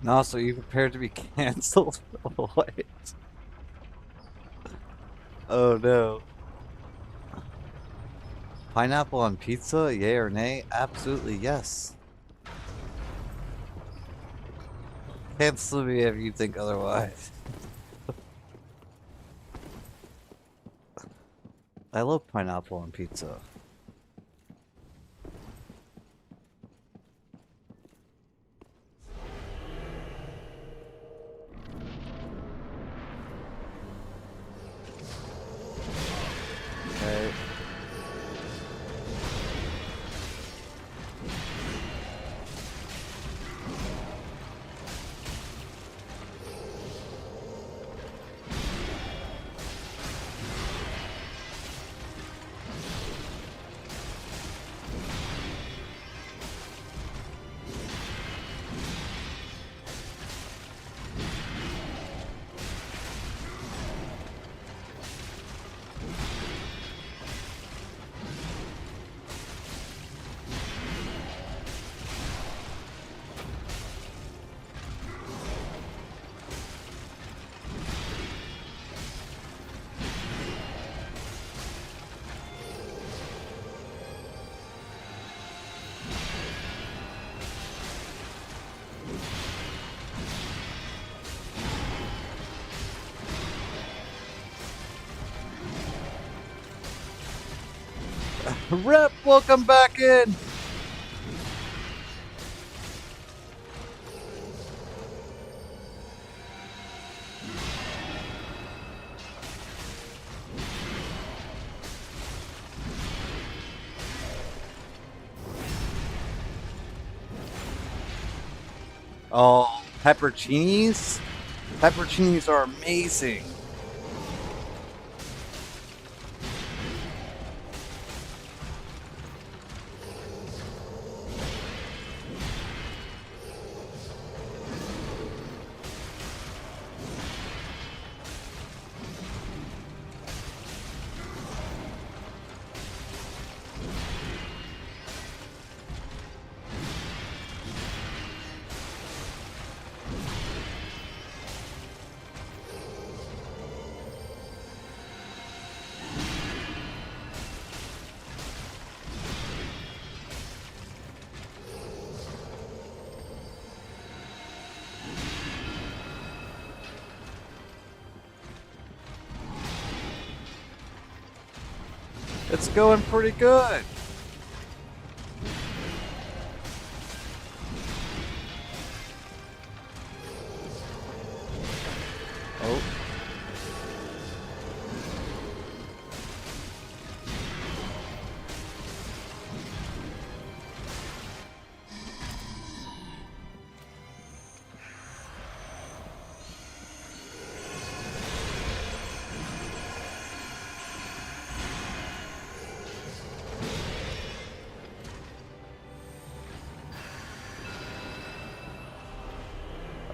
No, so you prepared to be canceled? What? Oh no. Pineapple on pizza, yay or nay? Absolutely yes. Cancel me if you think otherwise. I love pineapple on pizza. Okay. Rep, welcome back in! Oh, pepperoncinis? Pepperoncinis are amazing. It's going pretty good. Oh.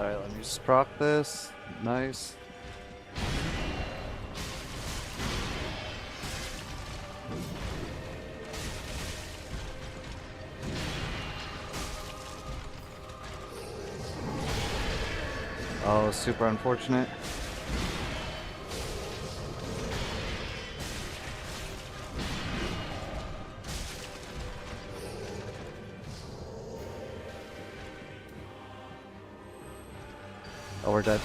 Alright, let me just proc this. Nice. Oh, super unfortunate. Oh, we're dead.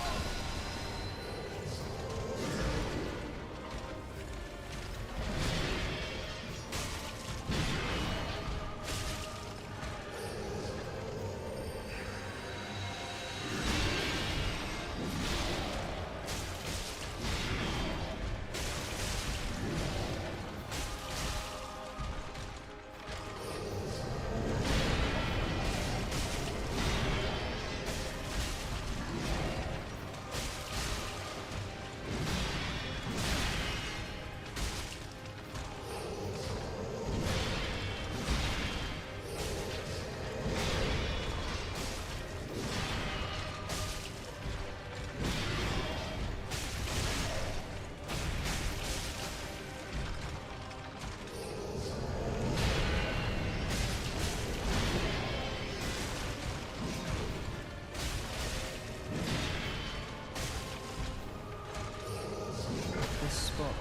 This spot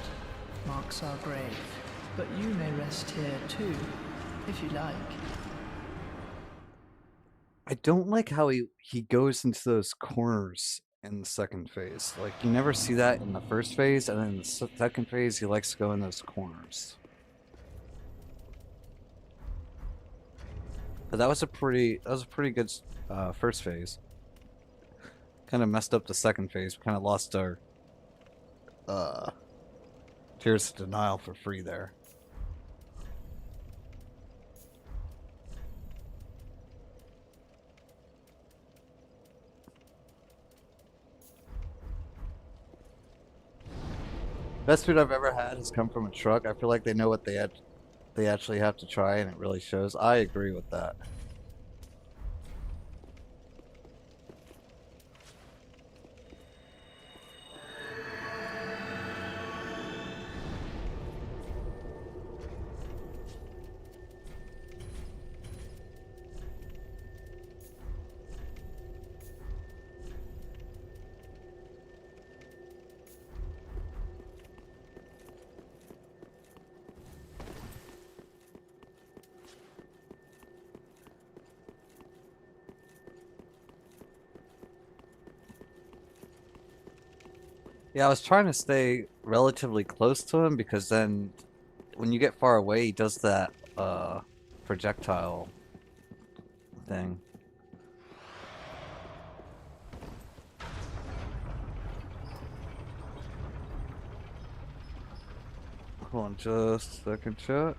marks our grave, but you may rest here too, if you like. I don't like how he goes into those corners in the second phase. Like, you never see that in the first phase, and then in the second phase, he likes to go in those corners. But that was a pretty good first phase. Kind of messed up the second phase. We kind of lost our Tears of Denial for free there. Best food I've ever had has come from a truck. I feel like they know what they actually have to try, and it really shows. I agree with that. Yeah, I was trying to stay relatively close to him because then when you get far away, he does that projectile thing. Hold on just a second, chat.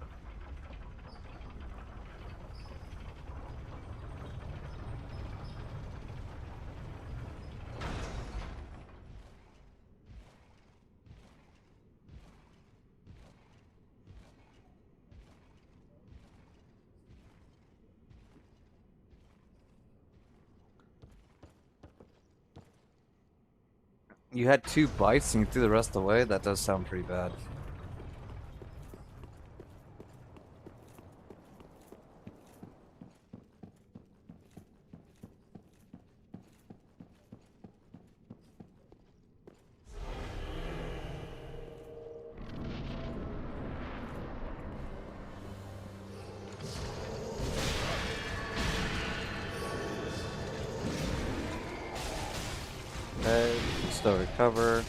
You had 2 bites and you threw the rest away? That does sound pretty bad. Okay, still recover.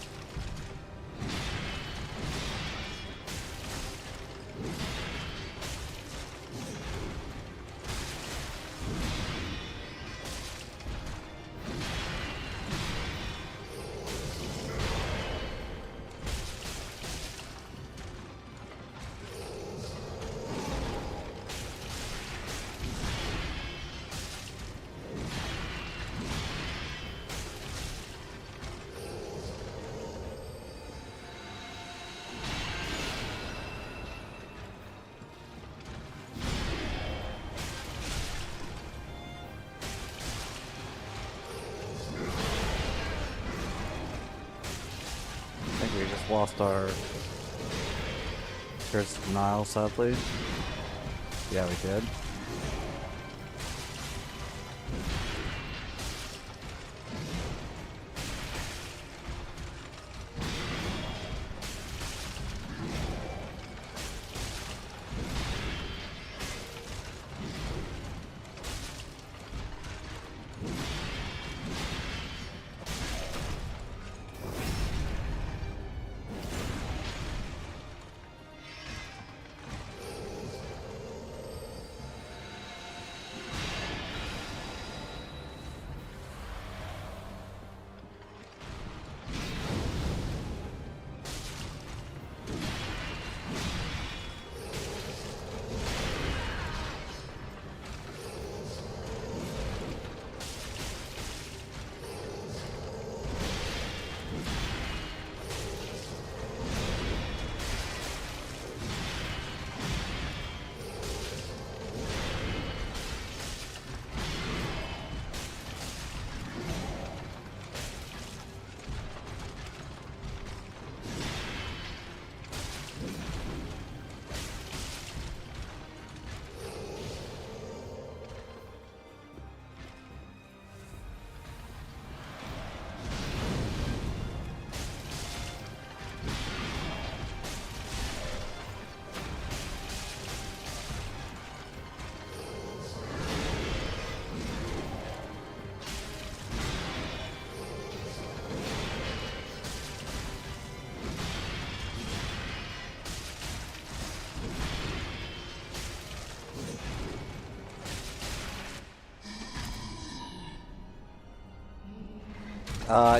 just lost our Curse of Denial, sadly. Yeah, we did.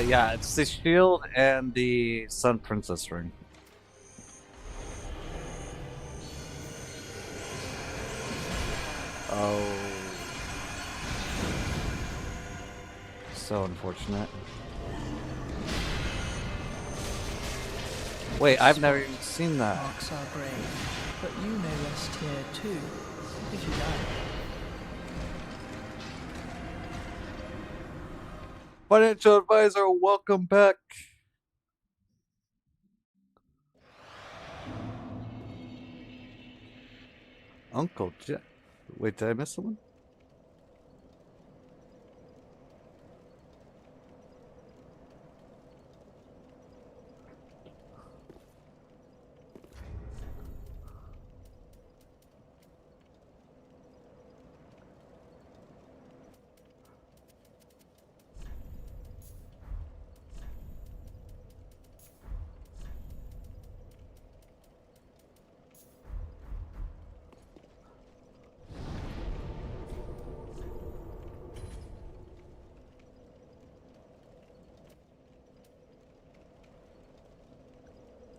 Yeah, it's the shield and the Sun Princess ring. Oh. So unfortunate. Wait, I've never even seen that. Marks our grave, but you may rest here too, if you like. Financial advisor, welcome back. Uncle Jack. Wait, did I miss someone?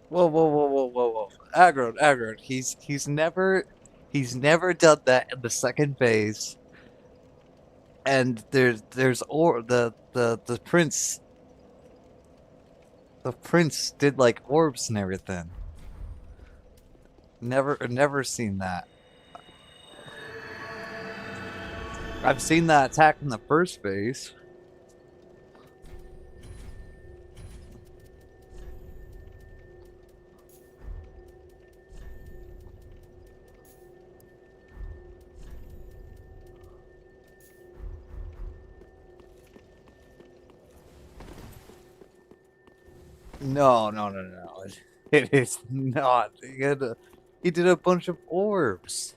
Whoa, whoa, whoa, whoa, whoa, whoa. Agron. He's never done that in the second phase. And there's or the prince did like orbs and everything. Never seen that. I've seen that attack in the first phase. No. It is not. He did a bunch of orbs.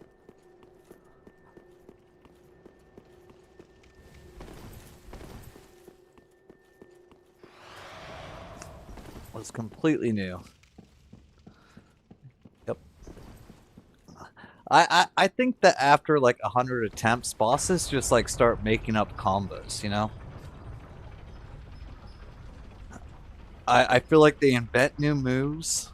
Was completely new. Yep. I think that after like 100 attempts, bosses just like start making up combos, you know? I feel like they invent new moves.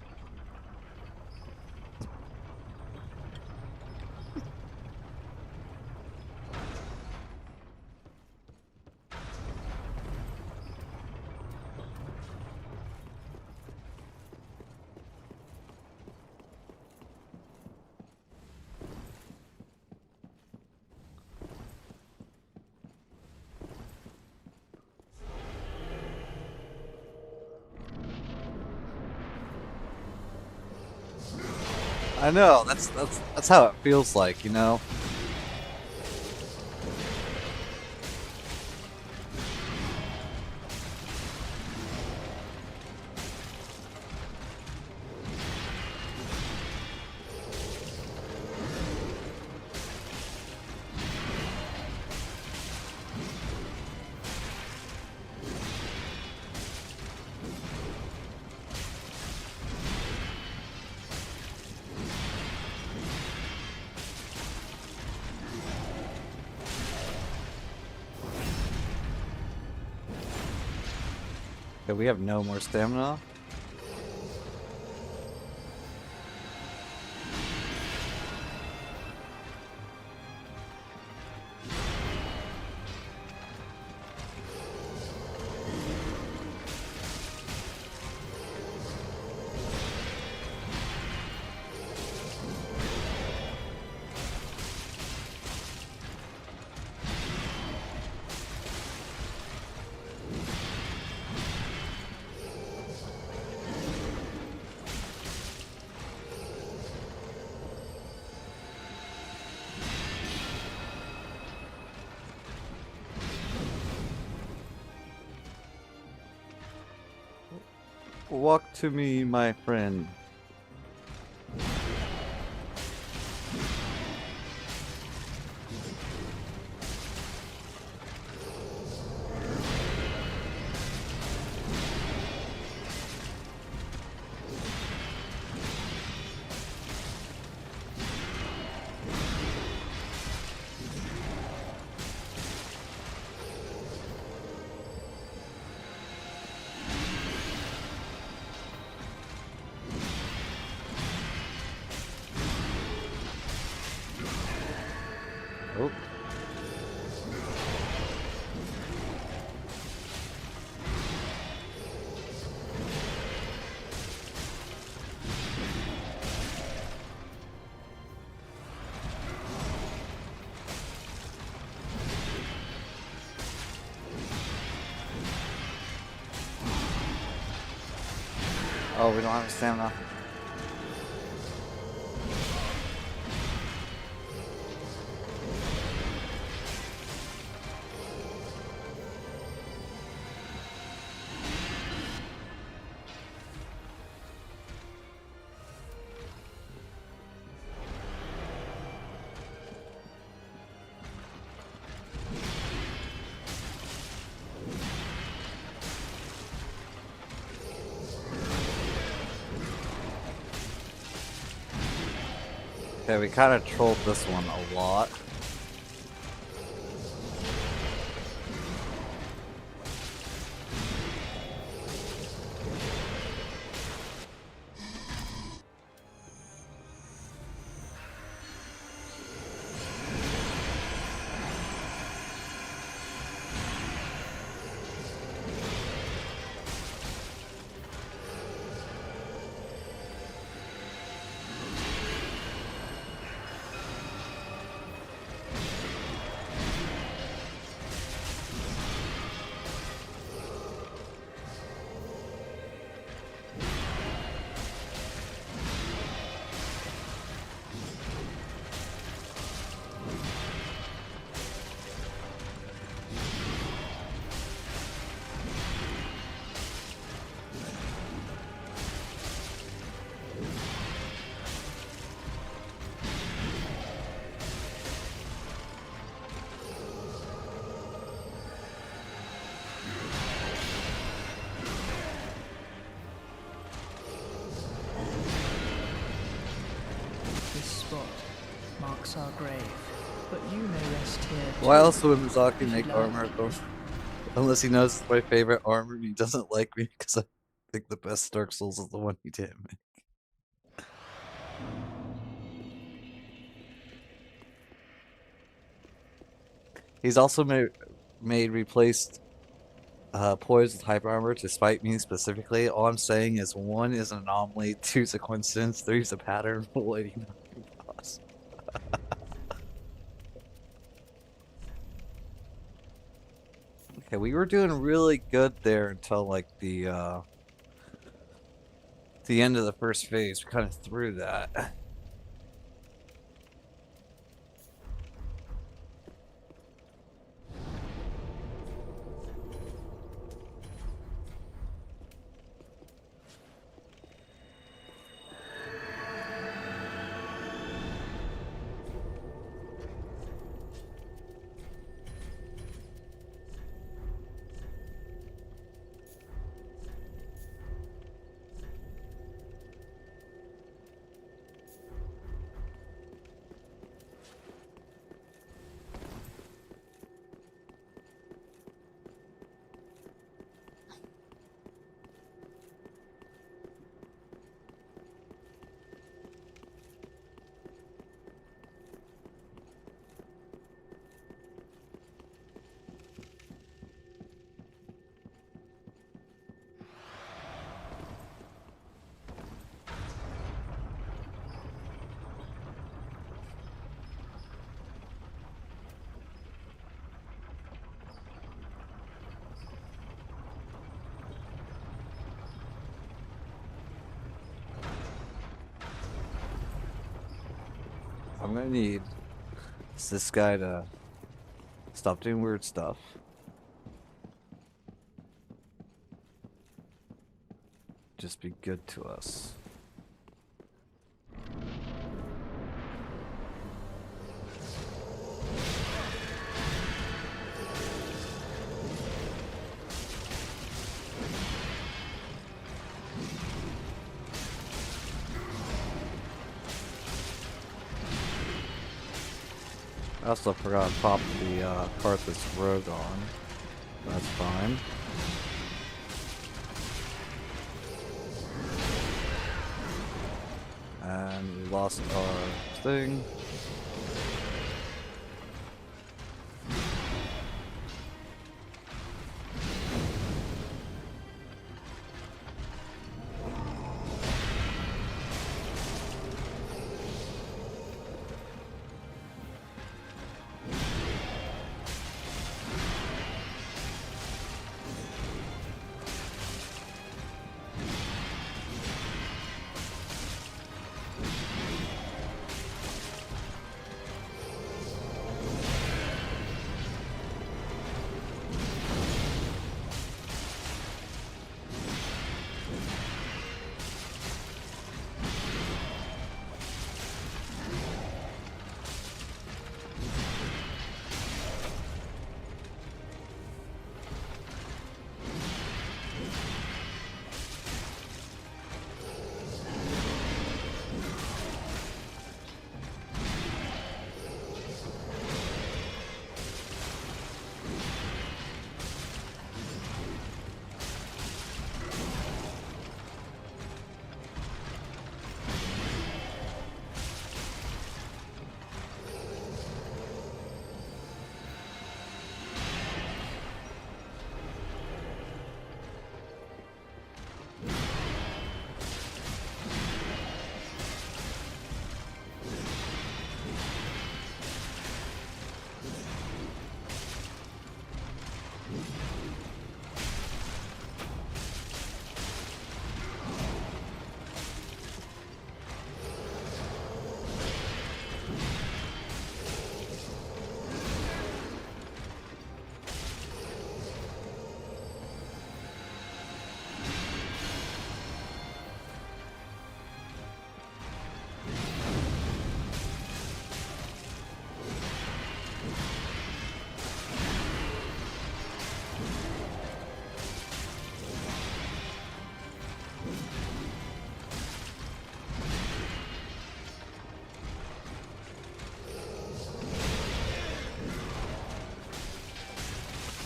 I know, that's how it feels like, you know? Okay, we have no more stamina. Walk to me, my friend. Oh. Oh, we don't have stamina. Okay, we kind of trolled this one a lot. This spot marks our grave, but you may rest here too. Why else would Mizaki if make you armor? like. Though? Unless he knows it's my favorite armor, he doesn't like me because I think the best Dark Souls is the one he did make. He's also made replaced poise with hyper armor to spite me specifically. All I'm saying is 1 is an anomaly, 2 is a coincidence, 3 is a pattern. Waiting on boss. Okay, we were doing really good there until like the end of the first phase. We kind of threw that. I'm gonna need is this guy to stop doing weird stuff. Just be good to us. I also forgot to pop the Karthus Rogue on. That's fine. And we lost our thing.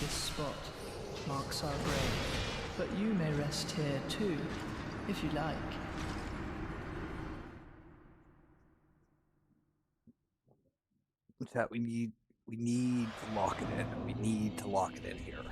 This spot marks our grave, but you may rest here too, if you like. Chat, we need to lock it in. We need to lock it in here.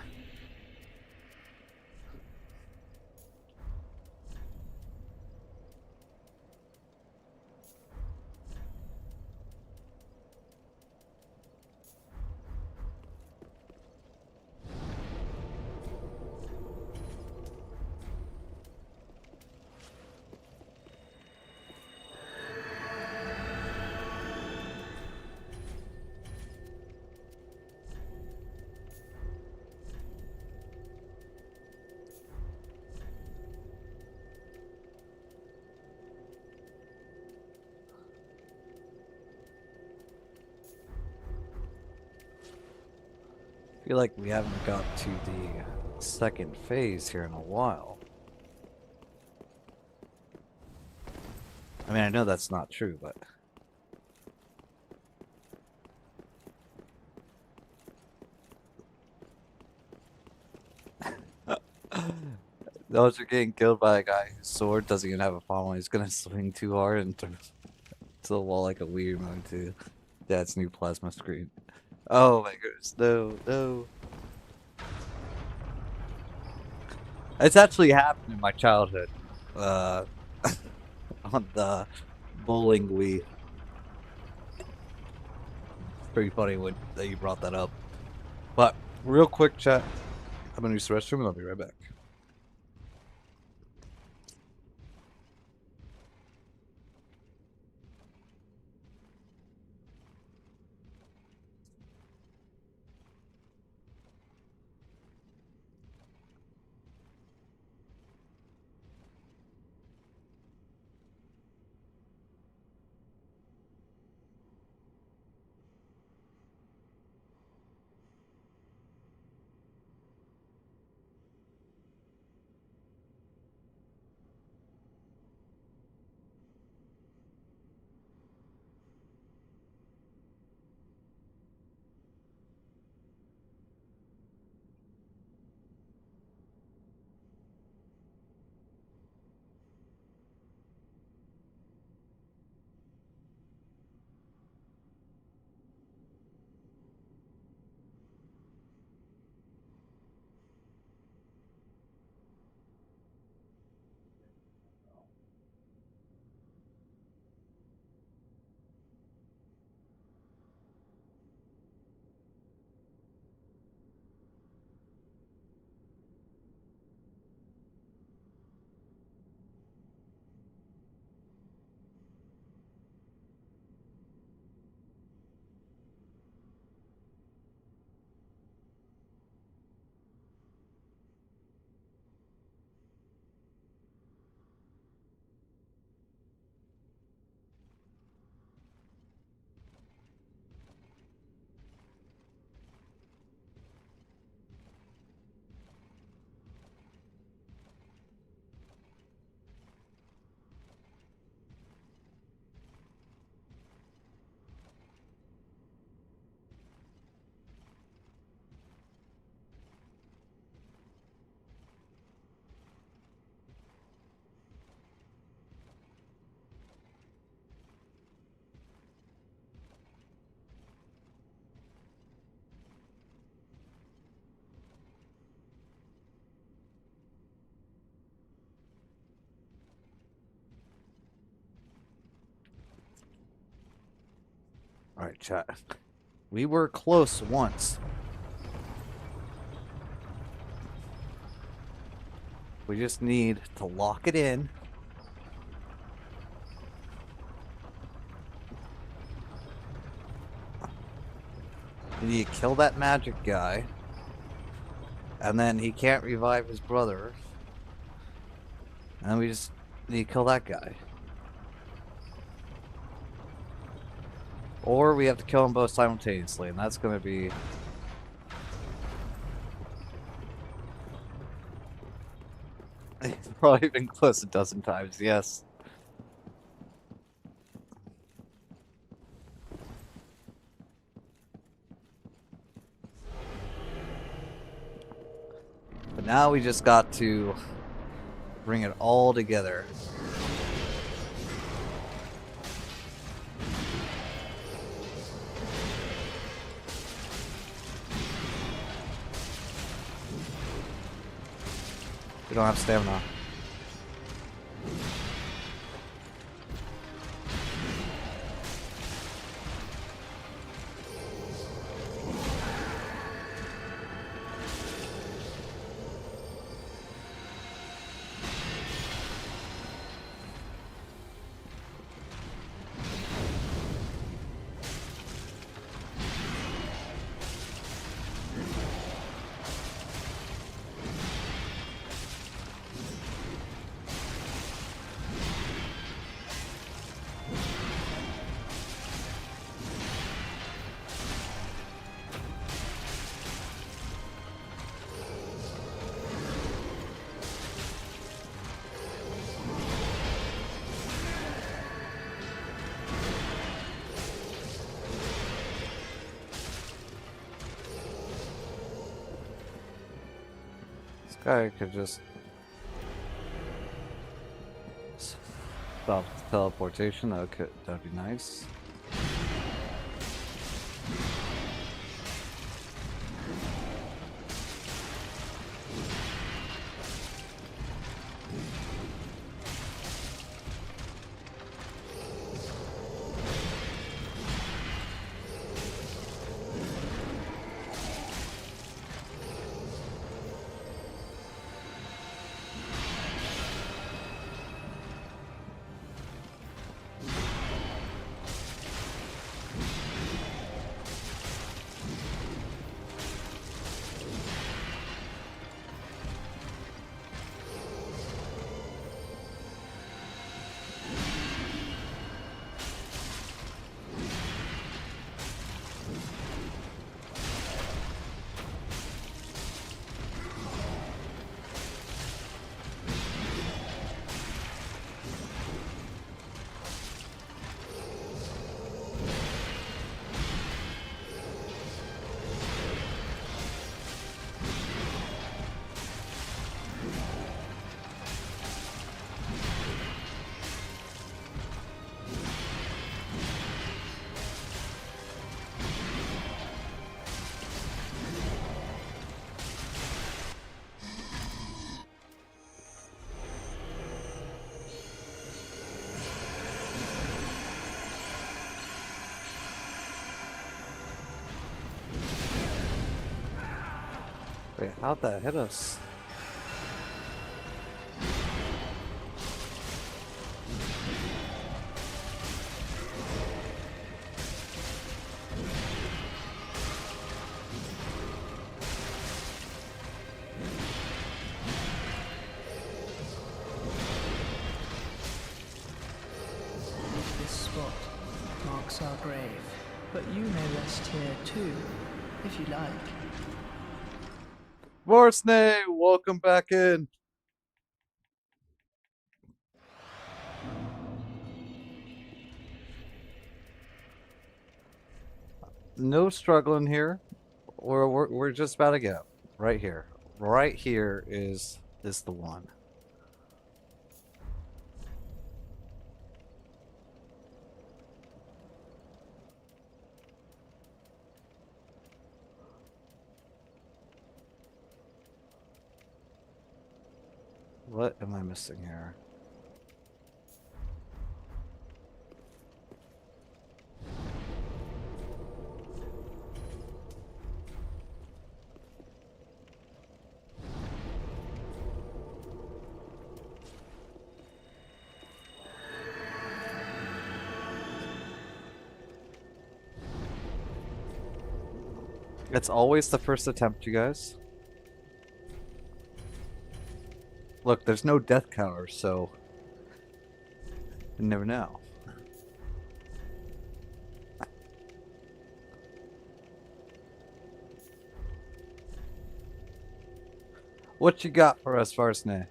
I feel like we haven't got to the second phase here in a while. I mean, I know that's not true, but those are getting killed by a guy whose sword doesn't even have a pommel. He's gonna swing too hard and turn to the wall like a weird mode too. That's new plasma screen. Oh my goodness, no, no. It's actually happened in my childhood. On the bowling Wii. Pretty funny that you brought that up. But real quick, chat. I'm gonna use the restroom and I'll be right back. Alright, chat. We were close once. We just need to lock it in. We need to kill that magic guy. And then he can't revive his brother. And then we just need to kill that guy. Or we have to kill them both simultaneously, and that's going to be... probably been close a dozen times, yes. But now we just got to bring it all together. We don't have stamina. This guy could just stop the teleportation. That'd be nice. Wait, how'd that hit us? This spot marks our grave, but you may rest here too, if you like. Vorsney, welcome back in. No struggling here. We're just about to go. Right here. Right here is the one. What am I missing here? It's always the first attempt, you guys. Look, there's no death counter, so you never know. What you got for us, Varsney?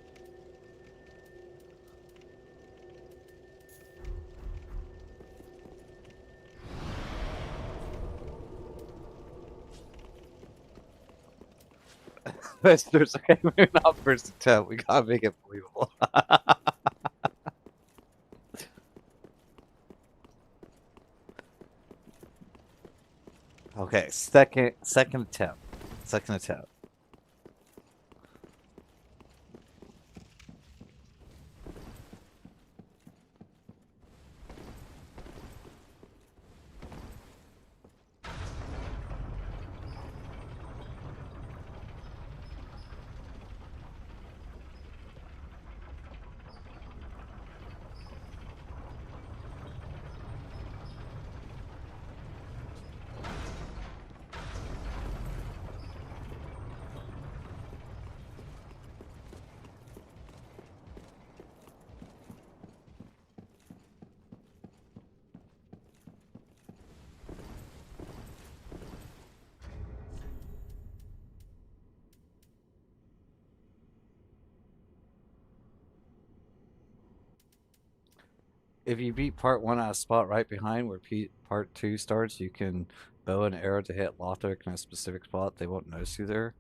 There's okay, maybe not first attempt. We gotta make it believable. Okay, second attempt. Second attempt. If you beat part 1 at a spot right behind where part 2 starts, you can bow and arrow to hit Lothric in a specific spot. They won't notice you there.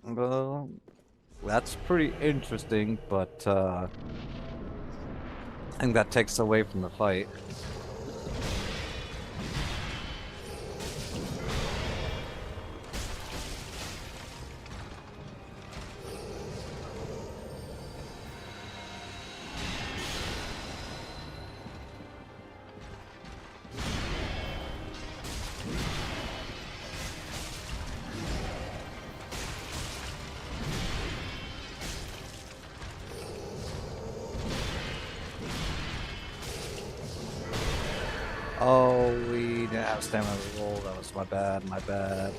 Well, that's pretty interesting, but I think that takes away from the fight. Oh, we didn't have stamina to roll. That was my bad, my bad.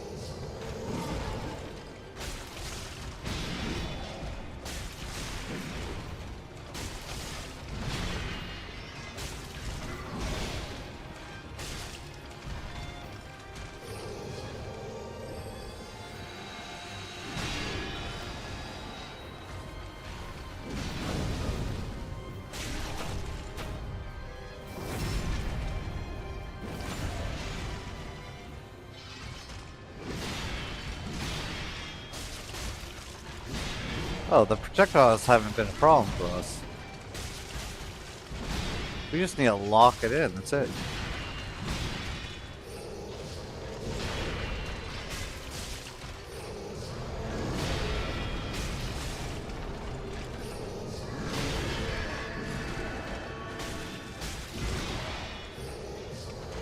Oh, the projectiles haven't been a problem for us. We just need to lock it in, that's it.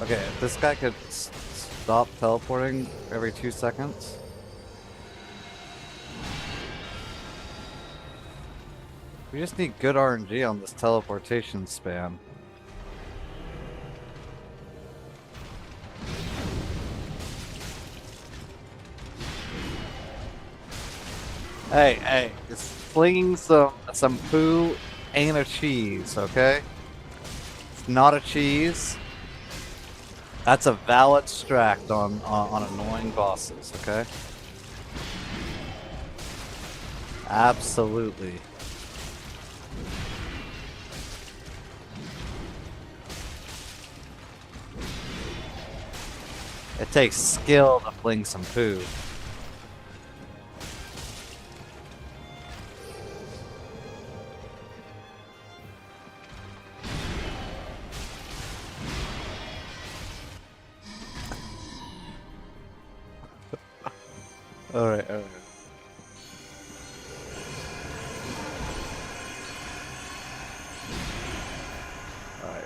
Okay, if this guy could stop teleporting every 2 seconds. We just need good RNG on this teleportation spam. Hey, it's flinging some poo ain't a cheese, okay? It's not a cheese. That's a valid stract on annoying bosses, okay? Absolutely. It takes skill to fling some poo. Alright, alright. Alright.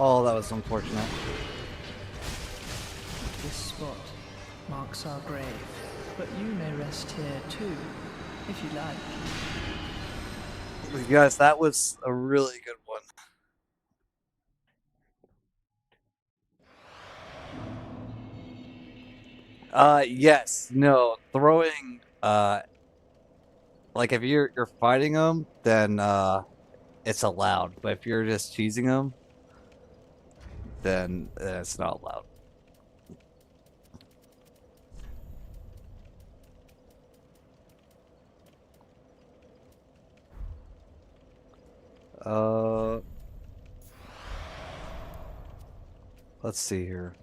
Oh, that was unfortunate. This spot marks our grave, but you may rest here too, if you like. You guys, that was a really good one. Yes, no, throwing, like if you're fighting them, then it's allowed. But if you're just cheesing them, then it's not allowed. Uh, let's see here.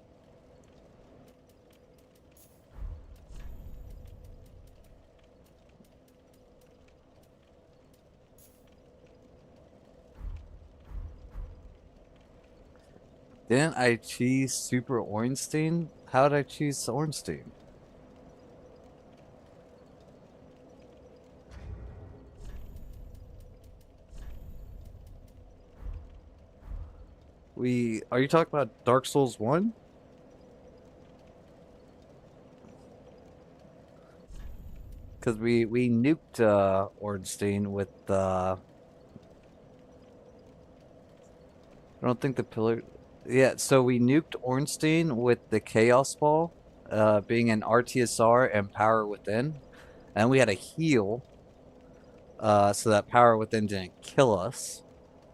Didn't I cheese Super Ornstein? How did I cheese Ornstein? Are you talking about Dark Souls 1? Because we nuked Ornstein with I don't think the pillar. Yeah, so we nuked Ornstein with the Chaos Ball, being an RTSR and Power Within, and we had a heal, so that Power Within didn't kill us.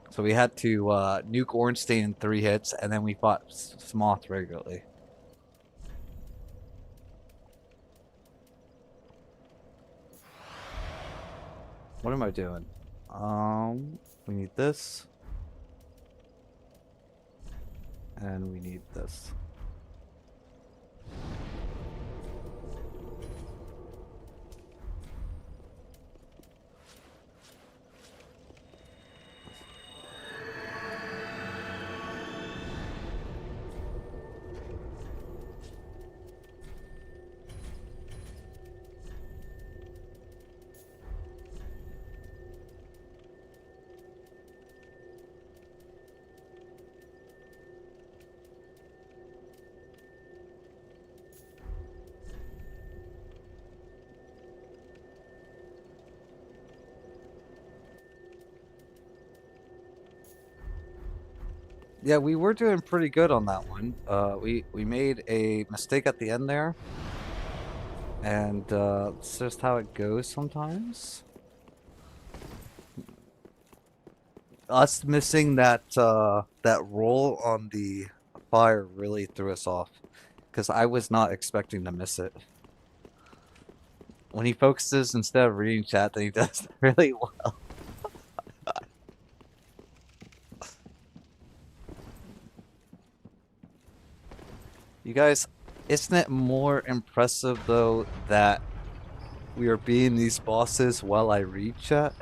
So we had to nuke Ornstein in 3 hits, and then we fought Smoth regularly. What am I doing? We need this. And we need this. Yeah, we were doing pretty good on that one. We made a mistake at the end there, and it's just how it goes sometimes. Us missing that that roll on the fire really threw us off, because I was not expecting to miss it. When he focuses instead of reading chat, then he does really well. You guys, isn't it more impressive though that we are beating these bosses while I read chat?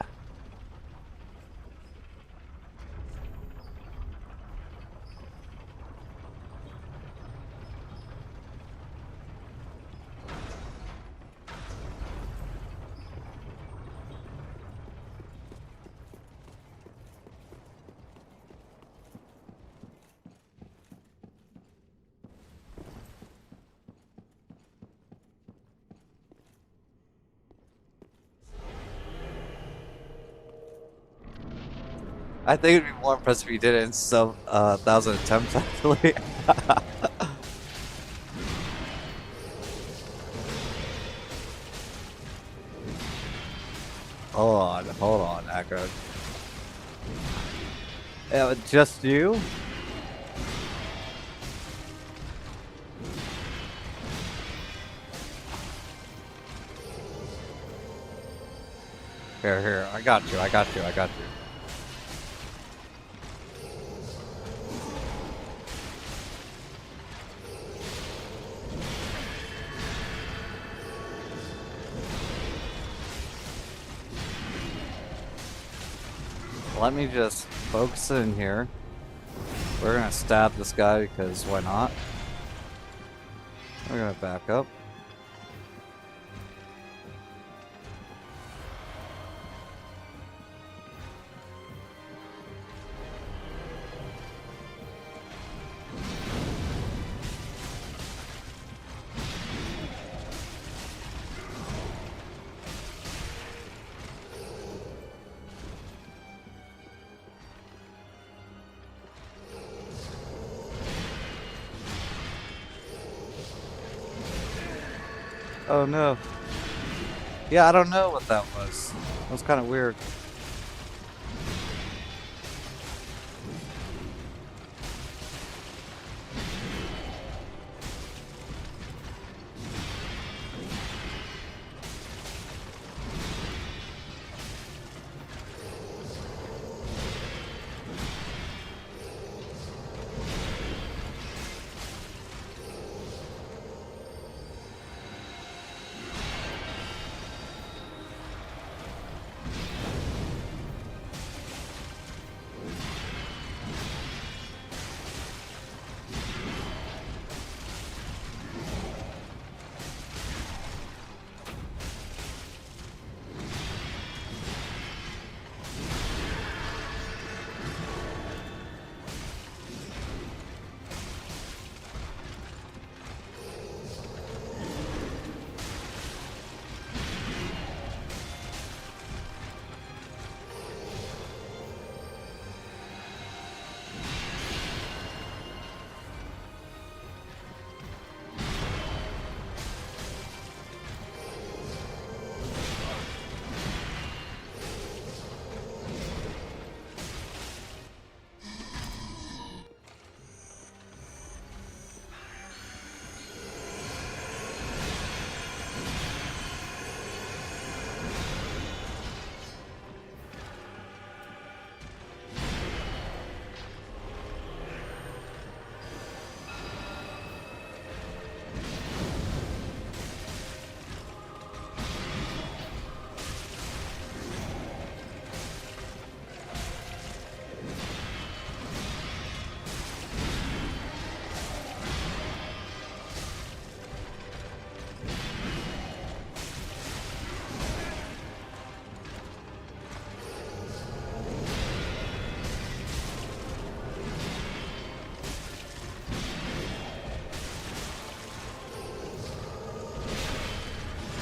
I think it'd be more impressive if you did it in some 1,000 attempts actually. Hold on, Akron. Yeah, just you? Here, I got you. Let me just focus in here. We're gonna stab this guy because why not? We're gonna back up. Oh no. Yeah, I don't know what that was. That was kind of weird.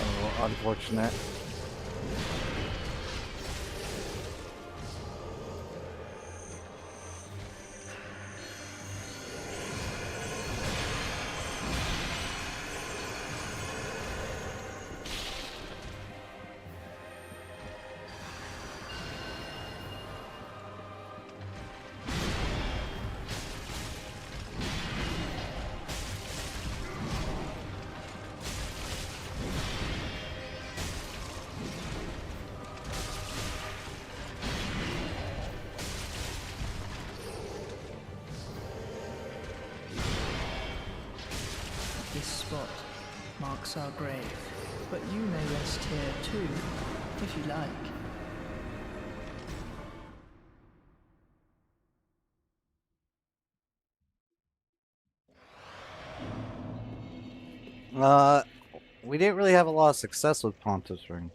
Oh, unfortunate. This spot marks our grave, but you may rest here too, if you like. We didn't really have a lot of success with Pontus Ring.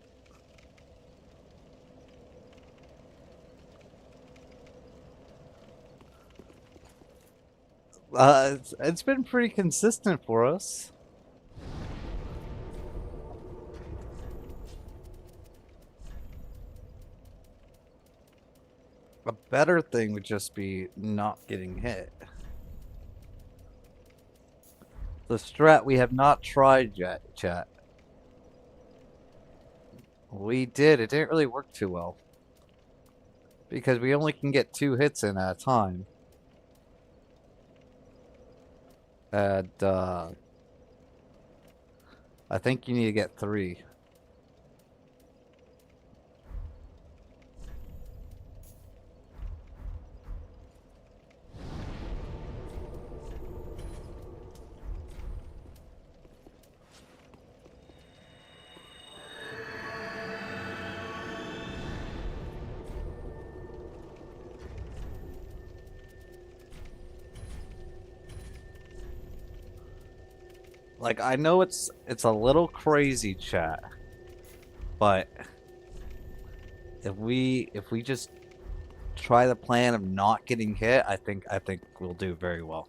It's been pretty consistent for us. A better thing would just be not getting hit. The strat we have not tried yet, chat. We did. It didn't really work too well. Because we only can get 2 hits in at a time. And, I think you need to get 3. Like, I know it's a little crazy, chat. But if we just try the plan of not getting hit, I think we'll do very well.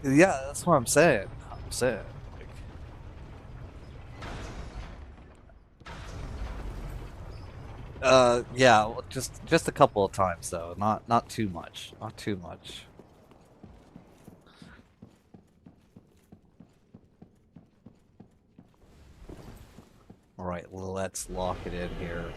Yeah, that's what I'm saying. I'm saying. Like, yeah, well, just a couple of times though, not too much, not too much. All right, let's lock it in here.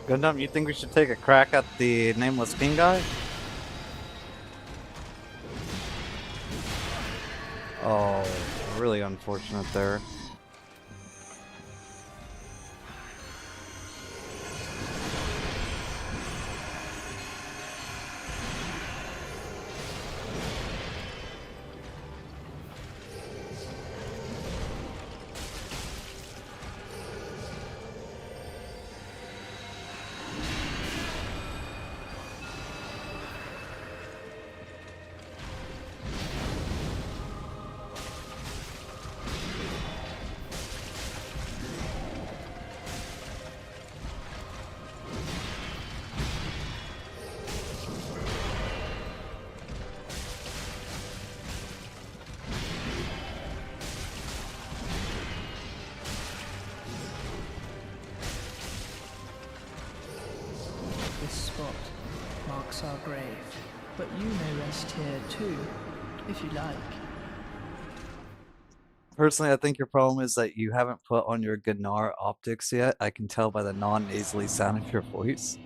Gundam, you think we should take a crack at the Nameless King guy? Oh, really unfortunate there. This spot marks our grave, but you may rest here too, if you like. Personally, I think your problem is that you haven't put on your Gunnar optics yet. I can tell by the non-nasally sound of your voice.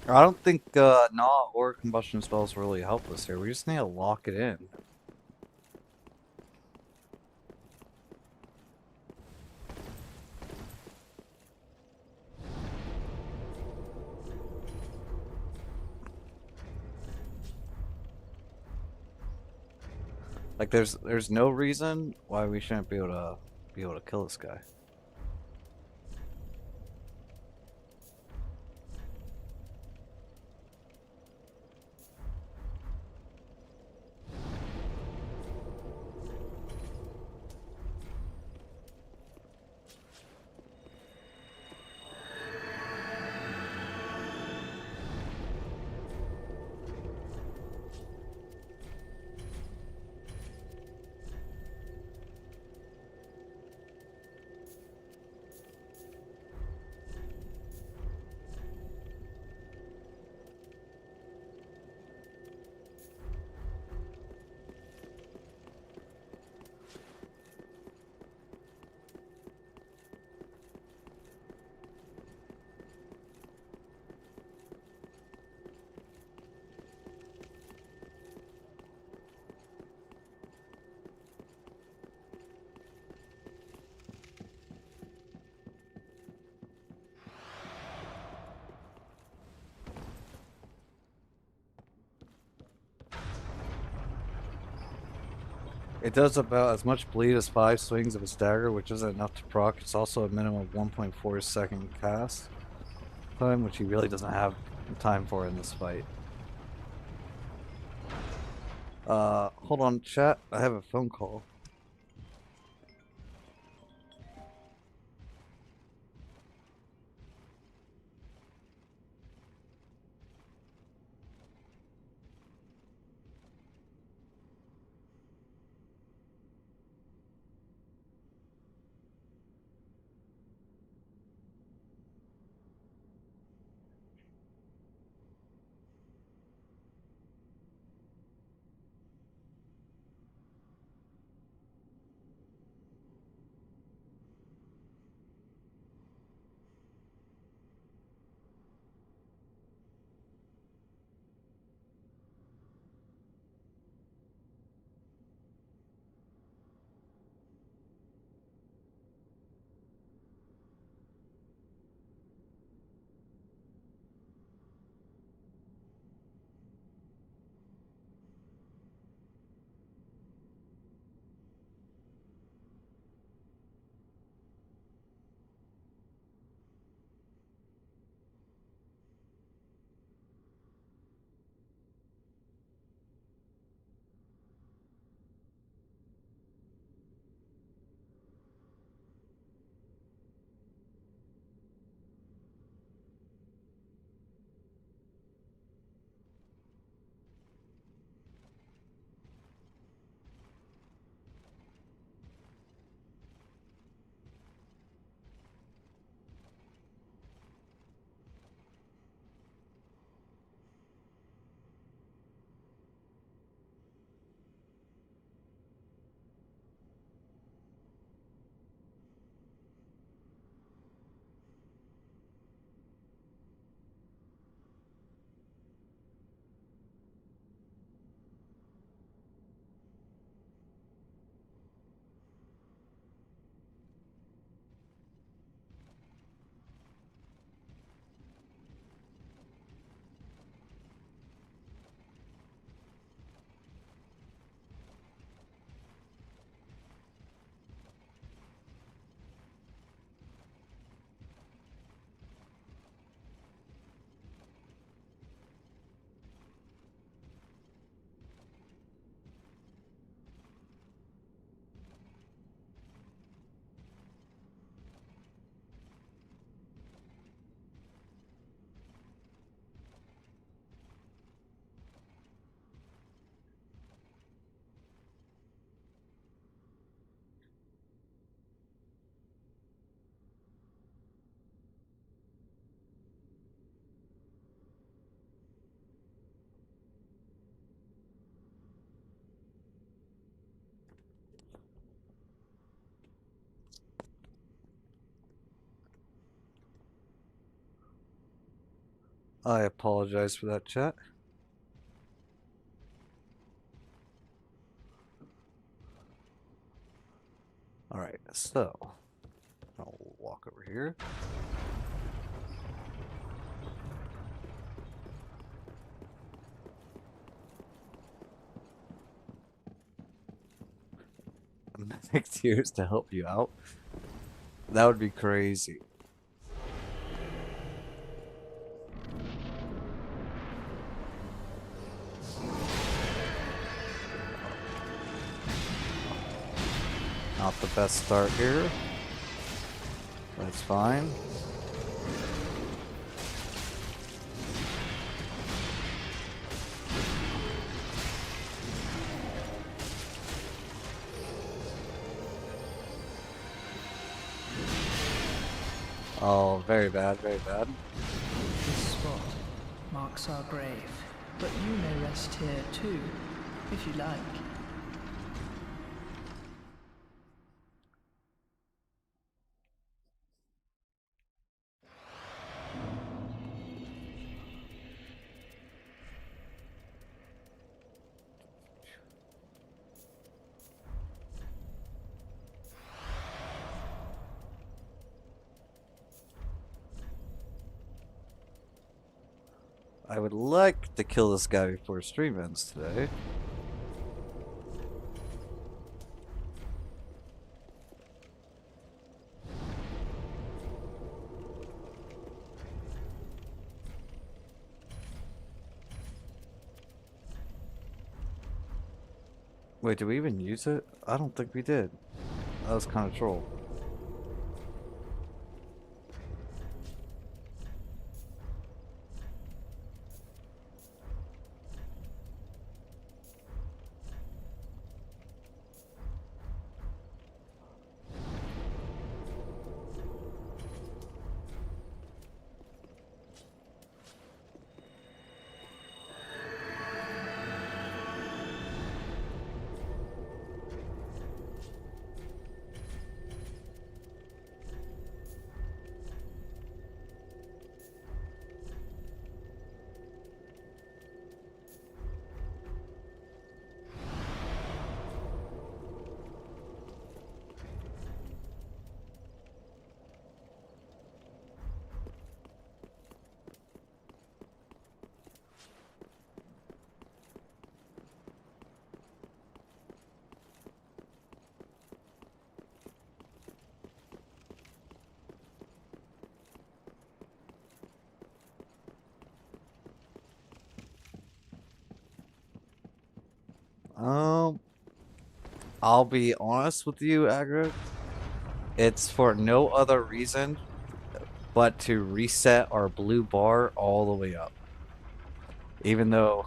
I don't think Gnaw or combustion spells really help us here. We just need to lock it in. Like there's no reason why we shouldn't be able to kill this guy. It does about as much bleed as 5 swings of his dagger, which isn't enough to proc. It's also a minimum of 1.4 second cast time, which he really doesn't have time for in this fight. Hold on, chat. I have a phone call. I apologize for that, chat. Alright, so I'll walk over here. Mythic Tears to help you out. That would be crazy. Not the best start here. That's fine. Oh, very bad, very bad. This spot marks our grave, but you may rest here too, if you like. I would like to kill this guy before stream ends today. Wait, did we even use it? I don't think we did. That was kind of troll. I'll be honest with you, Aggro. It's for no other reason but to reset our blue bar all the way up. Even though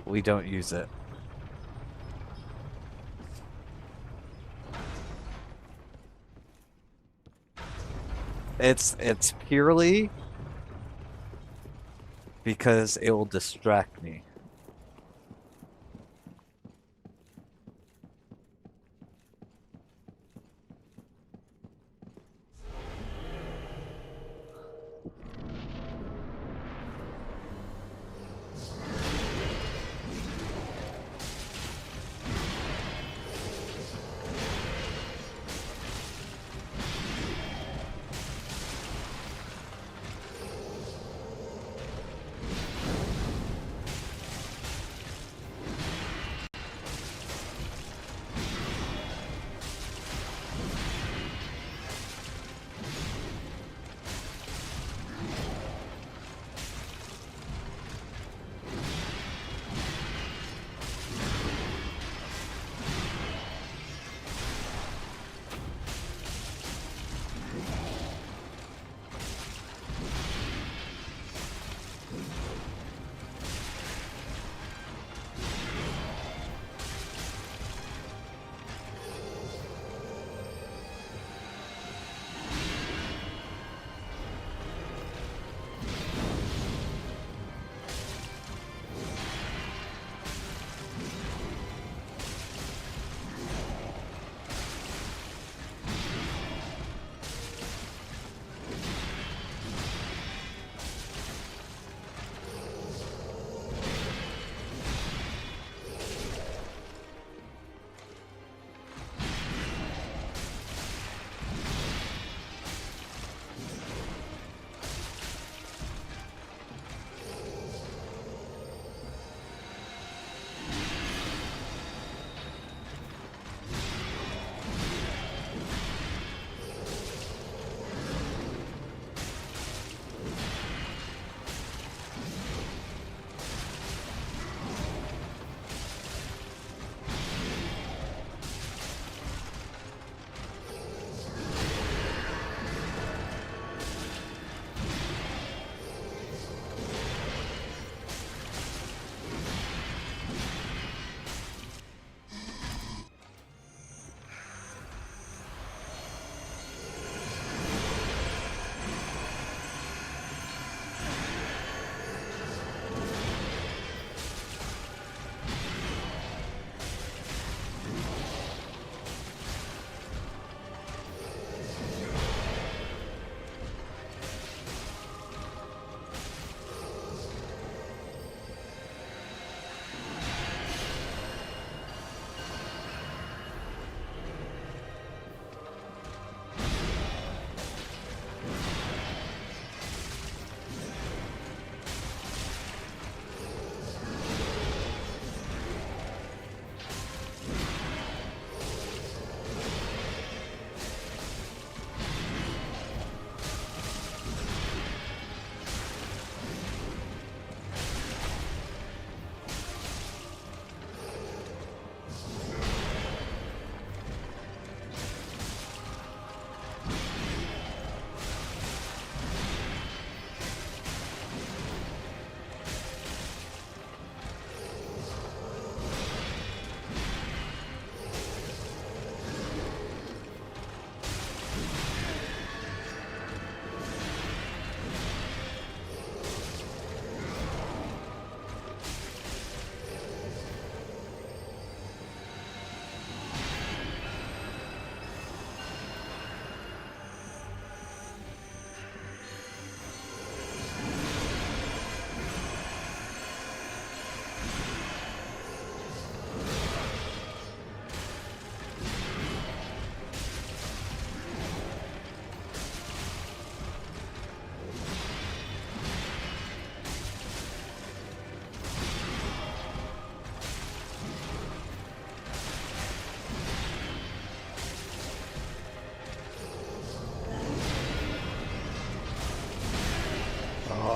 we don't use it. It's purely because it will distract me.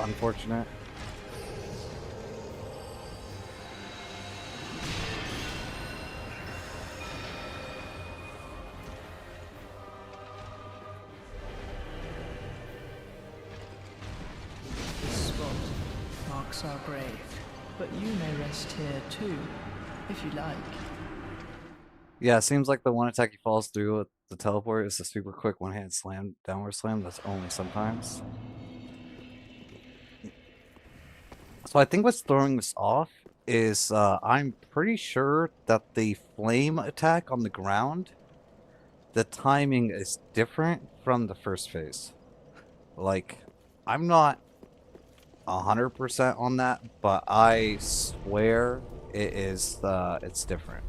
unfortunate. This spot marks our grave, but you may rest here too, if you like. Yeah, it seems like the one attack he falls through with the teleport is a super quick one-hand slam, downward slam. That's only sometimes. So I think what's throwing this off is I'm pretty sure that the flame attack on the ground, the timing is different from the first phase. Like, I'm not 100% on that, but I swear it is it's different.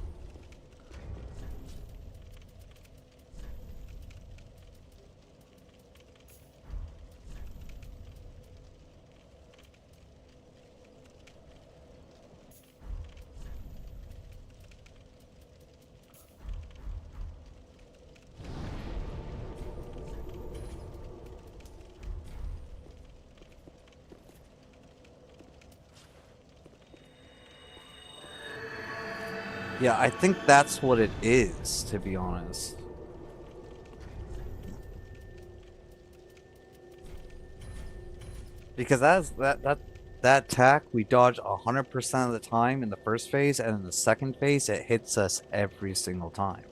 Yeah, I think that's what it is, to be honest. Because that attack we dodge 100% of the time in the first phase, and in the second phase it hits us every single time.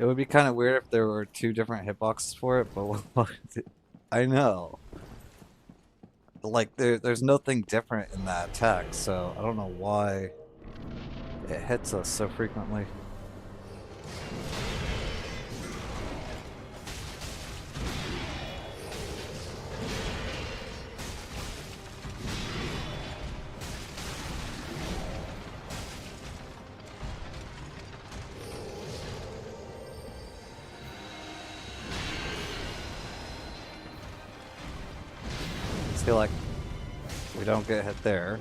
It would be kind of weird if there were two different hitboxes for it, but I know. Like, there's nothing different in that attack, so I don't know why it hits us so frequently. Feel like we don't get hit there.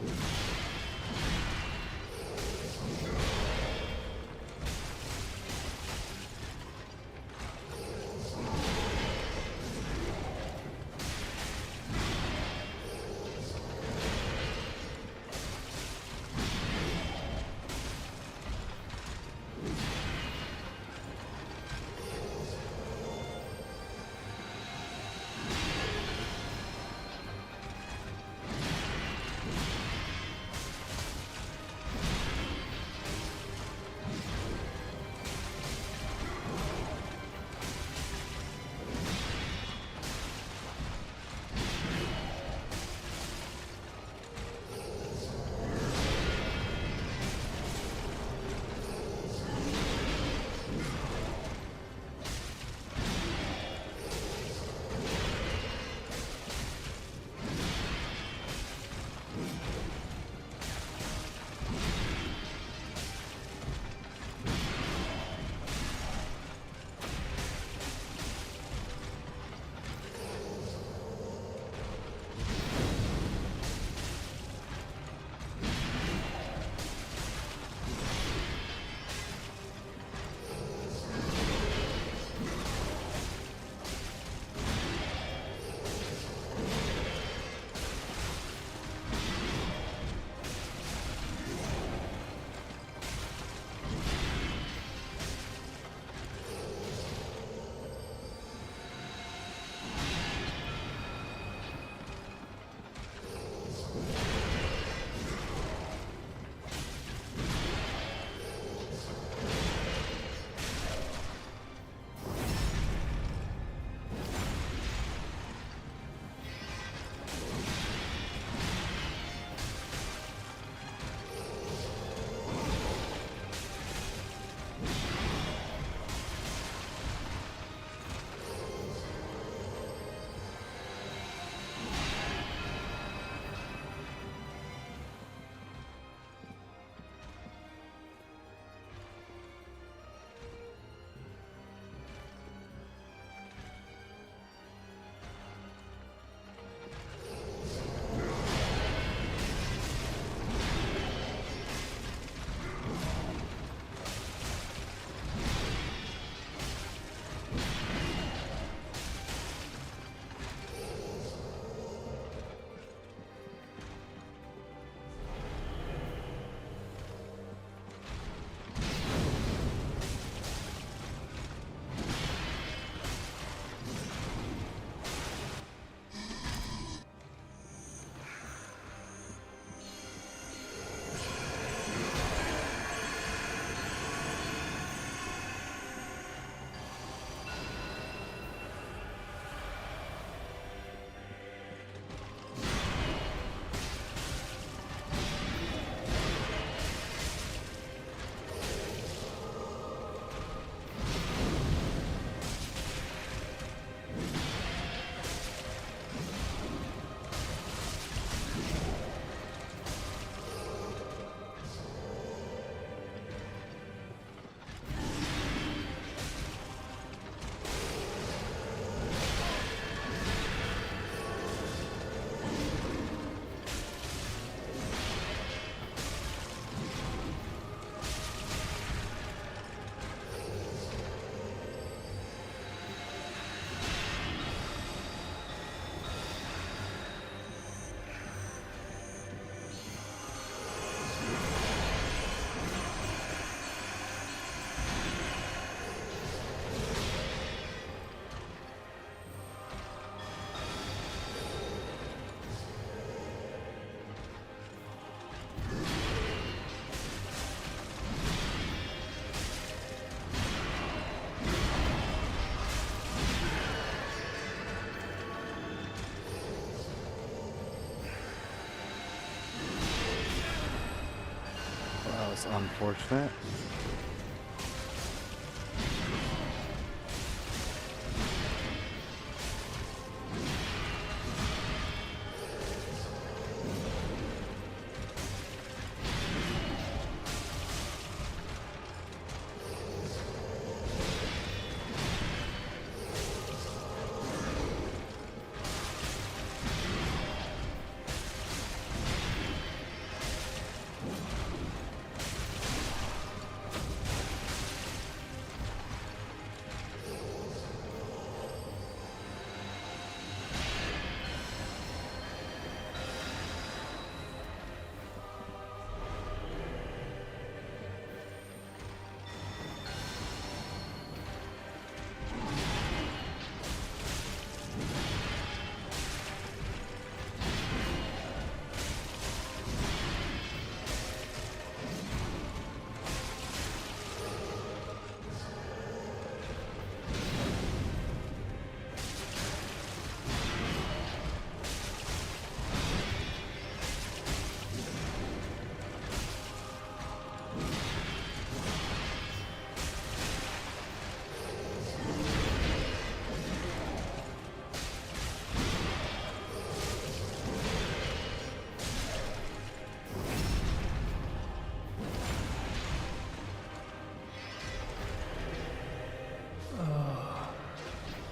unfortunate.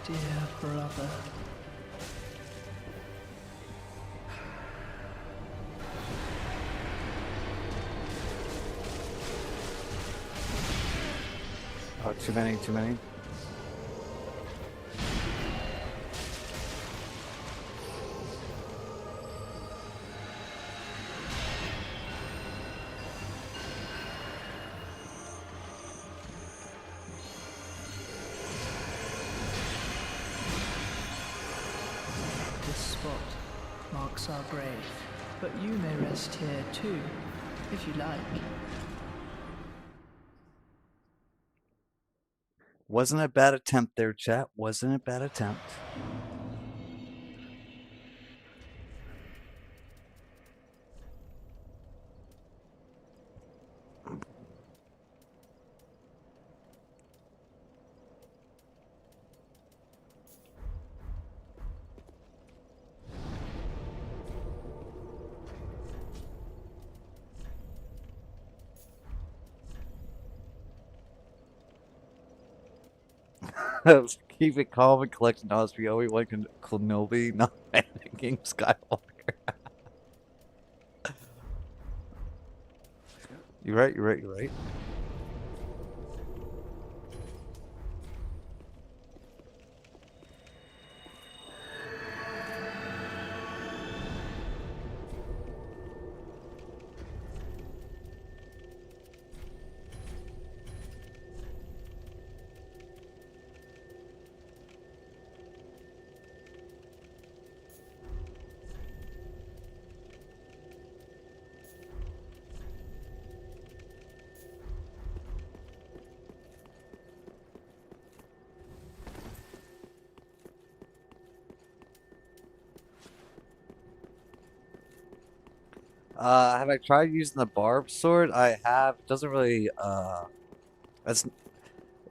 Dear brother. Oh, too many, too many. This spot marks our grave, but you may rest here too, if you like. Wasn't a bad attempt there, chat. Wasn't a bad attempt. Keep it calm and collect Nosby, Obi-Wan Kenobi, not Anakin Skywalker. You're right, you're right, you're right. Have I tried using the barbed sword? I have. It doesn't really,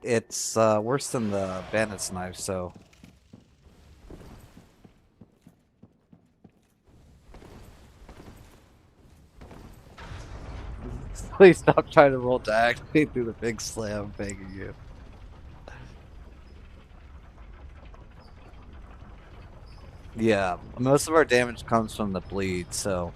it's worse than the bandit's knife, so. Please stop trying to roll diagonally through the big slam, I'm begging you. Yeah, most of our damage comes from the bleed, so.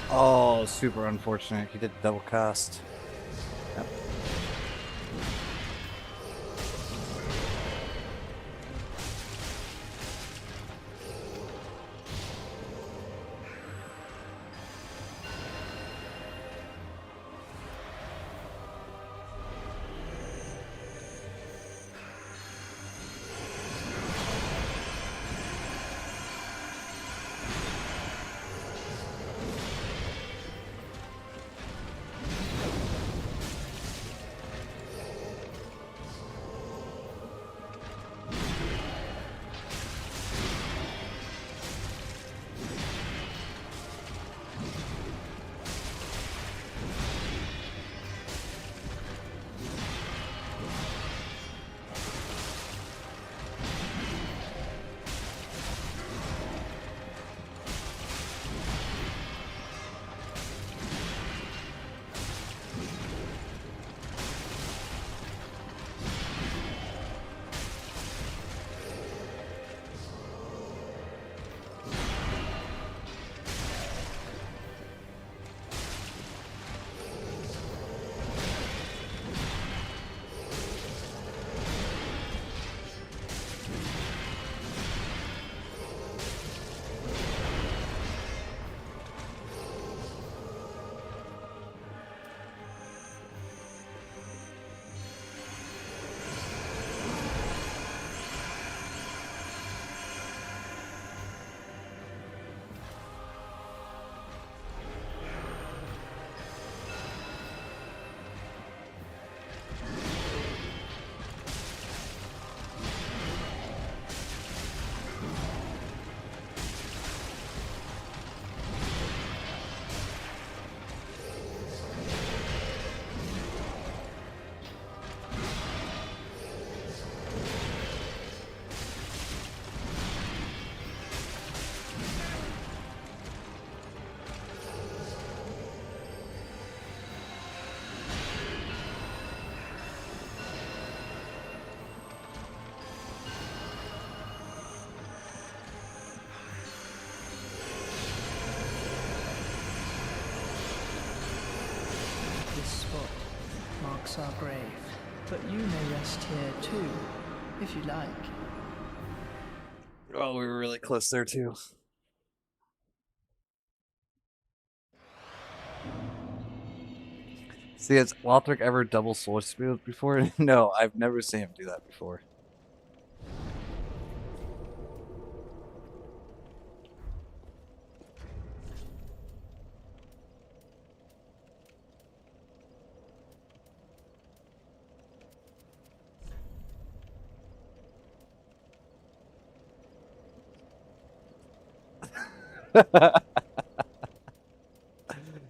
Oh, super unfortunate. He did double cast. Yep. This spot marks our grave, but you may rest here too, if you like. Oh, we were really close there too. See, has Lothric ever double sword smooth before? No, I've never seen him do that before.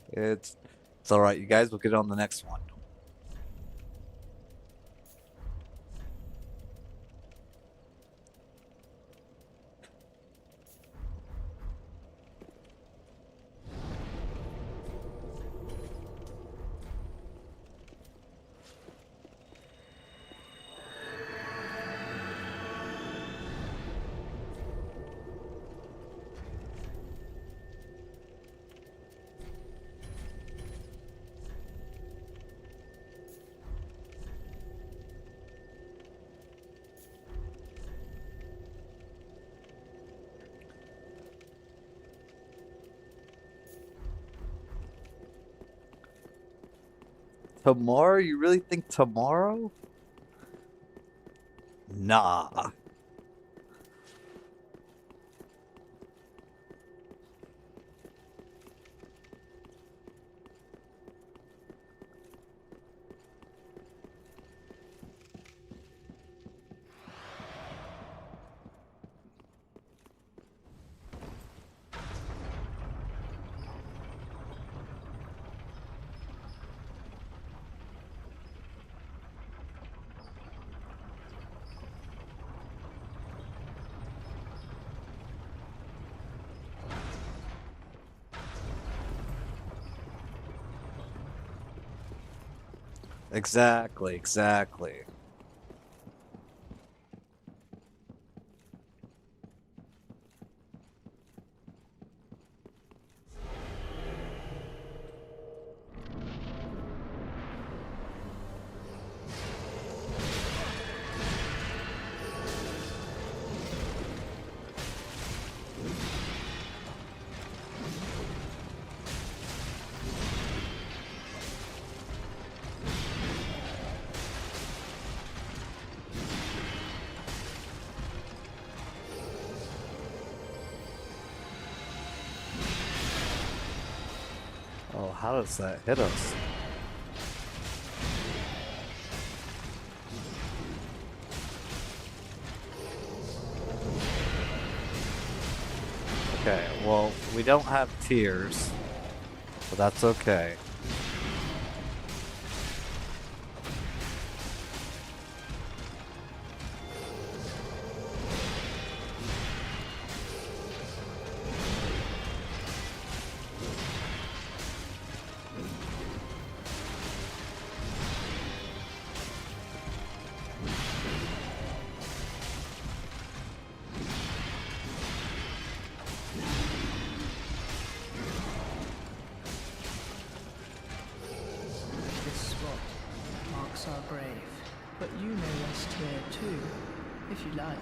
It's all right, you guys. We'll get on the next one. Tomorrow? You really think tomorrow? Nah. Exactly, exactly. Oh, how does that hit us? Okay, well, we don't have tears, but that's okay. This spot marks our grave, but you may rest here too, if you like.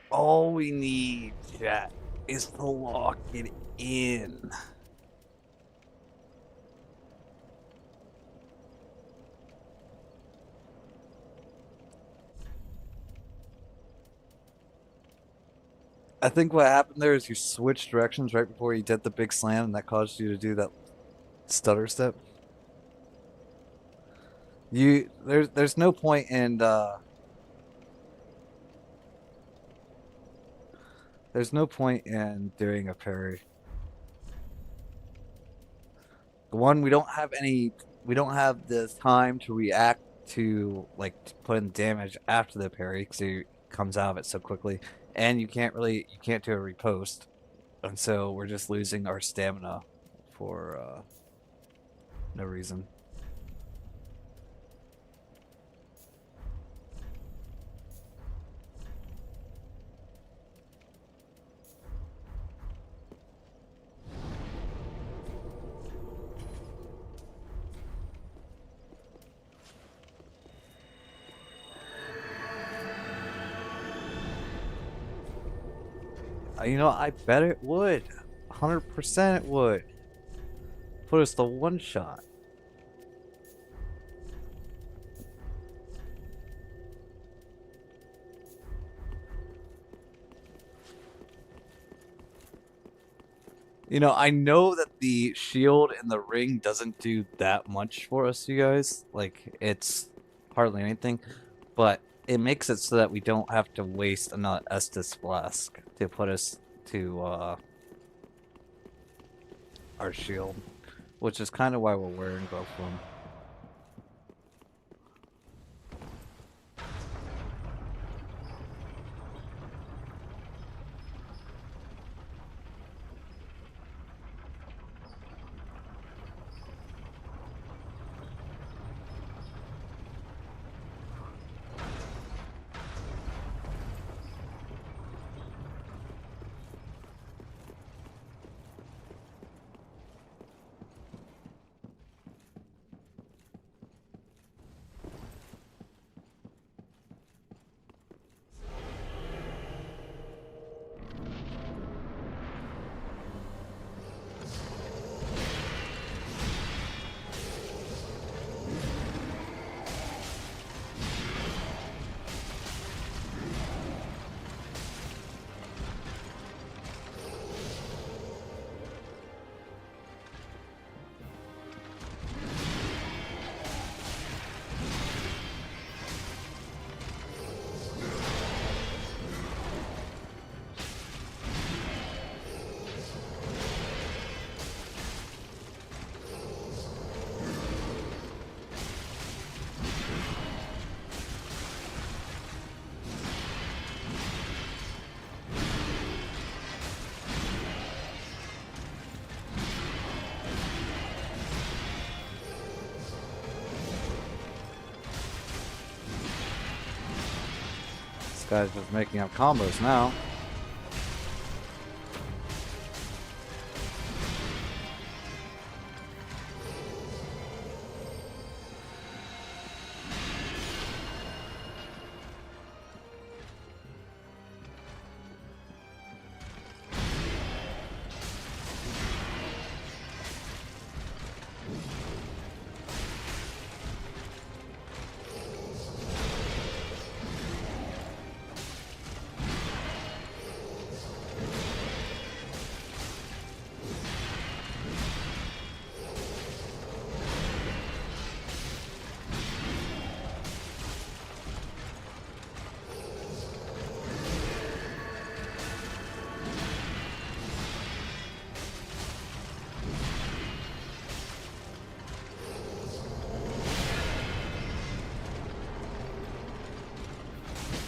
All we need, chat, is to lock it in. I think what happened there is you switched directions right before you did the big slam, and that caused you to do that stutter step. There's no point in there's no point in doing a parry. One, we don't have the time to react to like to put in damage after the parry because he comes out of it so quickly, and you can't do a repost, and so we're just losing our stamina for no reason. You know, I bet it would. 100% it would. Put us to one shot. You know, I know that the shield and the ring doesn't do that much for us, you guys. Like, it's hardly anything. But it makes it so that we don't have to waste another Estus Flask to put us to our shield. Which is kind of why we're wearing both of them. This guy's just making up combos now.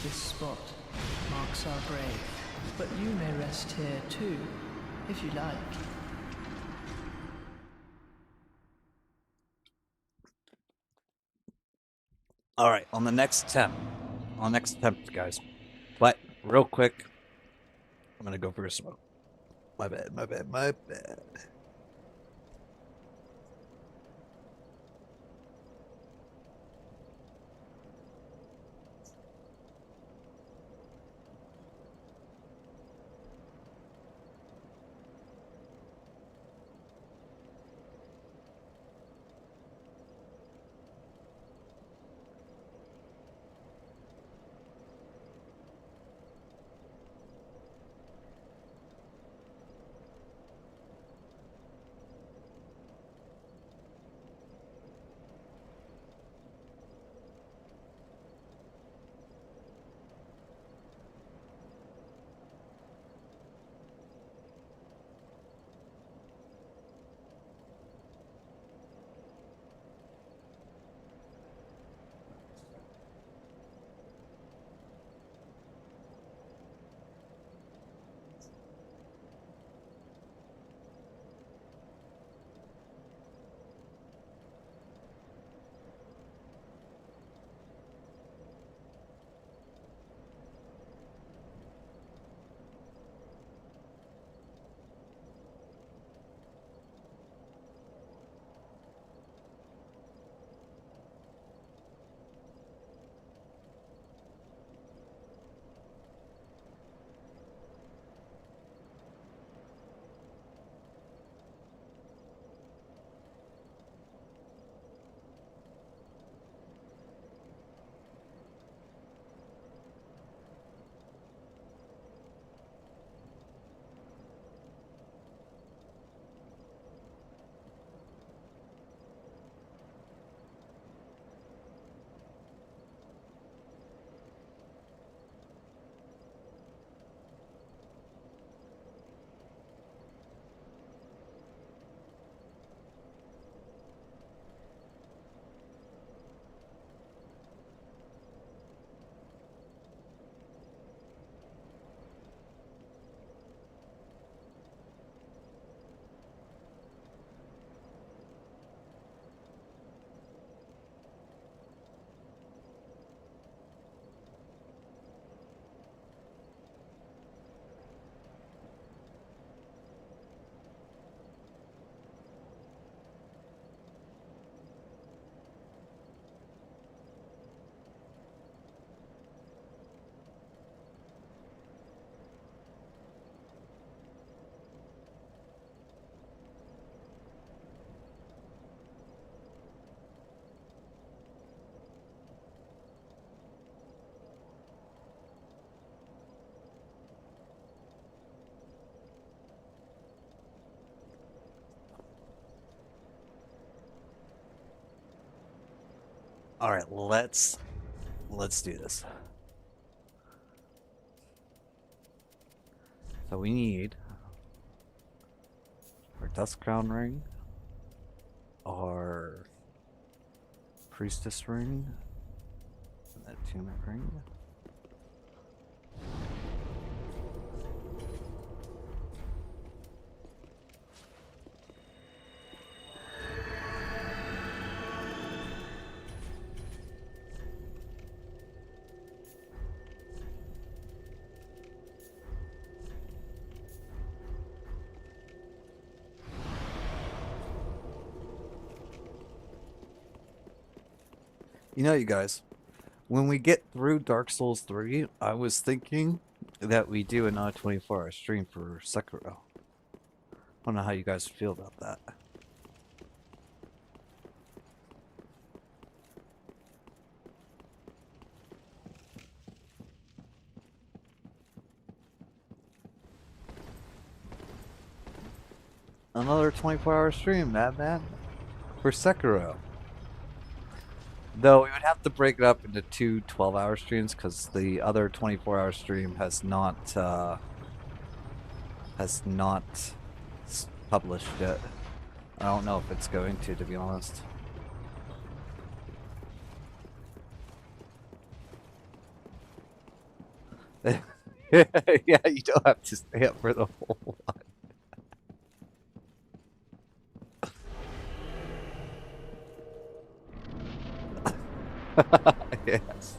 This spot marks our grave, but you may rest here too, if you like. All right, on the next attempt, guys. But real quick, I'm gonna go for a smoke. My bad. All right, let's do this. So we need our Dusk Crown ring, our Priestess ring, and that Attunement ring. You know, you guys, when we get through Dark Souls 3, I was thinking that we do another 24-hour stream for Sekiro. I don't know how you guys feel about that. Another 24-hour stream, madman, for Sekiro. Though we would have to break it up into two 12-hour streams because the other 24-hour stream has not published yet. I don't know if it's going to be honest. Yeah, you don't have to stay up for the whole one. Yes.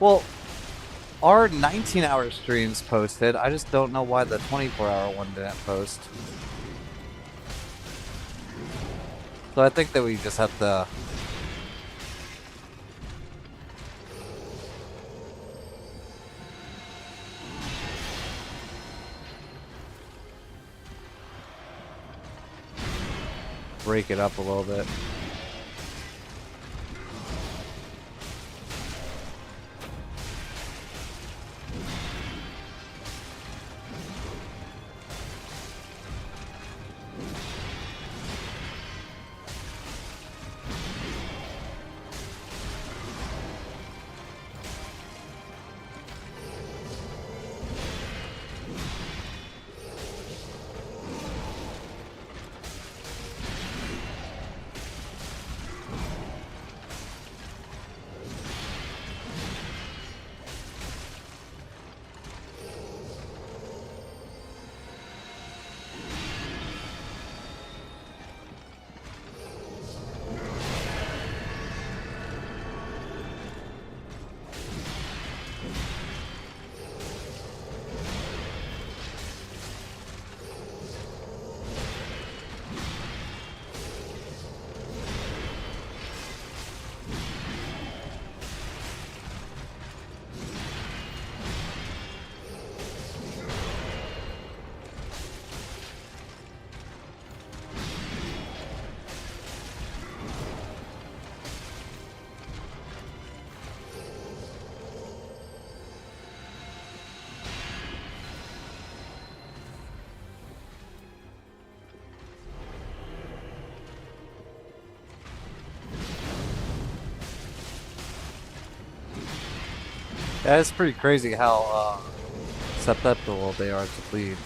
Well, our 19-hour streams posted. I just don't know why the 24-hour one didn't post. So I think that we just have to. Break it up a little bit. Yeah, it's pretty crazy how susceptible they are to bleed.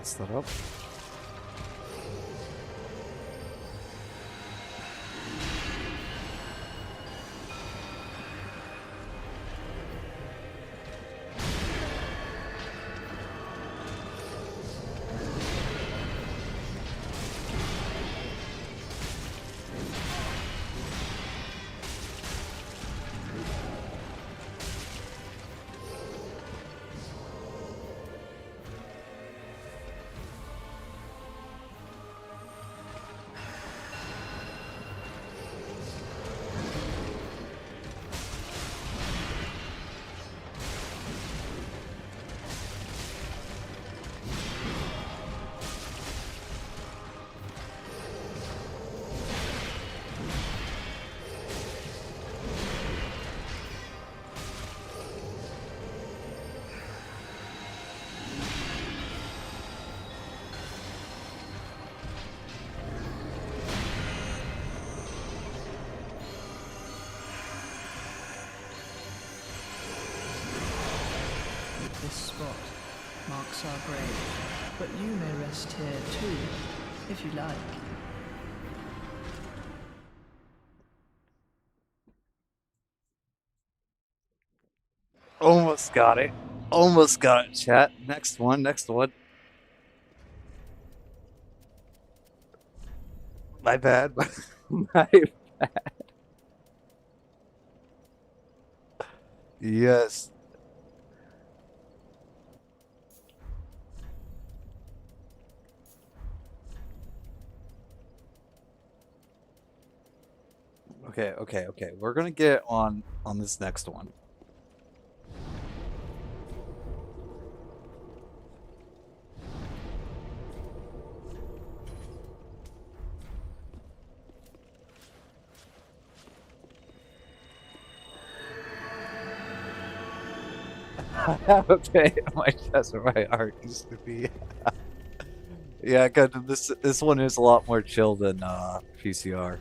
mess that up. This spot marks our grave, but you may rest here too, if you like. Almost got it. Almost got it, chat. Next one, next one. My bad. My bad. Yes. Okay. We're gonna get on this next one. I have a pain in my chest where my heart used to be. Yeah, good. This one is a lot more chill than PCR.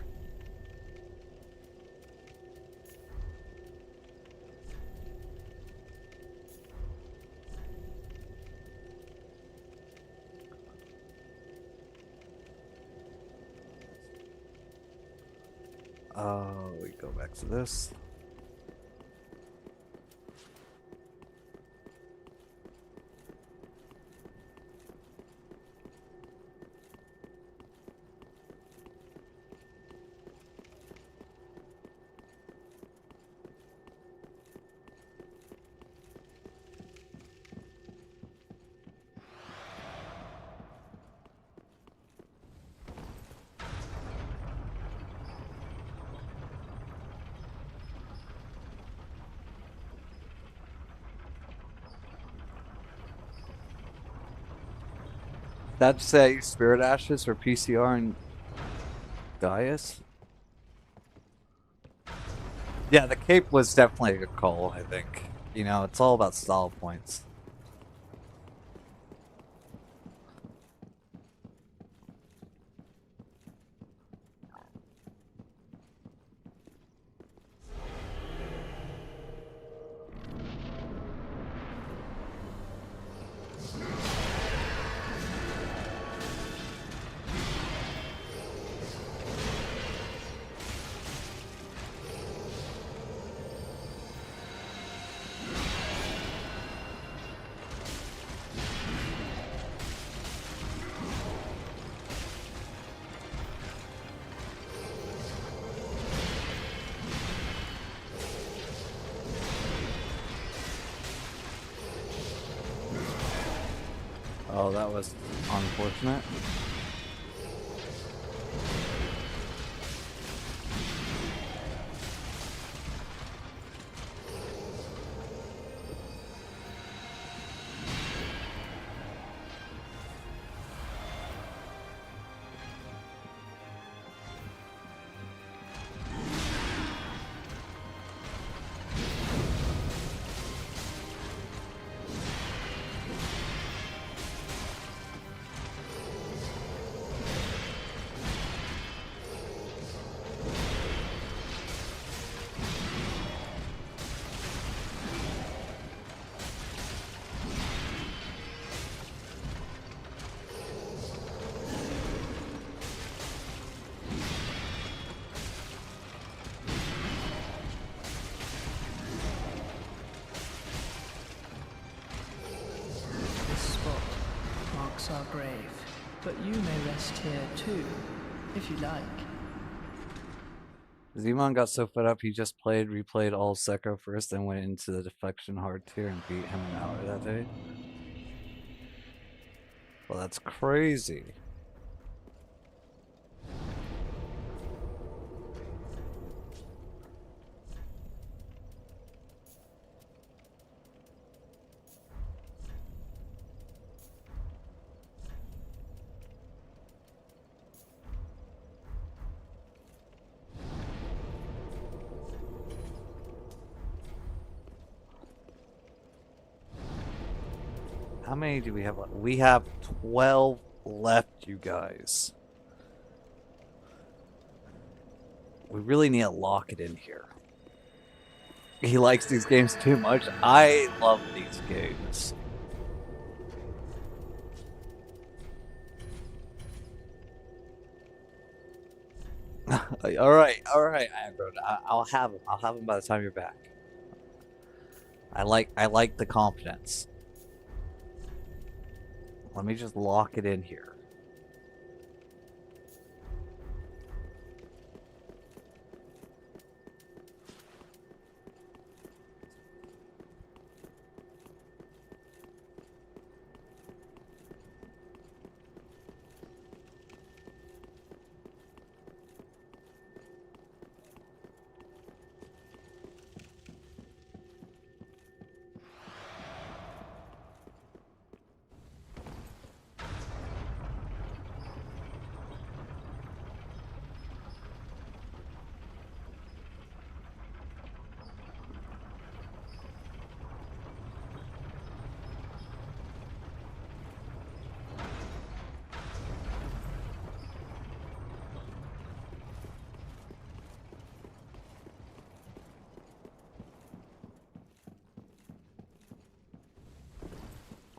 We go back to this. That'd say Spirit Ashes for PCR and Gaius? Yeah, the cape was definitely a good call, I think. You know, it's all about style points. Oh, that was unfortunate. marks our grave, but you may rest here too, if you like. Zemon got so fed up he just replayed all of Sekiro first, then went into the Deflection hard tier and beat him an hour that day. Well, that's crazy. How many do we have left? We have 12 left, you guys. We really need to lock it in here. He likes these games too much. I love these games. all right, Agro. I'll have him. I'll have him by the time you're back. I like the confidence. Let me just lock it in here.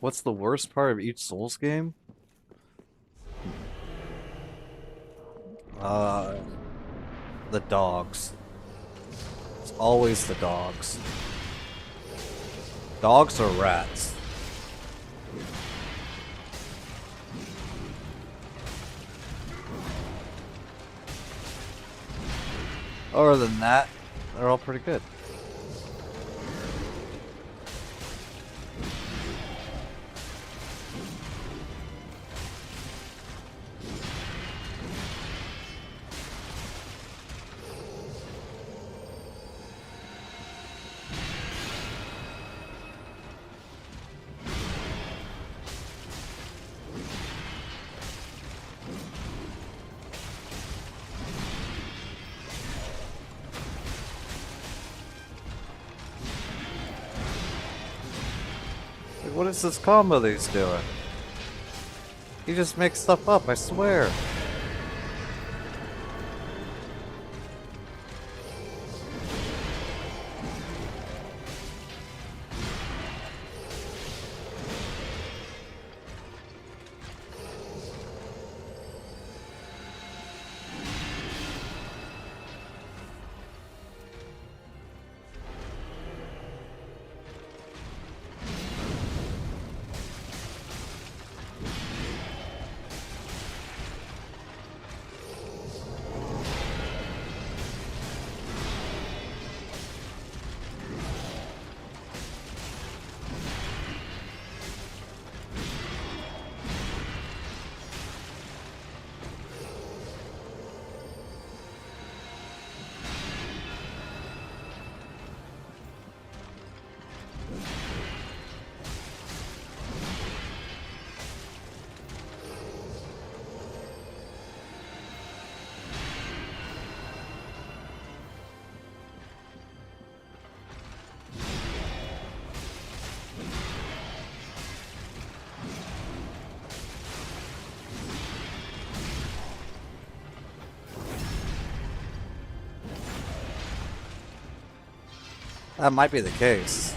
What's the worst part of each Souls game? The dogs. It's always the dogs. Dogs or rats? Other than that, they're all pretty good. What is this combo that he's doing? He just makes stuff up, I swear. That might be the case.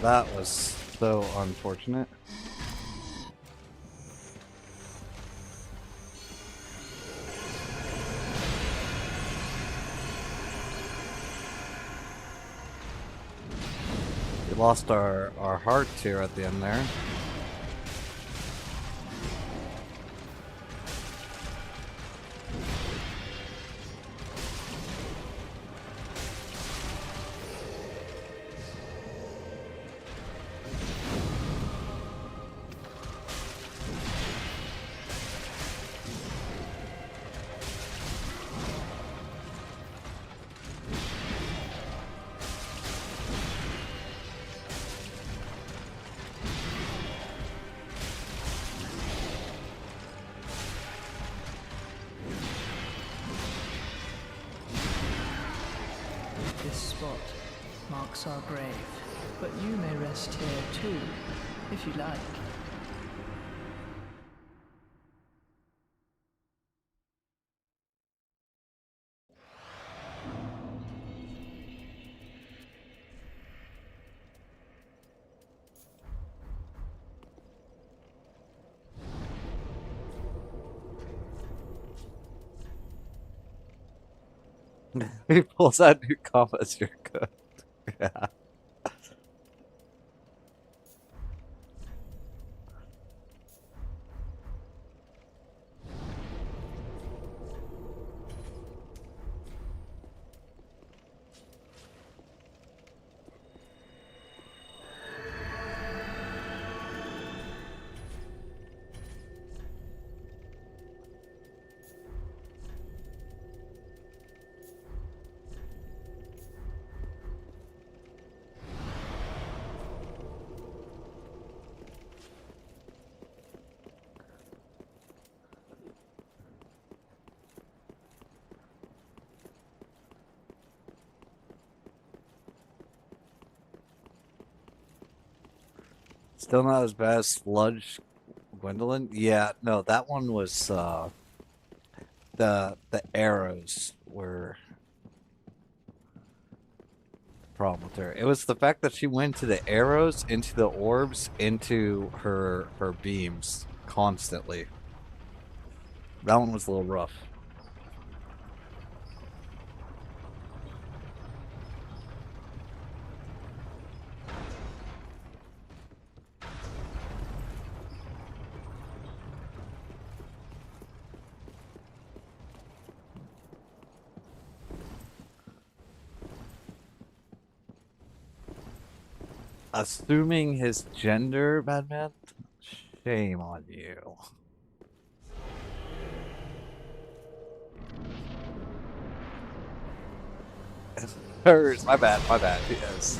that was so unfortunate. We lost our hearts here at the end there. This spot marks our grave, but you may rest here too, if you like. He pulls out new combos, you're good. Yeah. Still not as bad as Sludge Gwendolyn? Yeah, no, that one was the arrows were the problem with her. It was the fact that she went to the arrows, into the orbs, into her beams constantly. That one was a little rough. Assuming his gender, Madman? Shame on you. Hers, my bad, yes.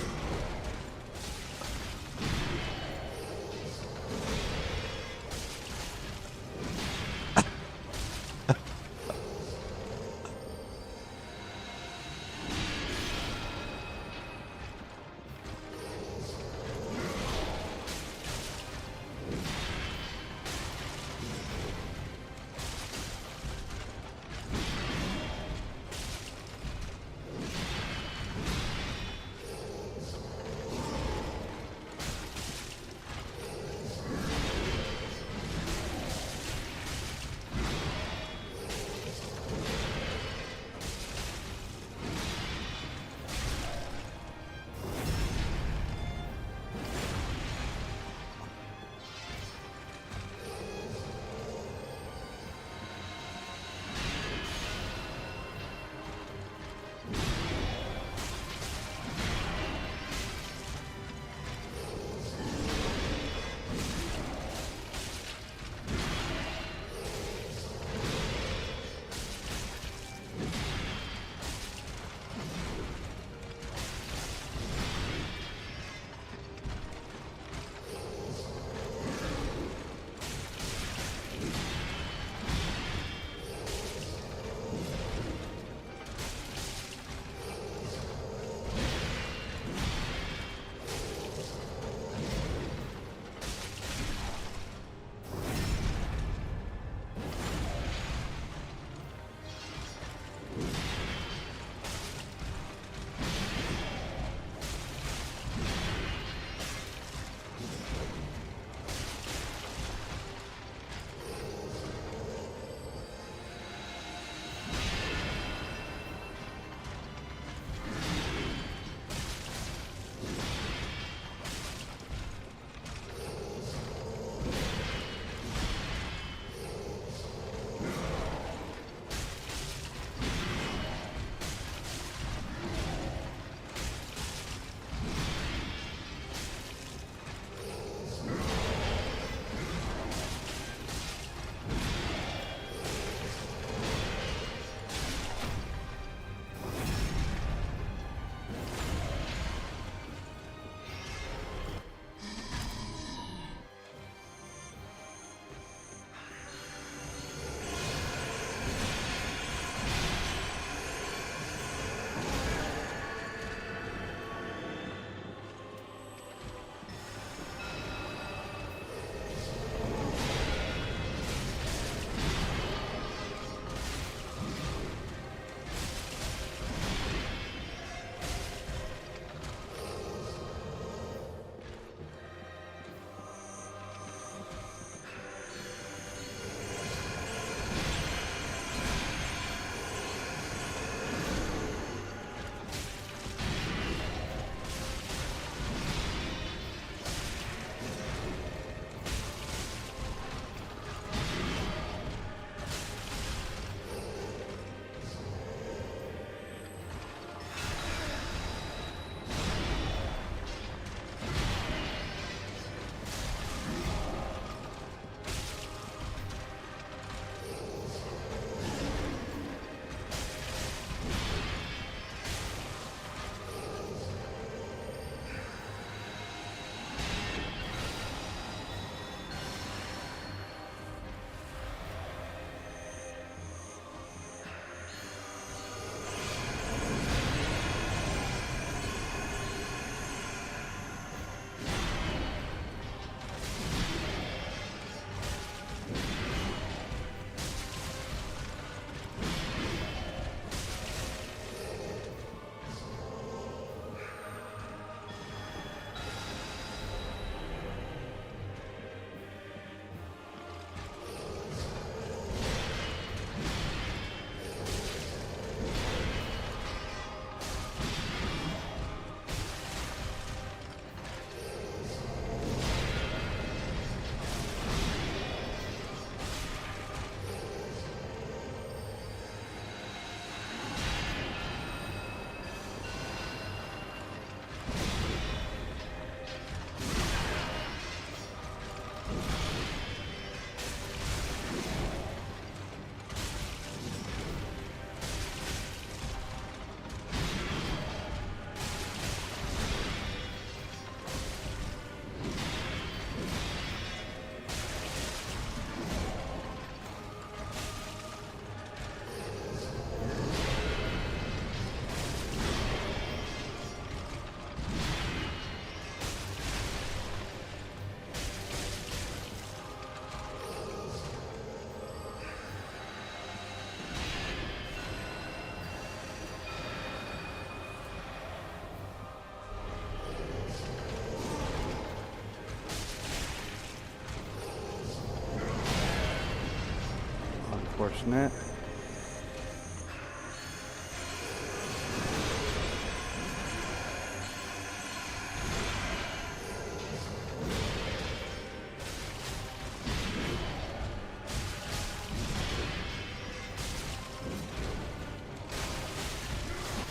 unfortunate.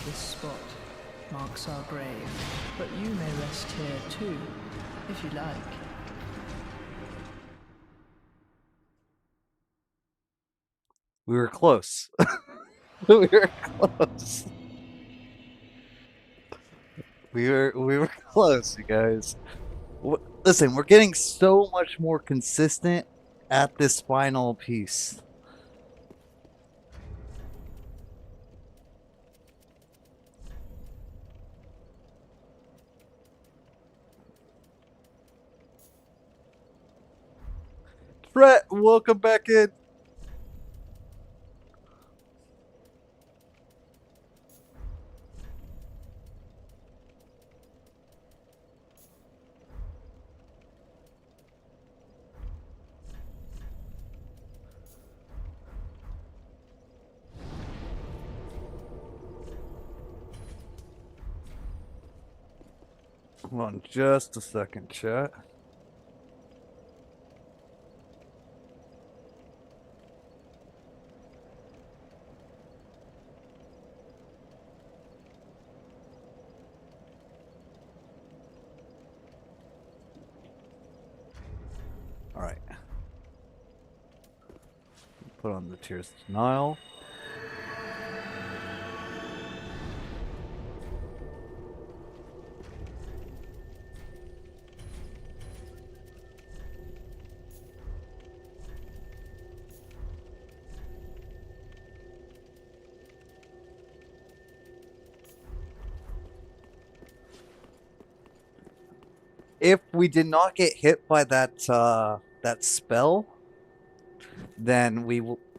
This spot marks our grave, but you may rest here too, if you like. We were close. We were close. We were close, you guys. Listen, we're getting so much more consistent at this final piece. Brett, welcome back in. Hold on just a second, chat. All right. Put on the Tears of Denial. If we did not get hit by that that spell, then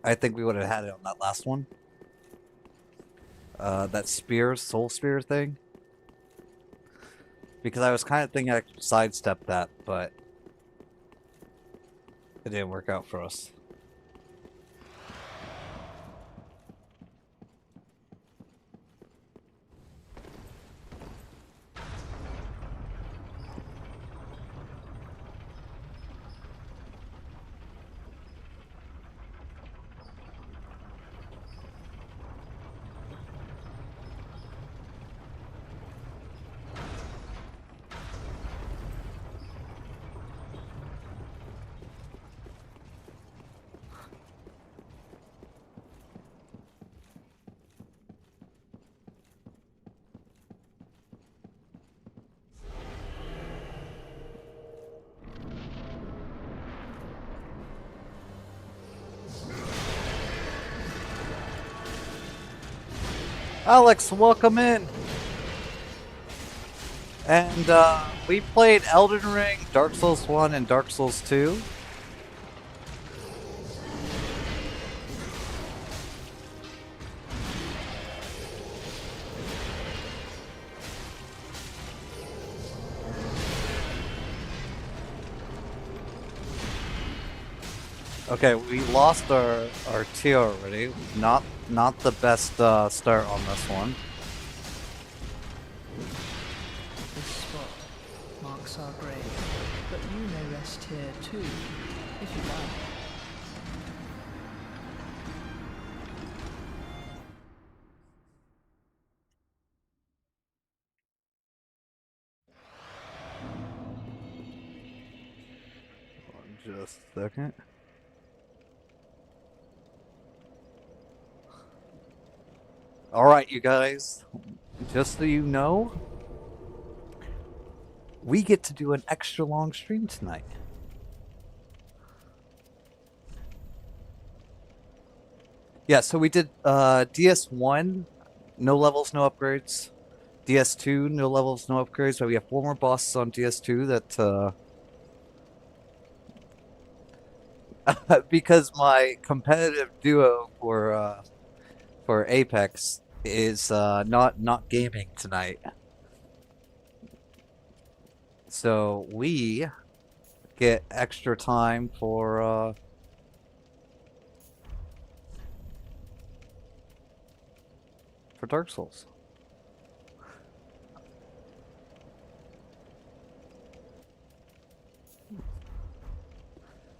I think we would have had it on that last one. That soul spear thing. Because I was kind of thinking I could sidestep that, but it didn't work out for us. Alex, welcome in. And we played Elden Ring, Dark Souls 1, and Dark Souls 2. Okay, we lost our tier already. Not the best start on this one. This spot marks our grave, but you may rest here too, if you like. Hold on just a second. Alright, you guys, just so you know, we get to do an extra long stream tonight. Yeah, so we did DS1, no levels, no upgrades. DS2, no levels, no upgrades, but we have 4 more bosses on DS2 that because my competitive duo for Apex is not gaming tonight. So we get extra time for for Dark Souls.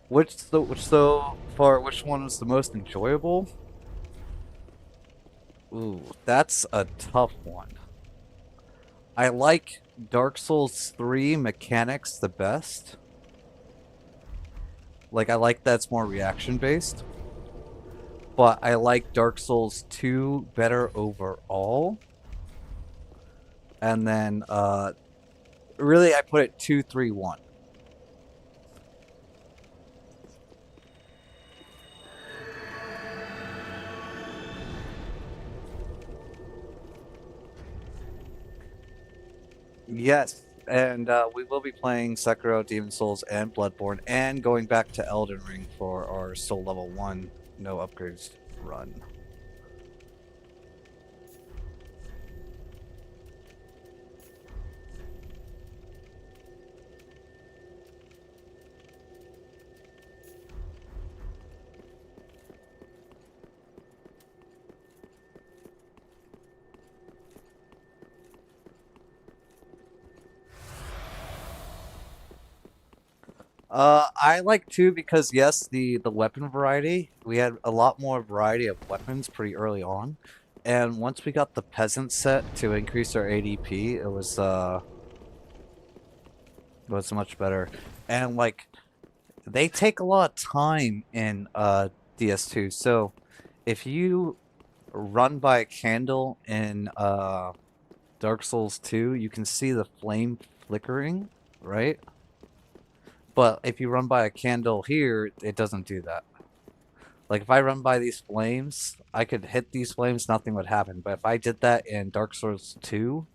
Which one was the most enjoyable? Ooh, that's a tough one. I like Dark Souls 3 mechanics the best. Like, I like that's more reaction based. But I like Dark Souls 2 better overall. And then, really, I put it 2, 3, 1. Yes, and we will be playing Sekiro, Demon Souls, and Bloodborne, and going back to Elden Ring for our Soul Level 1 no upgrades run. I like 2 because yes, the weapon variety. We had a lot more variety of weapons pretty early on, and once we got the peasant set to increase our ADP, it was much better. And like, they take a lot of time in DS2. So if you run by a candle in Dark Souls 2, you can see the flame flickering, right? But if you run by a candle here, it doesn't do that. Like, if I run by these flames, I could hit these flames, nothing would happen. But if I did that in Dark Souls 2,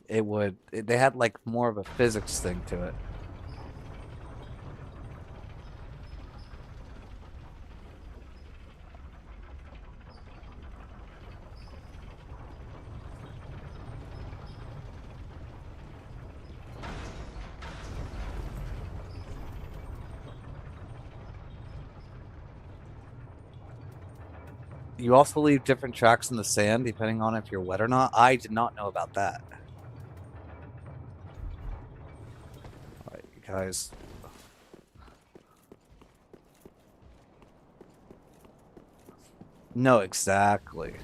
they had like more of a physics thing to it. You also leave different tracks in the sand depending on if you're wet or not. I did not know about that. Alright, you guys. No, exactly.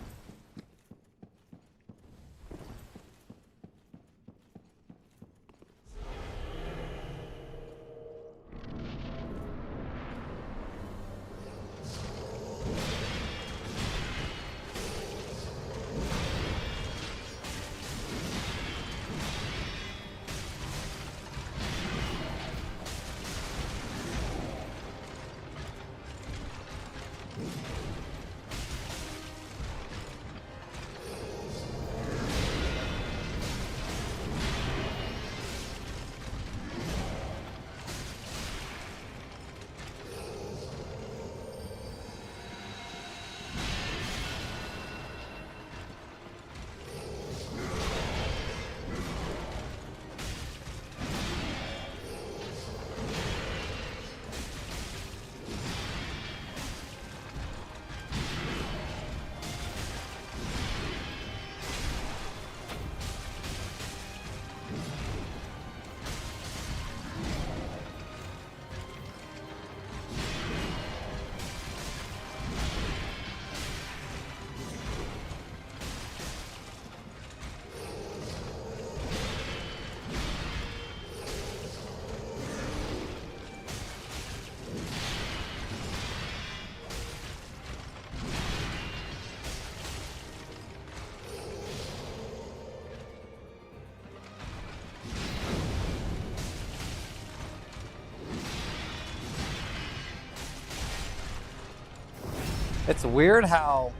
It's weird how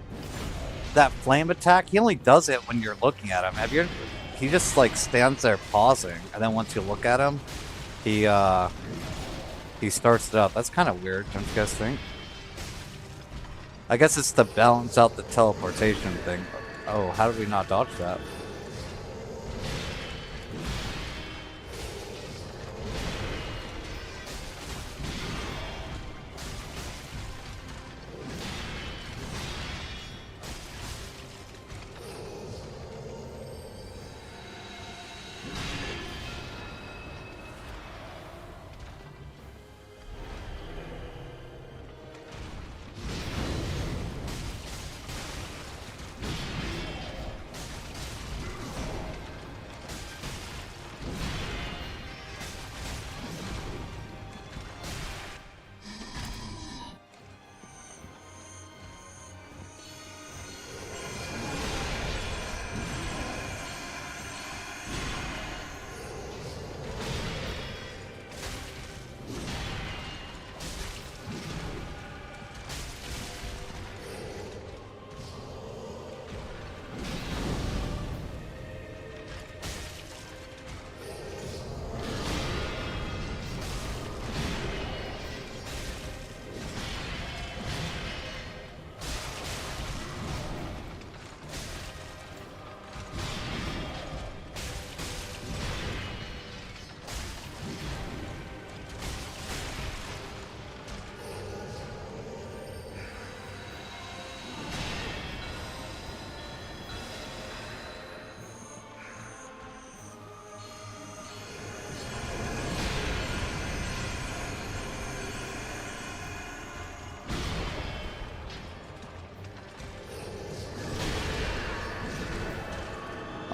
that flame attack, he only does it when you're looking at him. He just like stands there pausing, and then once you look at him, he starts it up. That's kind of weird, don't you guys think? I guess it's to balance out the teleportation thing. Oh, how did we not dodge that?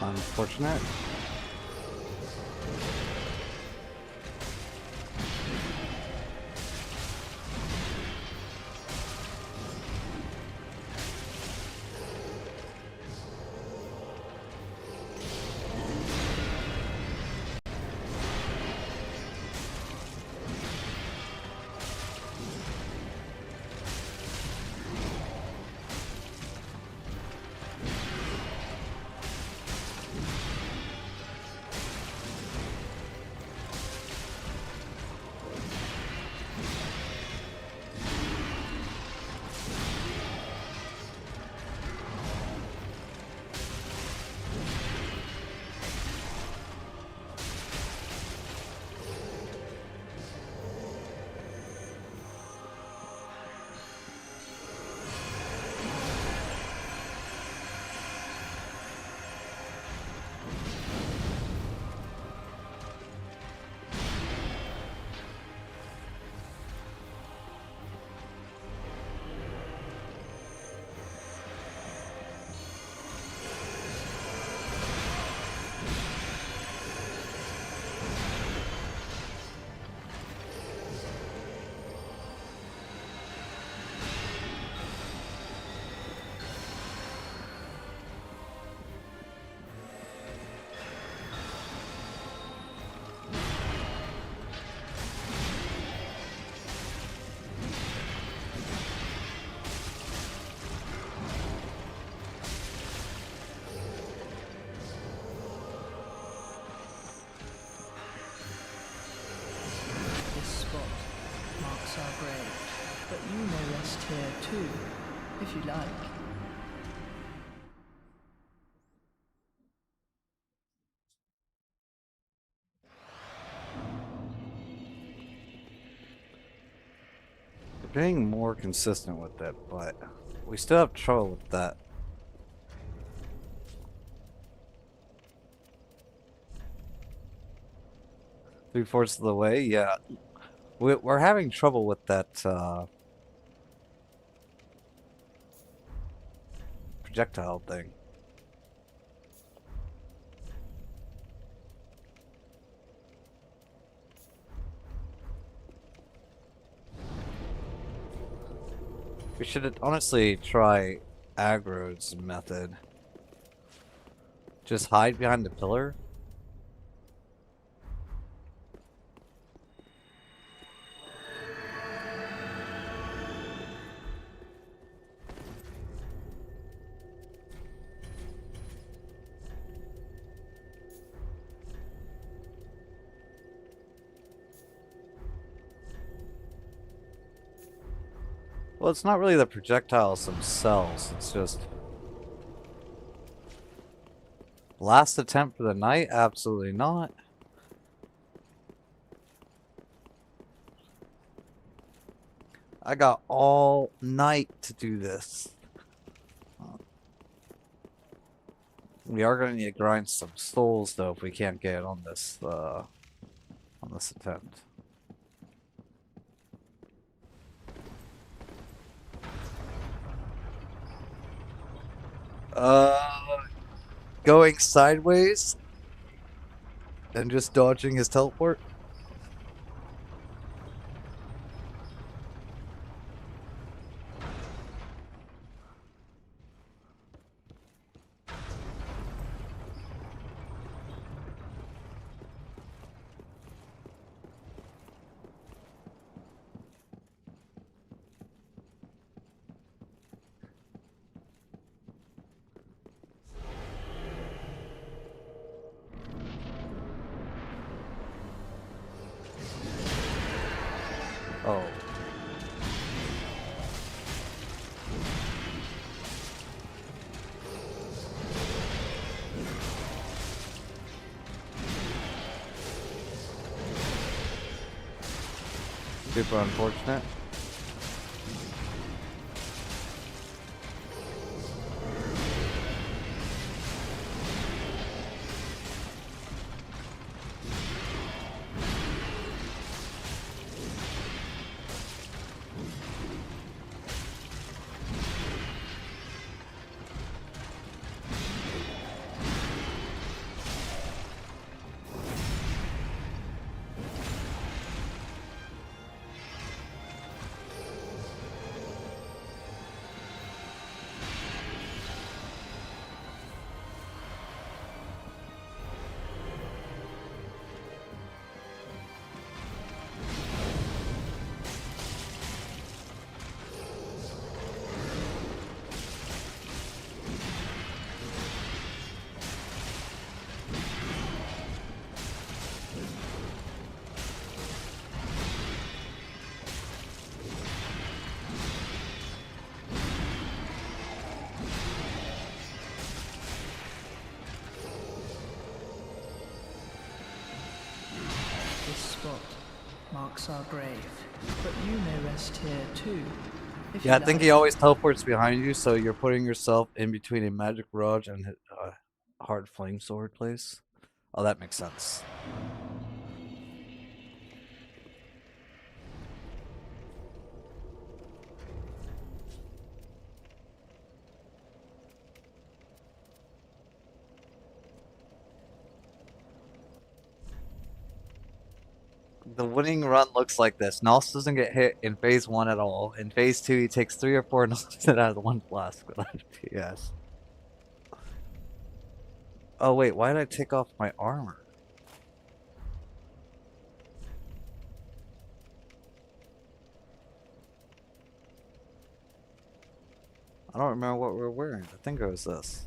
Unfortunate. This spot marks our grave, but you may rest here too, if you like. We're getting more consistent with it, but we still have trouble with that. Three-fourths of the way, yeah. We're having trouble with that projectile thing. We should honestly try Aggro's method. Just hide behind the pillar. Well, it's not really the projectiles themselves, it's just... Last attempt for the night? Absolutely not. I got all night to do this. We are going to need to grind some souls, though, if we can't get it on this attempt. Going sideways and just dodging his teleport. Oh. Super unfortunate. marks our grave, but you may rest here too, if Yeah, I you think like. he always teleports behind you, so you're putting yourself in between a magic barrage and a hard flame sword place. Oh, that makes sense. The winning run looks like this. Nos doesn't get hit in phase 1 at all. In phase 2, he takes 3 or 4 knocks it out of one flask without PS. Oh wait, why did I take off my armor? I don't remember what we were wearing. I think it was this.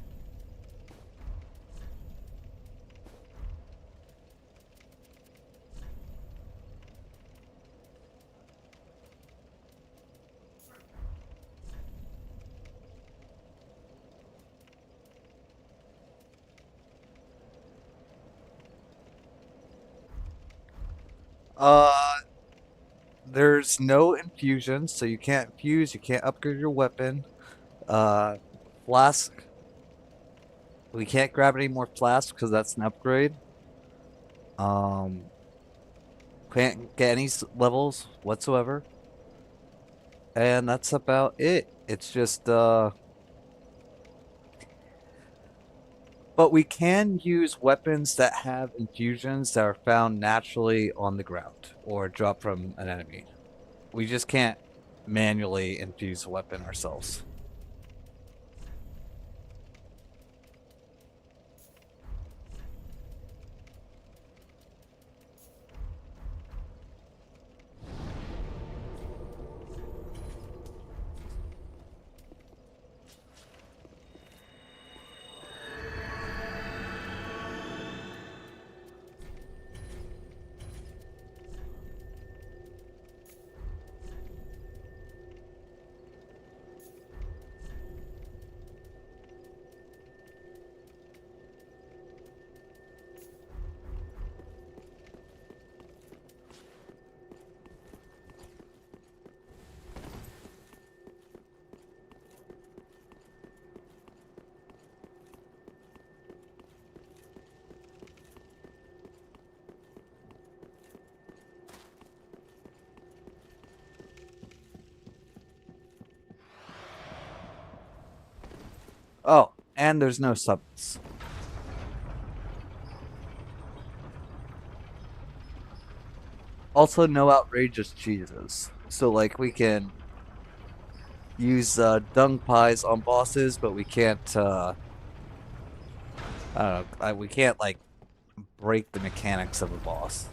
There's no infusions, so you can't infuse, you can't upgrade your weapon. Flask. We can't grab any more flasks because that's an upgrade. Can't get any levels whatsoever. And that's about it. It's just, but we can use weapons that have infusions that are found naturally on the ground or drop from an enemy. We just can't manually infuse a weapon ourselves. Oh, and there's no summons. Also, no outrageous cheeses. So, like, we can use dung pies on bosses, but we can't, I don't know, we can't, like, break the mechanics of a boss.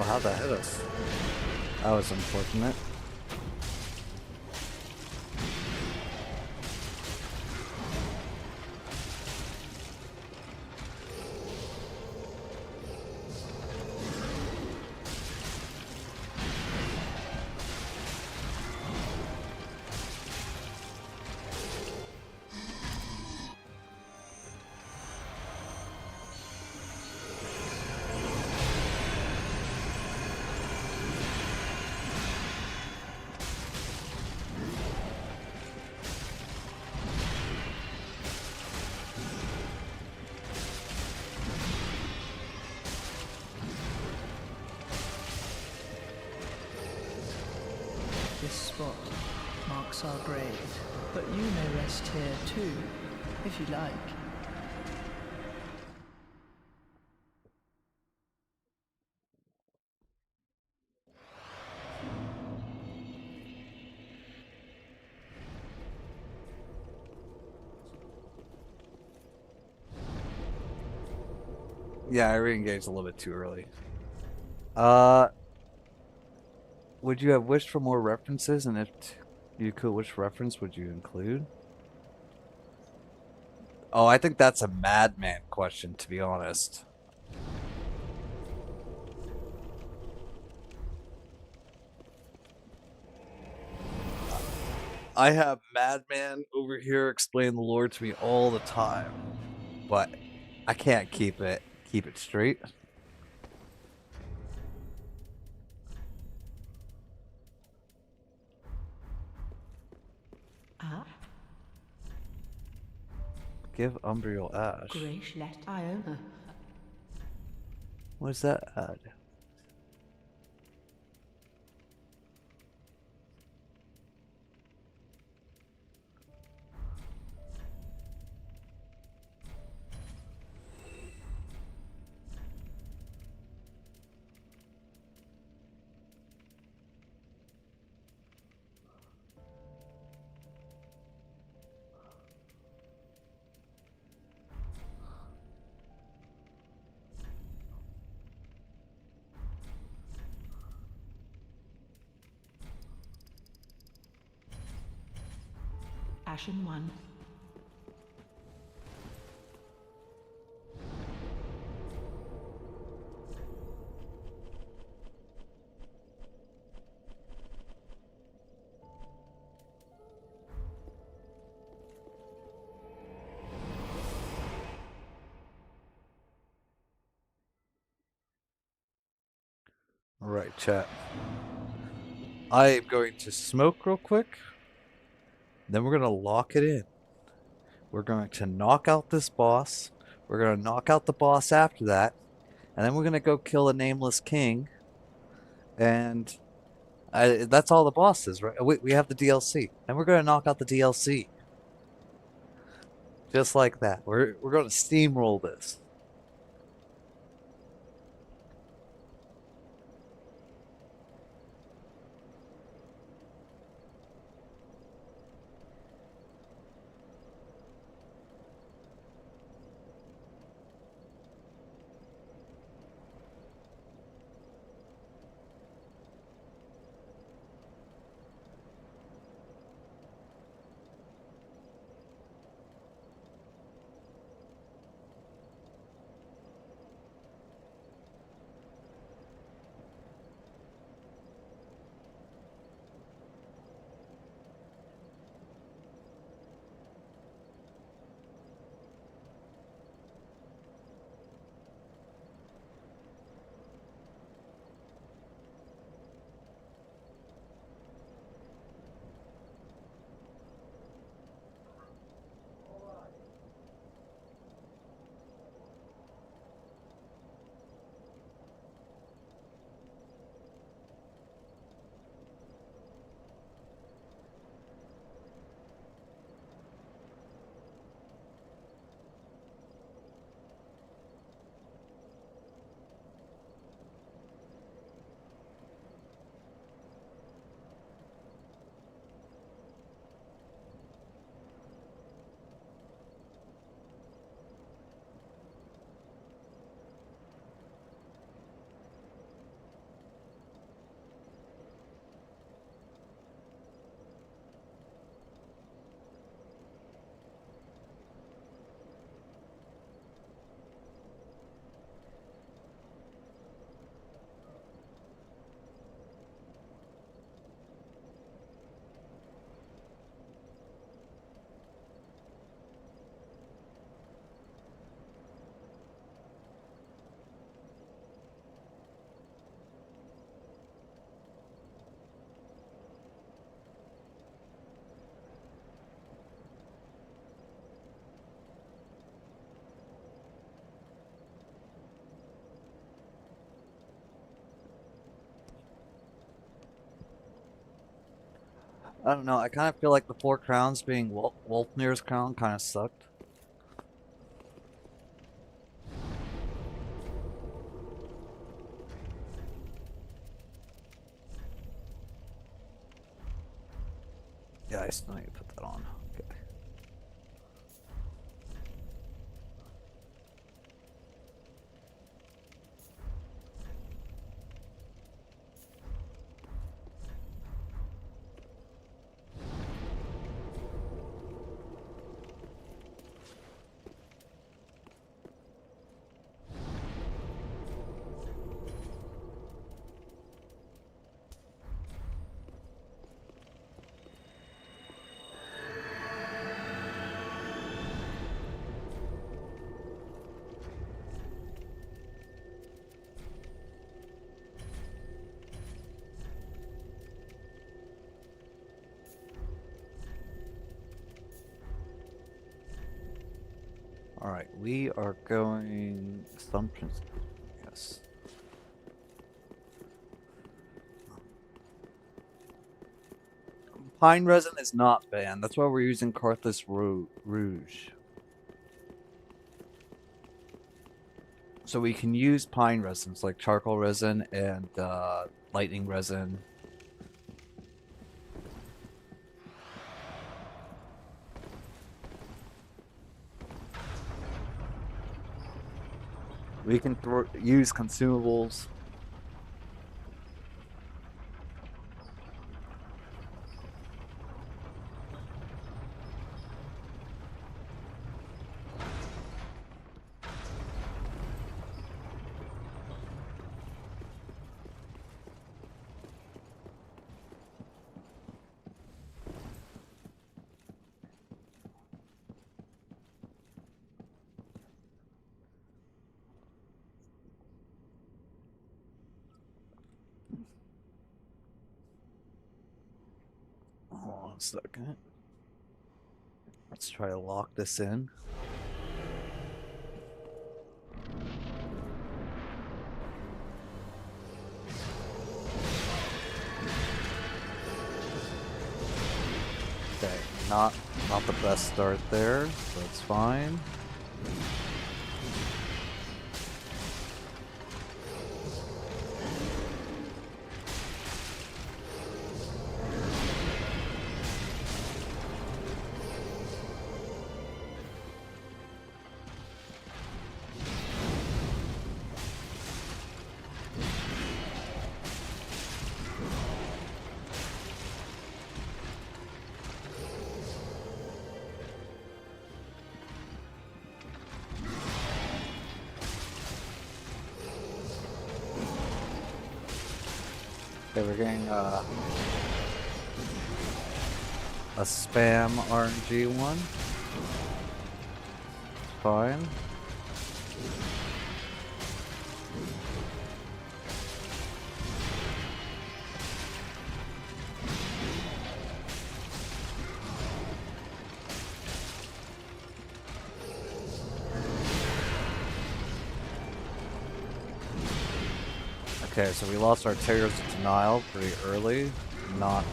how that hit us. That was unfortunate. This spot marks our grave, but you may rest here too, if you like. Yeah, I re-engaged a little bit too early. Would you have wished for more references, and if you could, which reference would you include? Oh, I think that's a madman question, to be honest. I have Madman over here explain the lore to me all the time, but I can't keep it straight. Ah, Give Umbriel Ash. Grace let Iona. What does that add? Ashen 1. Alright, chat. I am going to smoke real quick. Then we're going to lock it in. We're going to knock out this boss. We're going to knock out the boss after that. And then we're going to go kill a nameless king. And that's all the bosses, right? We have the DLC. And we're going to knock out the DLC. Just like that. We're going to steamroll this. I don't know. I kind of feel like the Four Crowns being Wolfmir's crown kind of sucked. Yeah, I still need to put that on. Okay. All right, we are going assumptions. Yes. Pine resin is not banned. That's why we're using Carthus Rouge. So we can use pine resins like charcoal resin and lightning resin. We can use consumables. Hold on a second. Let's try to lock this in. Okay, not the best start there, so it's fine. Okay, we're getting a spam RNG one. Fine. Okay, so we lost our Tears of Denial pretty early. Not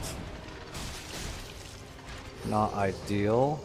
ideal.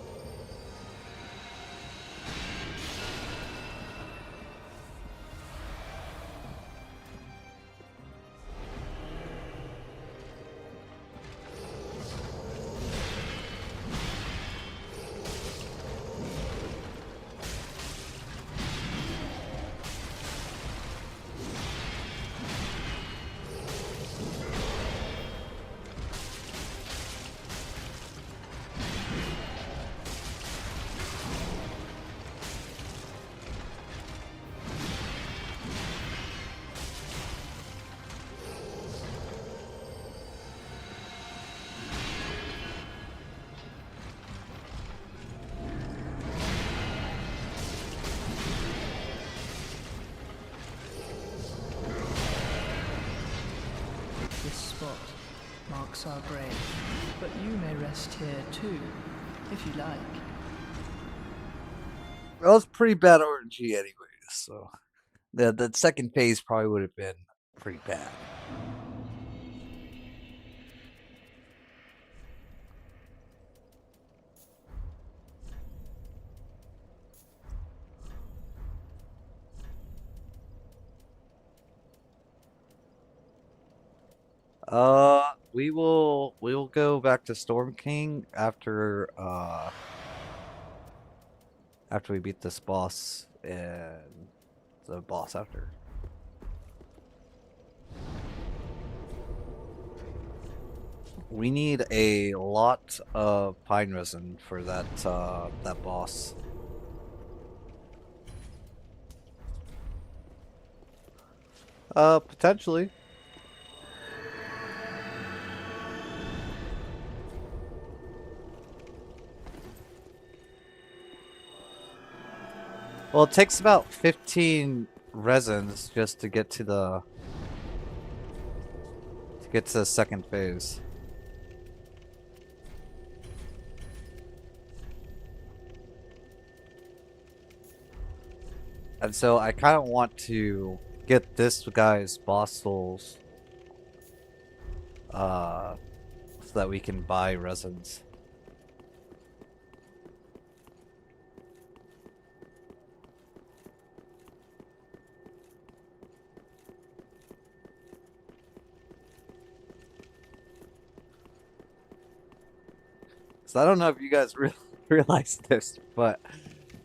This spot marks our grave, but you may rest here too, if you like. That was pretty bad RNG anyways, so the second phase probably would have been pretty bad. We will go back to Storm King after after we beat this boss and the boss after. We need a lot of pine resin for that boss. Potentially. Well, it takes about 15 resins just to get to the second phase. And so I kind of want to get this guy's boss souls so that we can buy resins. So I don't know if you guys realize this, but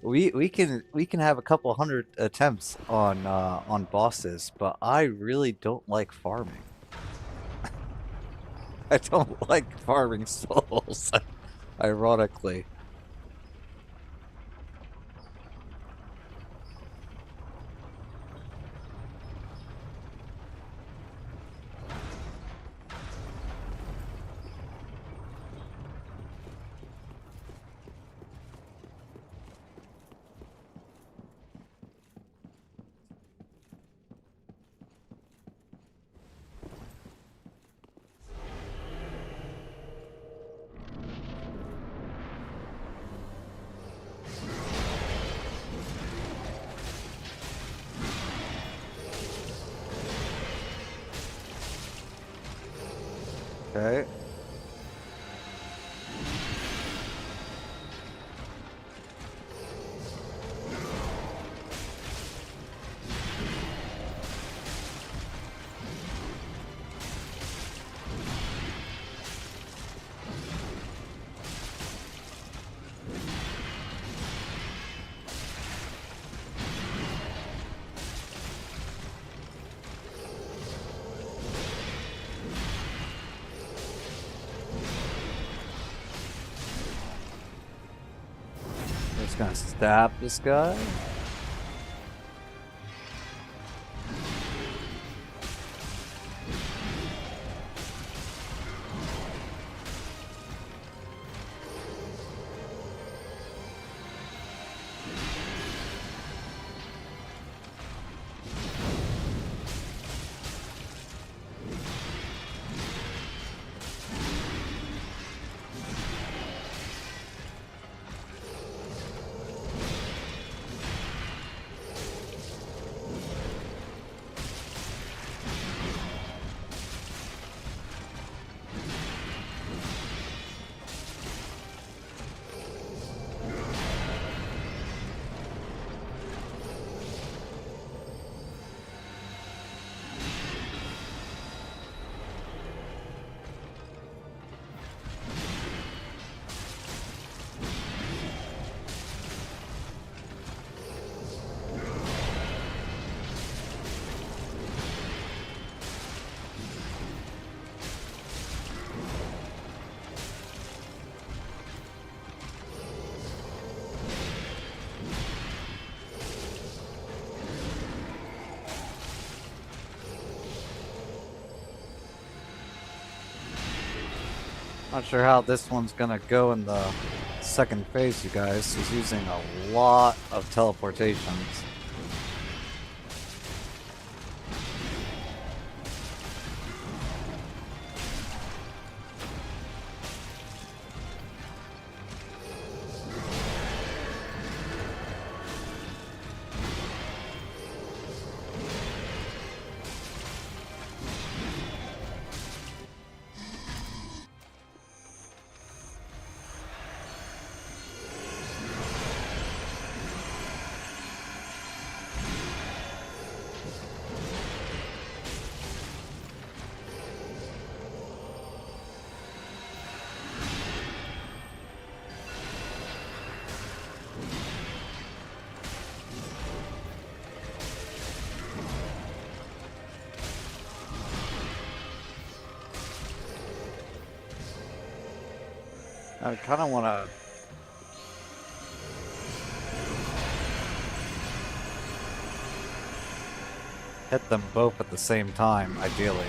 we can have a couple hundred attempts on bosses, but I really don't like farming. I don't like farming souls, ironically. Okay. Just gonna stab this guy. Not sure how this one's gonna go in the second phase, you guys. He's using a lot of teleportations. I kind of want to. Hit them both at the same time, ideally.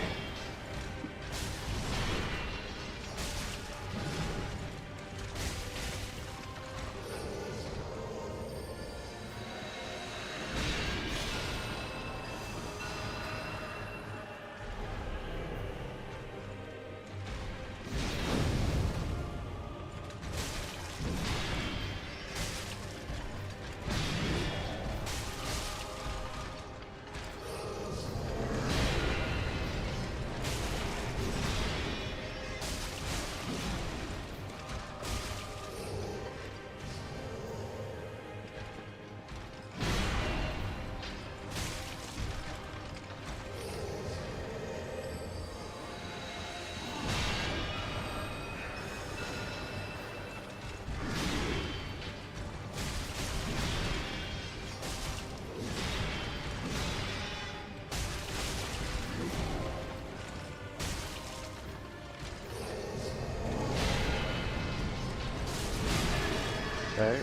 Okay.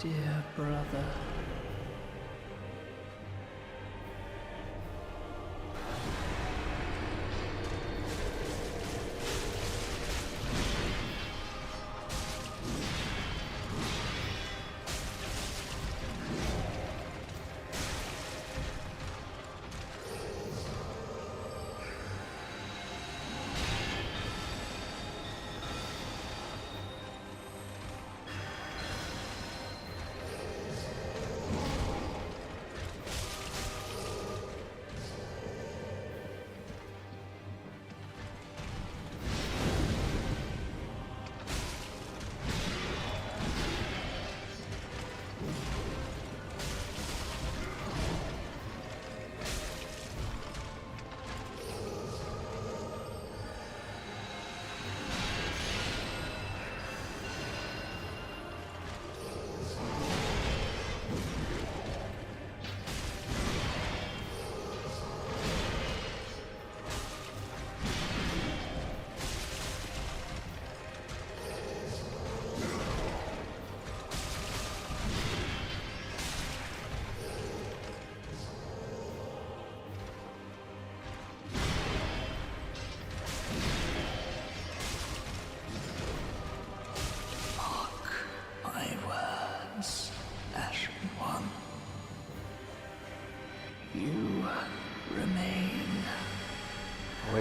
Dear brother.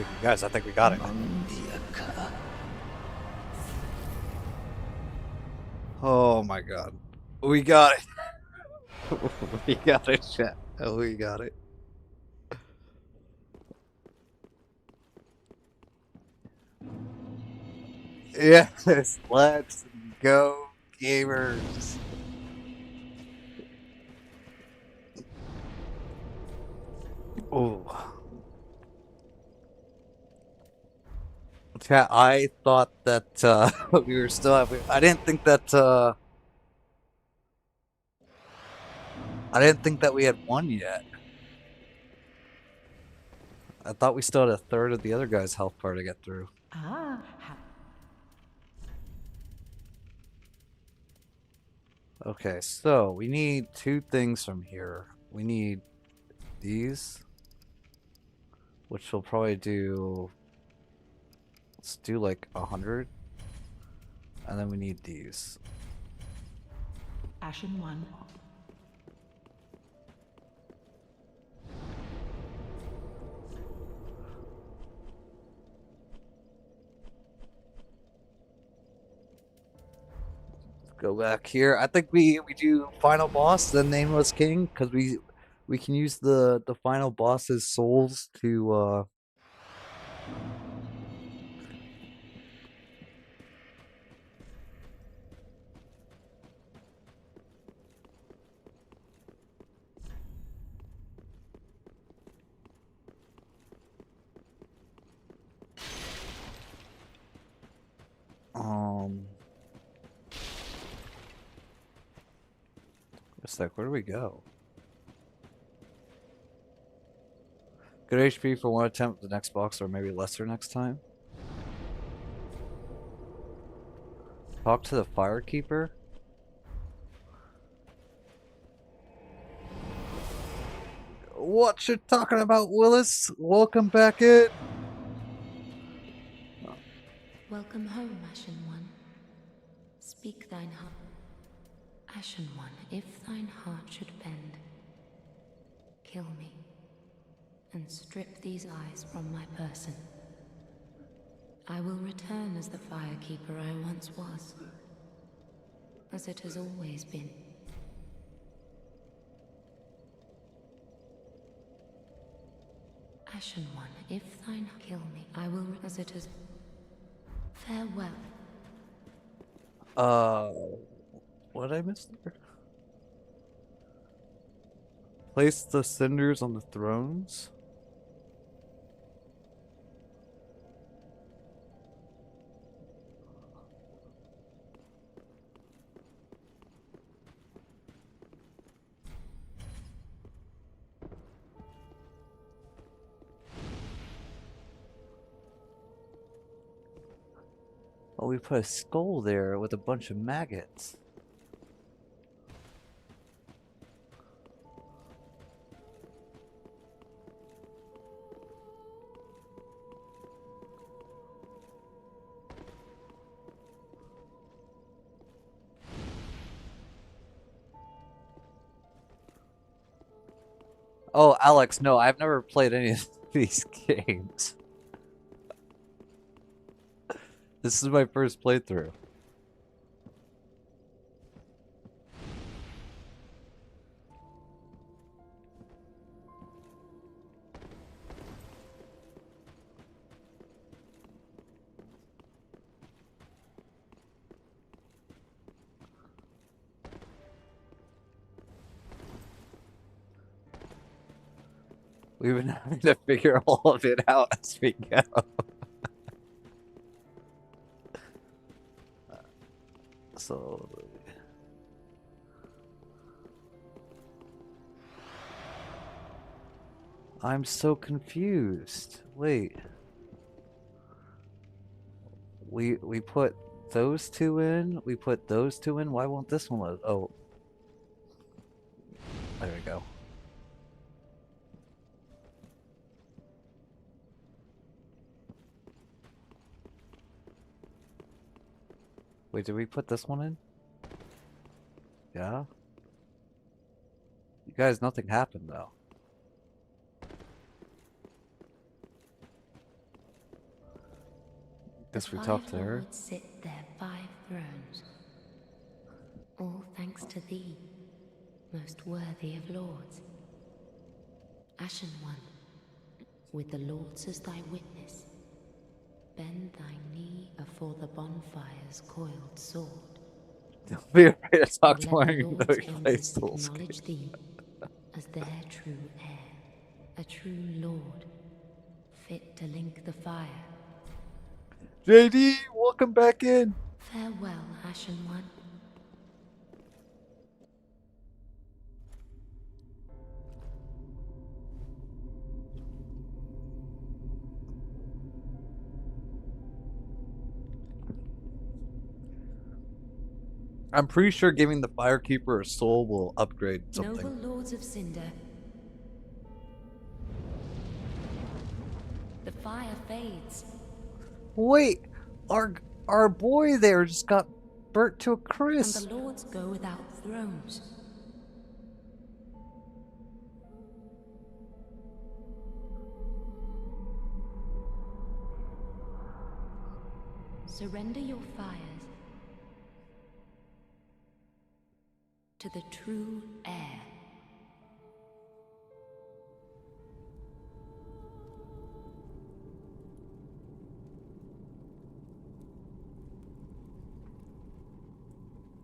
Hey, guys, I think we got it. Oh my god. We got it. We got it, chat. Oh, we got it. Yes, let's go, gamers. Oh. Chat, I thought that we were still I didn't think that I didn't think that we had won yet. I thought we still had a third of the other guy's health bar to get through. Ah, Okay, so we need two things from here. We need these, which will probably do. Let's do like 100, and then we need these. Ashen 1. Go back here. I think we do final boss, then nameless king, because we can use the final boss's souls to It's like, where do we go? Good HP for one attempt at the next box, or maybe lesser next time. Talk to the firekeeper. What you talking about, Willis? Welcome back in. Welcome home, Ashen One. Speak thine heart. Ashen One, if thine heart should bend, kill me, and strip these eyes from my person. I will return as the firekeeper I once was, as it has always been. Ashen One, if thine kill me, I will as it is. Farewell. What did I miss there? Place the cinders on the thrones. Oh, we put a skull there with a bunch of maggots. Oh, Alex, no, I've never played any of these games. This is my first playthrough. We've been having to figure all of it out as we go. So... I'm so confused. Wait. We put those two in, we put those two in, why won't this one load? Oh. There we go. Wait, did we put this one in? Yeah? You guys, nothing happened though. Guess we the talked five to her. lords sit their 5 thrones, all thanks to thee, most worthy of lords. Ashen One, with the lords as thy witness, bend thy knee afore the bonfire's coiled sword. Don't be afraid to talk And to let the wearing lords' the embers face tools. acknowledge thee as their true heir, a true lord, fit to link the fire. JD, welcome back in. Farewell, Ashen One. I'm pretty sure giving the Firekeeper a soul will upgrade something. Noble lords of Cinder, the fire fades. Wait, our boy there just got burnt to a And crisp. the lords go without thrones. Surrender your fires to the true heir.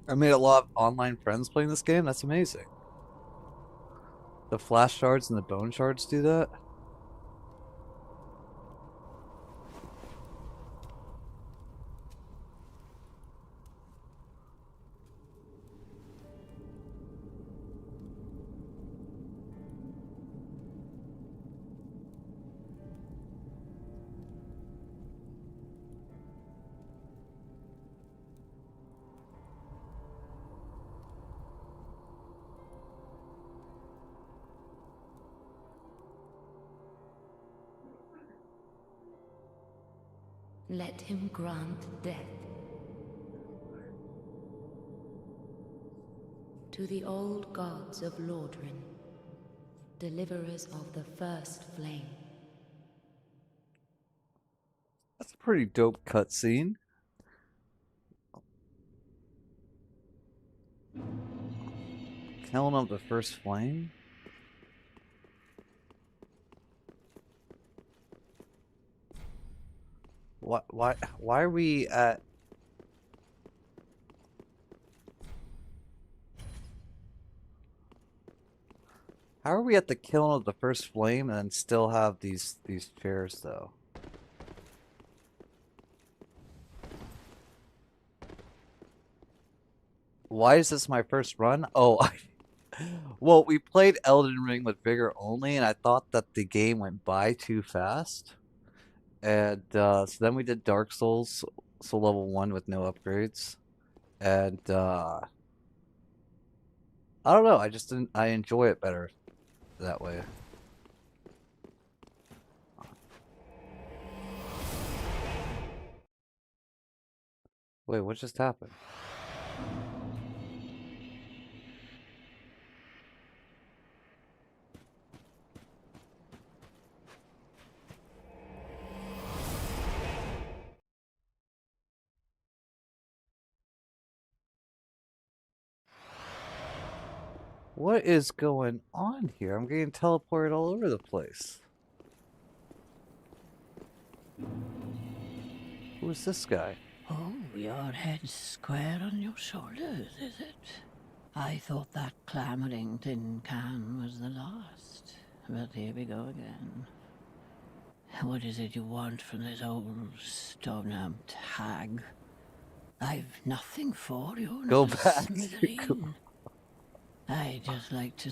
I made a lot of online friends playing this game. That's amazing. The flash shards and the bone shards do that. Let him grant death to the old gods of Lordran, deliverers of the first flame. That's a pretty dope cutscene. Killing of the first flame. Why are we at? How are we at the killing of the first flame and then still have these chairs though? Why is this my first run? Oh, well, we played Elden Ring with Vigor only, and I thought that the game went by too fast. And so then we did Dark Souls, so level 1 with no upgrades. And I don't know, I enjoy it better that way. Wait, what just happened? What is going on here? I'm getting teleported all over the place. Who is this guy? Oh, your head's square on your shoulders, is it? I thought that clamoring tin can was the last. But here we go again. What is it you want from this old stone-amped hag? I've nothing for you. Go not a back. smithereen. I just like to...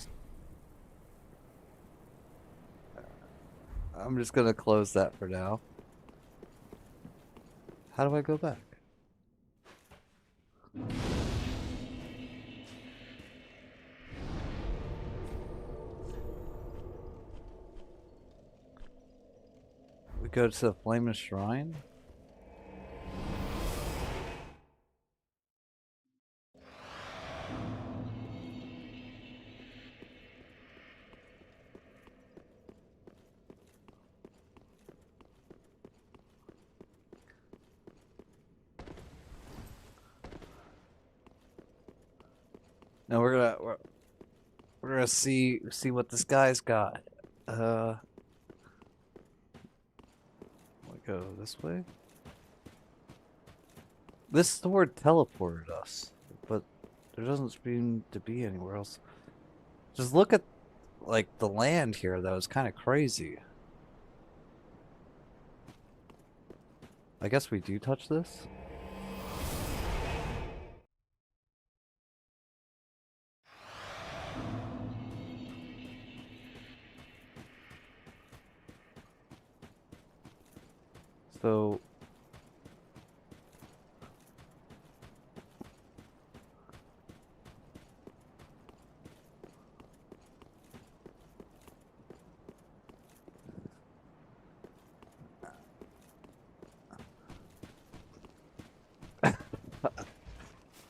I'm just gonna close that for now. How do I go back? We go to the Flaming Shrine? and we're gonna see what this guy's got. We go this way. This sword teleported us, but there doesn't seem to be anywhere else. Just look at like the land here, though. It's kind of crazy. I guess we do touch this. So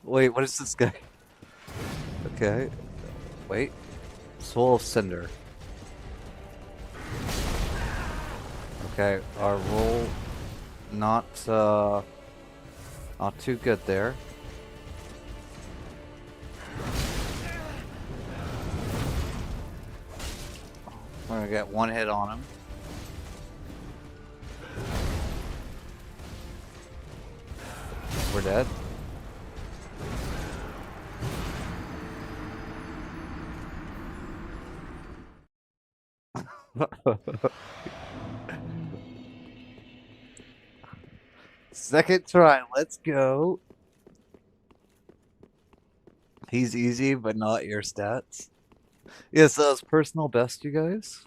wait, what is this guy? Okay. Wait. Soul of Cinder. Okay, our roll not too good there. We're gonna get one hit on him. We're dead. Second try, let's go. He's easy, but not your stats. Yeah, so it's personal best, you guys.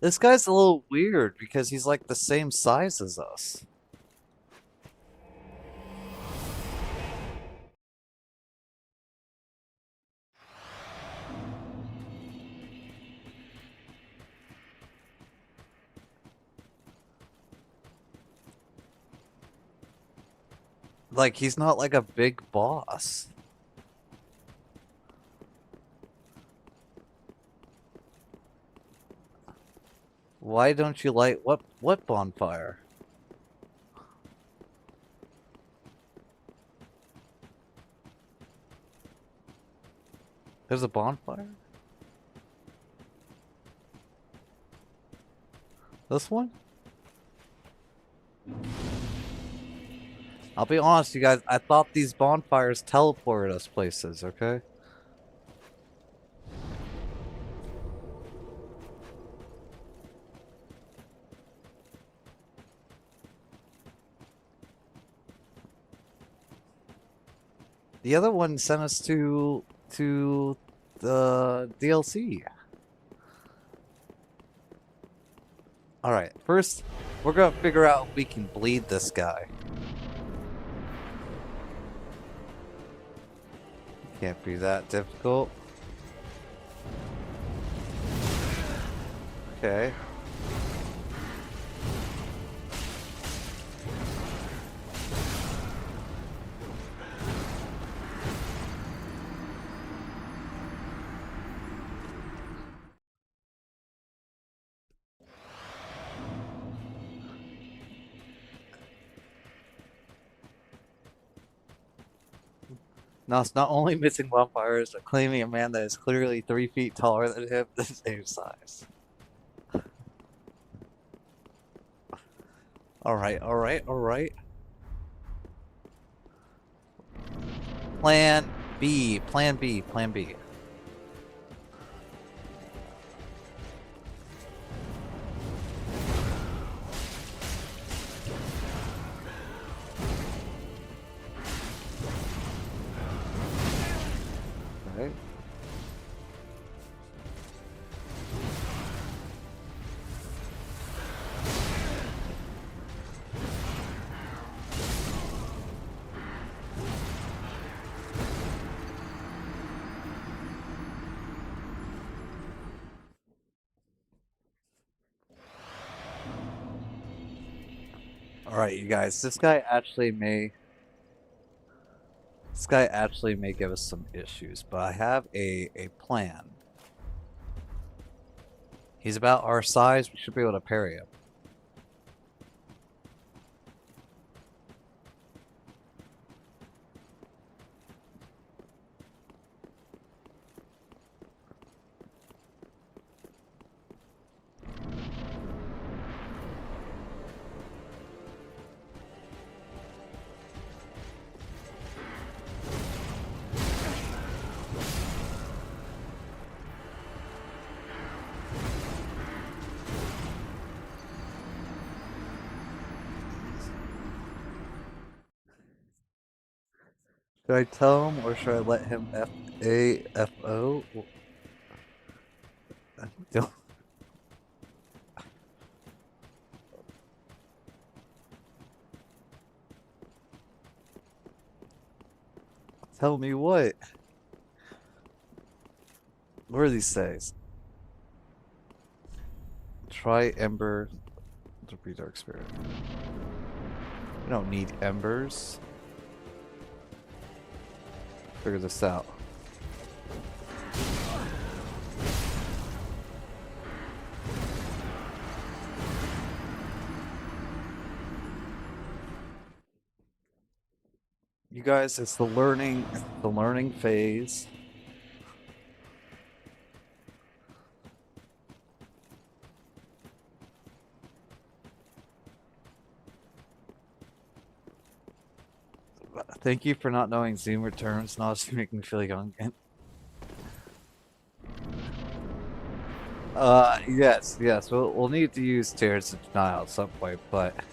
This guy's a little weird because he's like the same size as us. Like, he's not like a big boss. Why don't you light what bonfire? There's a bonfire? This one? I'll be honest, you guys, I thought these bonfires teleported us places, okay? The other one sent us to the DLC. Alright, first, we're gonna figure out if we can bleed this guy. Can't be that difficult. Okay. Now, it's not only missing bonfires, but claiming a man that is clearly 3 feet taller than him the same size. Alright, alright, alright. Plan B, plan B, plan B. Right. Alright, you guys, this guy actually may give us some issues, but I have a plan. He's about our size, we should be able to parry him. Should I tell him or should I let him F-A-F-O? I don't. Tell me what? What are these things? Try Ember to be Dark Spirit. We don't need embers. Figure this out. You guys, it's the learning phase. Thank you for not knowing Zoom returns. Now it's making me feel young again. Yes. We'll need to use Tears of Denial at some point, but can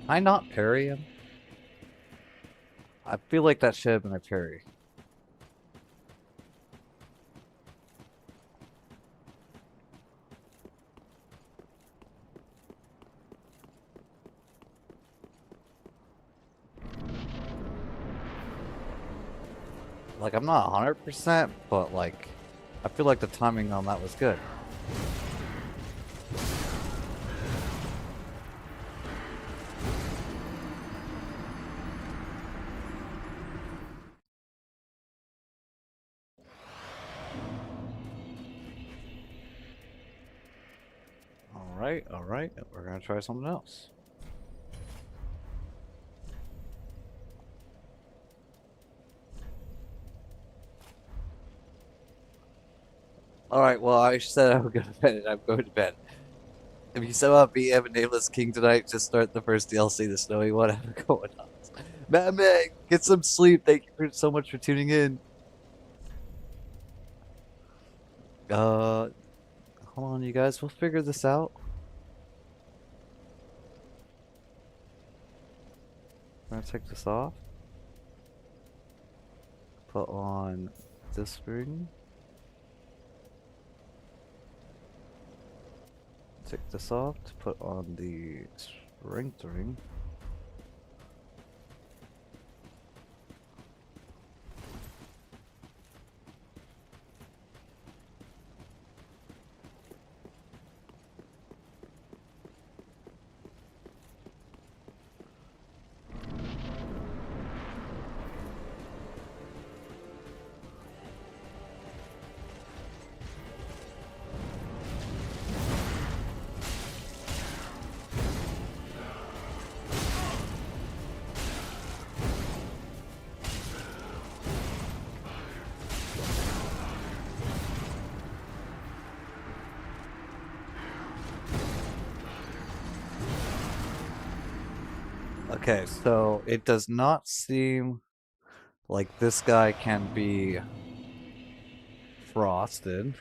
I not parry him? I feel like that should have been a parry. Like, I'm not 100%, but like, I feel like the timing on that was good. Alright, we're gonna try something else. Alright, well, I said I would go to bed, and I'm going to bed. If you somehow beat Have a Nameless King tonight, just start the first DLC, the Snowy one. Have going on. Man, get some sleep. Thank you so much for tuning in. Hold on, you guys. We'll figure this out. I'm gonna take this off. Put on this ring. Take this off to put on the strength ring. Okay, so it does not seem like this guy can be frosted.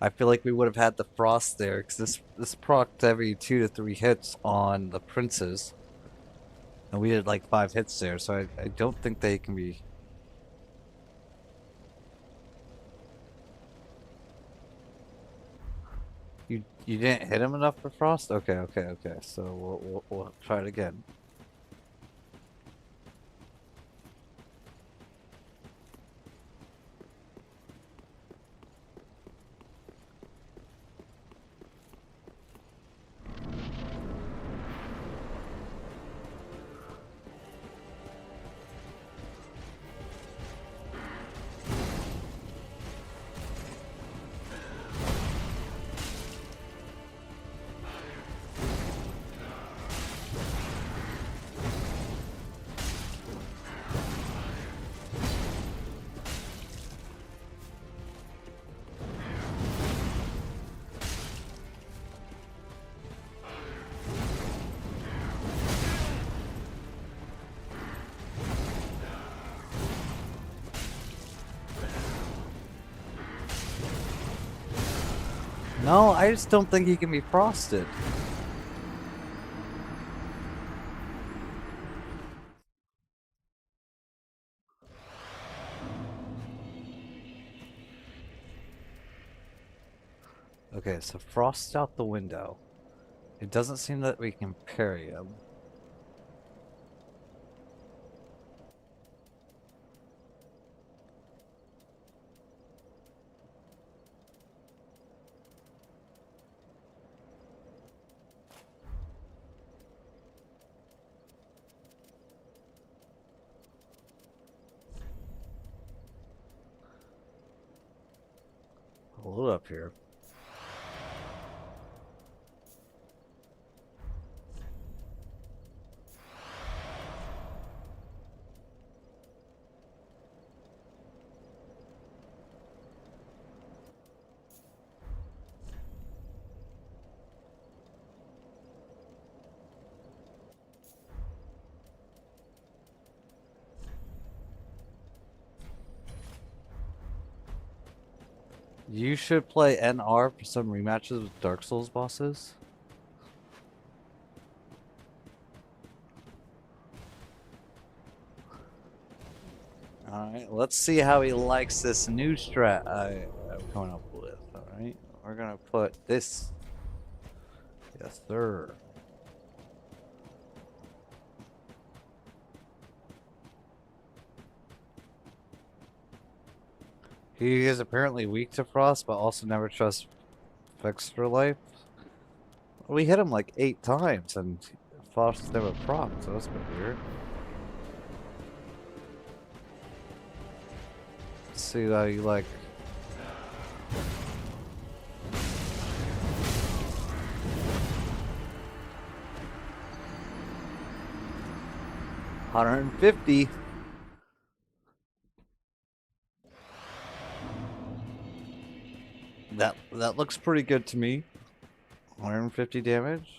I feel like we would have had the frost there because this procced every 2 to 3 hits on the princes, and we did like 5 hits there. So I don't think they can be. You didn't hit him enough for frost. Okay. So we'll try it again. No, I just don't think he can be frosted. Okay, so Frost's out the window. It doesn't seem that we can parry him. Hold up here. You should play NR for some rematches with Dark Souls bosses. Alright, let's see how he likes this new strat I'm coming up with. Alright, we're gonna put this. Yes, sir. He is apparently weak to frost, but also never trusts Vex for life. We hit him like 8 times, and frost never proc, so that's a bit weird. Let's see how you like. $150. That looks pretty good to me. 150 damage.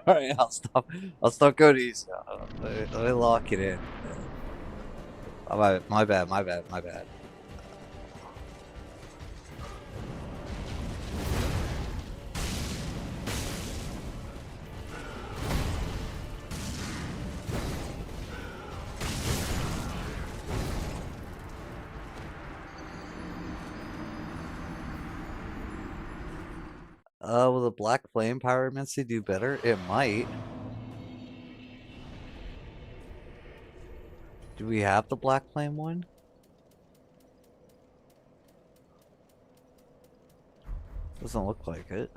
All right, I'll stop. I'll stop going easy. Let me lock it in. Oh, my bad. My bad. My bad. Will the Black Flame Pyromancy do better? It might. Do we have the Black Flame one? Doesn't look like it.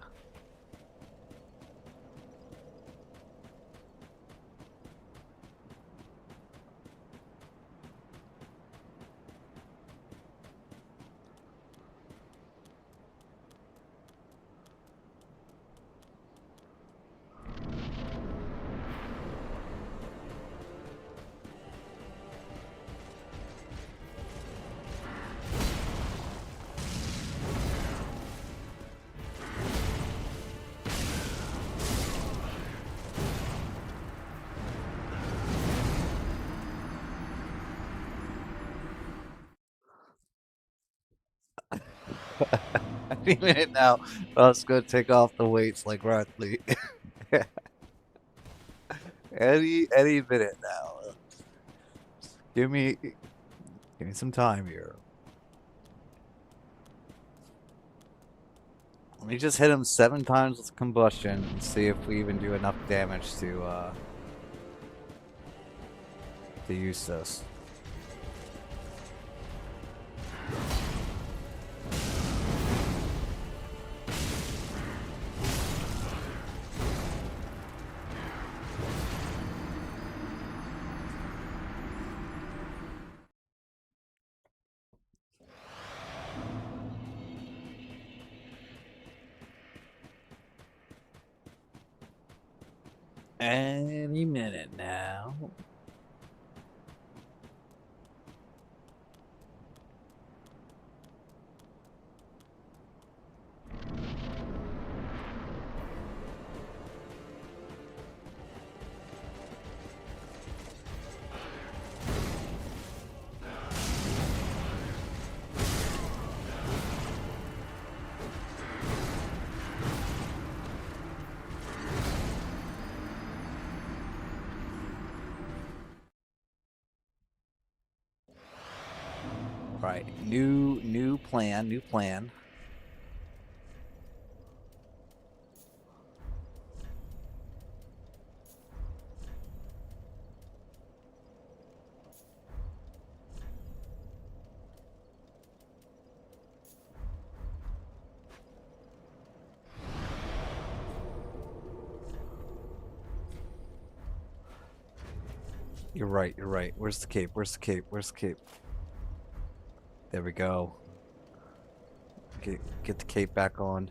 Any minute now, I was gonna take off the weights like Riley. any minute now. Give me some time here. Let me just hit him 7 times with combustion and see if we even do enough damage to use this. Any minute now. Right, new plan. You're right, you're right. Where's the cape? Where's the cape? Where's the cape? There we go. Get the cape back on.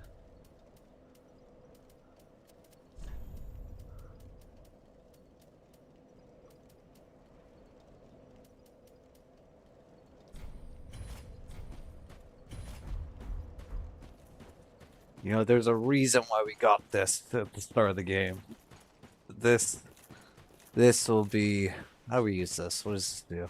You know, there's a reason why we got this at the start of the game. This will be... How do we use this? What does this do?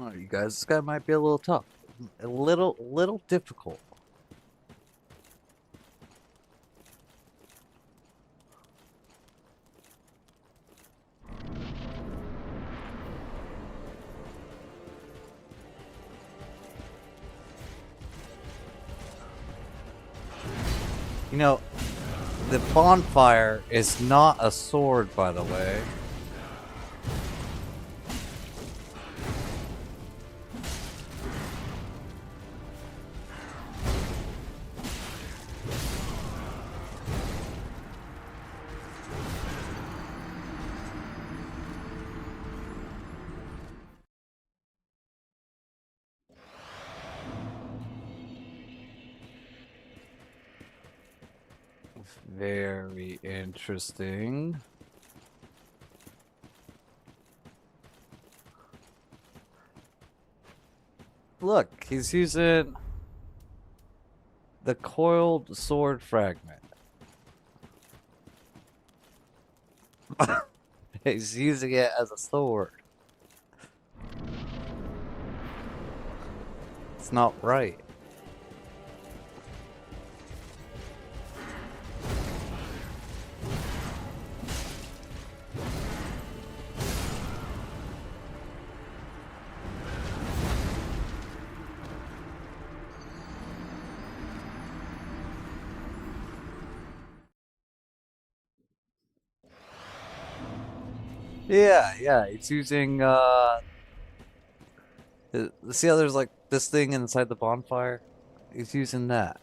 Oh, you guys, this guy might be a little tough. A little difficult. You know, the bonfire is not a sword, by the way. Very interesting. Look, he's using the coiled sword fragment. He's using it as a sword. It's not right. Yeah, it's using, see how there's like this thing inside the bonfire? He's using that.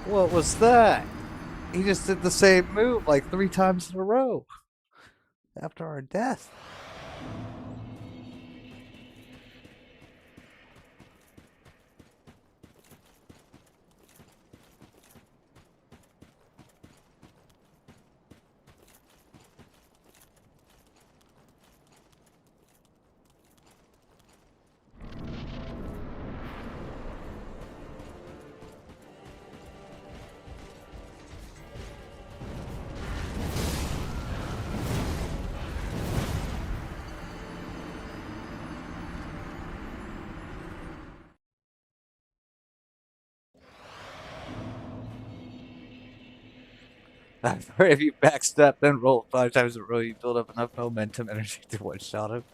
What was that? He just did the same move like 3 times in a row. After our death. If you backstep, then roll 5 times in a row, you build up enough momentum energy to one-shot him.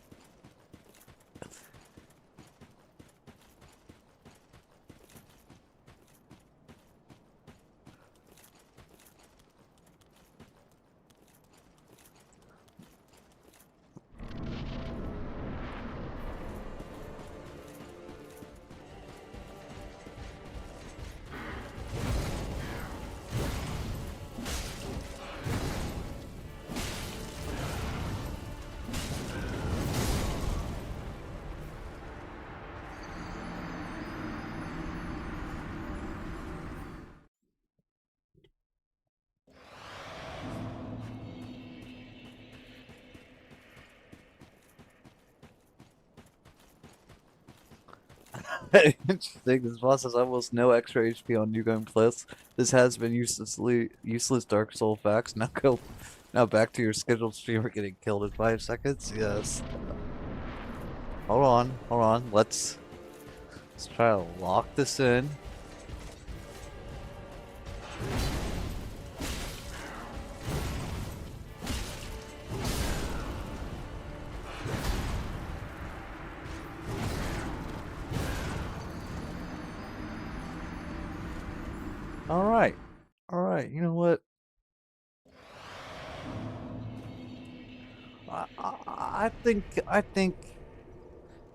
Interesting. This boss has almost no extra HP on New Game Plus. This has been useless Dark Soul facts. Now back to your scheduled streamer getting killed in 5 seconds. Yes. Hold on. Let's try to lock this in. All right. You know what? I think,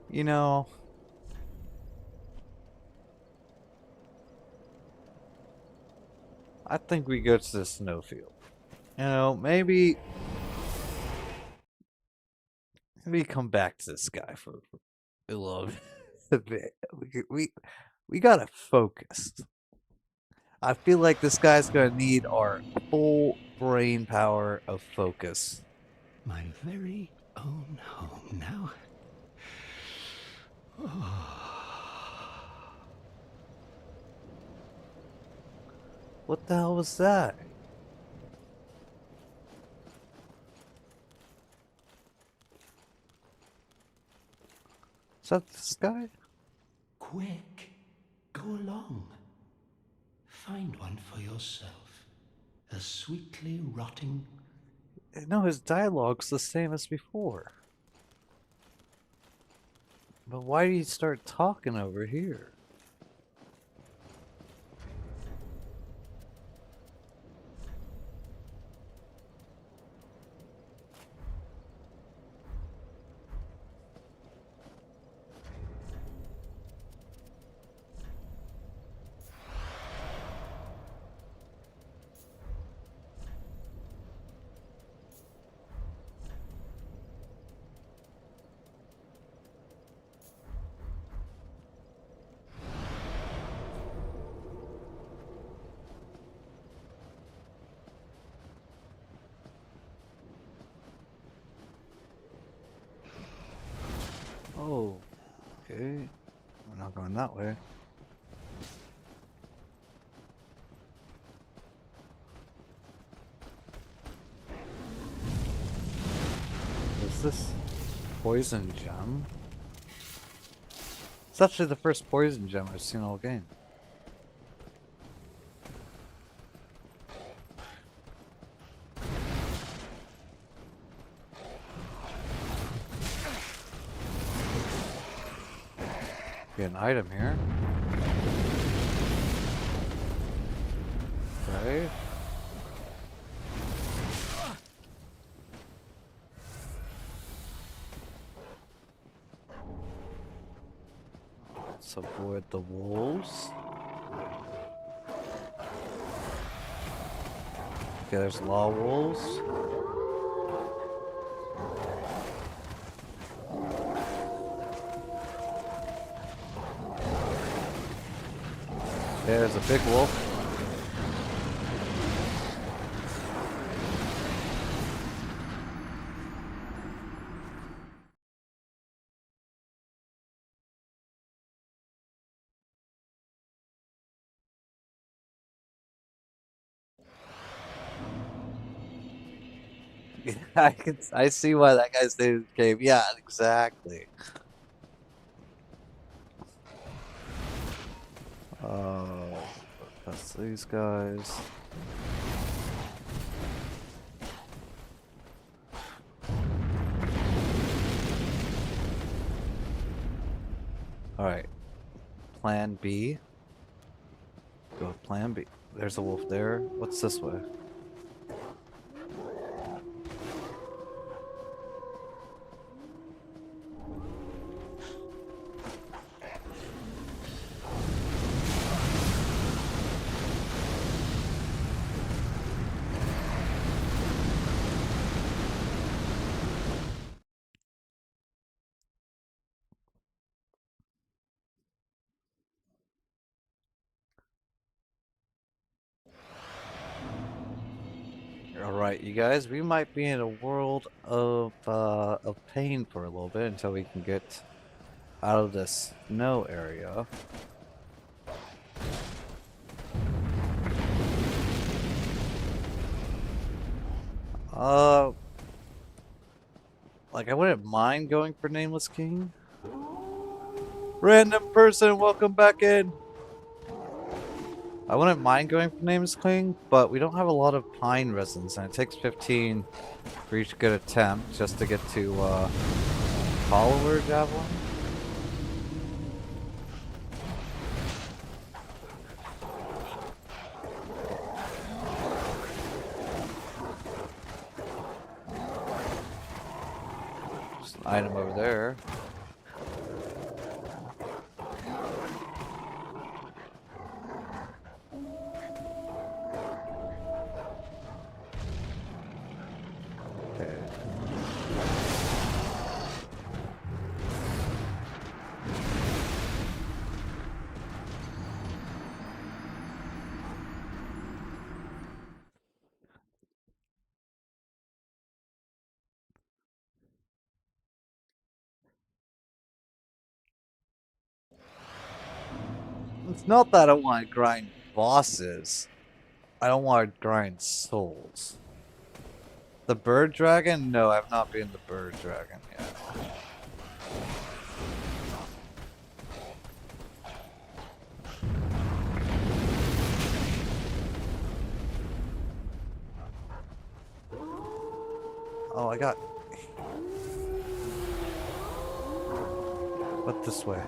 you know, I think we go to the snowfield. You know, maybe come back to this guy for a little bit. We gotta focus. I feel like this guy's gonna need our full brain power of focus. My very own home now. What the hell was that? Is that this guy? Quick, go along. Find one for yourself. A sweetly rotting. No, his dialogue's the same as before. But why did he start talking over here? Oh, okay. We're not going that way. Is this poison gem? It's actually the first poison gem I've seen all game. Get an item here. Okay. Let's avoid the wolves. Okay, there's law wolves. There's a big wolf. I see why that guy's name came. Yeah, exactly. That's these guys. Alright. Plan B. Go with plan B. There's a wolf there. What's this way? Alright, you guys, we might be in a world of pain for a little bit until we can get out of this snow area. Like I wouldn't mind going for Nameless King. Random person, welcome back in. I wouldn't mind going for Nameless King, but we don't have a lot of pine resins, and it takes 15 for each good attempt just to get to Follower Javelin. Just an item over there. It's not that I don't want to grind bosses. I don't want to grind souls. The bird dragon? No, I've not been the bird dragon yet. Oh, I got... What this way?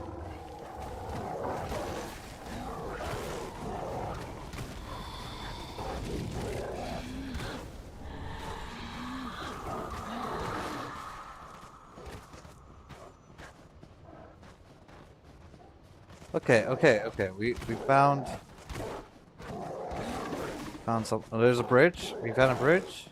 Okay. We found some. Oh, there's a bridge. We found a bridge.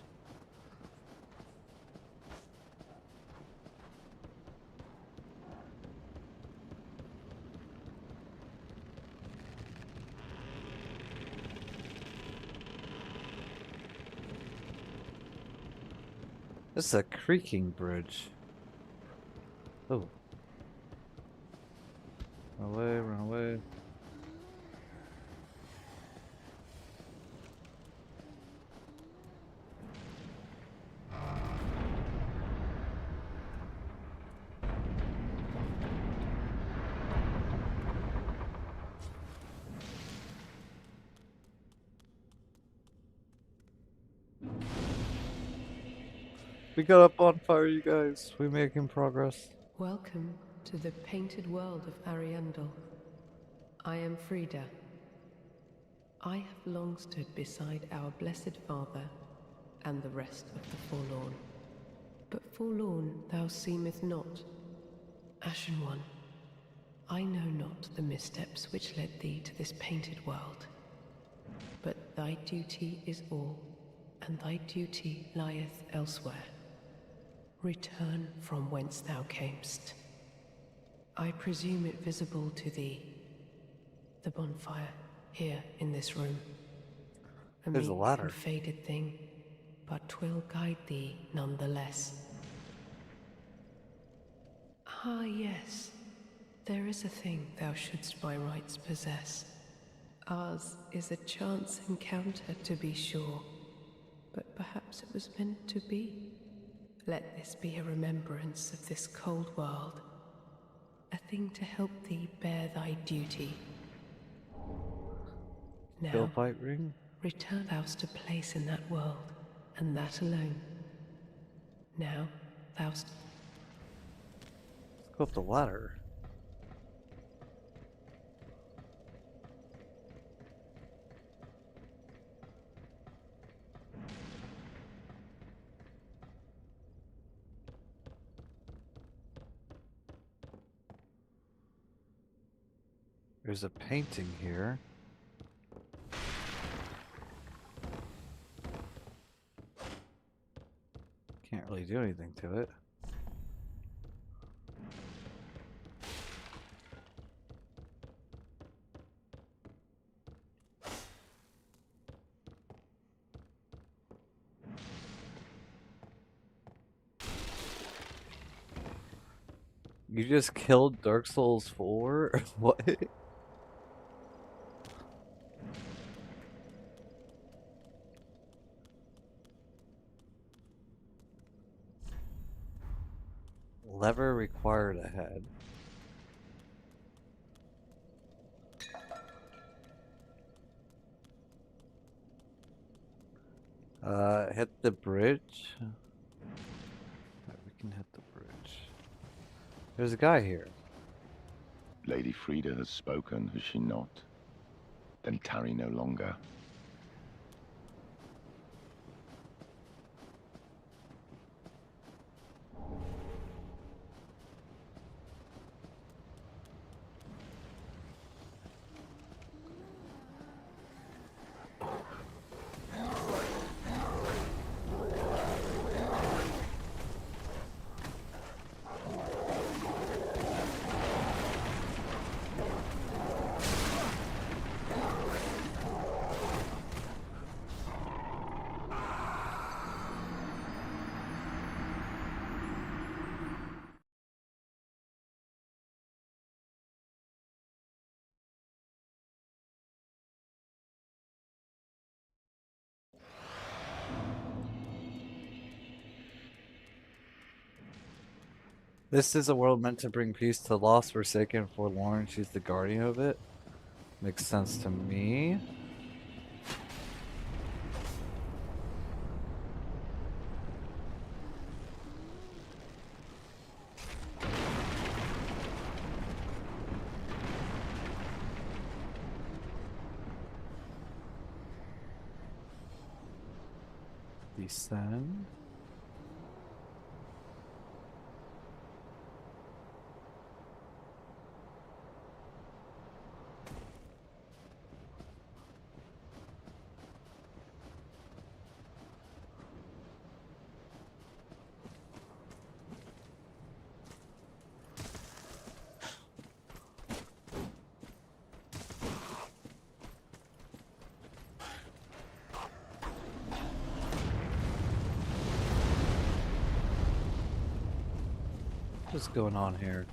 This is a creaking bridge. Oh. Run away, run away. We got a bonfire, you guys. We're making progress. Welcome to the painted world of Ariandel. I am Frida. I have long stood beside our blessed father and the rest of the forlorn. But forlorn thou seemeth not. Ashen One, I know not the missteps which led thee to this painted world. But thy duty is all, and thy duty lieth elsewhere. Return from whence thou camest. I presume it visible to thee, the bonfire here in this room. There's a meek ladder. and faded thing, but 'twill guide thee nonetheless. Ah, yes, there is a thing thou shouldst by rights possess. Ours is a chance encounter, to be sure, but perhaps it was meant to be. Let this be a remembrance of this cold world, a thing to help thee bear thy duty. Now, Billfight ring? return thou'st a place in that world, and that alone. Now, thou'st... Let's go up the ladder. There's a painting here. Can't really do anything to it. You just killed Dark Souls 4? What? Lever required ahead. Hit the bridge. Right, we can hit the bridge. There's a guy here. Lady Frida has spoken, has she not? Then tarry no longer. This is a world meant to bring peace to lost, forsaken, forlorn. She's the guardian of it. Makes sense to me. Descend. What's going on here?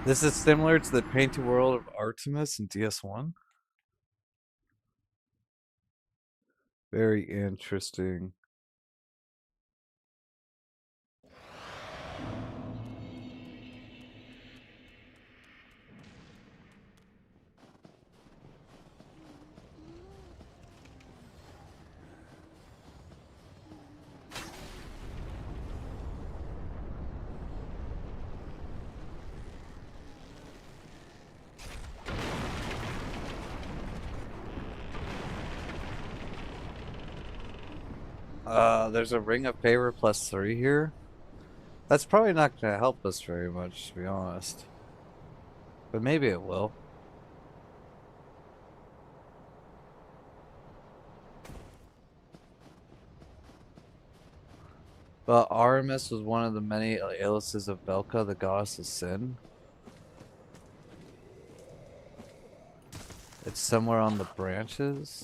This is similar to the painted world of Artemis in DS1. Very interesting. There's a Ring of Favor +3 here. That's probably not going to help us very much, to be honest. But maybe it will. But Aramis was one of the many aliases of Belka, the goddess of sin. It's somewhere on the branches.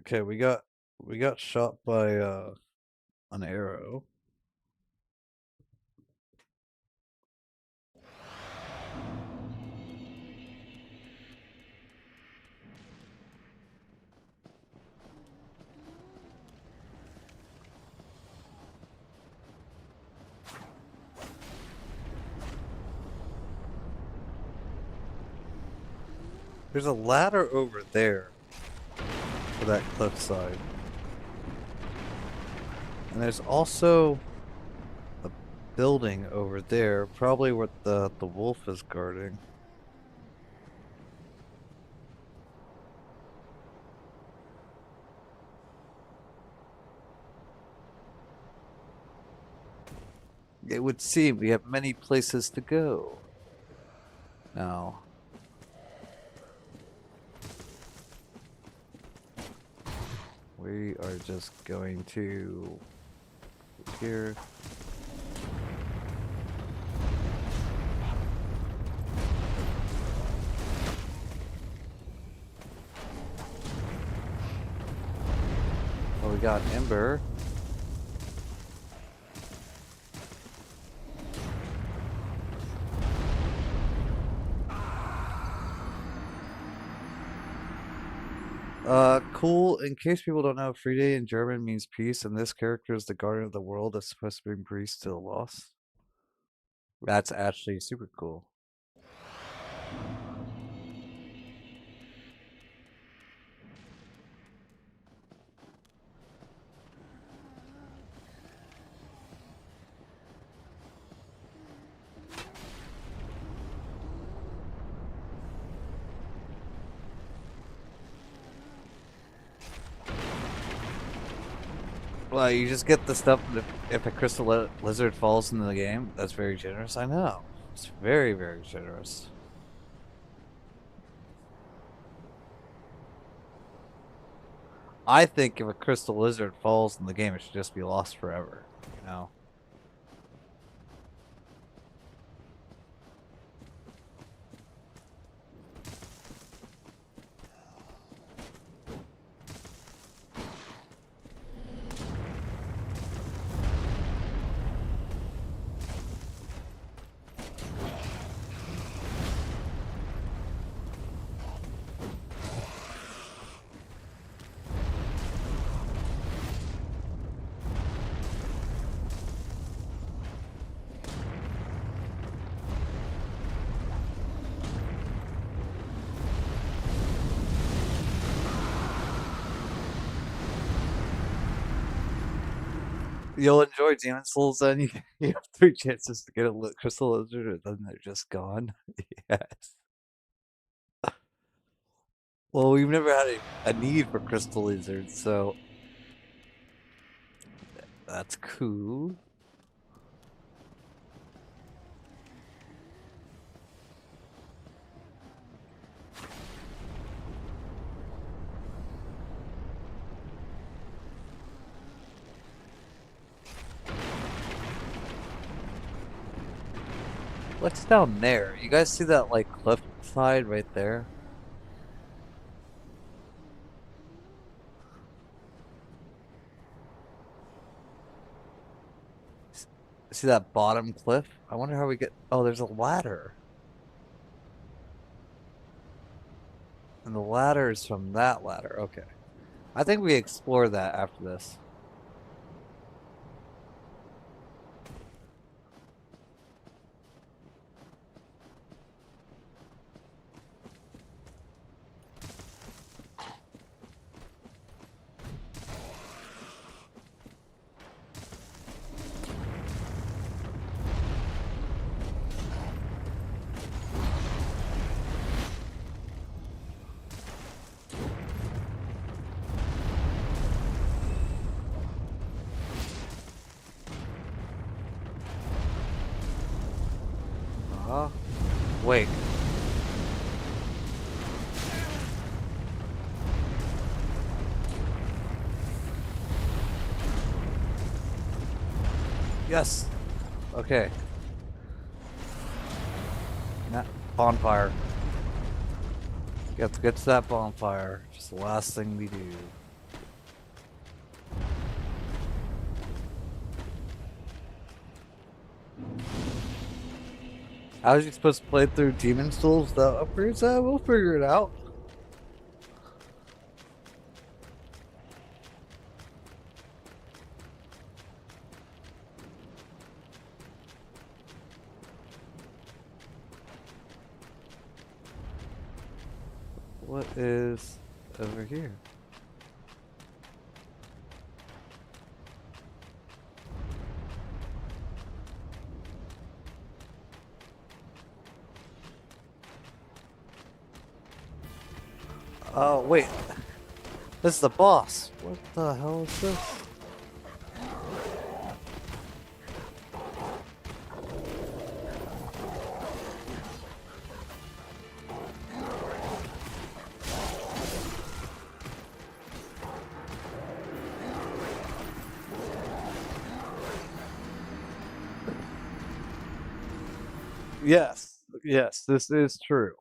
Okay, we got shot by an arrow. There's a ladder over there for that cliffside. And there's also a building over there, probably what the wolf is guarding. It would seem we have many places to go. Now. We are just going to here. Oh, we got Ember. Cool. In case people don't know, Friede in German means peace, and this character is the guardian of the world that's supposed to bring peace to the lost. That's actually super cool. Well, you just get the stuff if a crystal lizard falls into the game. That's very generous. I know. It's very, very generous. I think if a crystal lizard falls in the game, it should just be lost forever, you know? You'll enjoy Demon Souls then. You have 3 chances to get a crystal lizard, and then they're just gone. Yes. Well, we've never had a need for crystal lizards, so that's cool. What's down there? You guys see that, like, cliff side right there? See that bottom cliff? I wonder how we get... Oh, there's a ladder. And the ladder is from that ladder. Okay. I think we explore that after this. Wait. Yes. Okay. That bonfire. You have to get to that bonfire. Just the last thing we do. How was you supposed to play through Demon Souls without upgrades? We'll figure it out. What is over here? Oh, wait. This is the boss. What the hell is this? Yes, this is true.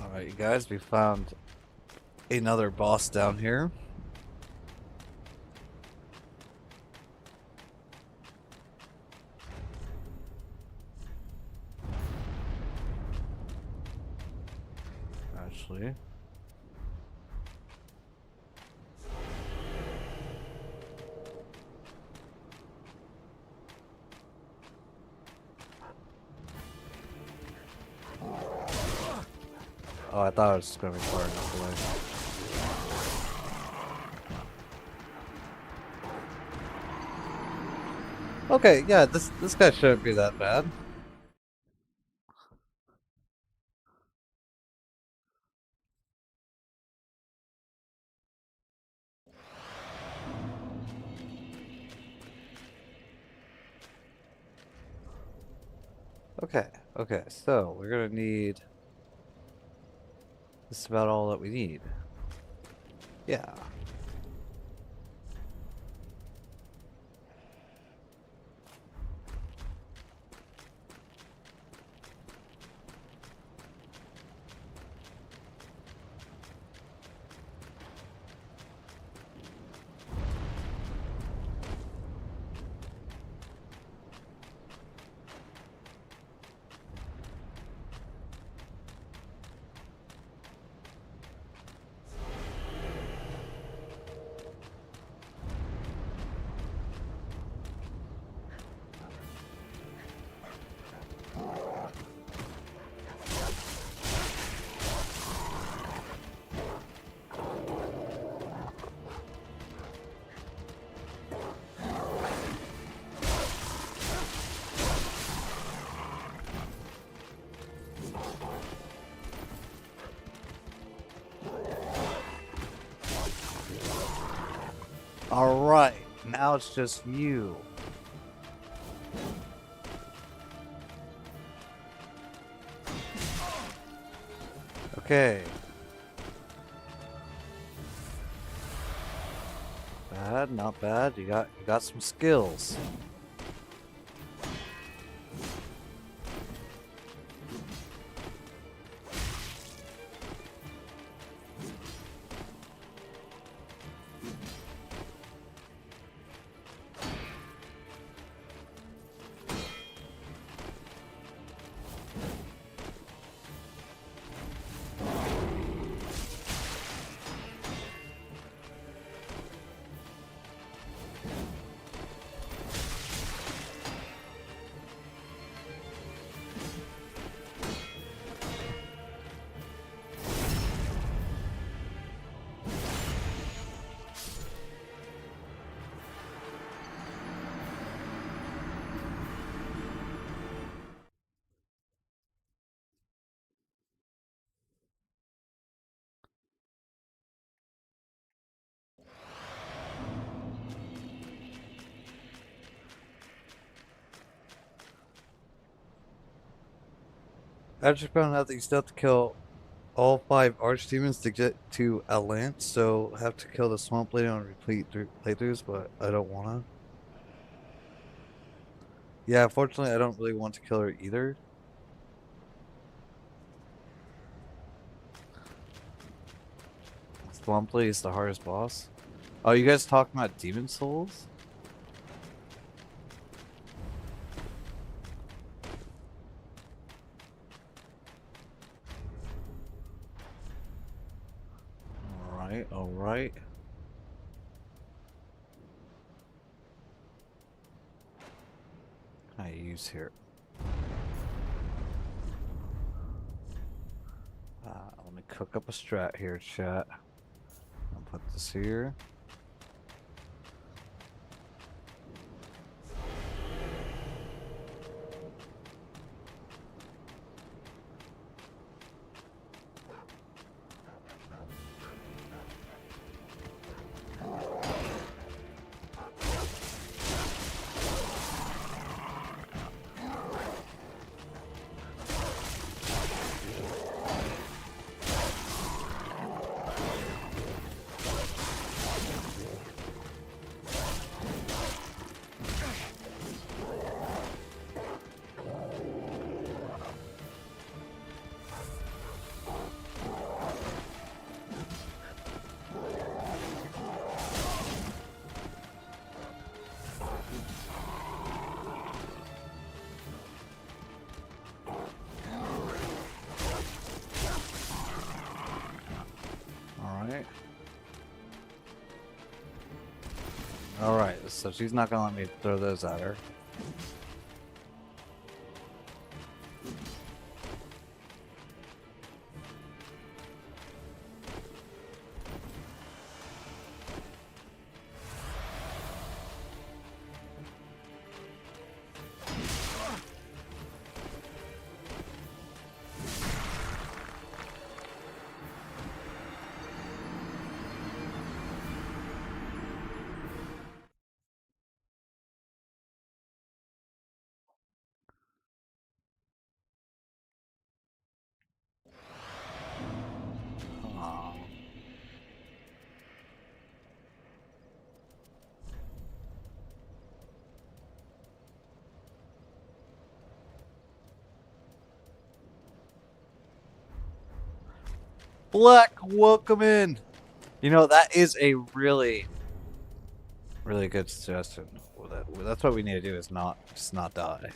Alright, you guys, we found another boss down here. Actually. Oh, I thought it was going to be far enough away. Okay, yeah, this guy shouldn't be that bad. Okay, so we're gonna need... This is about all that we need. Yeah. Alright, now it's just you. Okay. Bad, not bad. You got some skills. I just found out that you still have to kill all 5 archdemons to get to Alant, so I have to kill the swamp lady on repeat playthroughs, but I don't wanna. Yeah, unfortunately I don't really want to kill her either. Swamp lady is the hardest boss. Oh, you guys talking about Demon Souls? Alright. What can I use here? cook up a strat here, chat. I'll put this here. Alright, so she's not gonna let me throw those at her. Aw. Black, welcome in. You know, that is a really good suggestion. That's what we need to do, is just not die.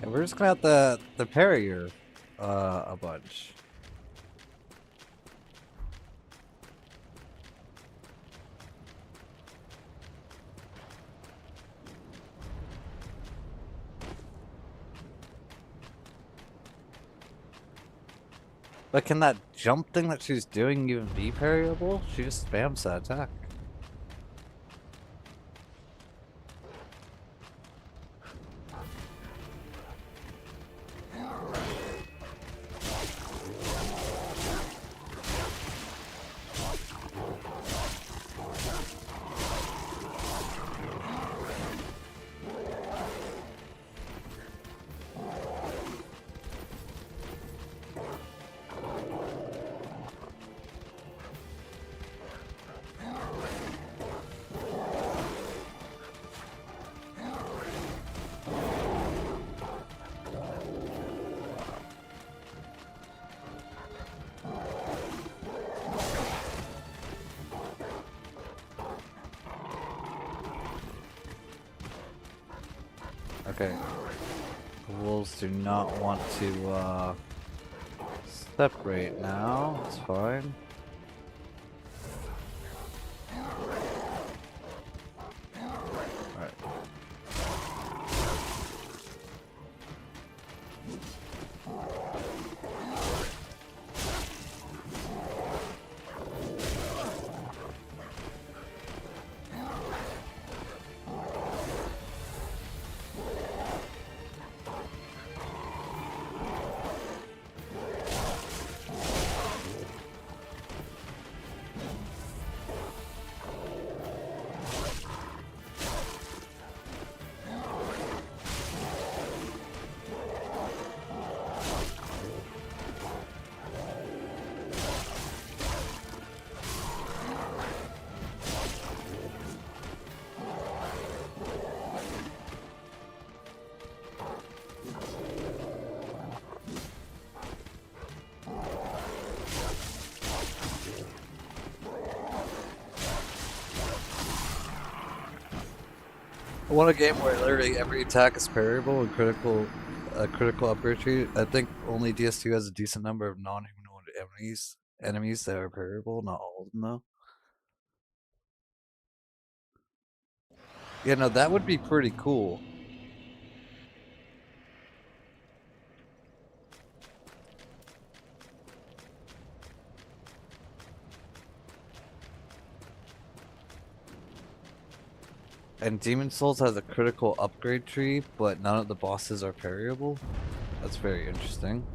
Yeah, we're just gonna have to parry her a bunch. But can that jump thing that she's doing even be parryable? She just spams that attack. Okay. The wolves do not want to separate now. It's fine. Alright. want a game where literally every attack is parryable and critical upgrade tree. I think only DS2 has a decent number of non-humanoid enemies that are parryable. Not all of them though. Yeah, no, that would be pretty cool. And Demon Souls has a critical upgrade tree, but none of the bosses are parryable. That's very interesting.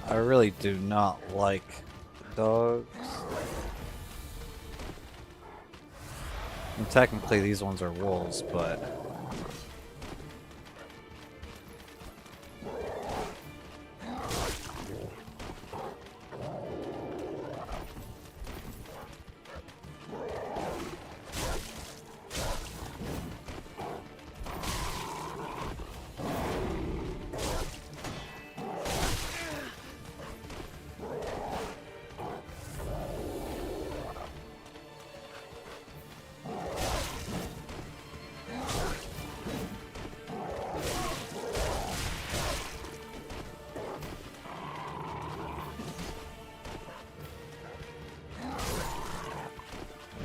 I really do not like dogs. And technically these ones are wolves, but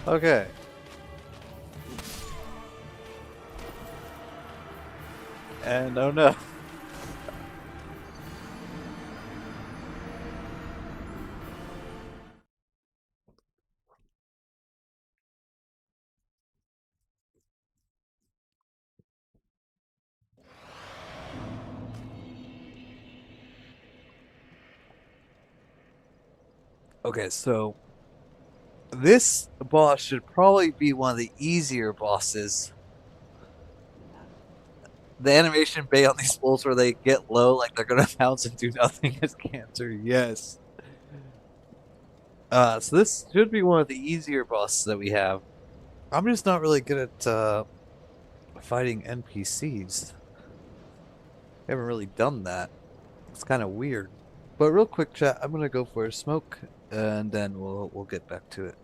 okay. And oh no. Okay, so this boss should probably be one of the easier bosses. The animation bay on these wolves where they get low like they're gonna bounce and do nothing is cancer, yes. So this should be one of the easier bosses that we have. I'm just not really good at fighting NPCs. I haven't really done that. It's kind of weird. But real quick, chat. I'm gonna go for a smoke, and then we'll get back to it.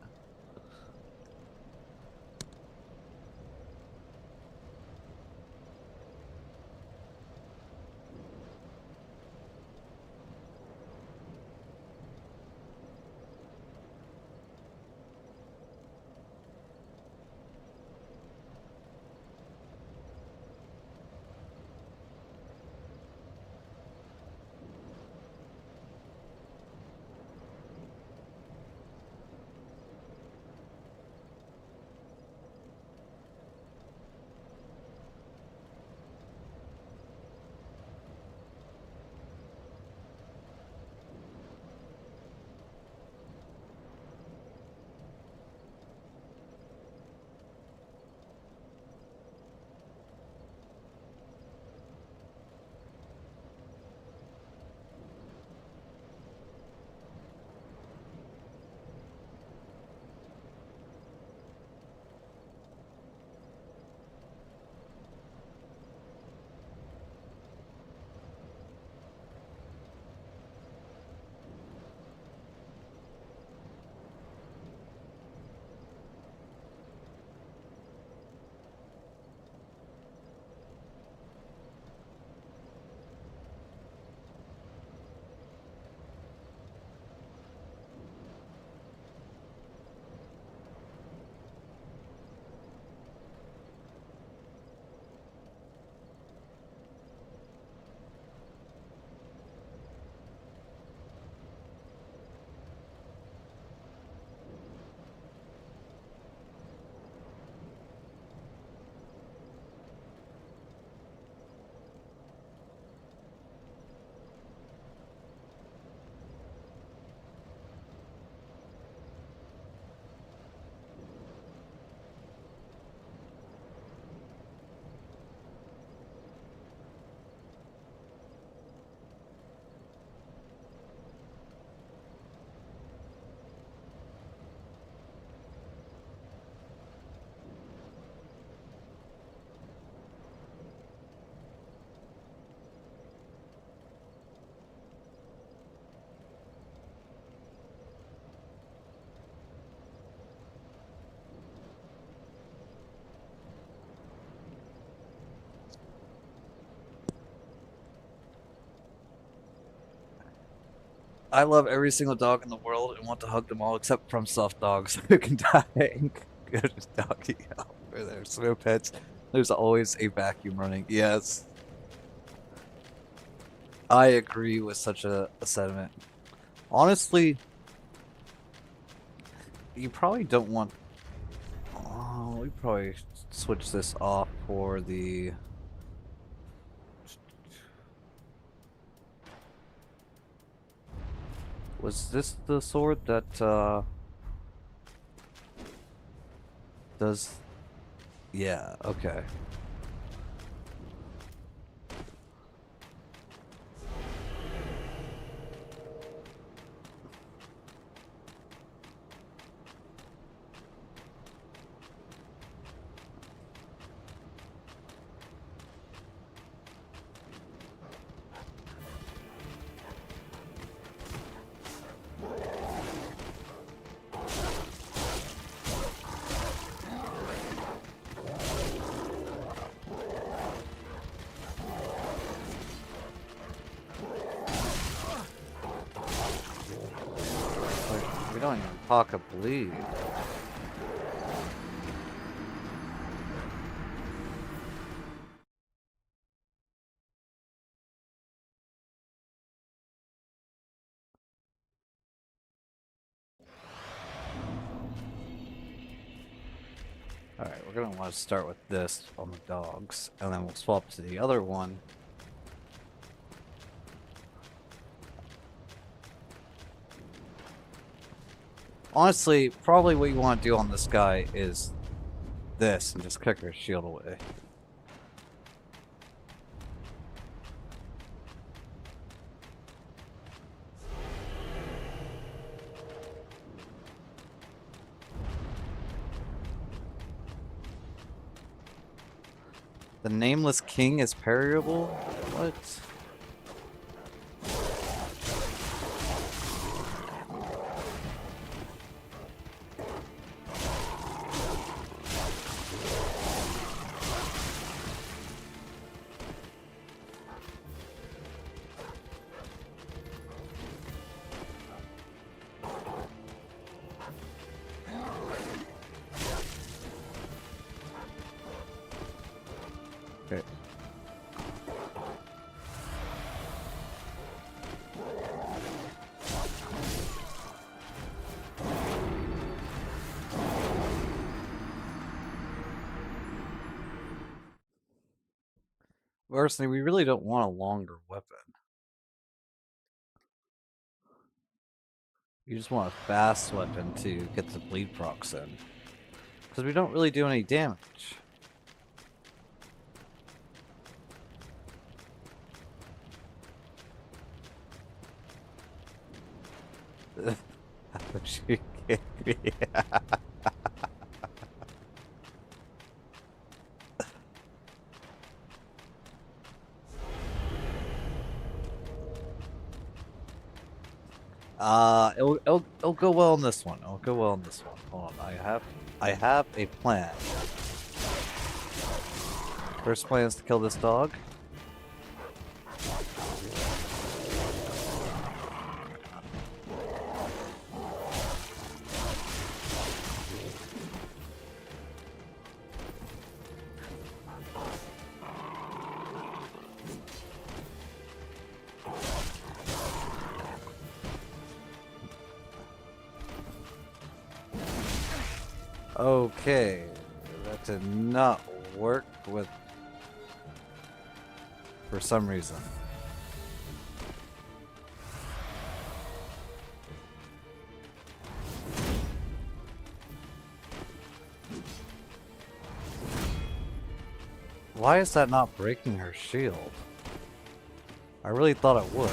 I love every single dog in the world and want to hug them all except from soft dogs who can die and go to doggy out where there's no pets. There's always a vacuum running. Yes. I agree with such a sentiment. Honestly, you probably don't want... Oh, we probably switch this off for the... Was this the sword that, does... Yeah, okay. We don't even talk a bleed. Alright, we're gonna want to start with this on the dogs, and then we'll swap to the other one. Honestly, probably what you want to do on this guy is this, and just kick her shield away. The Nameless King is parryable? What? Okay. Personally, we really don't want a longer weapon. You just want a fast weapon to get the bleed procs in. Because we don't really do any damage. She kicked me. It'll go well in this one. It'll go well in this one. Hold on, I have a plan. First plan is to kill this dog. Okay, that did not work with for some reason. Why is that not breaking her shield? I really thought it would.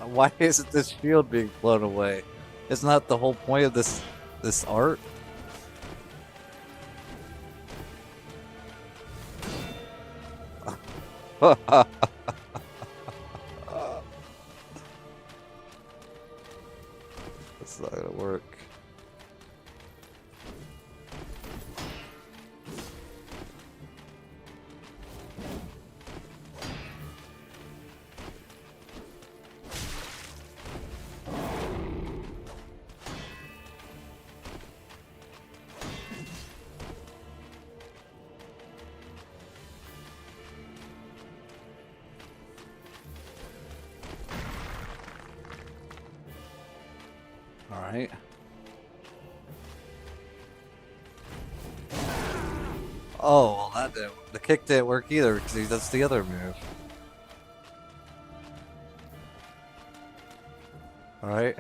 Why isn't this shield being blown away? Isn't that the whole point of this art? That's not gonna work. Alright. Oh, well that didn't, the kick didn't work either because that's the other move. Alright.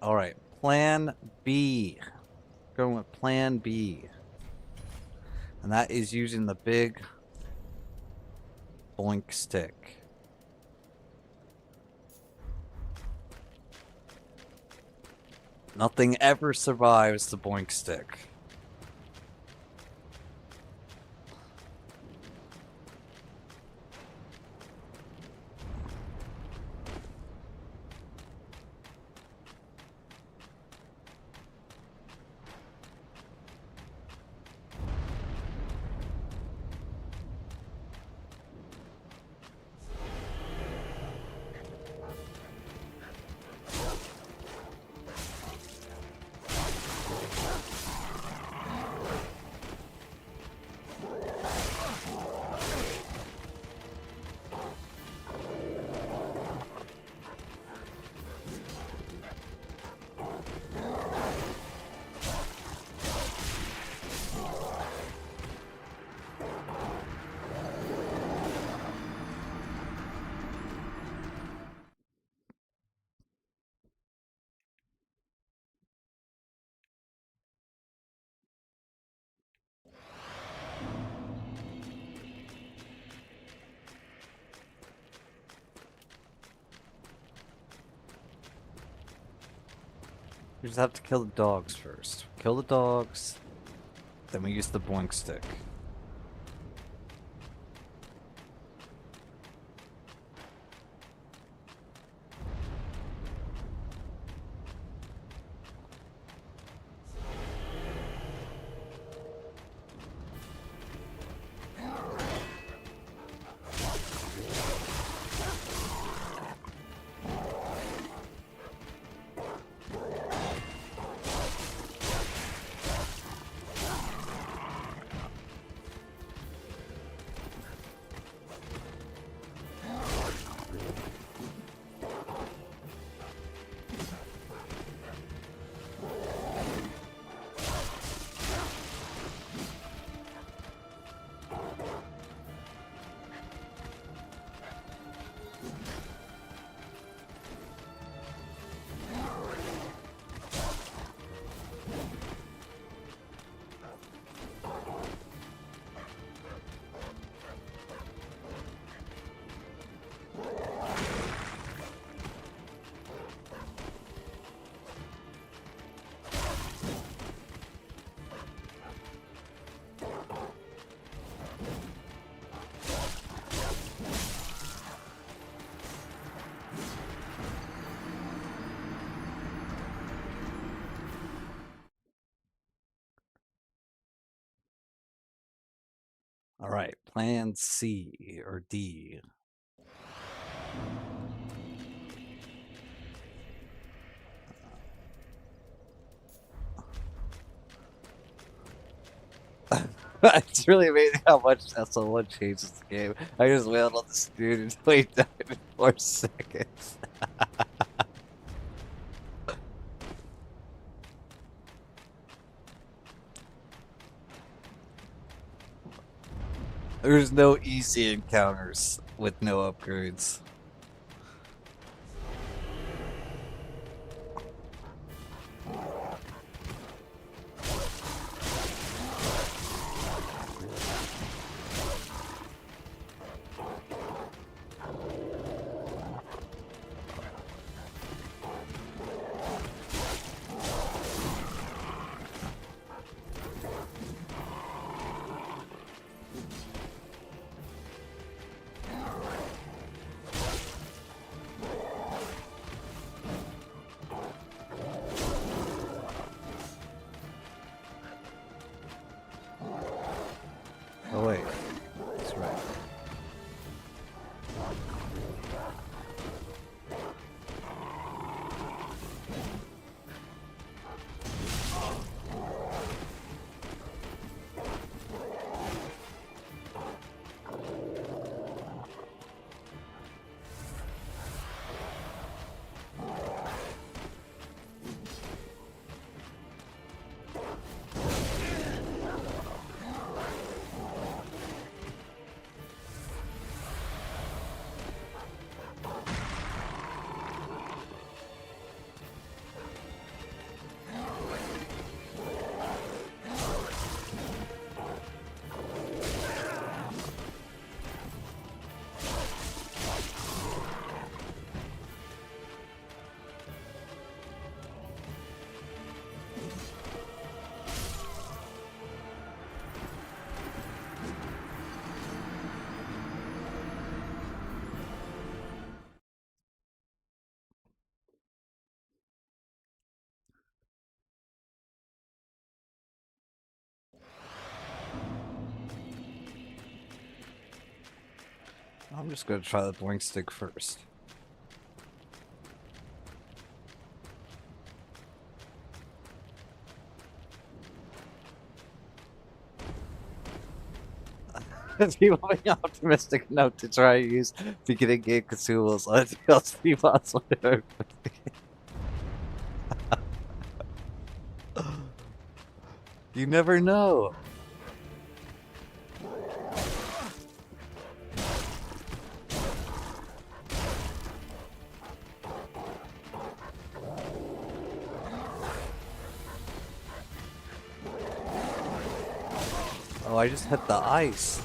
Alright. Plan B. Going with plan B. And that is using the big boink stick. Nothing ever survives the boink stick. We just have to kill the dogs first. Kill the dogs, then we use the boink stick. All right, plan C or D. It's really amazing how much SL1 changes the game. I just wailed on this dude until he died in 4 seconds. There's no easy encounters with no upgrades. Oh wait, that's right. I'm just gonna try the blink stick first. People being optimistic enough to try to use beginning game consumables on DLC bots whenever. You never know. Oh, I just hit the ice.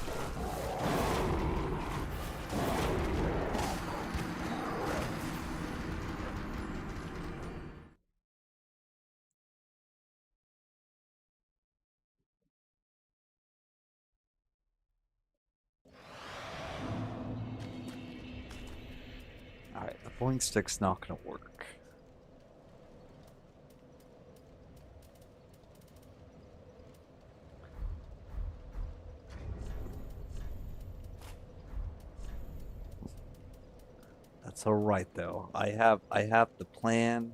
Alright, the boing stick's not gonna work. That's alright though. I have the plan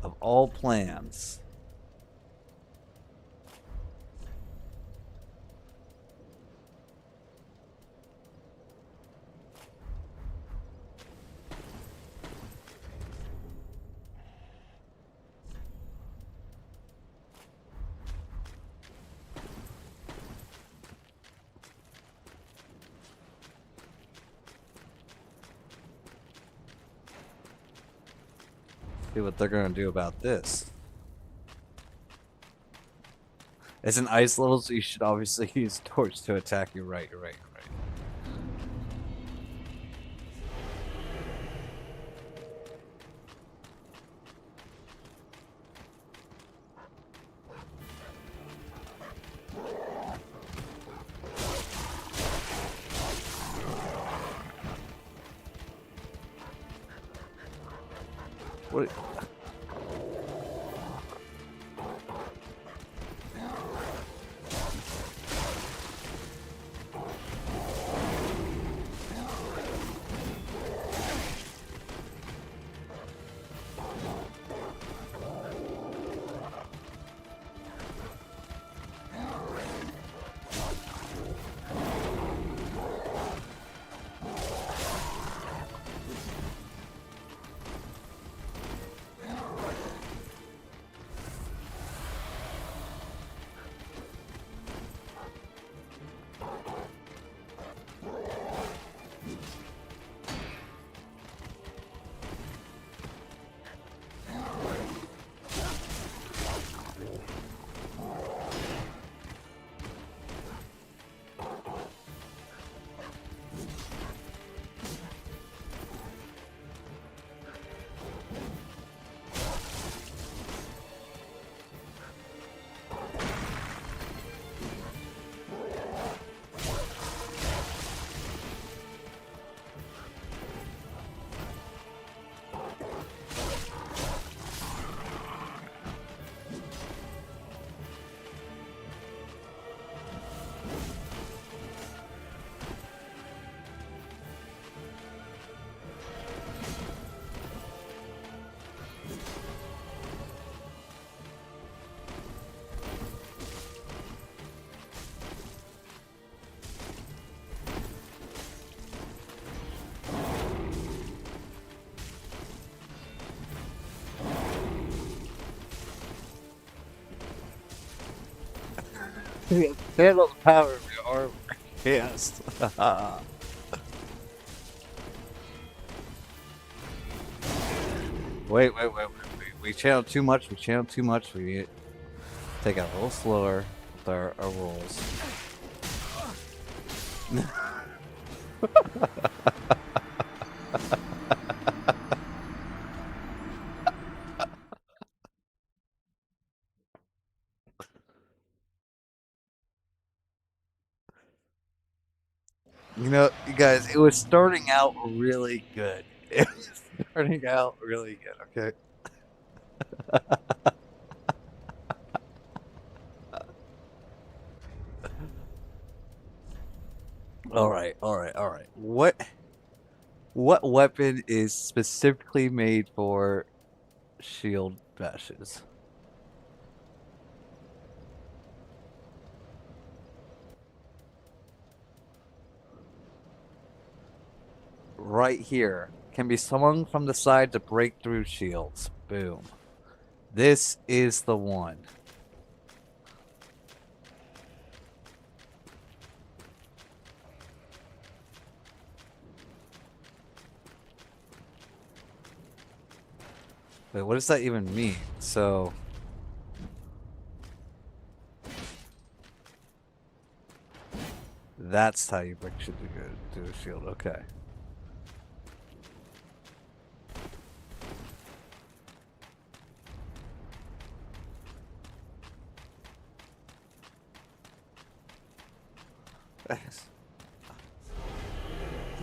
of all plans. See what they're gonna do about this. It's an ice level, so you should obviously use torch to attack you. Right, you're right, you're right. What? Handle the power of your armor. Yes. Wait. We channeled too much. We need to take it a little slower with our rolls. You know, you guys, it was starting out really good. It was starting out really good, okay? All right. What weapon is specifically made for shield bashes? Right here. Can be swung from the side to break through shields. Boom. This is the one. Wait, what does that even mean? So... That's how you break shit to a shield. Okay.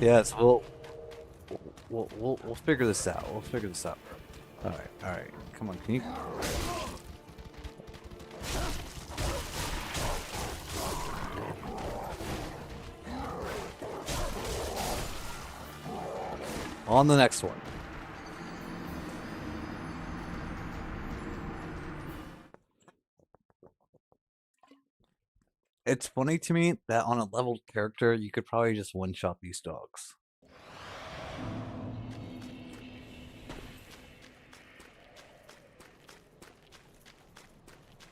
Yes, we'll figure this out. We'll figure this out. All right. Come on, can you? On the next one. It's funny to me that on a leveled character, you could probably just one-shot these dogs.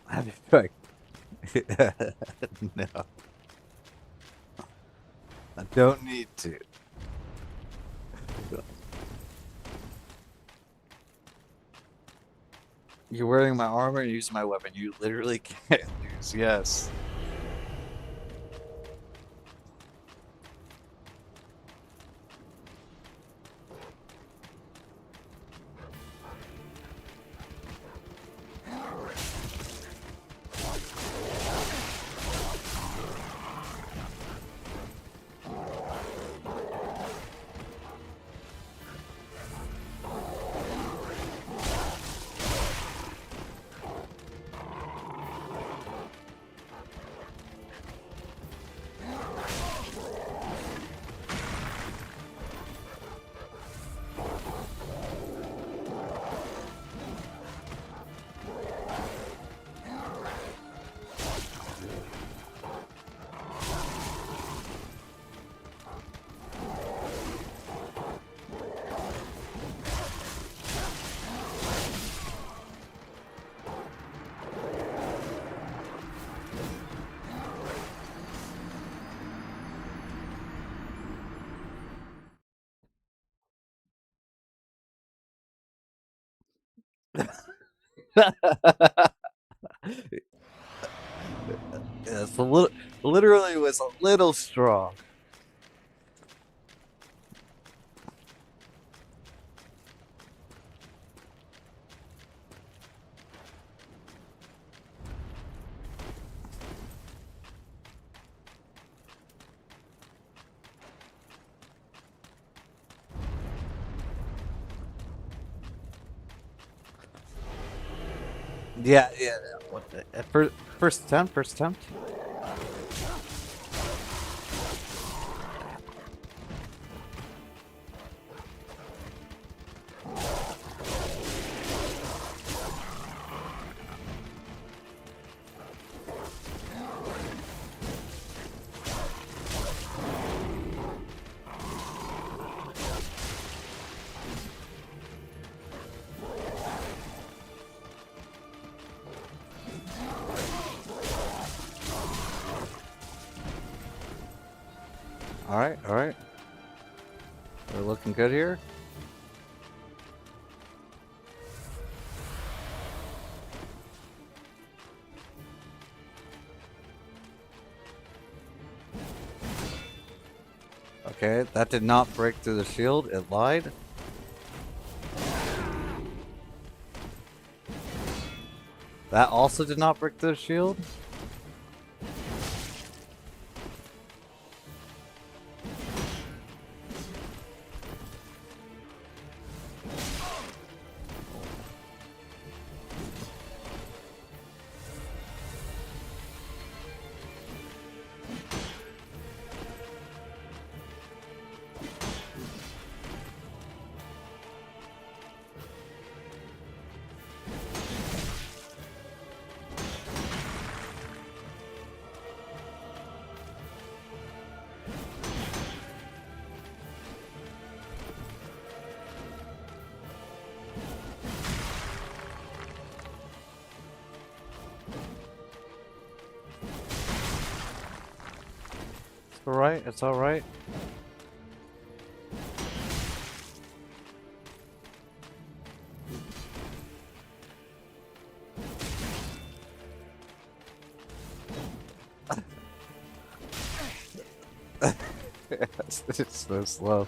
Have you tried? No. I don't need to. You're wearing my armor and using my weapon. You literally can't lose. Yes. Yes, literally was a little strong. Yeah. What the, first attempt. Alright, alright. We're looking good here. Okay, that did not break through the shield. It lied. That also did not break through the shield. It's alright, it's alright. It's so slow.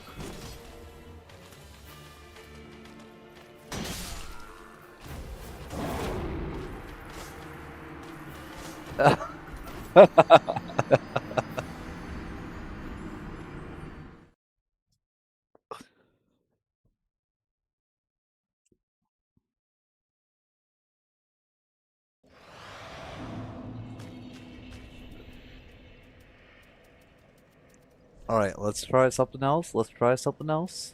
Alright, let's try something else. Let's try something else.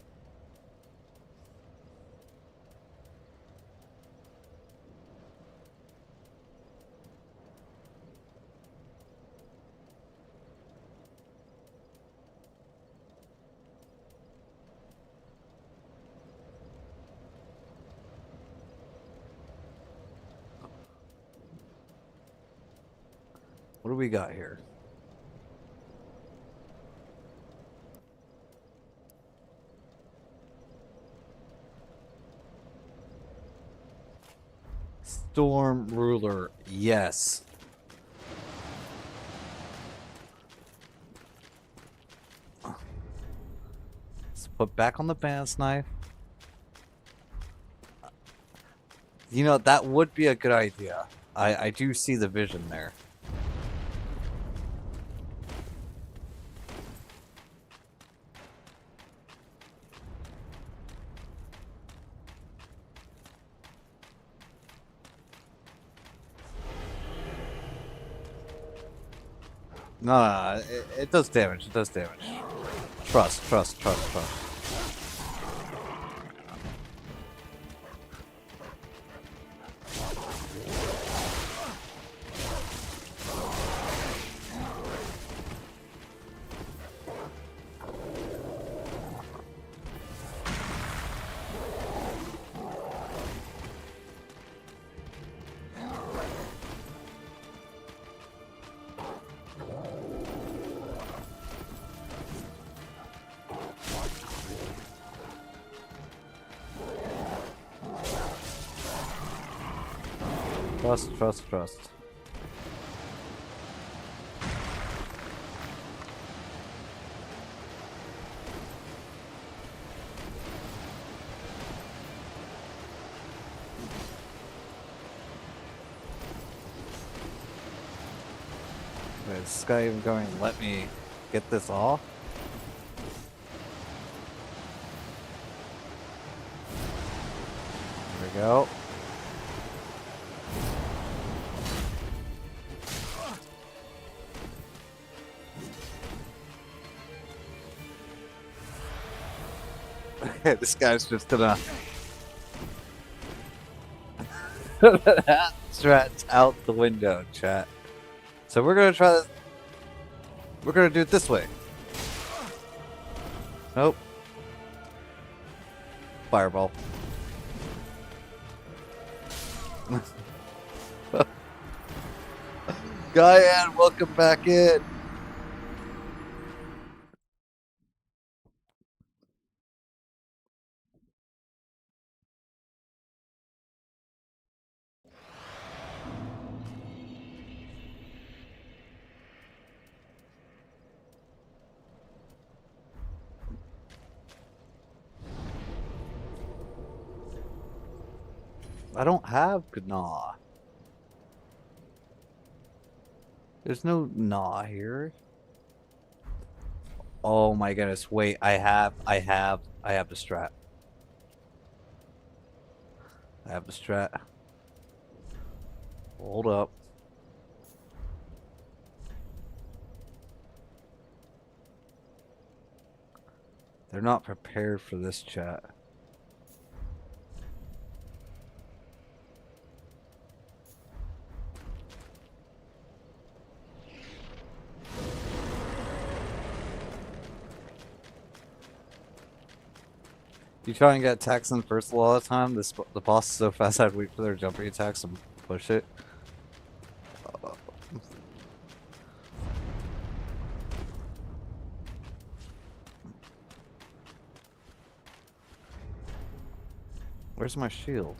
What do we got here? Storm Ruler, yes. Let's put back on the band's knife. You know, that would be a good idea. I do see the vision there. No, it does damage. It does damage. Trust. Trust. Wait, is this guy even going to let me get this off? There we go. This guy's just gonna stretch out the window, chat. So we're gonna try this. We're gonna do it this way. Nope. Fireball. Guyan, welcome back in. I don't have Gnaw. There's no Gnaw here. Oh my goodness, wait, I have the strat. I have the strat. Hold up. They're not prepared for this chat. You try and get attacks in first a lot of the time. The boss is so fast I'd wait for their jumping attacks and push it. Where's my shield?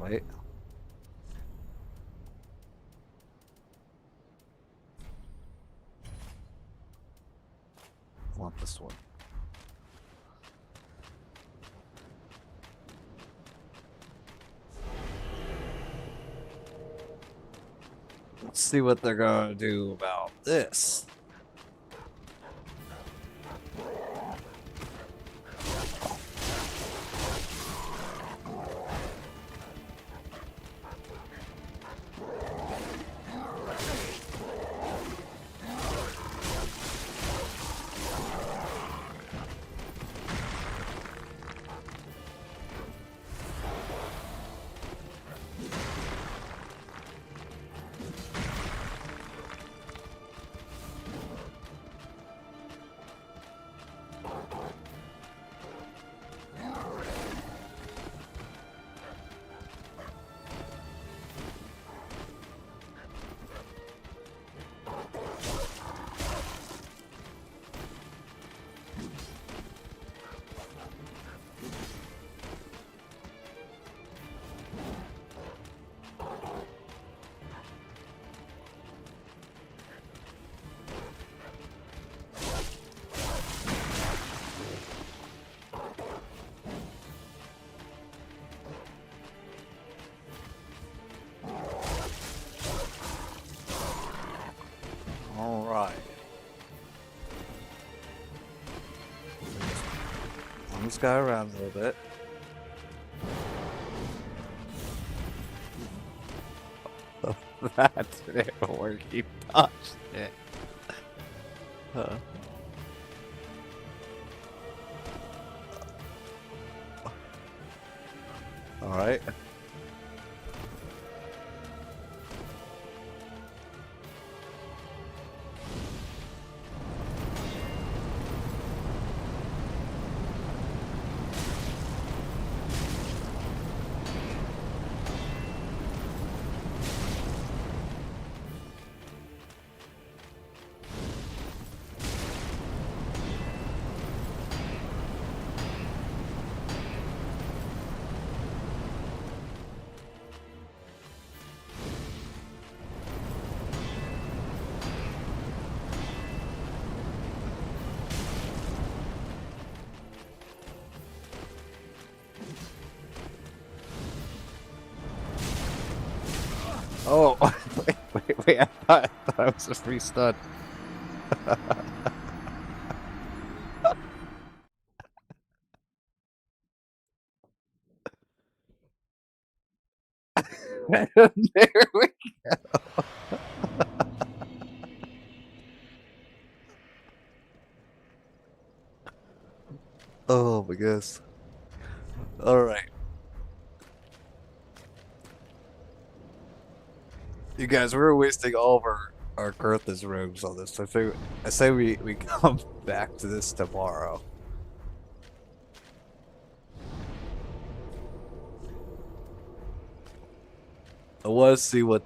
Wait. I want this one. Let's see what they're gonna do about this. Alright. Move this guy around a little bit. That didn't work. He touched it. Huh. Alright. Oh, wait, I thought I was just re-stunned. There we go. Oh my goodness. Alright. You guys, we're wasting all of our Kurth's robes on this. I say we come back to this tomorrow. I want to see what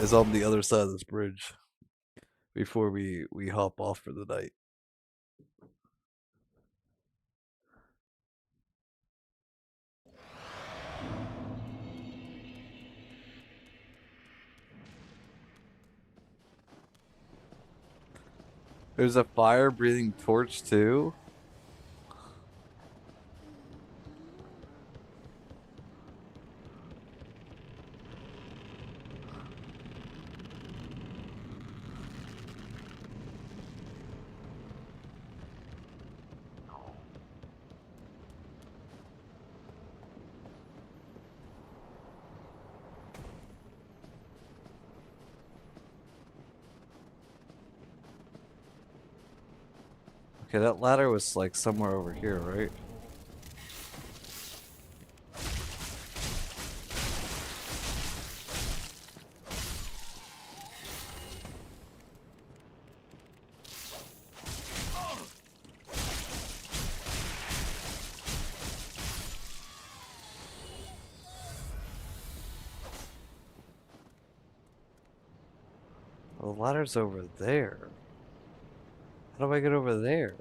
is on the other side of this bridge before we hop off for the night. There's a fire-breathing torch too. Okay, that ladder was like somewhere over here, right? Well, the ladder's over there. How do I get over there?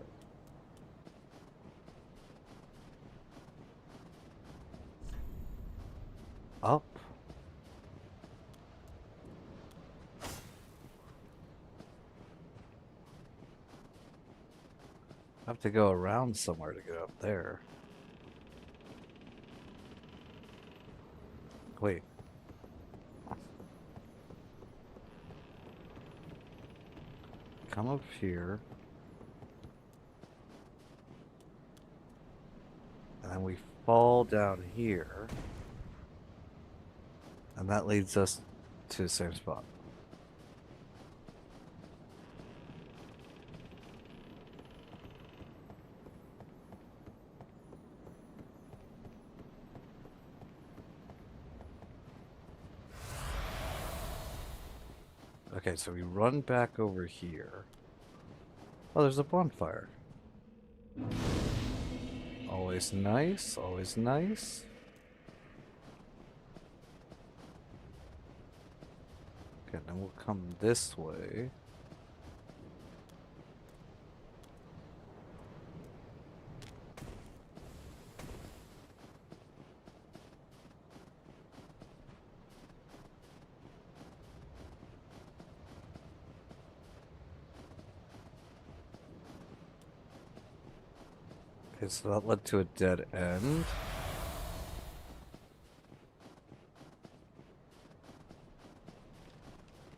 Up? I have to go around somewhere to get up there. Wait. Come up here. And then we fall down here. And that leads us to the same spot. Okay, so we run back over here. Oh, there's a bonfire. Always nice, always nice. Okay, then we'll come this way. Okay, so that led to a dead end.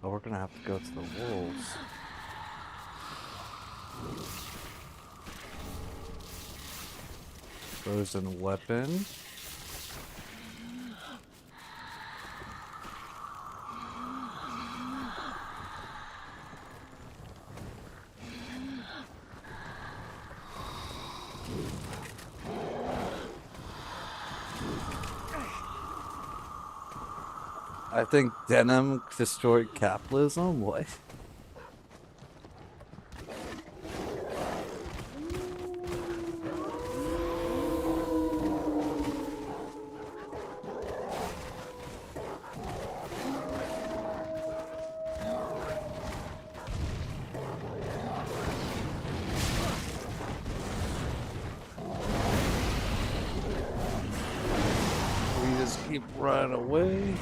Oh, we're gonna have to go to the wolves. Frozen weapon. I think denim destroyed capitalism? What? We just keep running away.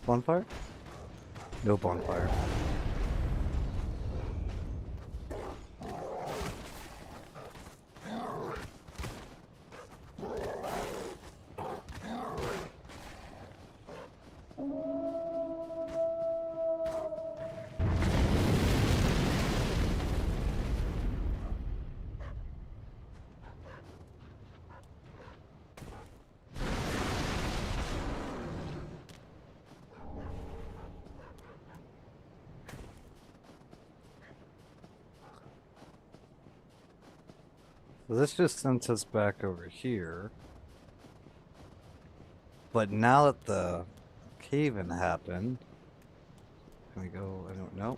Bonfire? No bonfire. So this just sends us back over here. But now that the cave-in happened, can we go? I don't know.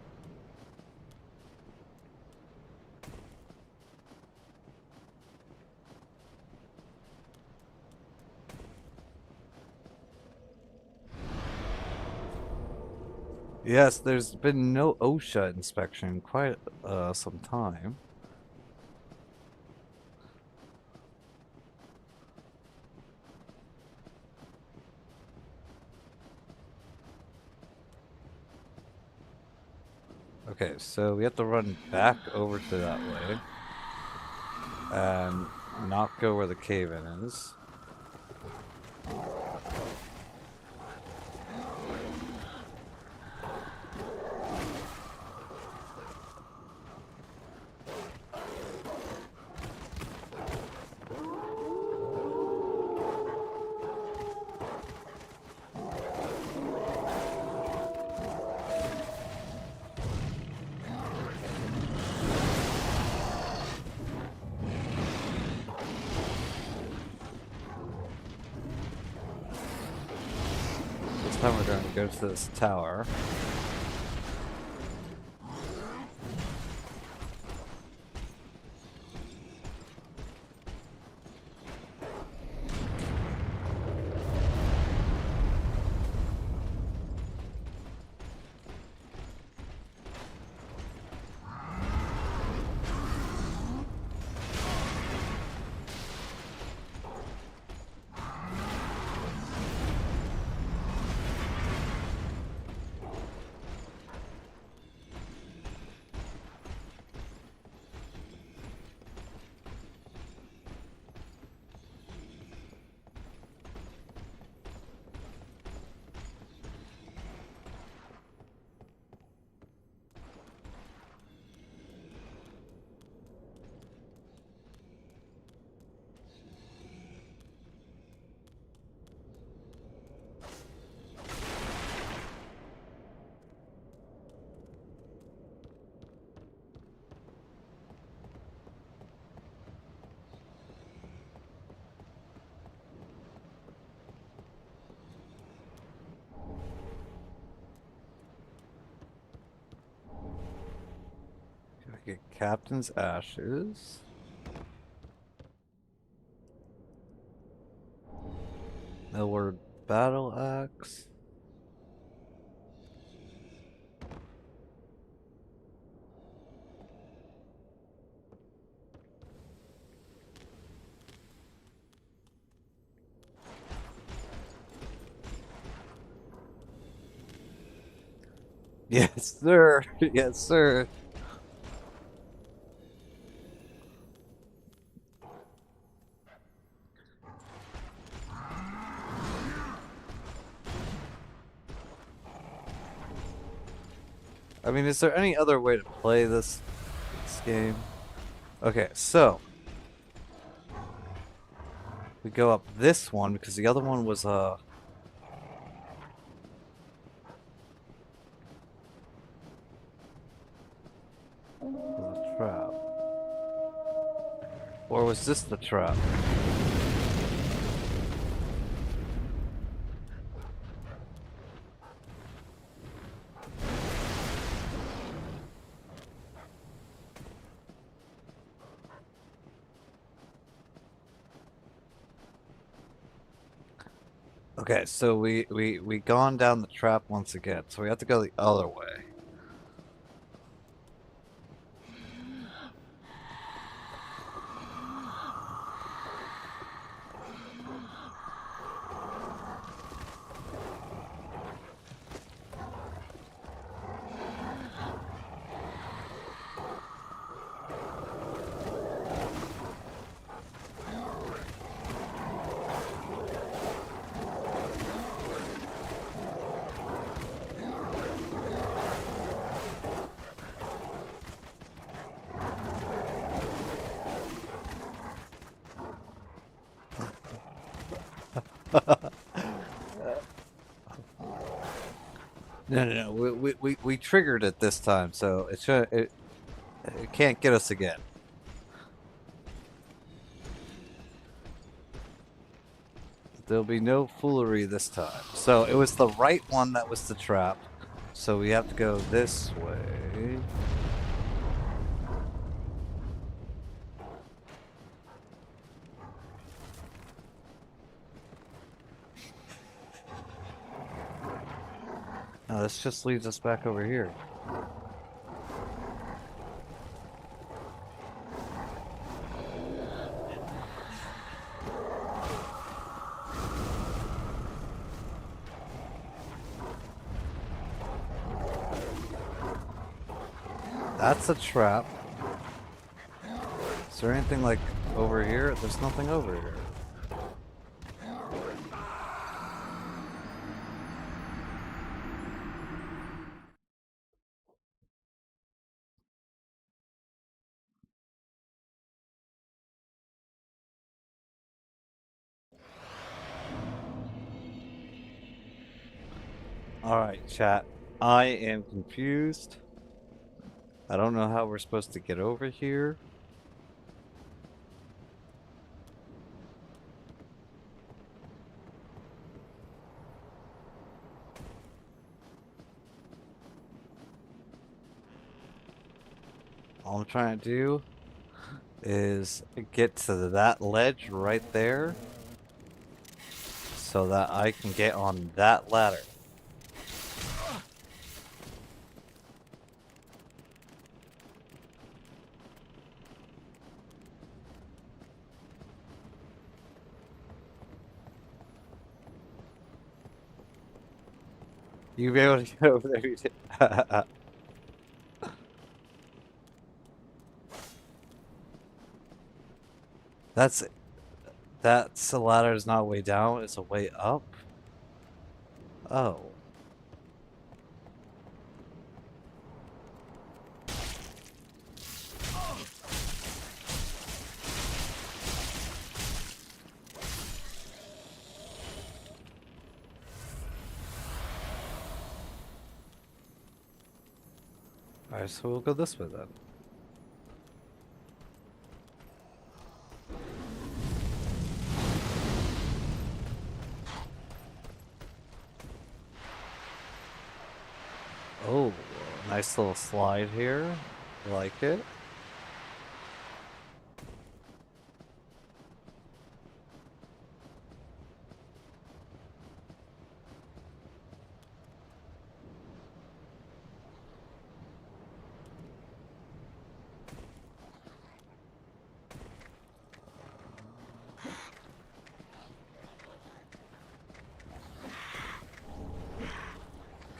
Yes, there's been no OSHA inspection in quite some time. Okay, so we have to run back over to that way and not go where the cave-in is. This time we're going to go to this tower. Get Captain's Ashes. Millward Battle Axe. Yes, sir. Yes, sir. I mean, is there any other way to play this game? Okay, so we go up this one because the other one was a trap. Or was this the trap? Okay, so we gone down the trap once again, so we have to go the other way. No. We triggered it this time, so it can't get us again. There'll be no foolery this time. So it was the right one that was the trap. So we have to go this way. No, this just leads us back over here. That's a trap. Is there anything like over here? There's nothing over here. Alright, chat. I am confused. I don't know how we're supposed to get over here. All I'm trying to do is get to that ledge right there so that I can get on that ladder. You be able to get over there. That's a ladder is not a way down, it's a way up. Oh. Alright, so we'll go this way then. Oh, nice little slide here. Like it.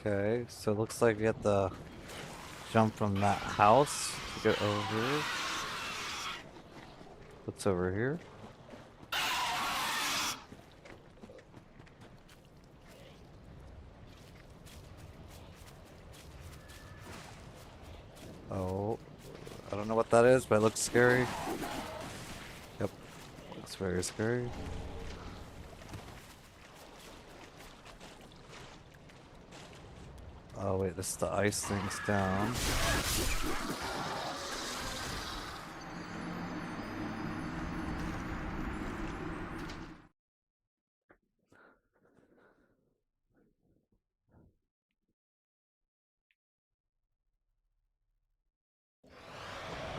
Okay, so it looks like we have to jump from that house to get over here. What's over here? Oh, I don't know what that is, but it looks scary. Yep, looks very scary. Oh wait, this is the ice thing's down.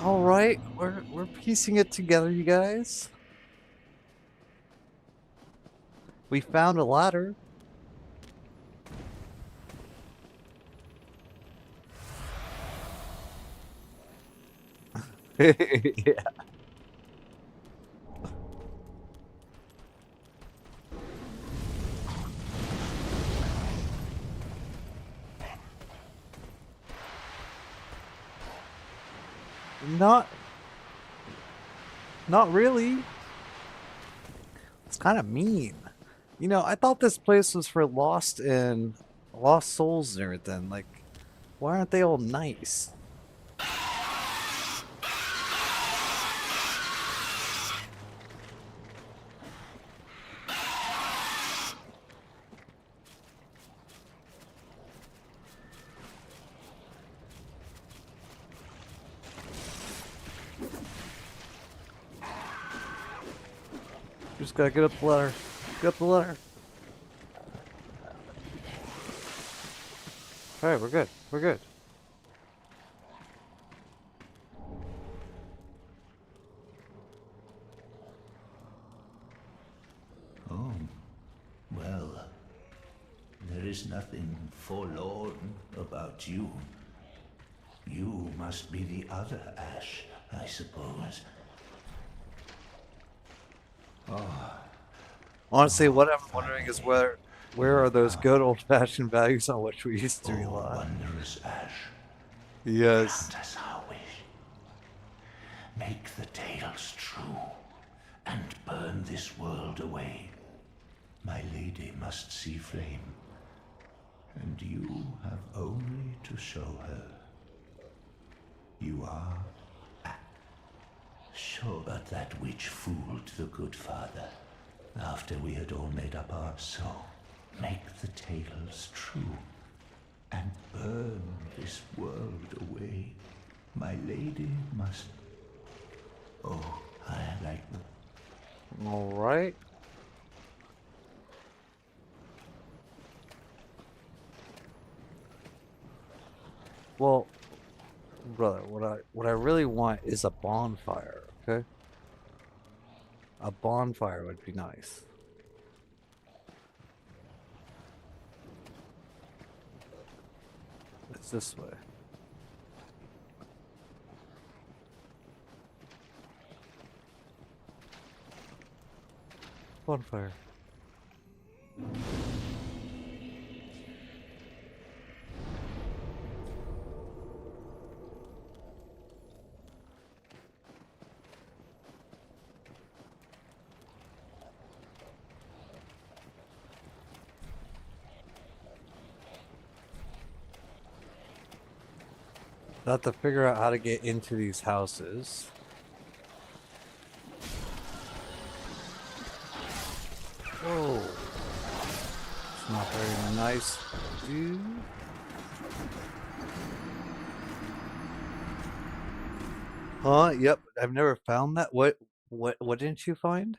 All right, we're piecing it together, you guys. We found a ladder. Yeah. Not really. It's kind of mean. You know, I thought this place was for lost souls and everything. Like, why aren't they all nice? Just gotta get up the ladder. Get up the ladder. Alright, we're good. We're good. Oh, well, there is nothing forlorn about you. You must be the other Ash, I suppose. Honestly, what I'm wondering is where are those good old-fashioned values on which we used to rely? Wondrous Ash, Yes. grant us our wish. Make the tales true, and burn this world away. My lady must see flame, and you have only to show her. You are sure, but that witch fooled the good father. After we had all made up our soul, make the tales true, and burn this world away. My lady must. Oh, I like them. All right. Well, brother, what I really want is a bonfire, okay? A bonfire would be nice. It's this way. Bonfire. I have to figure out how to get into these houses. Whoa. It's not very nice, dude. Huh? Yep. I've never found that. What didn't you find?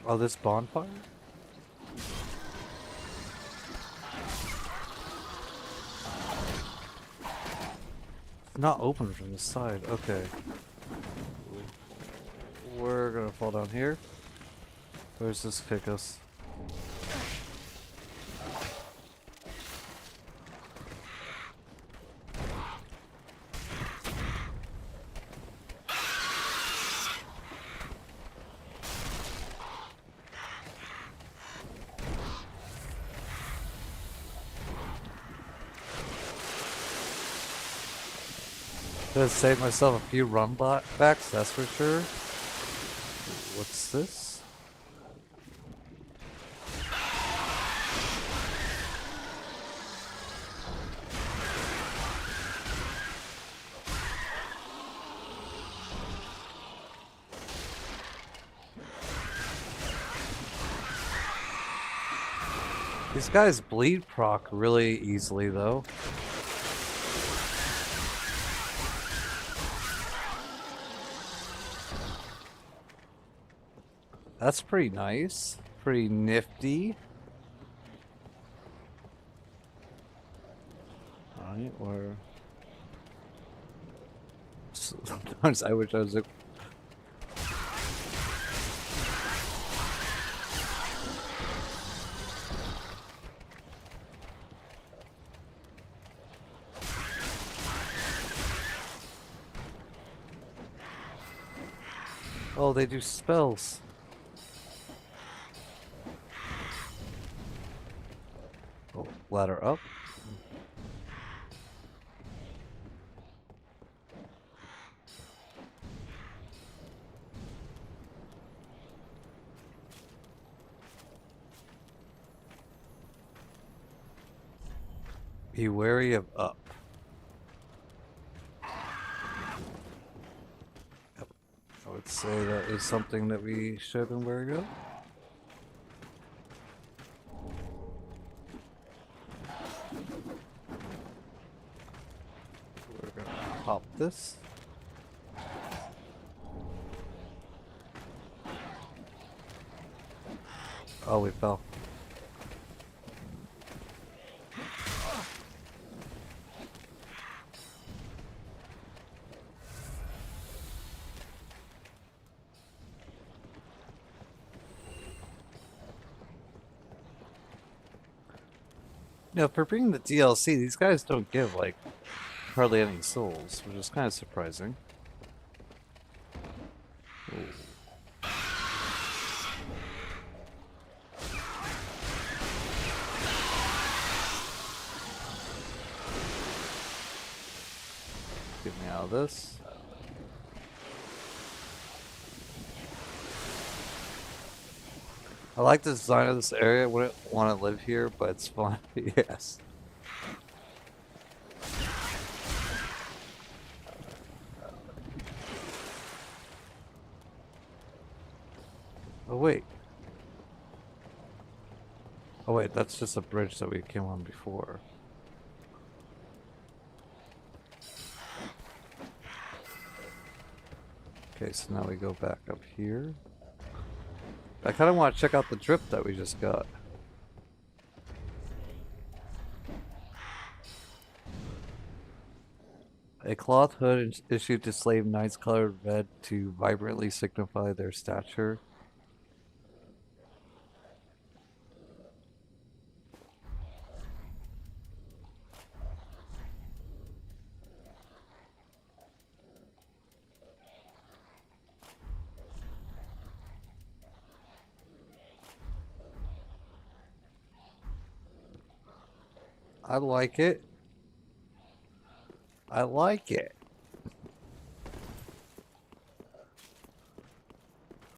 Oh, this bonfire? It's not open from the side. Okay. We're gonna fall down here. Where's this kick us? Gonna save myself a few run backs, that's for sure. What's this? These guys bleed proc really easily though. That's pretty nice. Pretty nifty. Alright, or... Sometimes I wish I was... Oh, they do spells. Oh, ladder up. Be wary of up. Yep. I would say that is something that we should have been wary of. We're gonna pop this. Oh, we fell. No, for bringing the DLC, these guys don't give like hardly any souls, which is kind of surprising. Ooh. Get me out of this. I like the design of this area. I wouldn't want to live here, but it's fun. Yes. Oh wait. Oh wait, that's just a bridge that we came on before. Okay, so now we go back up here. I kind of want to check out the drip that we just got. A cloth hood issued to slave knights colored red to vibrantly signify their stature. I like it. I like it.